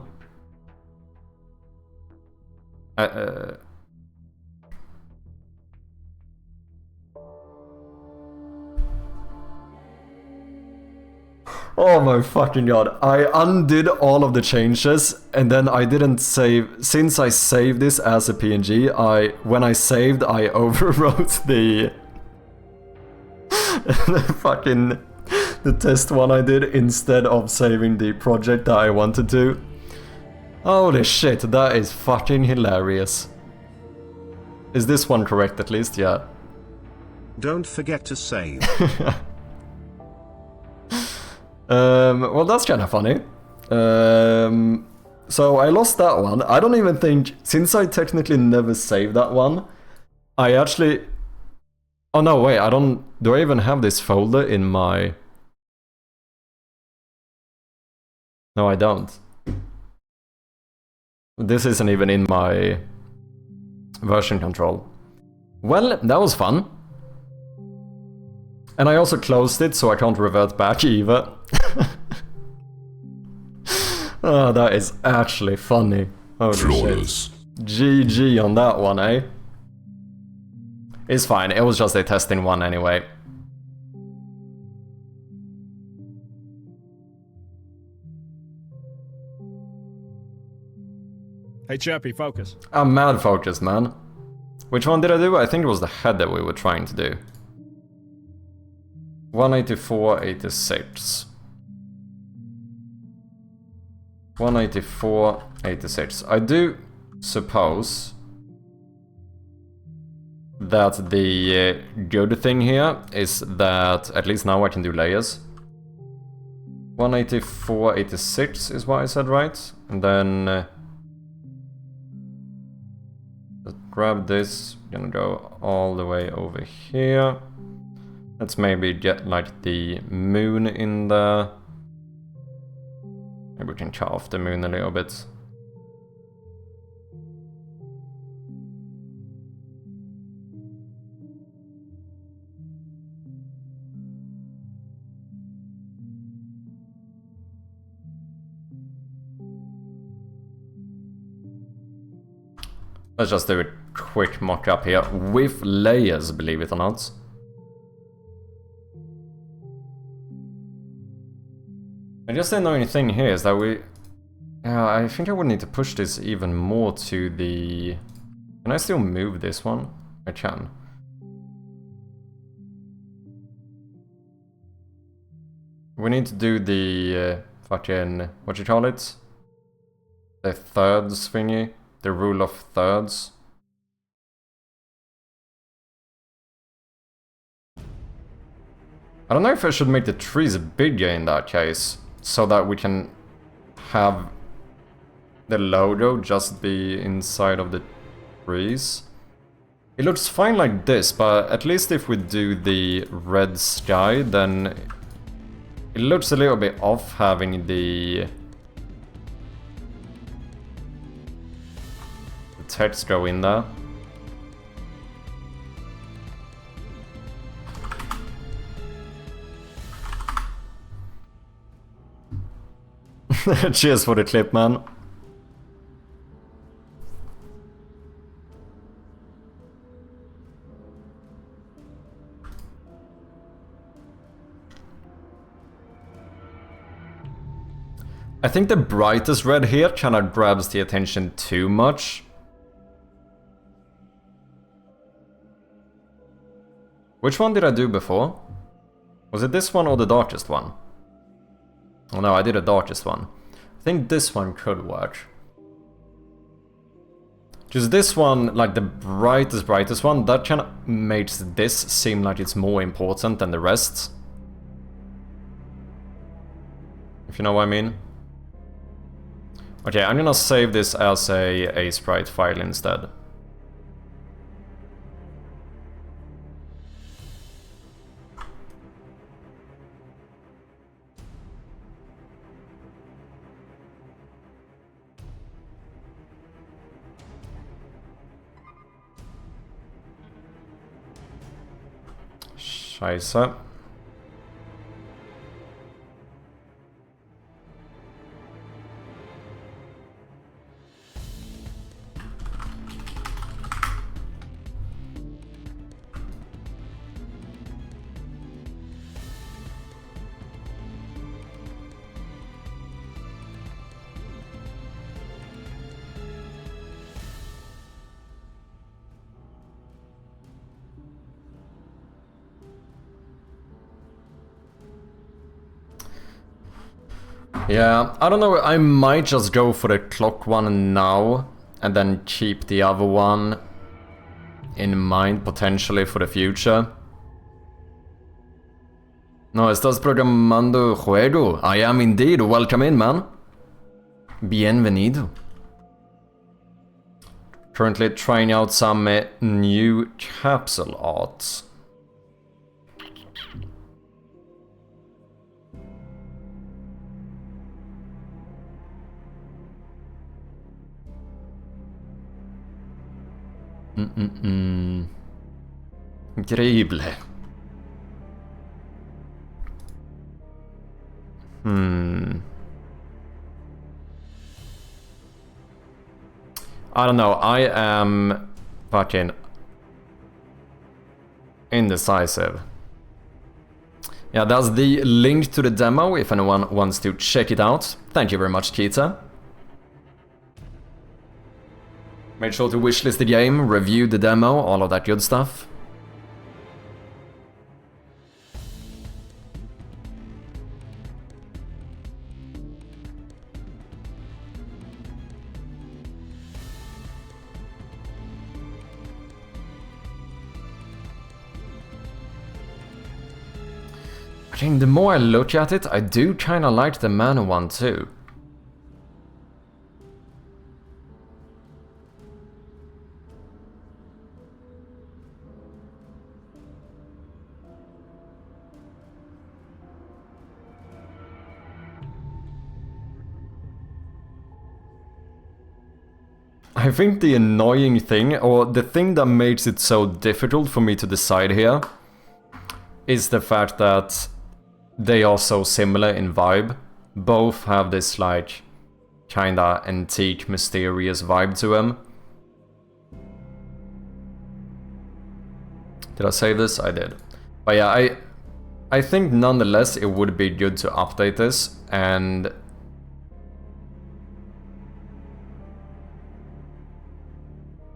Oh my fucking god, I undid all of the changes and then I didn't save. Since I saved this as a PNG, when I saved I overwrote the the test one I did instead of saving the project that I wanted to. Holy shit, that is fucking hilarious. Is this one correct at least? Yeah. Don't forget to save. Well, that's kind of funny. So I lost that one. I don't even think, since I technically never saved that one, I actually... Oh no, wait, do I even have this folder in my... No, I don't. This isn't even in my version control. Well, that was fun. And I also closed it, so I can't revert back either. Oh, that is actually funny. Holy Flawless. shit. GG on that one, eh? It's fine, it was just a testing one anyway. Hey Chappie, focus. I'm mad focused, man. Which one did I do? I think it was the header we were trying to do. 184.86. 184.86. I do suppose that the good thing here is that at least now I can do layers. 184.86 is what I said, right? And then let's grab this. We're gonna go all the way over here. Let's maybe get like the moon in there. Maybe we can cut off the moon a little bit. Let's just do a quick mock-up here with layers, believe it or not. I guess the annoying thing here is that I think I would need to push this even more to the... Can I still move this one? I can. We need to do the fucking... what you call it? The thirds thingy. The rule of thirds. I don't know if I should make the trees bigger in that case, so that we can have the logo just be inside of the trees. It looks fine like this, but at least if we do the red sky, then it looks a little bit off having the text go in there. Cheers for the clip, man. I think the brightest red here kind of grabs the attention too much. Which one did I do before? Was it this one or the darkest one? Oh no, I did the darkest one. I think this one could work. Just this one, like the brightest one, that kind of makes this seem like it's more important than the rest. If you know what I mean. Okay, I'm gonna save this as a sprite file instead. Scheiße. Yeah, I don't know, I might just go for the clock one now and then keep the other one in mind potentially for the future. No, estás programando juego? I am indeed, welcome in, man. Bienvenido. Currently trying out some new capsule art. Increíble. I don't know, I am fucking indecisive. Yeah, that's the link to the demo if anyone wants to check it out. Thank you very much, Kita. Make sure to wishlist the game, review the demo, all of that good stuff. I think the more I look at it, I do kinda like the mana one too. I think the annoying thing, or the thing that makes it so difficult for me to decide here, is the fact that they are so similar in vibe. Both have this like kinda antique, mysterious vibe to them. Did I save this? I did. But yeah, I think nonetheless it would be good to update this, and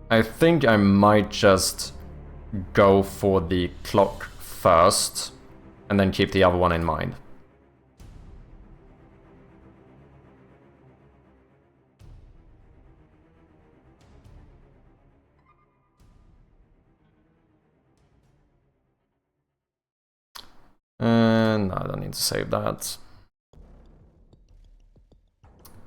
I think I might just go for the clock first and then keep the other one in mind. And I don't need to save that.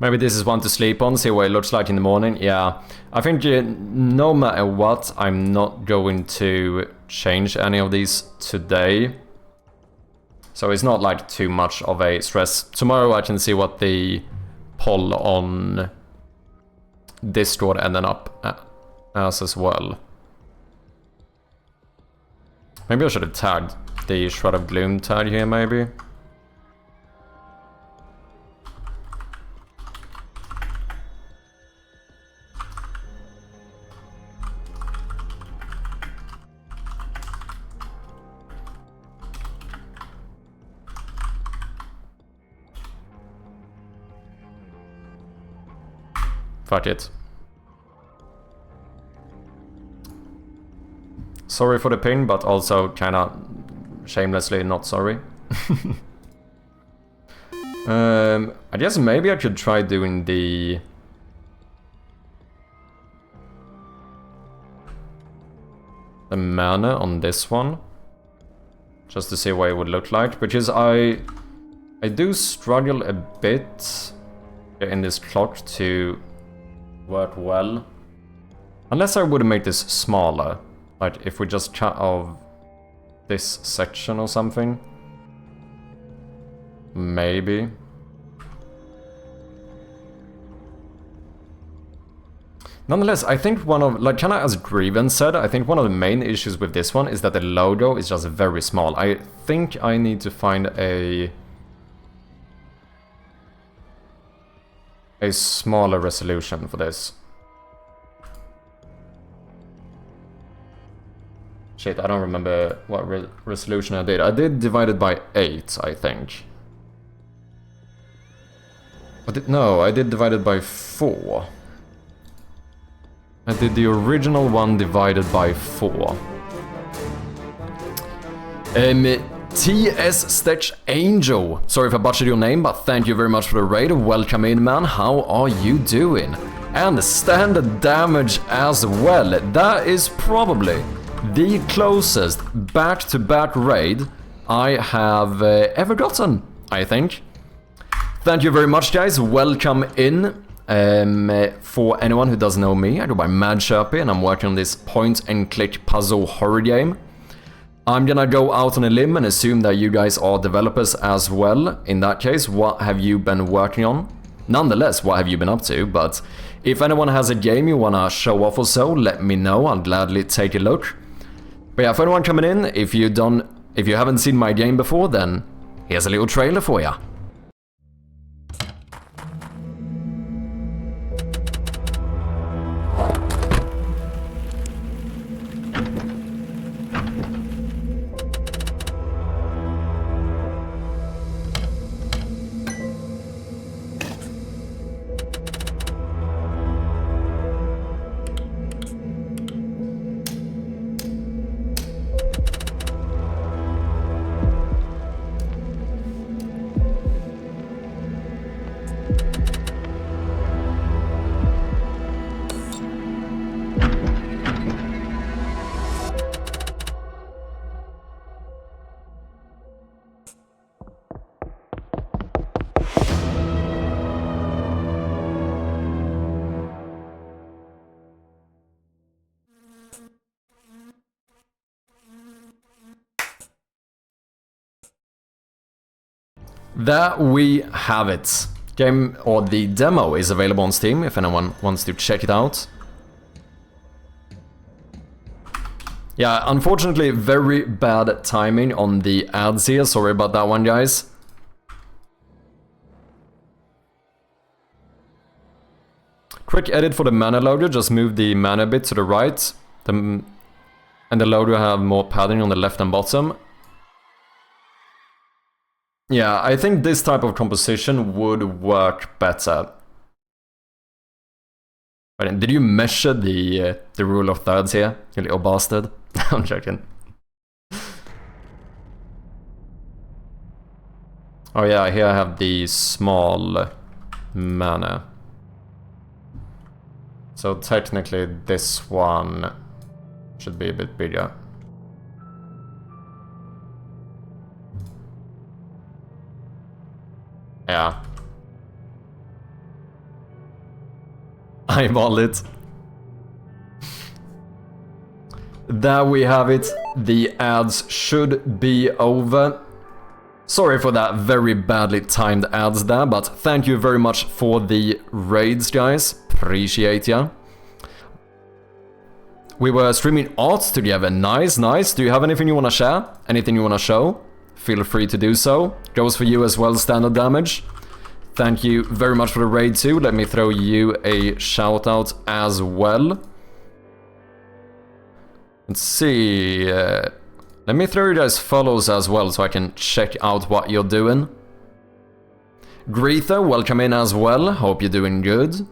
Maybe this is one to sleep on, see what it looks like in the morning. Yeah, I think no matter what, I'm not going to change any of these today. So it's not like too much of a stress. Tomorrow I can see what the poll on Discord ended up as well. Maybe I should have tagged the Shroud of Gloom tag here, maybe. Fuck it. Sorry for the ping, but also kinda shamelessly not sorry. I guess maybe I should try doing the... mana on this one. Just to see what it would look like, because I do struggle a bit in this clock to work well. Unless I would make this smaller. Like if we just cut off this section or something. Maybe. Nonetheless, I think one of, like kinda as Grievance said, I think one of the main issues with this one is that the logo is just very small. I think I need to find a smaller resolution for this. Shit, I don't remember what resolution I did. I did divide it by 8, I think. No, I did divide it by 4. I did the original one divided by 4. TS Stitch Angel. Sorry if I butchered your name, but thank you very much for the raid. Welcome in, man. How are you doing? And standard damage as well. That is probably the closest back-to-back raid I have ever gotten, I think. Thank you very much, guys. Welcome in. For anyone who doesn't know me, I go by Madchirpy and I'm working on this point-and-click puzzle horror game. I'm gonna go out on a limb and assume that you guys are developers as well. In that case, what have you been working on? Nonetheless, what have you been up to? But if anyone has a game you wanna show off or so, let me know. I'll gladly take a look. But yeah, for anyone coming in, if you haven't seen my game before, then here's a little trailer for ya. There we have it. Game, or the demo, is available on Steam if anyone wants to check it out. Yeah, unfortunately very bad timing on the ads here, sorry about that one, guys. Quick edit for the mana logo, just move the mana bit to the right. And the logo have more padding on the left and bottom. Yeah, I think this type of composition would work better. But did you measure the rule of thirds here, you little bastard? I'm joking. Oh yeah, here I have the small mana. So technically this one should be a bit bigger. Yeah. Eyeball it. There we have it. The ads should be over. Sorry for that very badly timed ads there, but thank you very much for the raids, guys. Appreciate ya. We were streaming art together. Nice, nice. Do you have anything you want to share? Anything you want to show? Feel free to do so. Goes for you as well, Standard Damage. Thank you very much for the raid too. Let me throw you a shout out as well. Let's see. Let me throw you guys follows as well so I can check out what you're doing. Greether, welcome in as well. Hope you're doing good.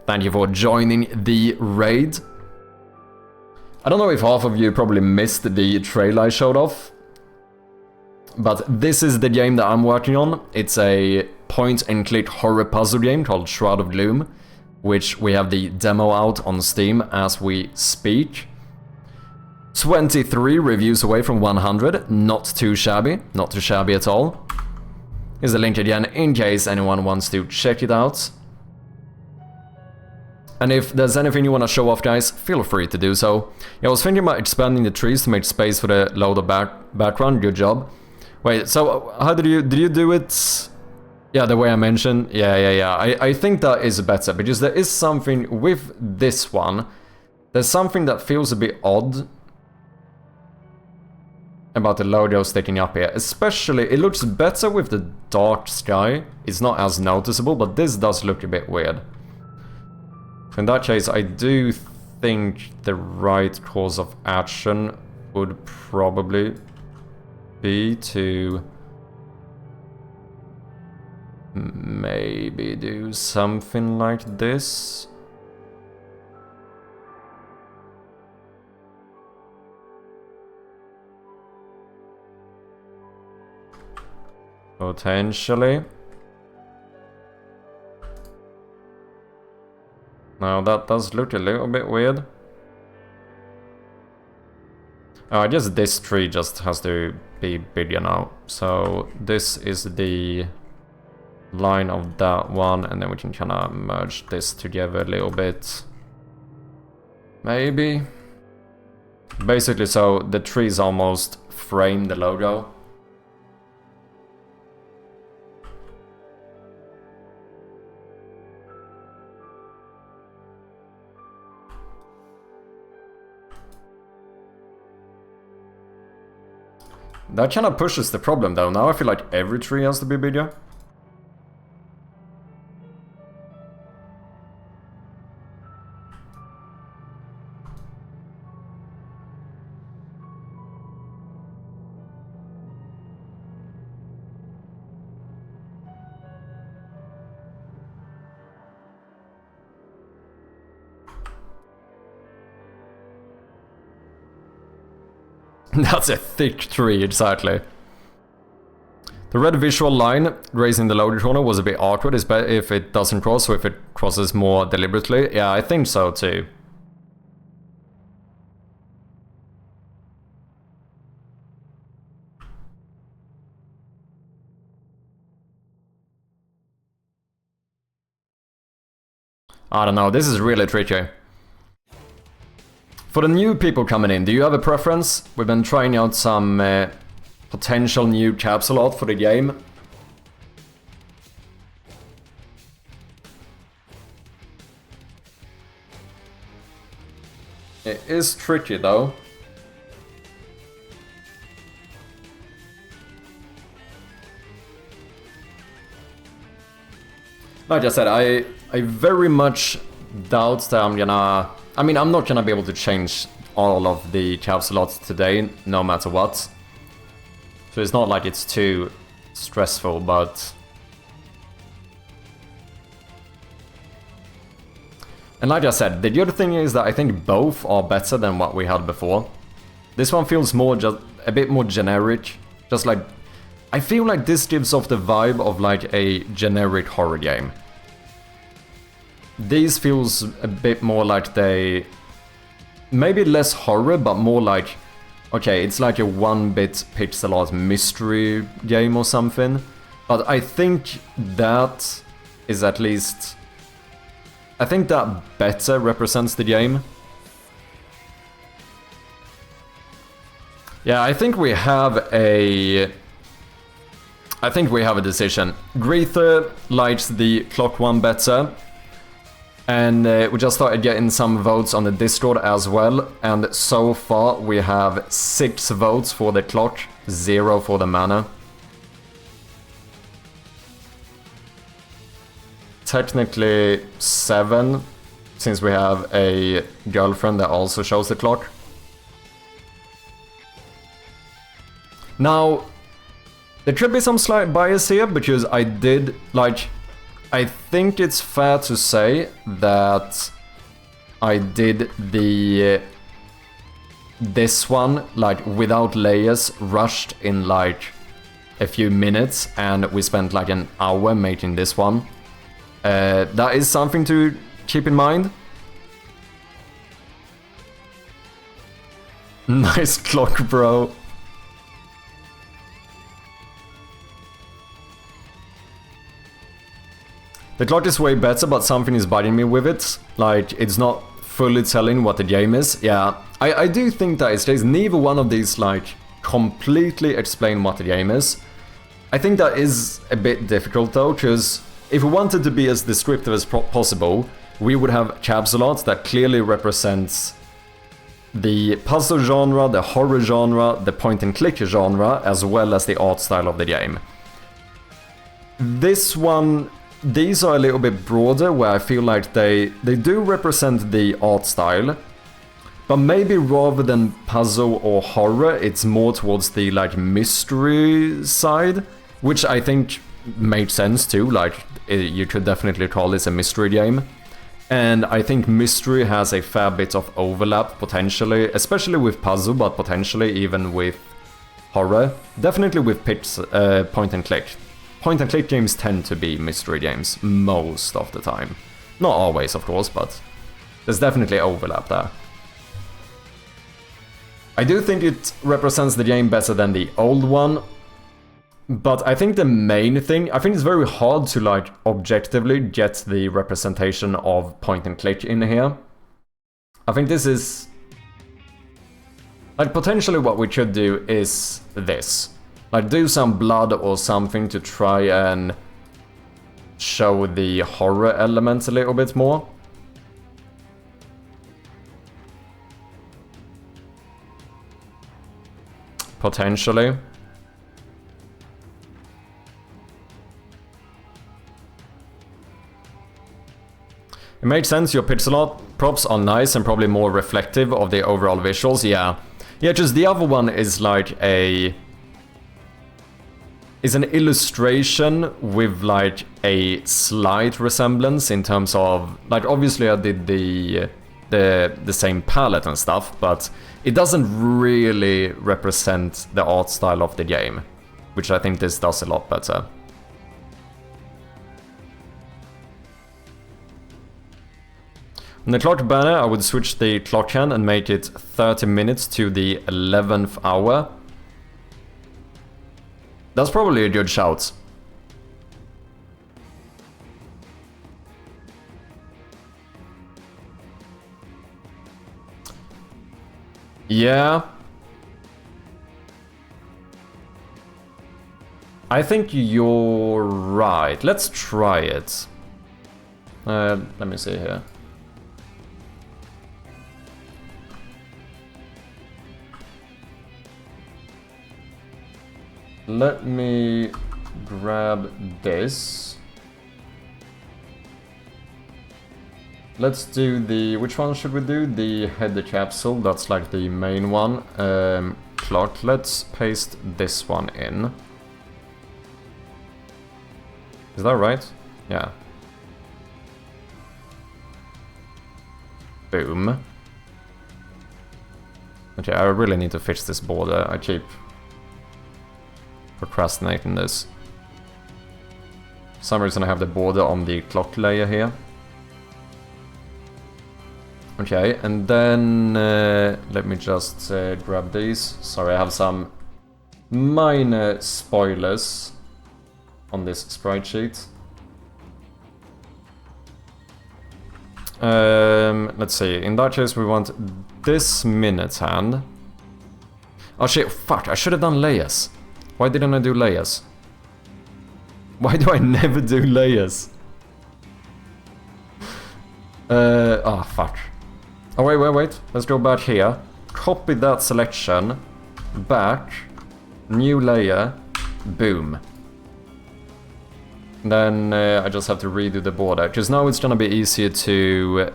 Thank you for joining the raid. I don't know if half of you probably missed the trailer I showed off, but this is the game that I'm working on. It's a point-and-click horror puzzle game called Shroud of Gloom, which we have the demo out on Steam as we speak. 23 reviews away from 100, not too shabby at all. Here's the link again in case anyone wants to check it out. And if there's anything you want to show off, guys, feel free to do so. Yeah, I was thinking about expanding the trees to make space for the loader background. Good job. Wait, so how did you do it? Yeah, the way I mentioned. Yeah. I think that is better because there is something with this one. There's something that feels a bit odd about the logo sticking up here. Especially, it looks better with the dark sky. It's not as noticeable, but this does look a bit weird. In that case, I do think the right course of action would probably be to maybe do something like this. Potentially. Now that does look a little bit weird. Oh, I guess this tree just has to be bigger now. So this is the line of that one, and then we can kind of merge this together a little bit. Maybe. Basically, so the trees almost frame the logo. That kind of pushes the problem though. Now I feel like every tree has to be bigger. That's a thick tree, exactly. The red visual line grazing the loaded corner was a bit awkward. It's better if it doesn't cross or if it crosses more deliberately. Yeah, I think so too. I don't know, this is really tricky. For the new people coming in, do you have a preference? We've been trying out some potential new capsule art for the game. It is tricky though. Like I said, I very much doubt that I'm gonna... I mean, I'm not gonna be able to change all of the capsule arts today, no matter what. So it's not like it's too stressful, but... And like I said, the good thing is that I think both are better than what we had before. This one feels more just a bit more generic. Just like... I feel like this gives off the vibe of like a generic horror game. These feels a bit more like they... Maybe less horror, but more like... Okay, it's like a 1-bit pixel art mystery game or something. But I think that is at least... I think that better represents the game. Yeah, I think we have a... decision. Greether likes the clock one better. And we just started getting some votes on the Discord as well. And so far we have 6 votes for the clock, 0 for the mana. Technically 7, since we have a girlfriend that also shows the clock. Now, there could be some slight bias here, because I did, like, I think it's fair to say that I did this one, like, without layers, rushed in, like, a few minutes, and we spent, like, an hour making this one. That is something to keep in mind. Nice clock, bro. The clock is way better, but something is biting me with it. Like, it's not fully telling what the game is. Yeah, I do think that it's case. Neither one of these, like, completely explain what the game is. I think that is a bit difficult, though, because if we wanted to be as descriptive as possible, we would have Capsulot that clearly represents the puzzle genre, the horror genre, the point-and-click genre, as well as the art style of the game. This one... These are a little bit broader, where I feel like they do represent the art style, but maybe rather than puzzle or horror, it's more towards the, like, mystery side, which I think makes sense too. Like, you could definitely call this a mystery game, and I think mystery has a fair bit of overlap potentially, especially with puzzle, but potentially even with horror. Definitely with point and click. Point-and-click games tend to be mystery games most of the time. Not always, of course, but there's definitely overlap there. I do think it represents the game better than the old one, but I think the main thing... I think it's very hard to, like, objectively get the representation of point-and-click in here. I think this is... Like, potentially what we could do is this. Like, do some blood or something to try and show the horror elements a little bit more. Potentially. It makes sense, your pixel art props are nice and probably more reflective of the overall visuals, yeah. Yeah, just the other one is like a... is an illustration with, like, a slight resemblance in terms of... Like, obviously I did the same palette and stuff, but it doesn't really represent the art style of the game, which I think this does a lot better. On the clock banner, I would switch the clock hand and make it 30 minutes to the 11th hour. That's probably a good shout. Yeah. I think you're right. Let's try it. Let me see here. Let me grab this. Let's do the... which one should we do? The header capsule, that's like the main one. Clock, let's paste this one in. Is that right? Yeah. Boom. Okay, I really need to fix this border. I keep procrastinating this. For some reason I have the border on the clock layer here. Okay, and then let me just grab these. Sorry, I have some minor spoilers on this sprite sheet. Let's see, in that case we want this minute hand. Oh shit, fuck, I should have done layers. Why didn't I do layers? Why do I never do layers? Oh, fuck. Oh, wait. Let's go back here. Copy that selection. Back. New layer. Boom. Then I just have to redo the border. Because now it's gonna be easier to...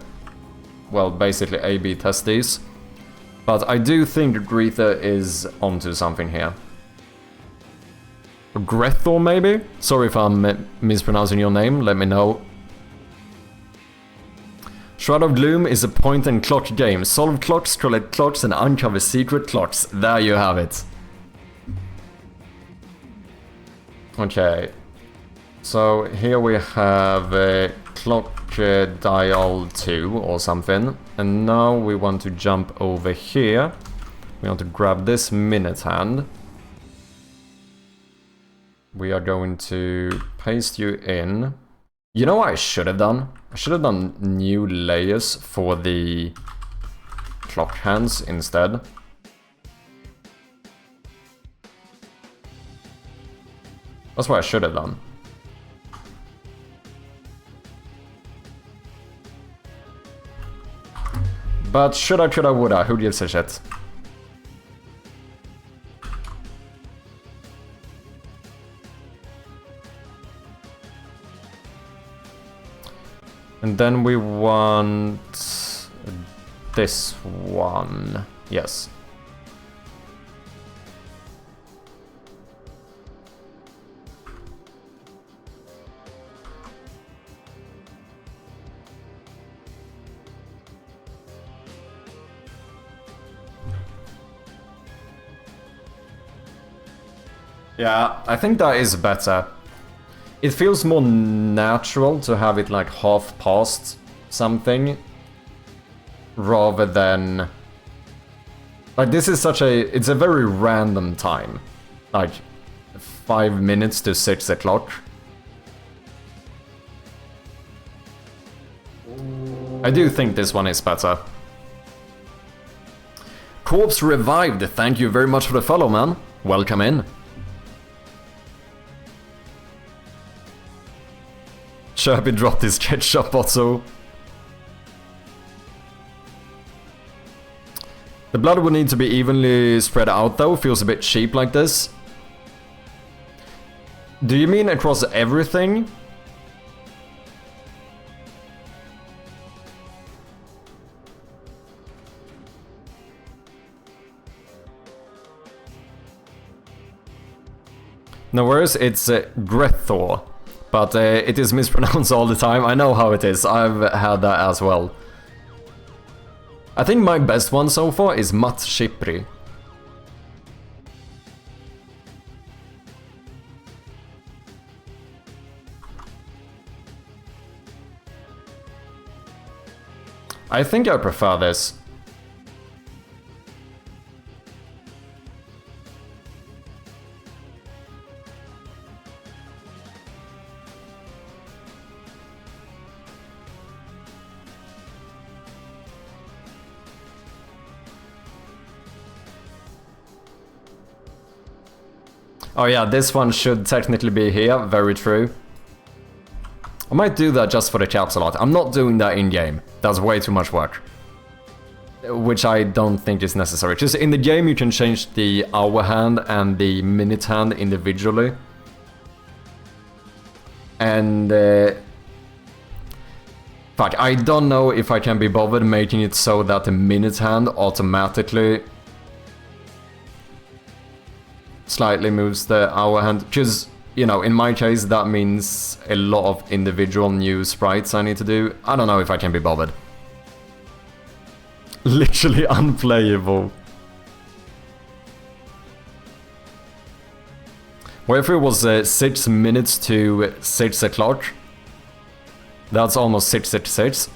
well, basically A-B test these. But I do think Greta is onto something here. Grethor, maybe? Sorry if I'm mispronouncing your name, let me know. Shroud of Gloom is a point-and-clock game. Solve clocks, collect clocks, and uncover secret clocks. There you have it. Okay. So here we have clock dial 2 or something. And now we want to jump over here. We want to grab this minute hand. We are going to paste you in. You know what I should have done? I should have done new layers for the clock hands instead. That's what I should have done. But shoulda, woulda, who gives a shit? And then we want this one. Yes. Yeah, I think that is better. It feels more natural to have it like half past something rather than... like this is such a... it's a very random time. Like 5 minutes to 6 o'clock. I do think this one is better. Corpse Revived, thank you very much for the follow, man. Welcome in. Chirpy dropped his ketchup bottle. The blood would need to be evenly spread out though, feels a bit cheap like this. Do you mean across everything? No worries, it's Grethor. But it is mispronounced all the time. I know how it is. I've had that as well. I think my best one so far is Mat Shipri. I think I prefer this. Oh yeah, this one should technically be here, very true. I might do that just for the caps a lot. I'm not doing that in-game. That's way too much work. Which I don't think is necessary. Just in the game you can change the hour hand and the minute hand individually. And... fuck, I don't know if I can be bothered making it so that the minute hand automatically... slightly moves the hour hand, because, you know, in my case that means a lot of individual new sprites I need to do. I don't know if I can be bothered. Literally unplayable. What if it was 6 minutes to 6 o'clock? That's almost 666.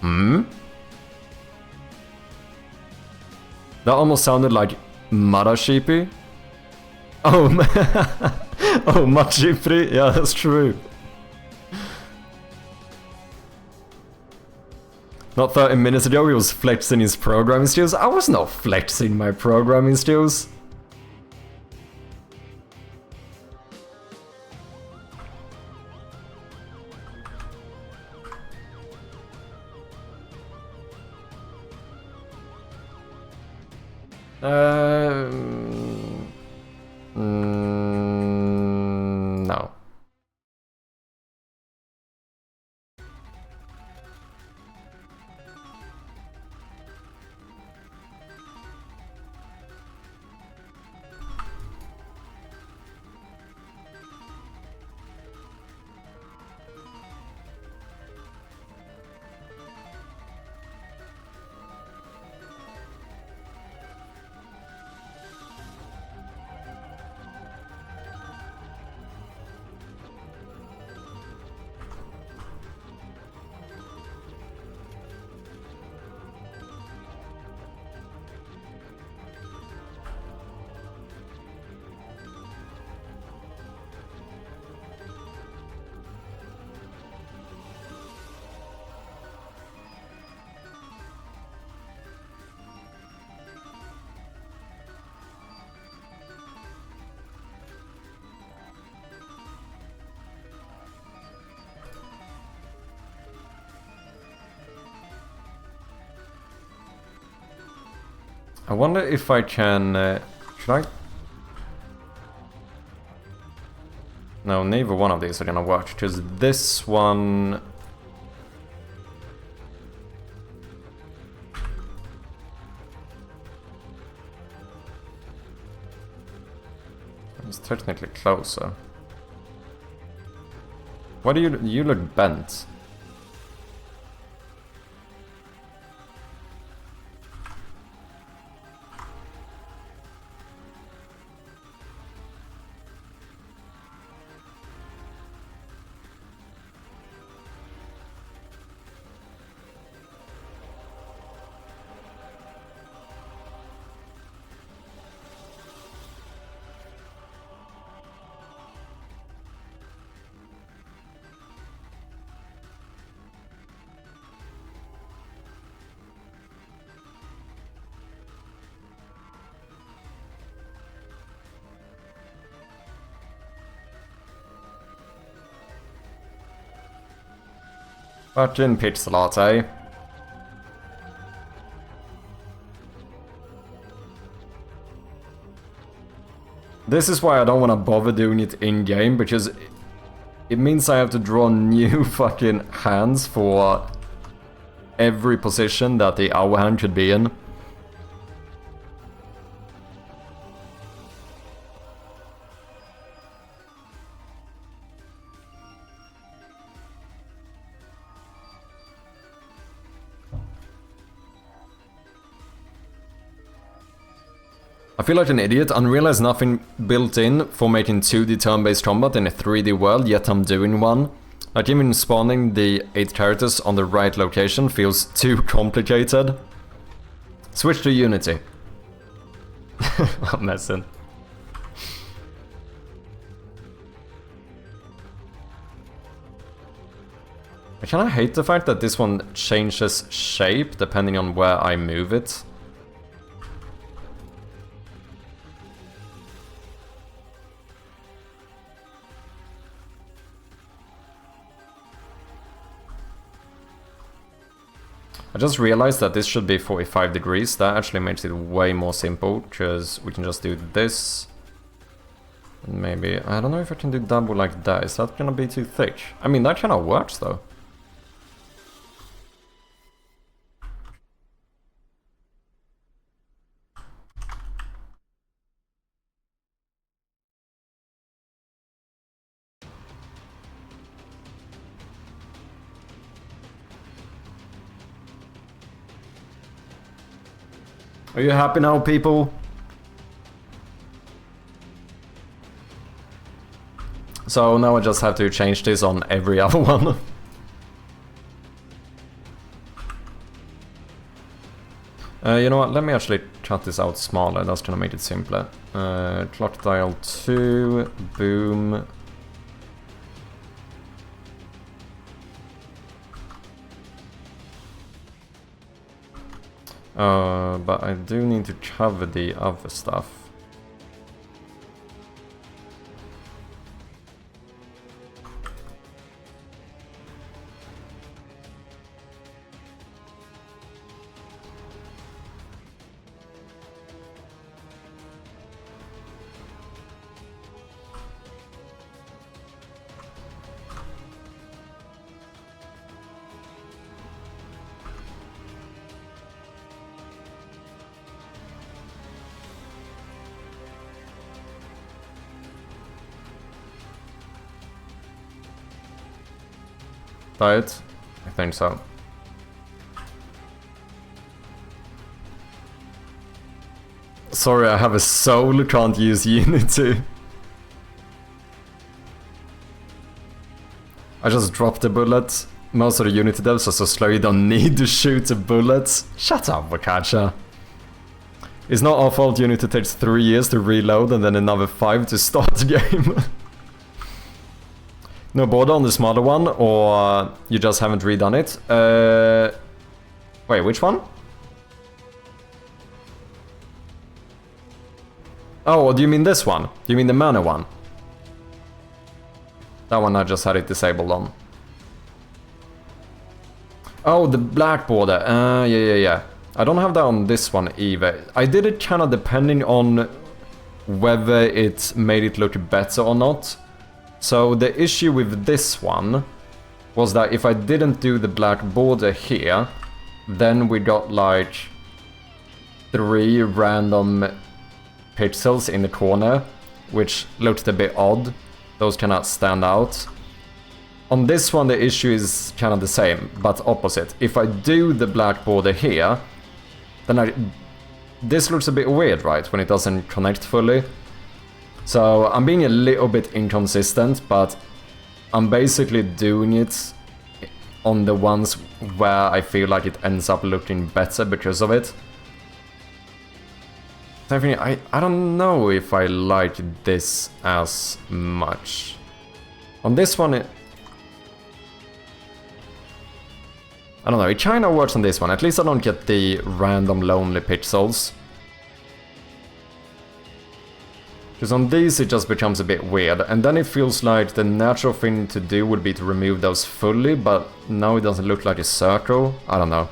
Hmm? That almost sounded like Marashipi. Oh, oh, Machipri, yeah, that's true. Not 30 minutes ago, he was flexing his programming skills. I was not flexing my programming skills. No. I wonder if I can... should I? No, neither one of these are gonna work, because this one... It's technically closer. Why do you look bent? Fucking pizza latte. This is why I don't want to bother doing it in-game, because it means I have to draw new fucking hands for every position that the hour hand could be in. I feel like an idiot. Unreal has nothing built in for making 2D turn-based combat in a 3D world, yet I'm doing one. Like even spawning the 8 characters on the right location feels too complicated. Switch to Unity. I'm messing. I kinda hate the fact that this one changes shape depending on where I move it. I just realized that this should be 45 degrees. That actually makes it way more simple, because we can just do this. And maybe, I don't know if I can do double like that. Is that gonna be too thick? I mean, that kinda works though. Are you happy now, people? So now I just have to change this on every other one. You know what, let me actually cut this out smaller, that's gonna make it simpler. Clock dial 2, boom. But I do need to cover the other stuff. Right? I think so. Sorry, I have a soul, can't use Unity. I just dropped the bullet. Most of the Unity devs are so slow you don't need to shoot the bullets. Shut up, Wakacha. It's not our fault Unity takes 3 years to reload and then another 5 to start the game. No border on the smaller one, or you just haven't redone it? Wait, which one? Oh, do you mean this one? Do you mean the mana one? That one I just had it disabled on. Oh, the black border. Yeah. I don't have that on this one either. I did it kind of depending on whether it made it look better or not. So the issue with this one was that if I didn't do the black border here, then we got like 3 random pixels in the corner, which looked a bit odd. Those cannot stand out. On this one the issue is kind of the same, but opposite. If I do the black border here, then this looks a bit weird, right, when it doesn't connect fully. So I'm being a little bit inconsistent, but I'm basically doing it on the ones where I feel like it ends up looking better because of it. I don't know if I like this as much. On this one, I don't know, it kinda works on this one. At least I don't get the random lonely pixels. Because on these it just becomes a bit weird, and then it feels like the natural thing to do would be to remove those fully, but now it doesn't look like a circle. I don't know.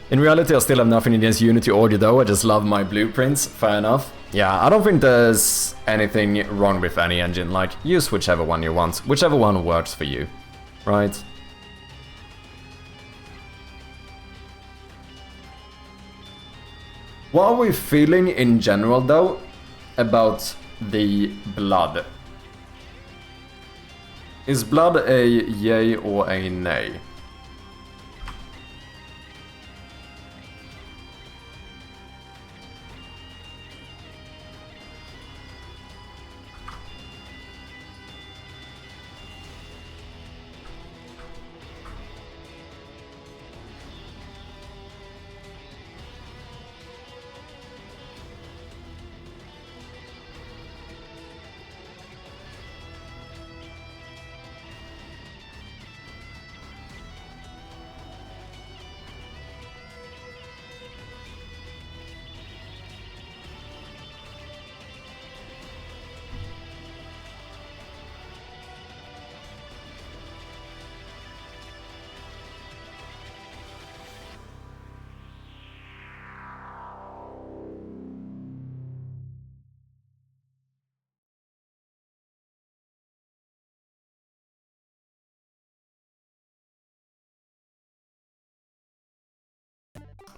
In reality, I still have nothing against Unity audio though, I just love my blueprints, fair enough. Yeah, I don't think there's anything wrong with any engine, like, use whichever one you want, whichever one works for you, right? What are we feeling in general though, about the blood? Is blood a yay or a nay?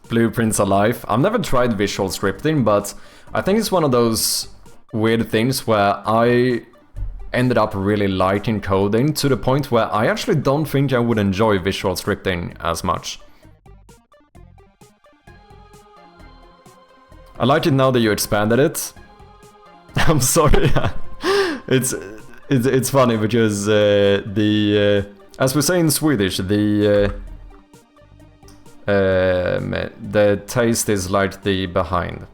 Blueprints are life. I've never tried visual scripting, but I think it's one of those weird things where I ended up really liking coding to the point where I actually don't think I would enjoy visual scripting as much. I like it now that you expanded it. I'm sorry. It's funny because as we say in Swedish, the taste is like the behind.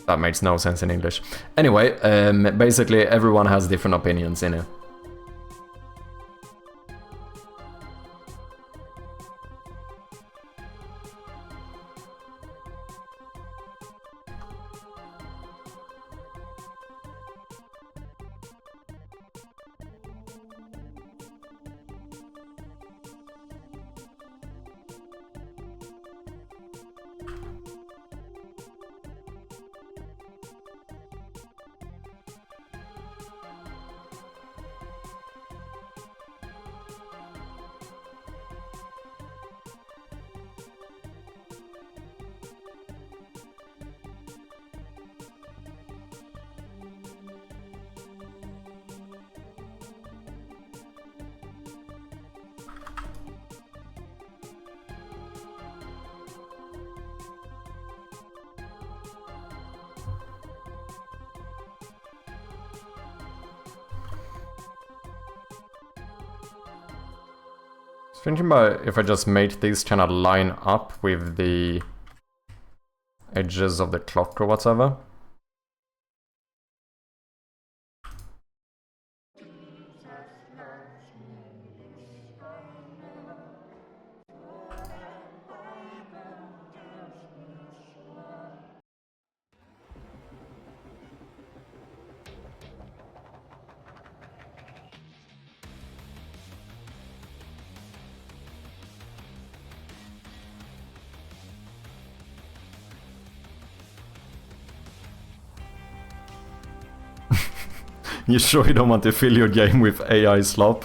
That makes no sense in English. Anyway, basically everyone has different opinions in it. Thinking about if I just made these kind of line up with the edges of the clock or whatever. You sure you don't want to fill your game with AI slop?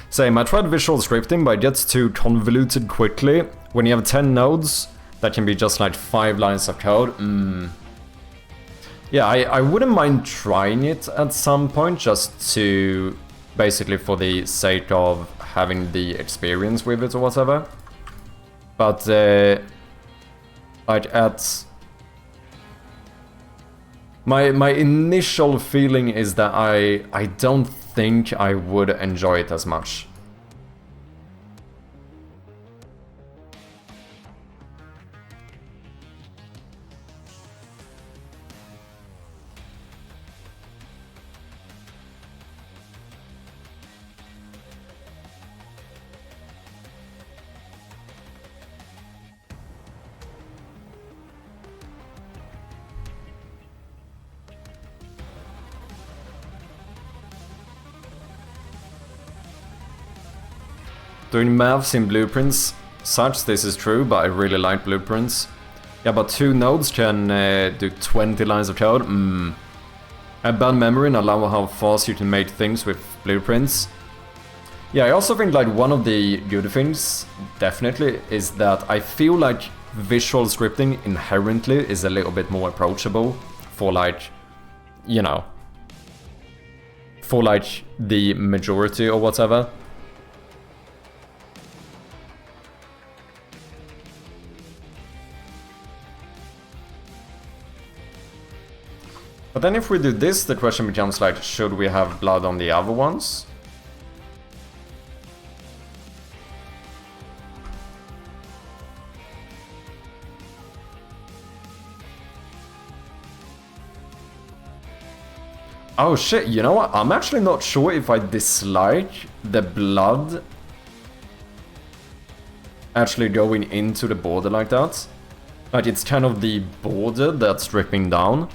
Same, I tried visual scripting, but it gets too convoluted quickly. When you have 10 nodes, that can be just like 5 lines of code. Yeah, I wouldn't mind trying it at some point, just to... basically for the sake of having the experience with it or whatever. But, like at... My initial feeling is that I don't think I would enjoy it as much. Doing maths in blueprints, such this is true, but I really like blueprints. Yeah, but 2 nodes can do 20 lines of code. Have bad memory and allow how fast you can make things with blueprints. Yeah, I also think like one of the good things, definitely, is that I feel like visual scripting inherently is a little bit more approachable for like, you know, for like the majority or whatever. But then if we do this, the question becomes like, should we have blood on the other ones? Oh shit, you know what? I'm actually not sure if I dislike the blood actually going into the border like that. Like it's kind of the border that's dripping down.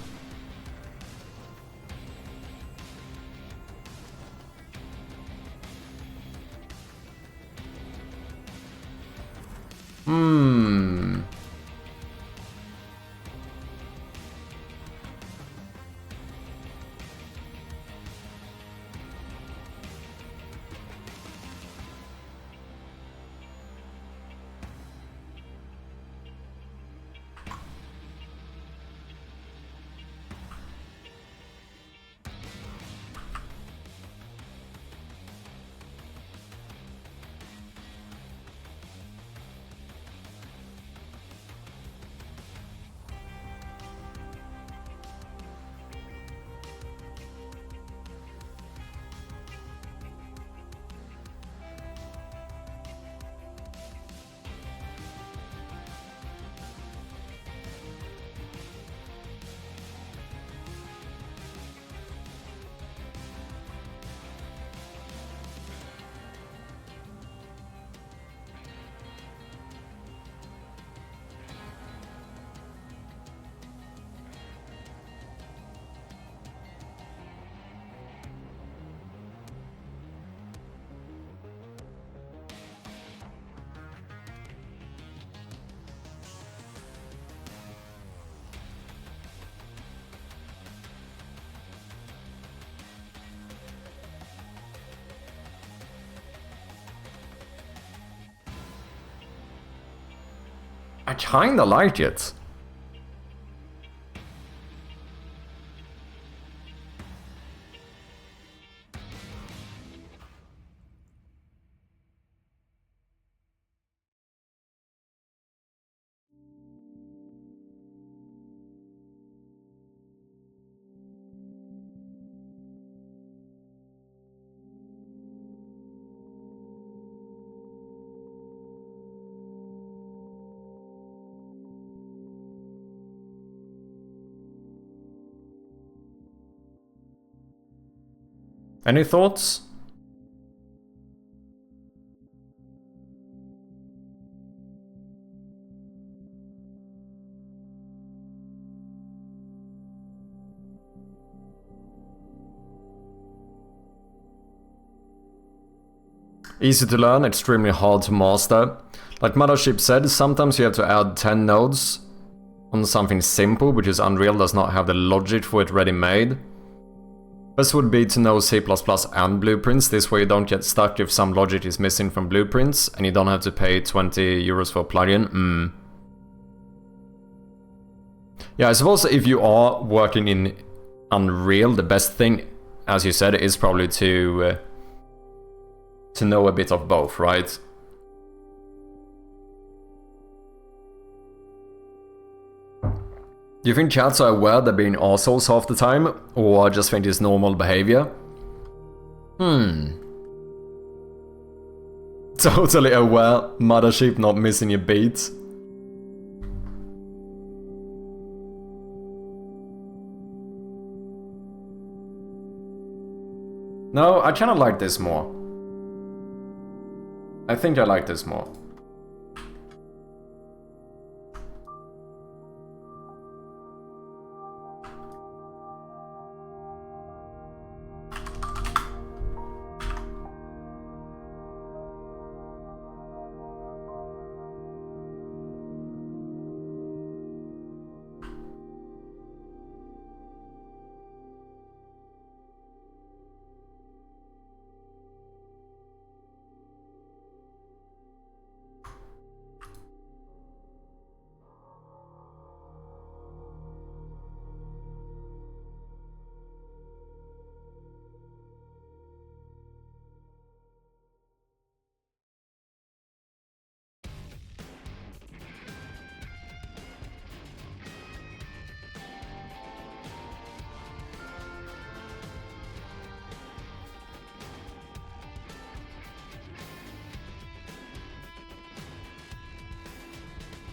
I kinda like it. Any thoughts? Easy to learn, extremely hard to master. Like Mothership said, sometimes you have to add 10 nodes on something simple, because Unreal does not have the logic for it ready-made. Best would be to know C++ and Blueprints, this way you don't get stuck if some logic is missing from Blueprints, and you don't have to pay 20 euros for a plugin. Yeah, I suppose if you are working in Unreal, the best thing, as you said, is probably to know a bit of both, right? Do you think cats are aware they're being assholes half the time, or just think it's normal behavior? Totally aware, Mothership, not missing your beats. No, I kinda like this more. I think I like this more.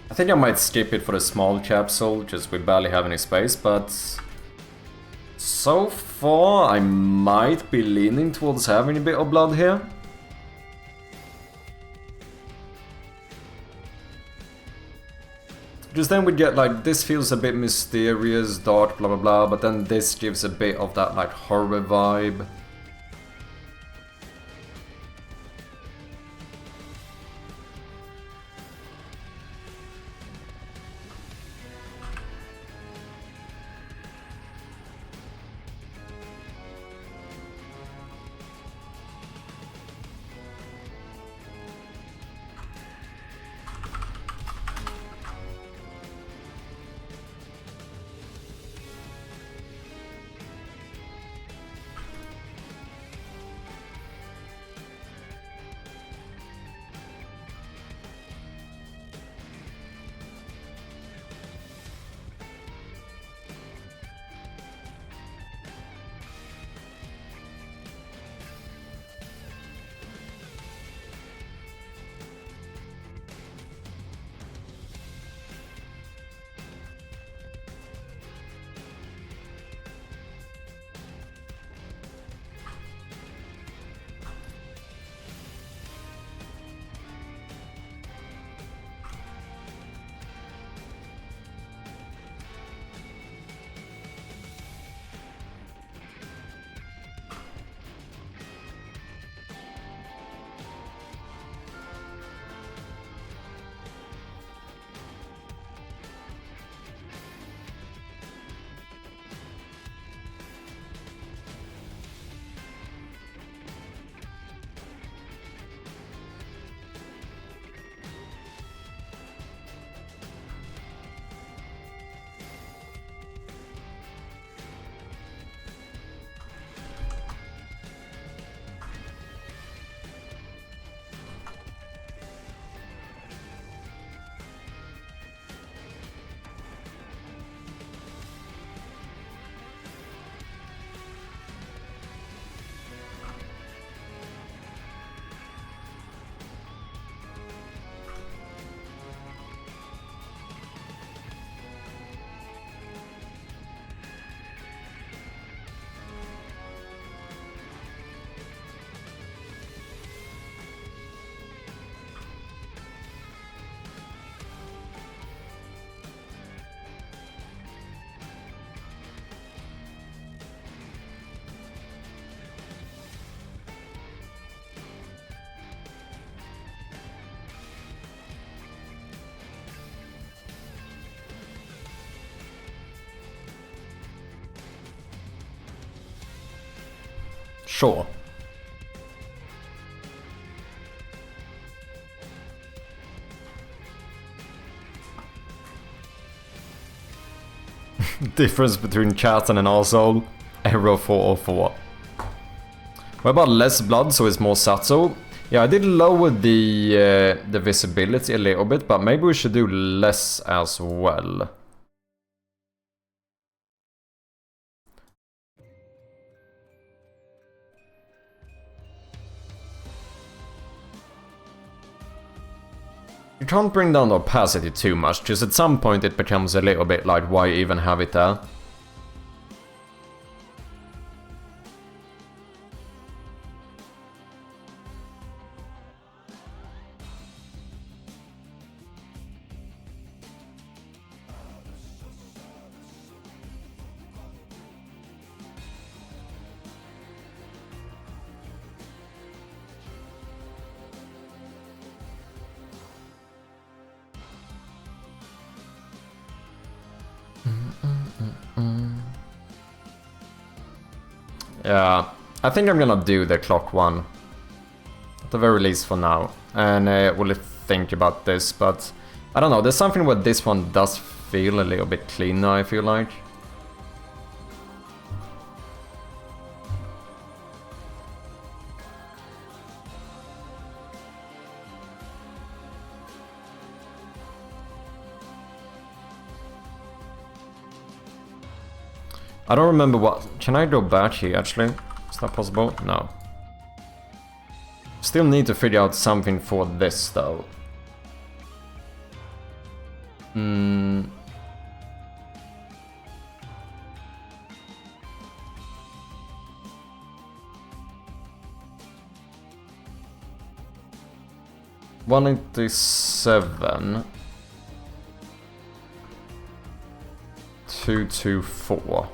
I think I might skip it for the small capsule, just we barely have any space, but so far I might be leaning towards having a bit of blood here. Because then we get like, this feels a bit mysterious, dark, blah blah blah, but then this gives a bit of that like horror vibe. Sure. Difference between chat and an arsehole. Arrow 404. What about less blood, so it's more Satsu? Yeah, I did lower the visibility a little bit, but maybe we should do less as well. You can't bring down the opacity too much, because at some point it becomes a little bit like, why even have it there? Yeah, I think I'm gonna do the clock one. At the very least for now. And we'll think about this, but I don't know, there's something where this one does feel a little bit cleaner, I feel like. I don't remember what... Can I go back here, actually? Is that possible? No. Still need to figure out something for this, though. Hmm... $187... 224.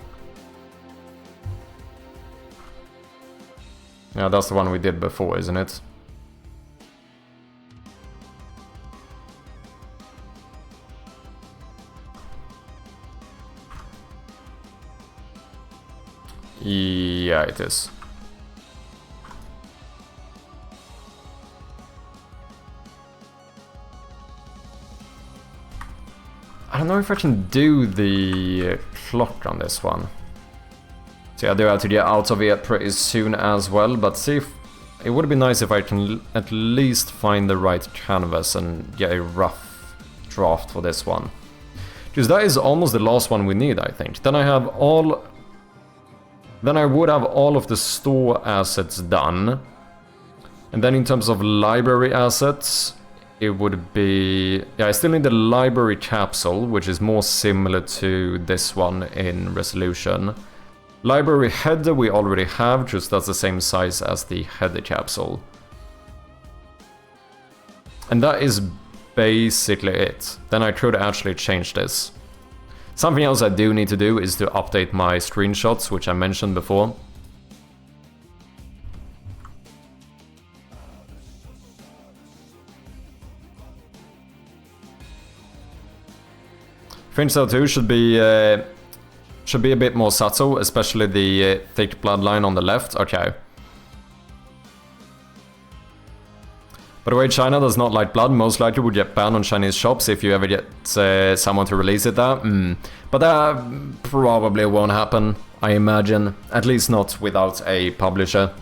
Yeah, that's the one we did before, isn't it? Yeah, it is. I don't know if I can do the clock on this one. So I do have to get out of it pretty soon as well, but see if... It would be nice if I can at least find the right canvas and get a rough draft for this one. Because that is almost the last one we need, I think. Then I have all... Then I would have all of the store assets done. And then in terms of library assets, it would be... Yeah, I still need the library capsule, which is more similar to this one in resolution. Library header we already have, just that's the same size as the header capsule. And that is basically it. Then I could actually change this. Something else I do need to do is to update my screenshots, which I mentioned before. Fringe Cell 2 should be a bit more Satsu, especially the thick bloodline on the left. Okay. By the way, China does not like blood. Most likely would get banned on Chinese shops if you ever get someone to release it there. But that probably won't happen, I imagine. At least not without a publisher.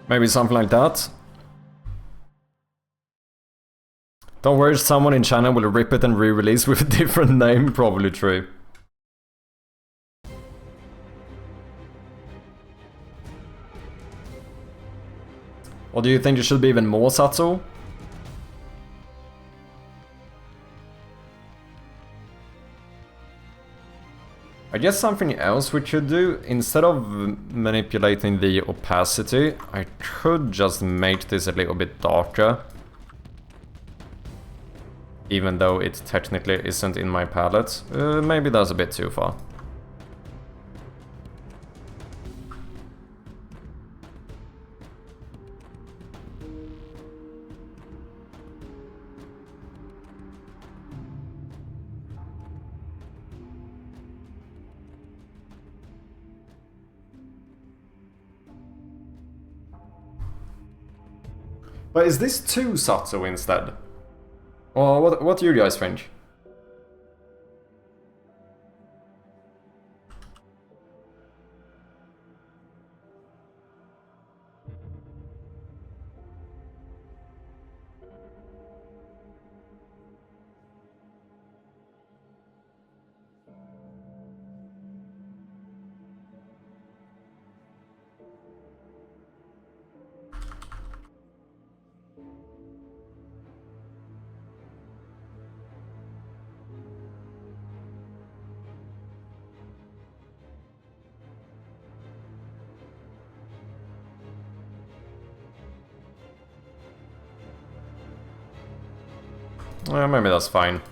Maybe something like that. Don't worry, someone in China will rip it and re-release with a different name, probably true. Or do you think there should be even more Satsu? I guess something else we could do, instead of manipulating the opacity, I could just make this a little bit darker. Even though it technically isn't in my palette. Maybe that's a bit too far. But is this too Satsu instead? Or what do you guys think? Maybe that's fine.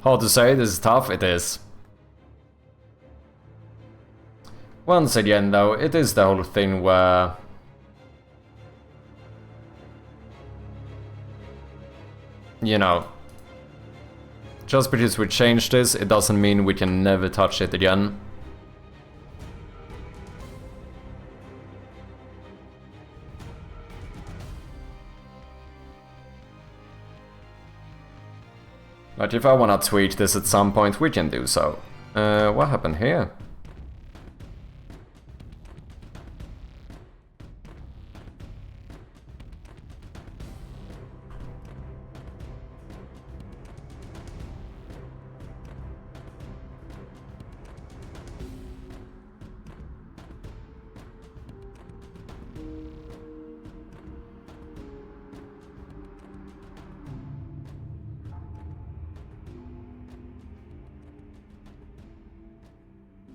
Hard to say, this is tough, it is. Once again though, it is the whole thing where... You know... Just because we changed this, it doesn't mean we can never touch it again. Like, if I wanna tweak this at some point, we can do so. What happened here?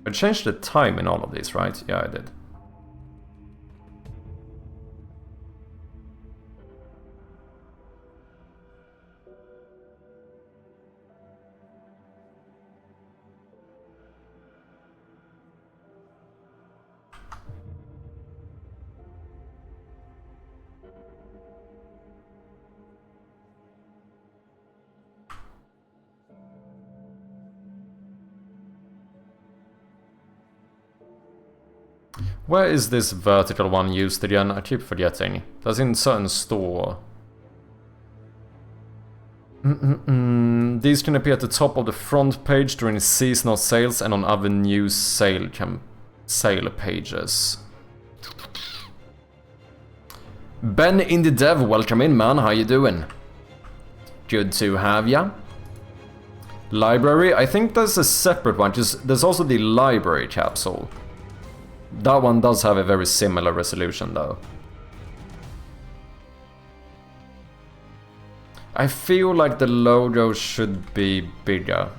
I changed the time in all of these, right? Yeah, I did. Where is this vertical one used again? I keep forgetting. That's in certain store. These can appear at the top of the front page during seasonal sales and on other new sale pages. Ben in the dev, welcome in, man. How you doing? Good to have ya. Library, I think there's a separate one. There's also the library capsule. That one does have a very similar resolution though. I feel like the logo should be bigger.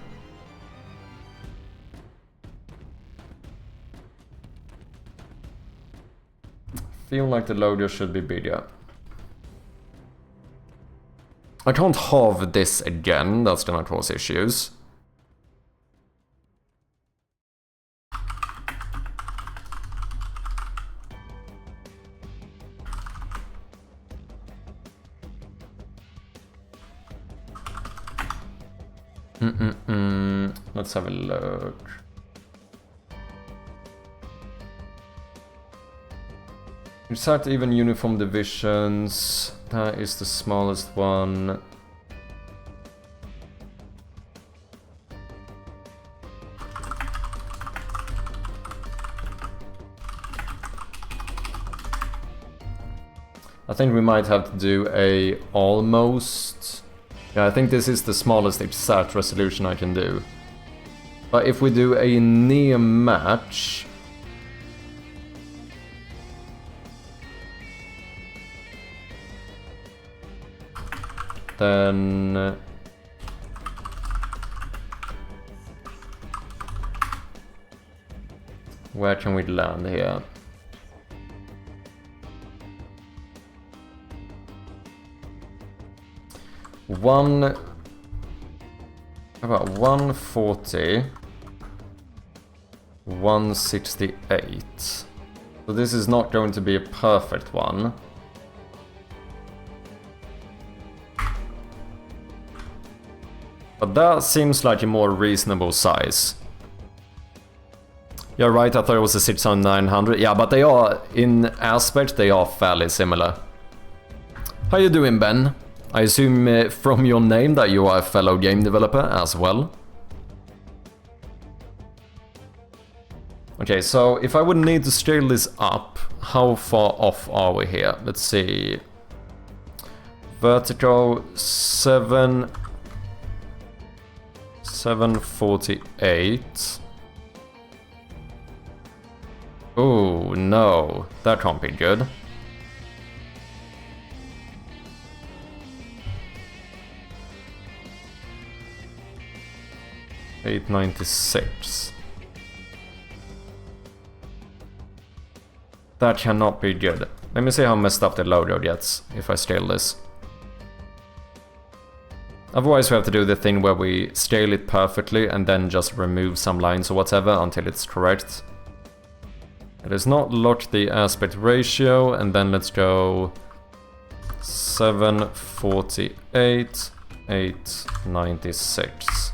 Feel like the logo should be bigger. I can't have this again, that's gonna cause issues. Let's have a look. Insert even uniform divisions. That is the smallest one. I think we might have to do a almost. Yeah, I think this is the smallest exact resolution I can do. But if we do a near match, then where can we land here? About 140, 168. So this is not going to be a perfect one. But that seems like a more reasonable size. You're right, I thought it was a 600-900. Yeah, but they are, in aspect, they are fairly similar. How you doing, Ben? I assume from your name that you are a fellow game developer as well. Okay, so if I would need to scale this up, how far off are we here? Let's see. Vertical 748. Oh no, that can't be good. $896. That cannot be good. Let me see how messed up the logo gets if I scale this. Otherwise we have to do the thing where we scale it perfectly and then just remove some lines or whatever until it's correct. It is not locked the aspect ratio, and then let's go 748, 896.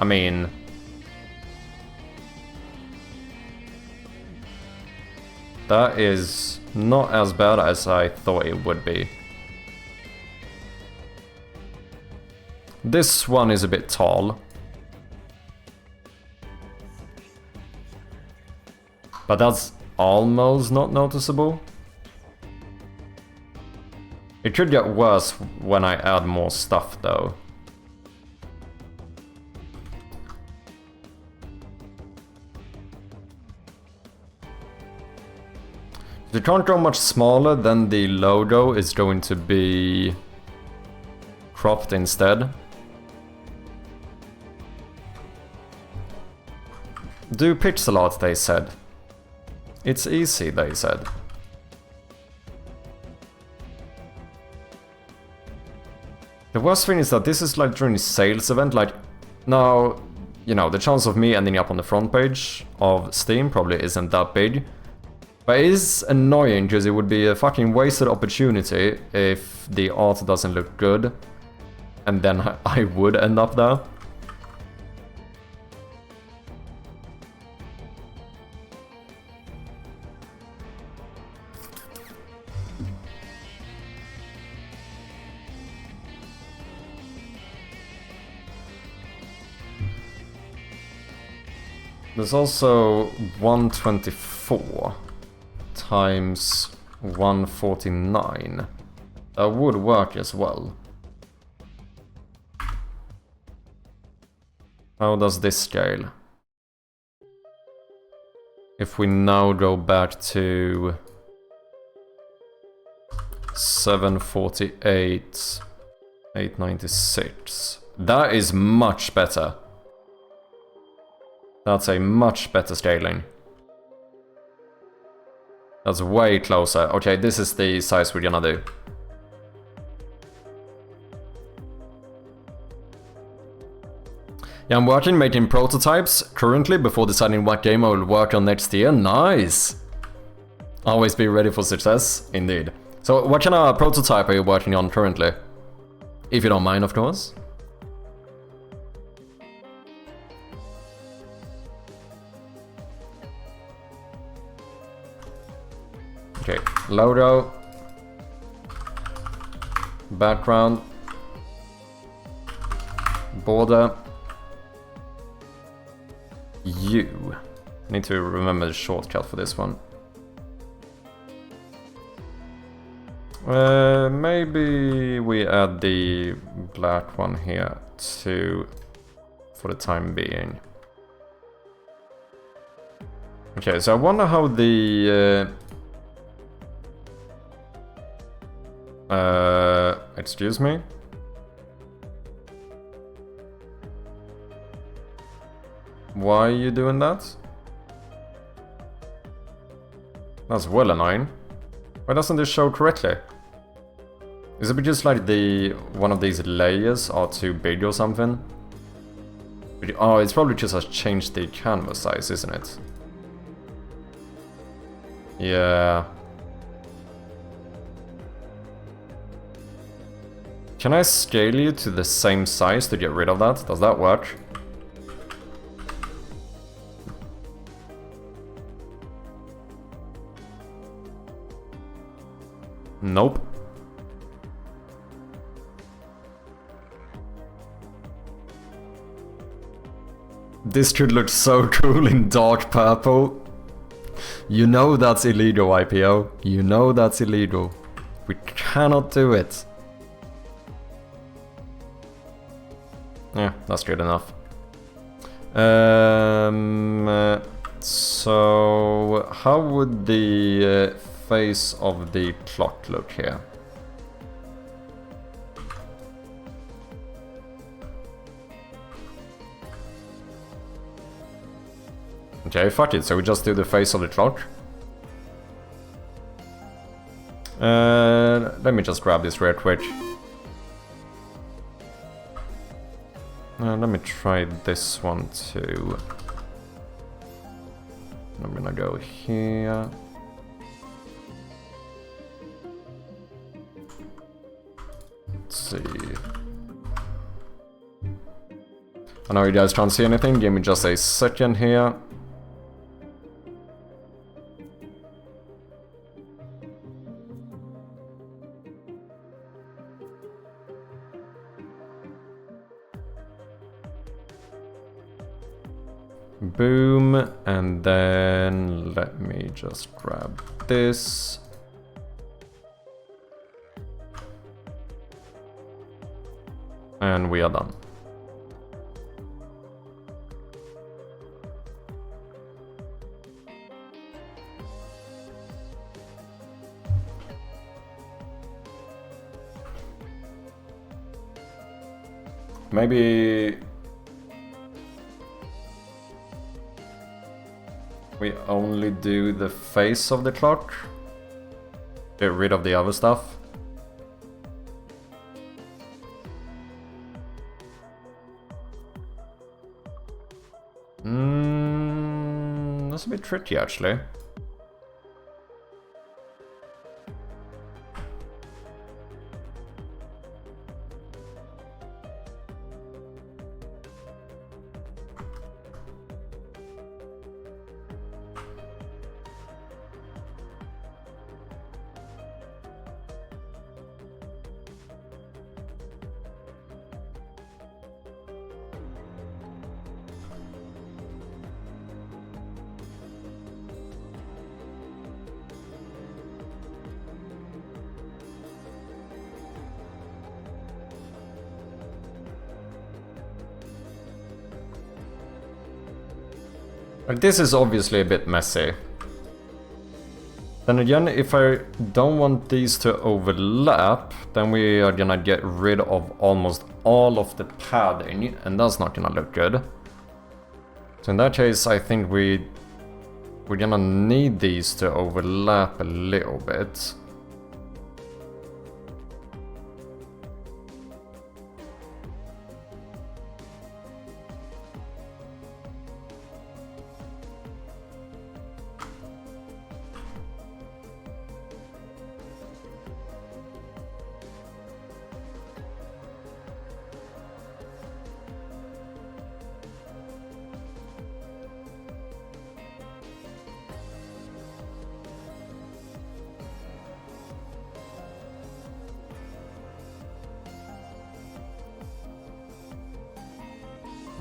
I mean, that is not as bad as I thought it would be. This one is a bit tall. But that's almost not noticeable. It could get worse when I add more stuff though. If it can't go much smaller, then the logo is going to be cropped instead. Do pixel art, they said. It's easy, they said. The worst thing is that this is like during a sales event, like now, you know, the chance of me ending up on the front page of Steam probably isn't that big. But it is annoying because it would be a fucking wasted opportunity if the art doesn't look good. And then I would end up there. There's also 124 times 149. That would work as well. How does this scale? If we now go back to 748, 896. That is much better. That's a much better scaling. That's way closer. Okay, this is the size we're gonna do. Yeah, I'm working making prototypes currently before deciding what game I will work on next year. Nice! Always be ready for success, indeed. So what kind of prototype are you working on currently? If you don't mind, of course. Okay, logo. Background. Border. U. Need to remember the shortcut for this one. Maybe we add the black one here too, for the time being. Okay, so I wonder how the... excuse me? Why are you doing that? That's well annoying. Why doesn't this show correctly? Is it because like one of these layers are too big or something? Oh, it's probably just has changed the canvas size, isn't it? Yeah. Can I scale you to the same size to get rid of that? Does that work? Nope. This could look so cool in dark purple. You know that's illegal, IPO. You know that's illegal. We cannot do it. Yeah, that's good enough. So how would the face of the clock look here? Okay, fuck it, so we just do the face of the clock. Let me just grab this real quick. Let me try this one too. I'm gonna go here. Let's see. I know you guys can't see anything, give me just a second here. Boom, and then let me just grab this. And we are done. Maybe we only do the face of the clock. Get rid of the other stuff. That's a bit tricky actually. Like, this is obviously a bit messy. Then again, if I don't want these to overlap, then we are gonna get rid of almost all of the padding, and that's not gonna look good. So in that case, I think we're gonna need these to overlap a little bit.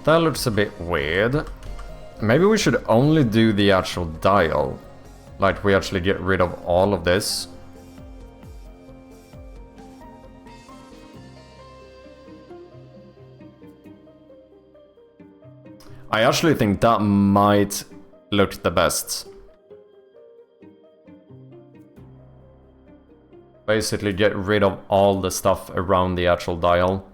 That looks a bit weird. Maybe we should only do the actual dial. Like, we actually get rid of all of this. I actually think that might look the best. Basically get rid of all the stuff around the actual dial.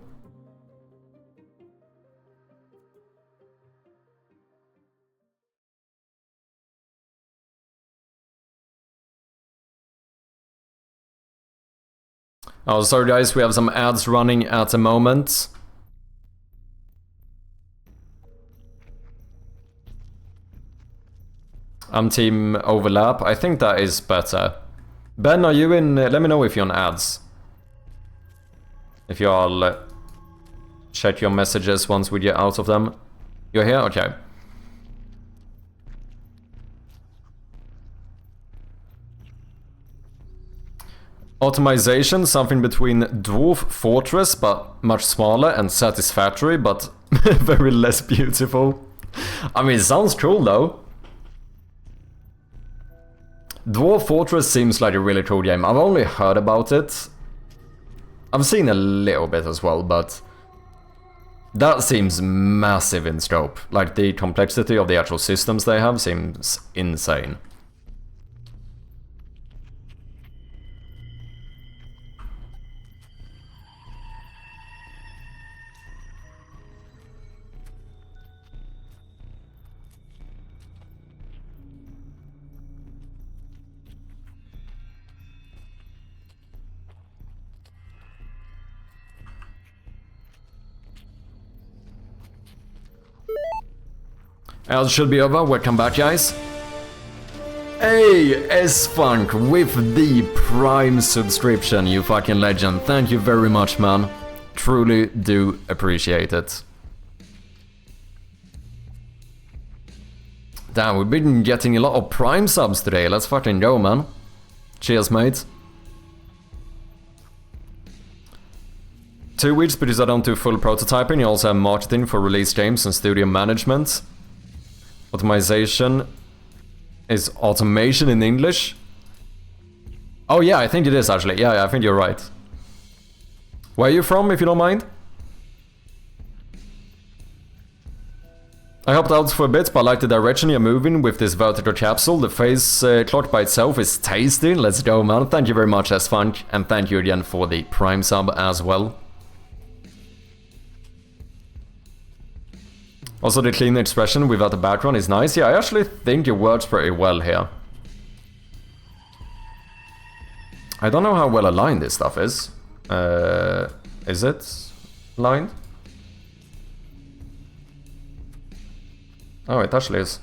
Oh, sorry guys, we have some ads running at the moment. I'm team overlap. I think that is better. Ben, are you in? Let me know if you're on ads. If you all check your messages once we get out of them. You're here? Okay. Automation, something between Dwarf Fortress, but much smaller, and Satisfactory, but very less beautiful. I mean, it sounds cool though. Dwarf Fortress seems like a really cool game. I've only heard about it. I've seen a little bit as well, but that seems massive in scope. Like, the complexity of the actual systems they have seems insane. Else should be over. Welcome back, guys. Hey, S-Funk with the Prime subscription, you fucking legend. Thank you very much, man. Truly do appreciate it. Damn, we've been getting a lot of Prime subs today. Let's fucking go, man. Cheers, mate. 2 weeks because I don't do full prototyping. You also have marketing for release games and studio management. Automation is automation in English? Oh yeah, I think it is actually. Yeah, I think you're right. Where are you from, if you don't mind? I helped out for a bit, but I like the direction you're moving with this vertical capsule. The phase clock by itself is tasty. Let's go, man. Thank you very much, S-Funk. And thank you again for the Prime sub as well. Also, the clean expression without the background is nice. Yeah, I actually think it works pretty well here. I don't know how well aligned this stuff is. Is it aligned? Oh, it actually is.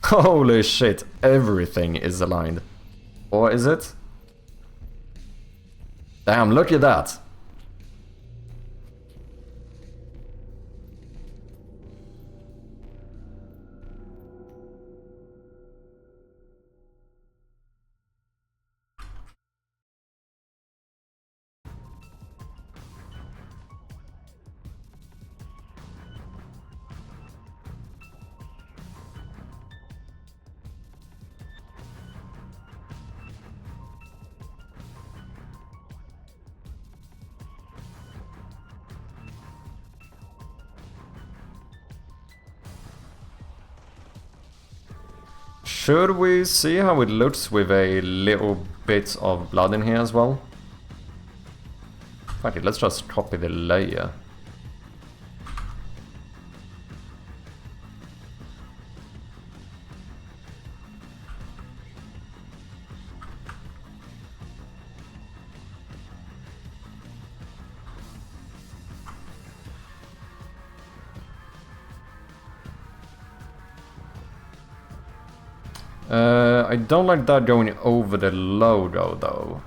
Holy shit, everything is aligned. Or is it? Damn, look at that. Should we see how it looks with a little bit of blood in here as well? Fuck it, let's just copy the layer. I don't like that going over the logo though.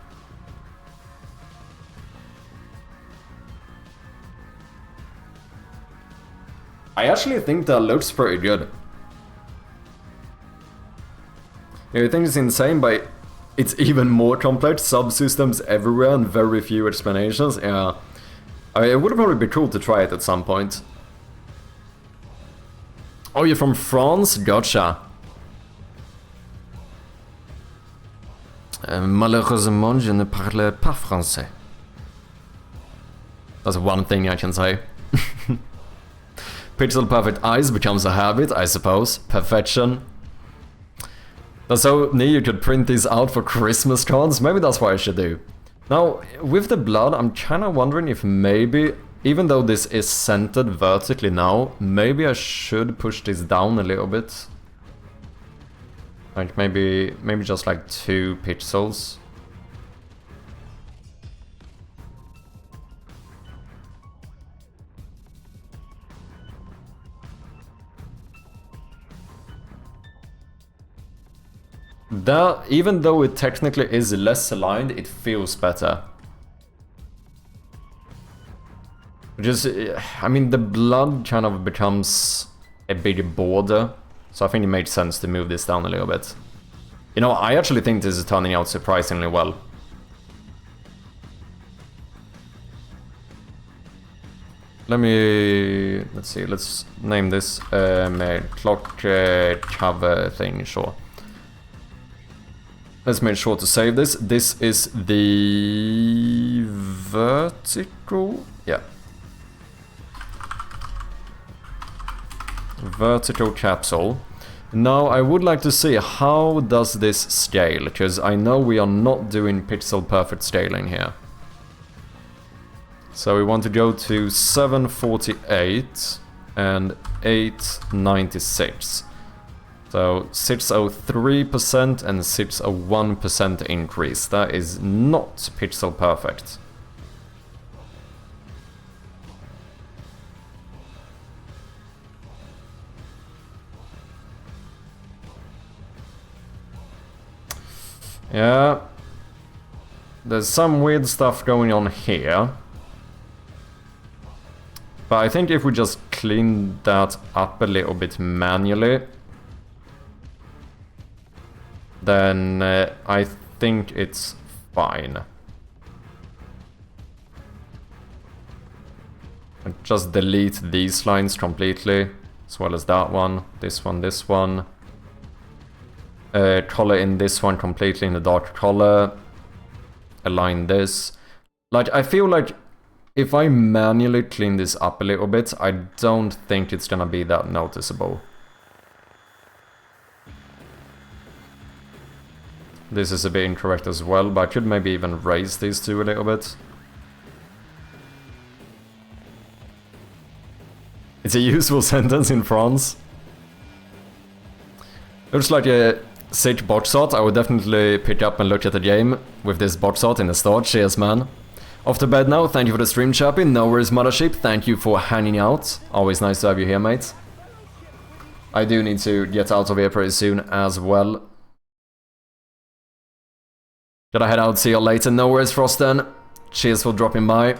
I actually think that looks pretty good. I think it's insane, but it's even more complex. Subsystems everywhere and very few explanations. Yeah, I mean, it would probably be cool to try it at some point. Oh, you're from France? Gotcha. Malheureusement, je ne parle pas français. That's one thing I can say. Pixel perfect eyes becomes a habit, I suppose. Perfection. That's so neat you could print these out for Christmas cards. Maybe that's what I should do. Now, with the blood, I'm kinda wondering if maybe, even though this is centered vertically now, maybe I should push this down a little bit. Like maybe just like 2 pixels. That, even though it technically is less aligned, it feels better. Just, I mean, the blood kind of becomes a bigger border. So I think it makes sense to move this down a little bit. You know, I actually think this is turning out surprisingly well. Let's see, let's name this clock cover thing, sure. Let's make sure to save this. This is the vertical, yeah. Vertical capsule. Now I would like to see how does this scale, because I know we are not doing pixel perfect scaling here. So we want to go to 748 and 896. So 603% and 601% increase. That is not pixel perfect. Yeah, there's some weird stuff going on here. But I think if we just clean that up a little bit manually, then I think it's fine. And just delete these lines completely, as well as that one, this one, this one. Color in this one completely in the dark color. Align this. Like, I feel like if I manually clean this up a little bit, I don't think it's gonna be that noticeable. This is a bit incorrect as well, but I could maybe even raise these two a little bit. It's a useful sentence in France. Looks like a sick box art. I would definitely pick up and look at the game with this box art in the start. Cheers, man. Off to bed now. Thank you for the stream, Chappie. No worries, Mothership. Thank you for hanging out. Always nice to have you here, mate. I do need to get out of here pretty soon as well. Gotta head out, see you later. No worries, Frosten. Cheers for dropping by.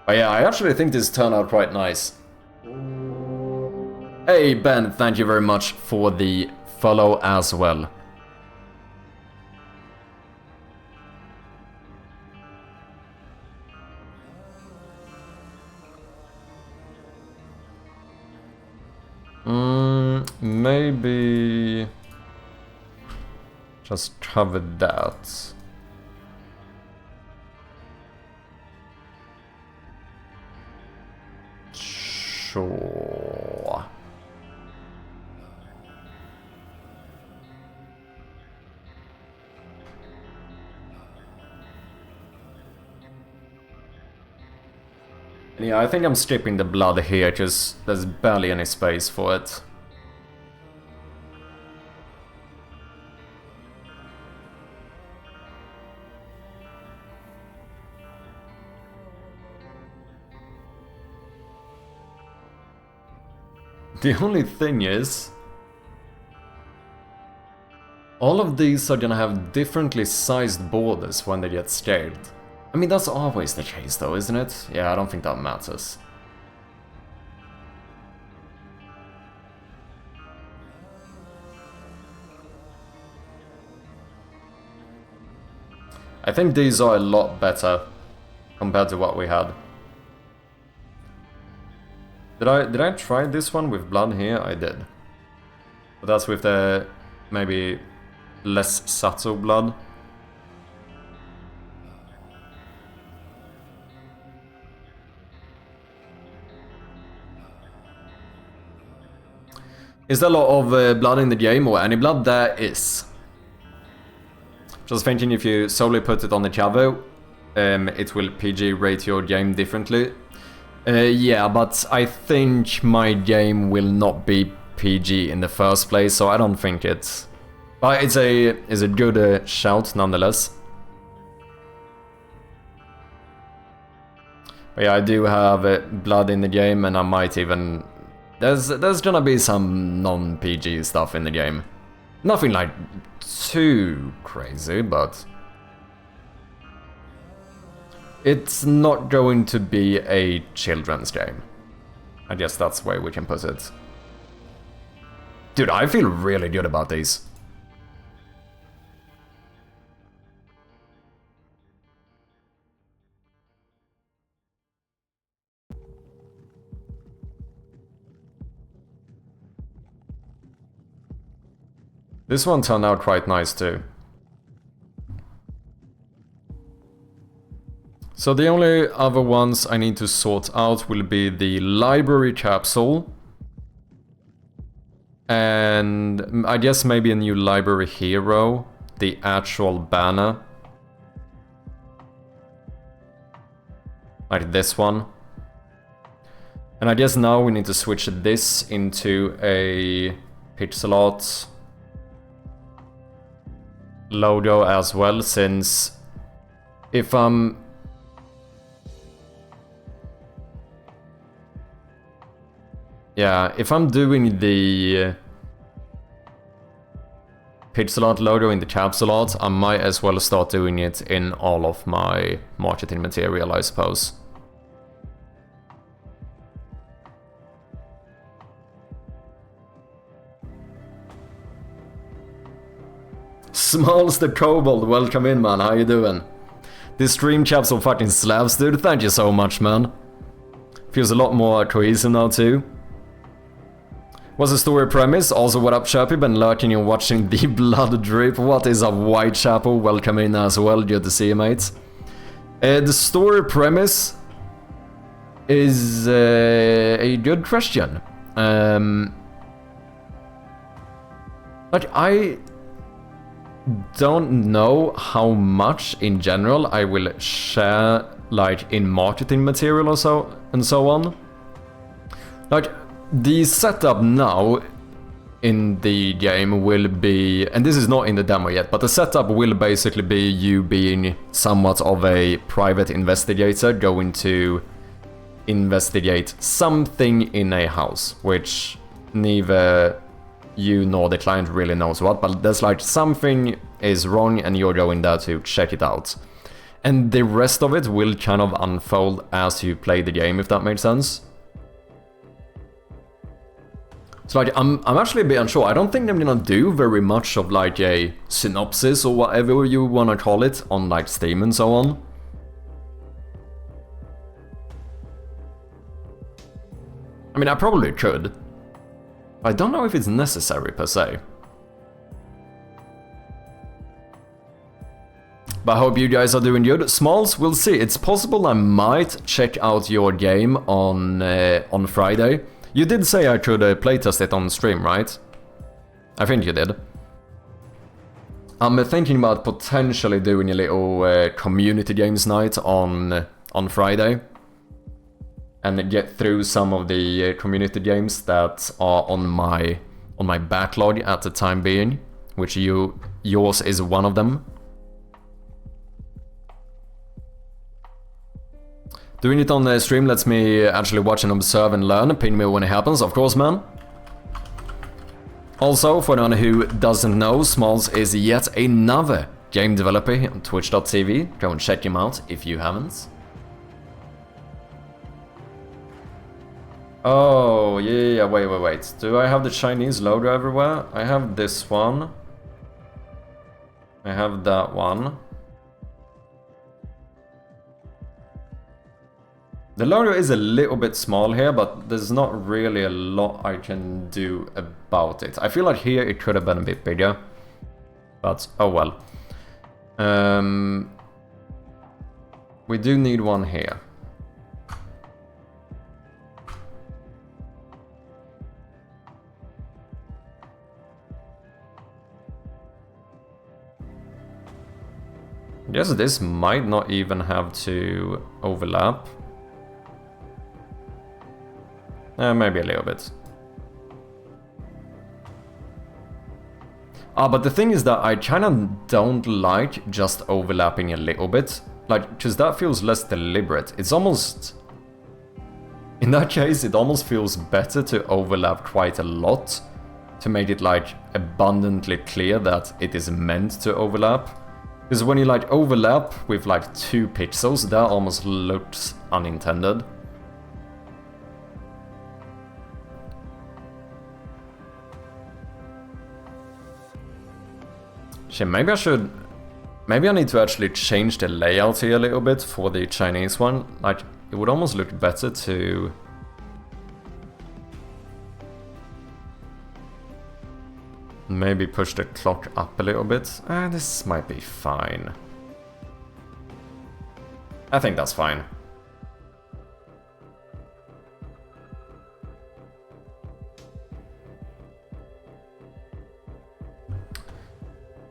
But yeah, I actually think this turned out quite nice. Hey, Ben, thank you very much for the follow as well. Maybe just cover that. Sure. Yeah, I think I'm skipping the blood here, because there's barely any space for it. The only thing is, all of these are gonna have differently sized borders when they get scaled. I mean, that's always the case though, isn't it? Yeah, I don't think that matters. I think these are a lot better compared to what we had. Did I try this one with blood here? I did. But that's with the maybe less subtle blood. Is there a lot of blood in the game, or any blood? There is. Just thinking, if you solely put it on the cover, it will PG rate your game differently. Yeah, but I think my game will not be PG in the first place, so I don't think it's... But it's a good shout nonetheless. But yeah, I do have blood in the game, and I might even... There's gonna be some non-PG stuff in the game. Nothing like too crazy, but... It's not going to be a children's game. I guess that's the way we can put it. Dude, I feel really good about these. This one turned out quite nice too. So the only other ones I need to sort out will be the library capsule. And I guess maybe a new library hero. The actual banner. Like this one. And I guess now we need to switch this into a pixel art logo as well, since if I'm... Yeah, if I'm doing the pixel art logo in the capsule art, I might as well start doing it in all of my marketing material, I suppose. Smalls the Kobold, welcome in, man, how you doing? This stream capsule fucking slaps, dude, thank you so much, man. Feels a lot more cohesive now too. What's the story premise? Also, what up, Chirpy? Been lurking and watching the blood drip. What is up, Whitechapel? Welcome in as well, good to see you, mates. The story premise is a good question. Like, I don't know how much in general I will share, like, in marketing material or so and so on. Like, the setup now in the game will be, and this is not in the demo yet, but the setup will basically be you being somewhat of a private investigator going to investigate something in a house, which neither you nor the client really knows what, but there's like something is wrong and you're going there to check it out. And the rest of it will kind of unfold as you play the game, if that makes sense. So like, I'm actually a bit unsure. I don't think I'm gonna do very much of like a synopsis or whatever you wanna call it on like Steam and so on. I mean, I probably could. I don't know if it's necessary per se. But I hope you guys are doing good. Smalls, we'll see. It's possible I might check out your game on Friday. You did say I could playtest it on stream, right? I think you did. I'm thinking about potentially doing a little community games night on Friday. and get through some of the community games that are on my backlog at the time being, which yours is one of them. Doing it on the stream lets me actually watch and observe and learn. Ping me when it happens, of course, man. Also, for anyone who doesn't know, Smalls is yet another game developer on twitch.tv. Go and check him out if you haven't. Oh, yeah, wait. Do I have the Chinese logo everywhere? I have this one. I have that one. The logo is a little bit small here, but there's not really a lot I can do about it. I feel like here it could have been a bit bigger, but oh well. We do need one here. I guess this might not even have to overlap. Maybe a little bit. But the thing is that I kinda don't like just overlapping a little bit. Like, because that feels less deliberate. It's almost... In that case, it almost feels better to overlap quite a lot. To make it, like, abundantly clear that it is meant to overlap. Because when you, like, overlap with, like, 2 pixels, that almost looks unintended. Shit, maybe I should... Maybe I need to actually change the layout here a little bit for the Chinese one. Like, it would almost look better to... Maybe push the clock up a little bit. This might be fine. I think that's fine.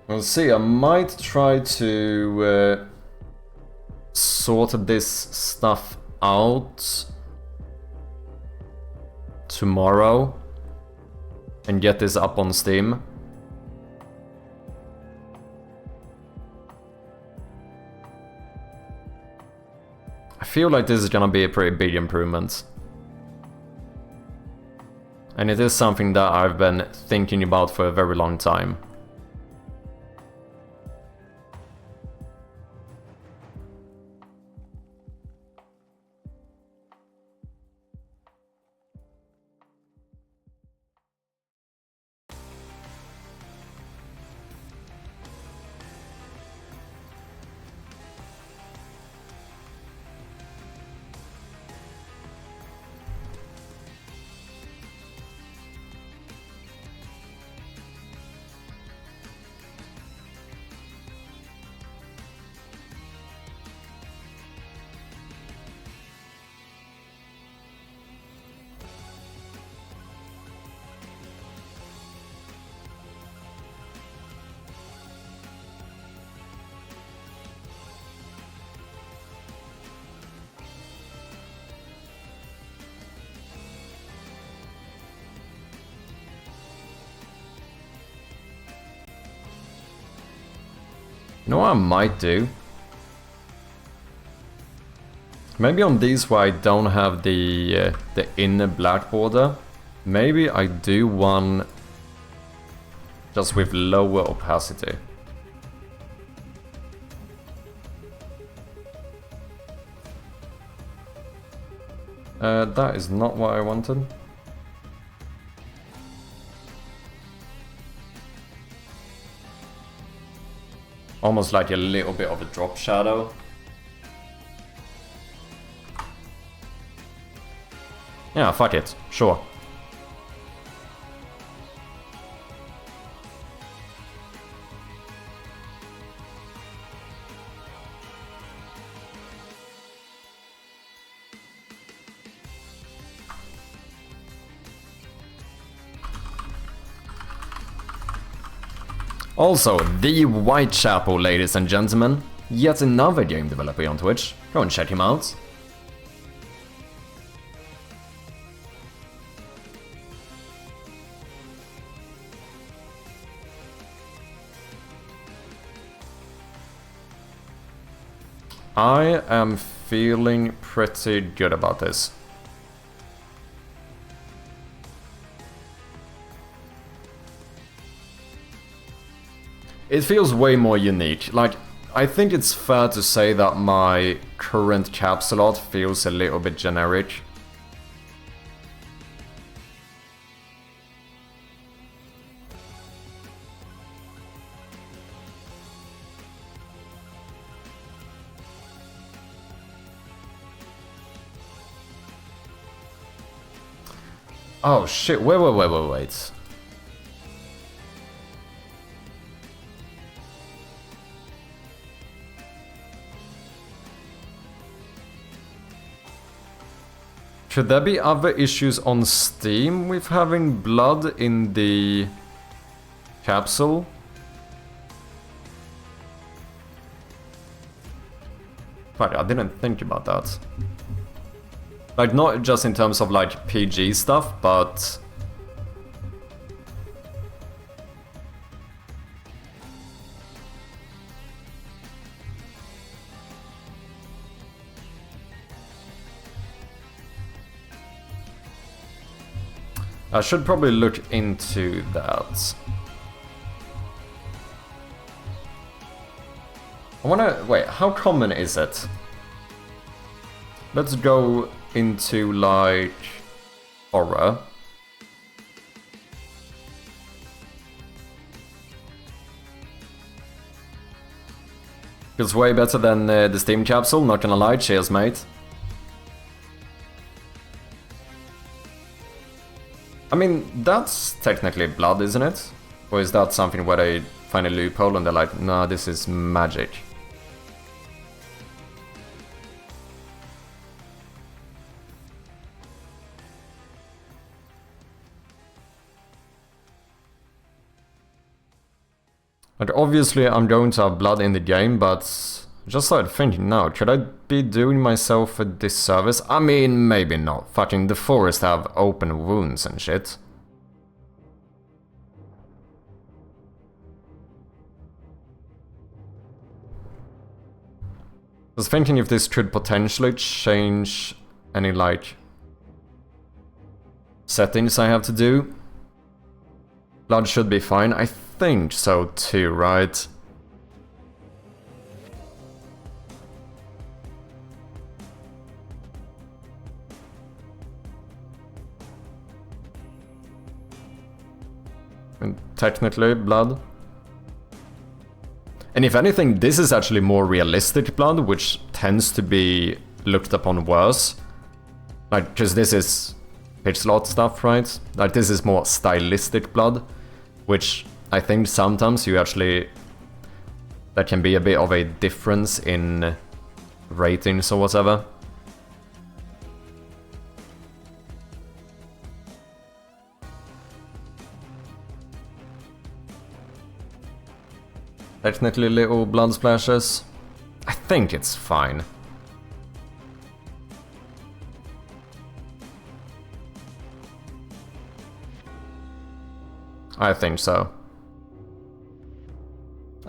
We'll see, I might try to sort this stuff out tomorrow and get this up on Steam. I feel like this is gonna be a pretty big improvement. And it is something that I've been thinking about for a very long time. You know what I might do? Maybe on these where I don't have the inner black border, maybe I do one just with lower opacity. That is not what I wanted. Almost like a little bit of a drop shadow. Yeah, fuck it. Sure. Also, the Whitechapel, ladies and gentlemen. Yet another game developer on Twitch. Go and check him out. I am feeling pretty good about this. It feels way more unique. Like, I think it's fair to say that my current capsule art feels a little bit generic. Oh shit, wait. Should there be other issues on Steam with having blood in the capsule? But I didn't think about that. Like, not just in terms of, like, PG stuff, but... I should probably look into that. I wanna... Wait, how common is it? Let's go into, like, horror. It's way better than the Steam capsule, not gonna lie. Cheers, mate. I mean, that's technically blood, isn't it? Or is that something where they find a loophole and they're like, nah, this is magic? Like, obviously I'm going to have blood in the game, but just started thinking now, could I be doing myself a disservice? I mean, maybe not. Fucking the forest have open wounds and shit. I was thinking if this could potentially change any, like, settings I have to do. Blood should be fine. I think so too, right? And technically, blood. And if anything, this is actually more realistic blood, which tends to be looked upon worse. Like, because this is pixel art stuff, right? Like, this is more stylistic blood, which I think sometimes you actually... There can be a bit of a difference in ratings or whatever. Technically little blood splashes. I think it's fine. I think so.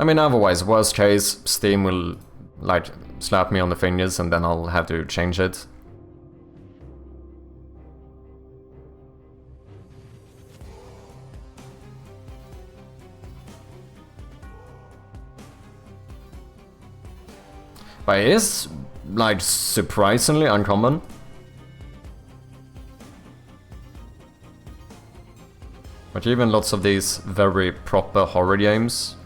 I mean, otherwise, worst case, Steam will, like, slap me on the fingers and then I'll have to change it. But it is, like, surprisingly uncommon. But even lots of these very proper horror games.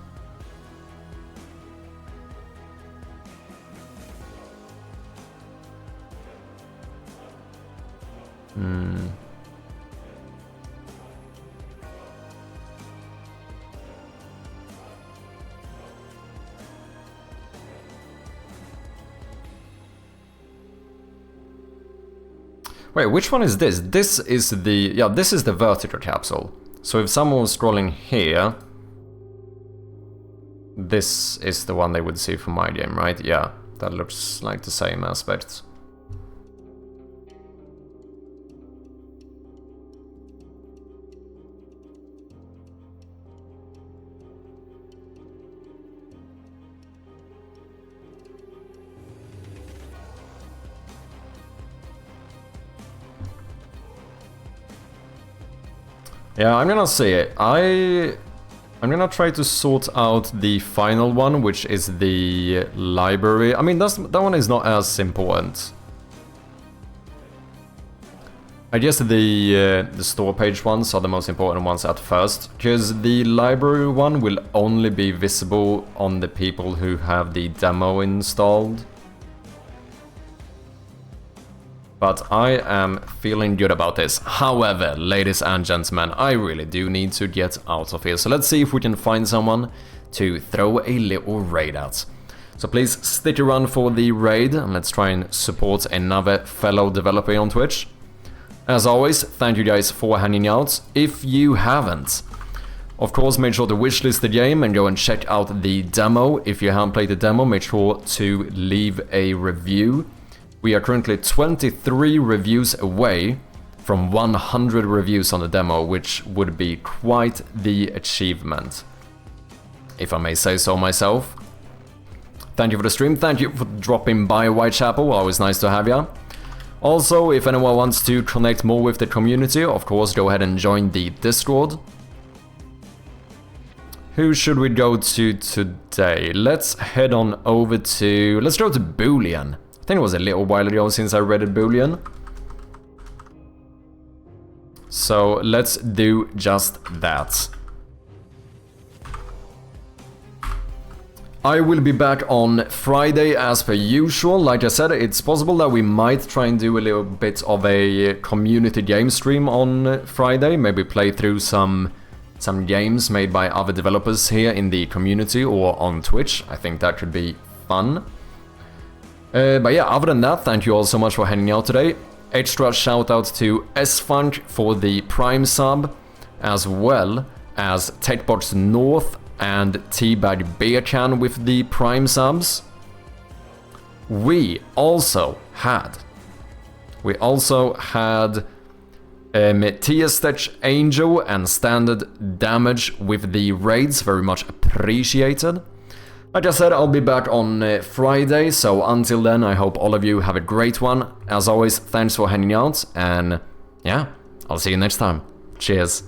Wait, which one is this? This is the... Yeah, this is the vertical capsule. So if someone was scrolling here... This is the one they would see from my game, right? Yeah, that looks like the same aspect. Yeah, I'm gonna see it. I'm gonna try to sort out the final one, which is the library. I mean, that one is not as important. I guess the store page ones are the most important ones at first, because the library one will only be visible on the people who have the demo installed. But I am feeling good about this. However, ladies and gentlemen, I really do need to get out of here. So let's see if we can find someone to throw a little raid at. So please stick around for the raid, and let's try and support another fellow developer on Twitch. As always, thank you guys for hanging out. If you haven't, of course, make sure to wishlist the game and go and check out the demo. If you haven't played the demo, make sure to leave a review. We are currently 23 reviews away from 100 reviews on the demo, which would be quite the achievement, if I may say so myself. Thank you for the stream, thank you for dropping by Whitechapel, always nice to have ya. Also, if anyone wants to connect more with the community, of course, go ahead and join the Discord. Who should we go to today? Let's head on over to... Let's go to Boolean. I think it was a little while ago since I read Boolean. So let's do just that. I will be back on Friday as per usual. Like I said, it's possible that we might try and do a little bit of a community game stream on Friday. Maybe play through some games made by other developers here in the community or on Twitch. I think that could be fun. But yeah, other than that, thank you all so much for hanging out today. Extra shout out to S-Funk for the Prime sub, as well as TechBox North and Teabag Beercan with the Prime subs. We also had TS Angel and Standard Damage with the raids, very much appreciated. Like I said, I'll be back on Friday, so until then, I hope all of you have a great one. As always, thanks for hanging out, and yeah, I'll see you next time. Cheers.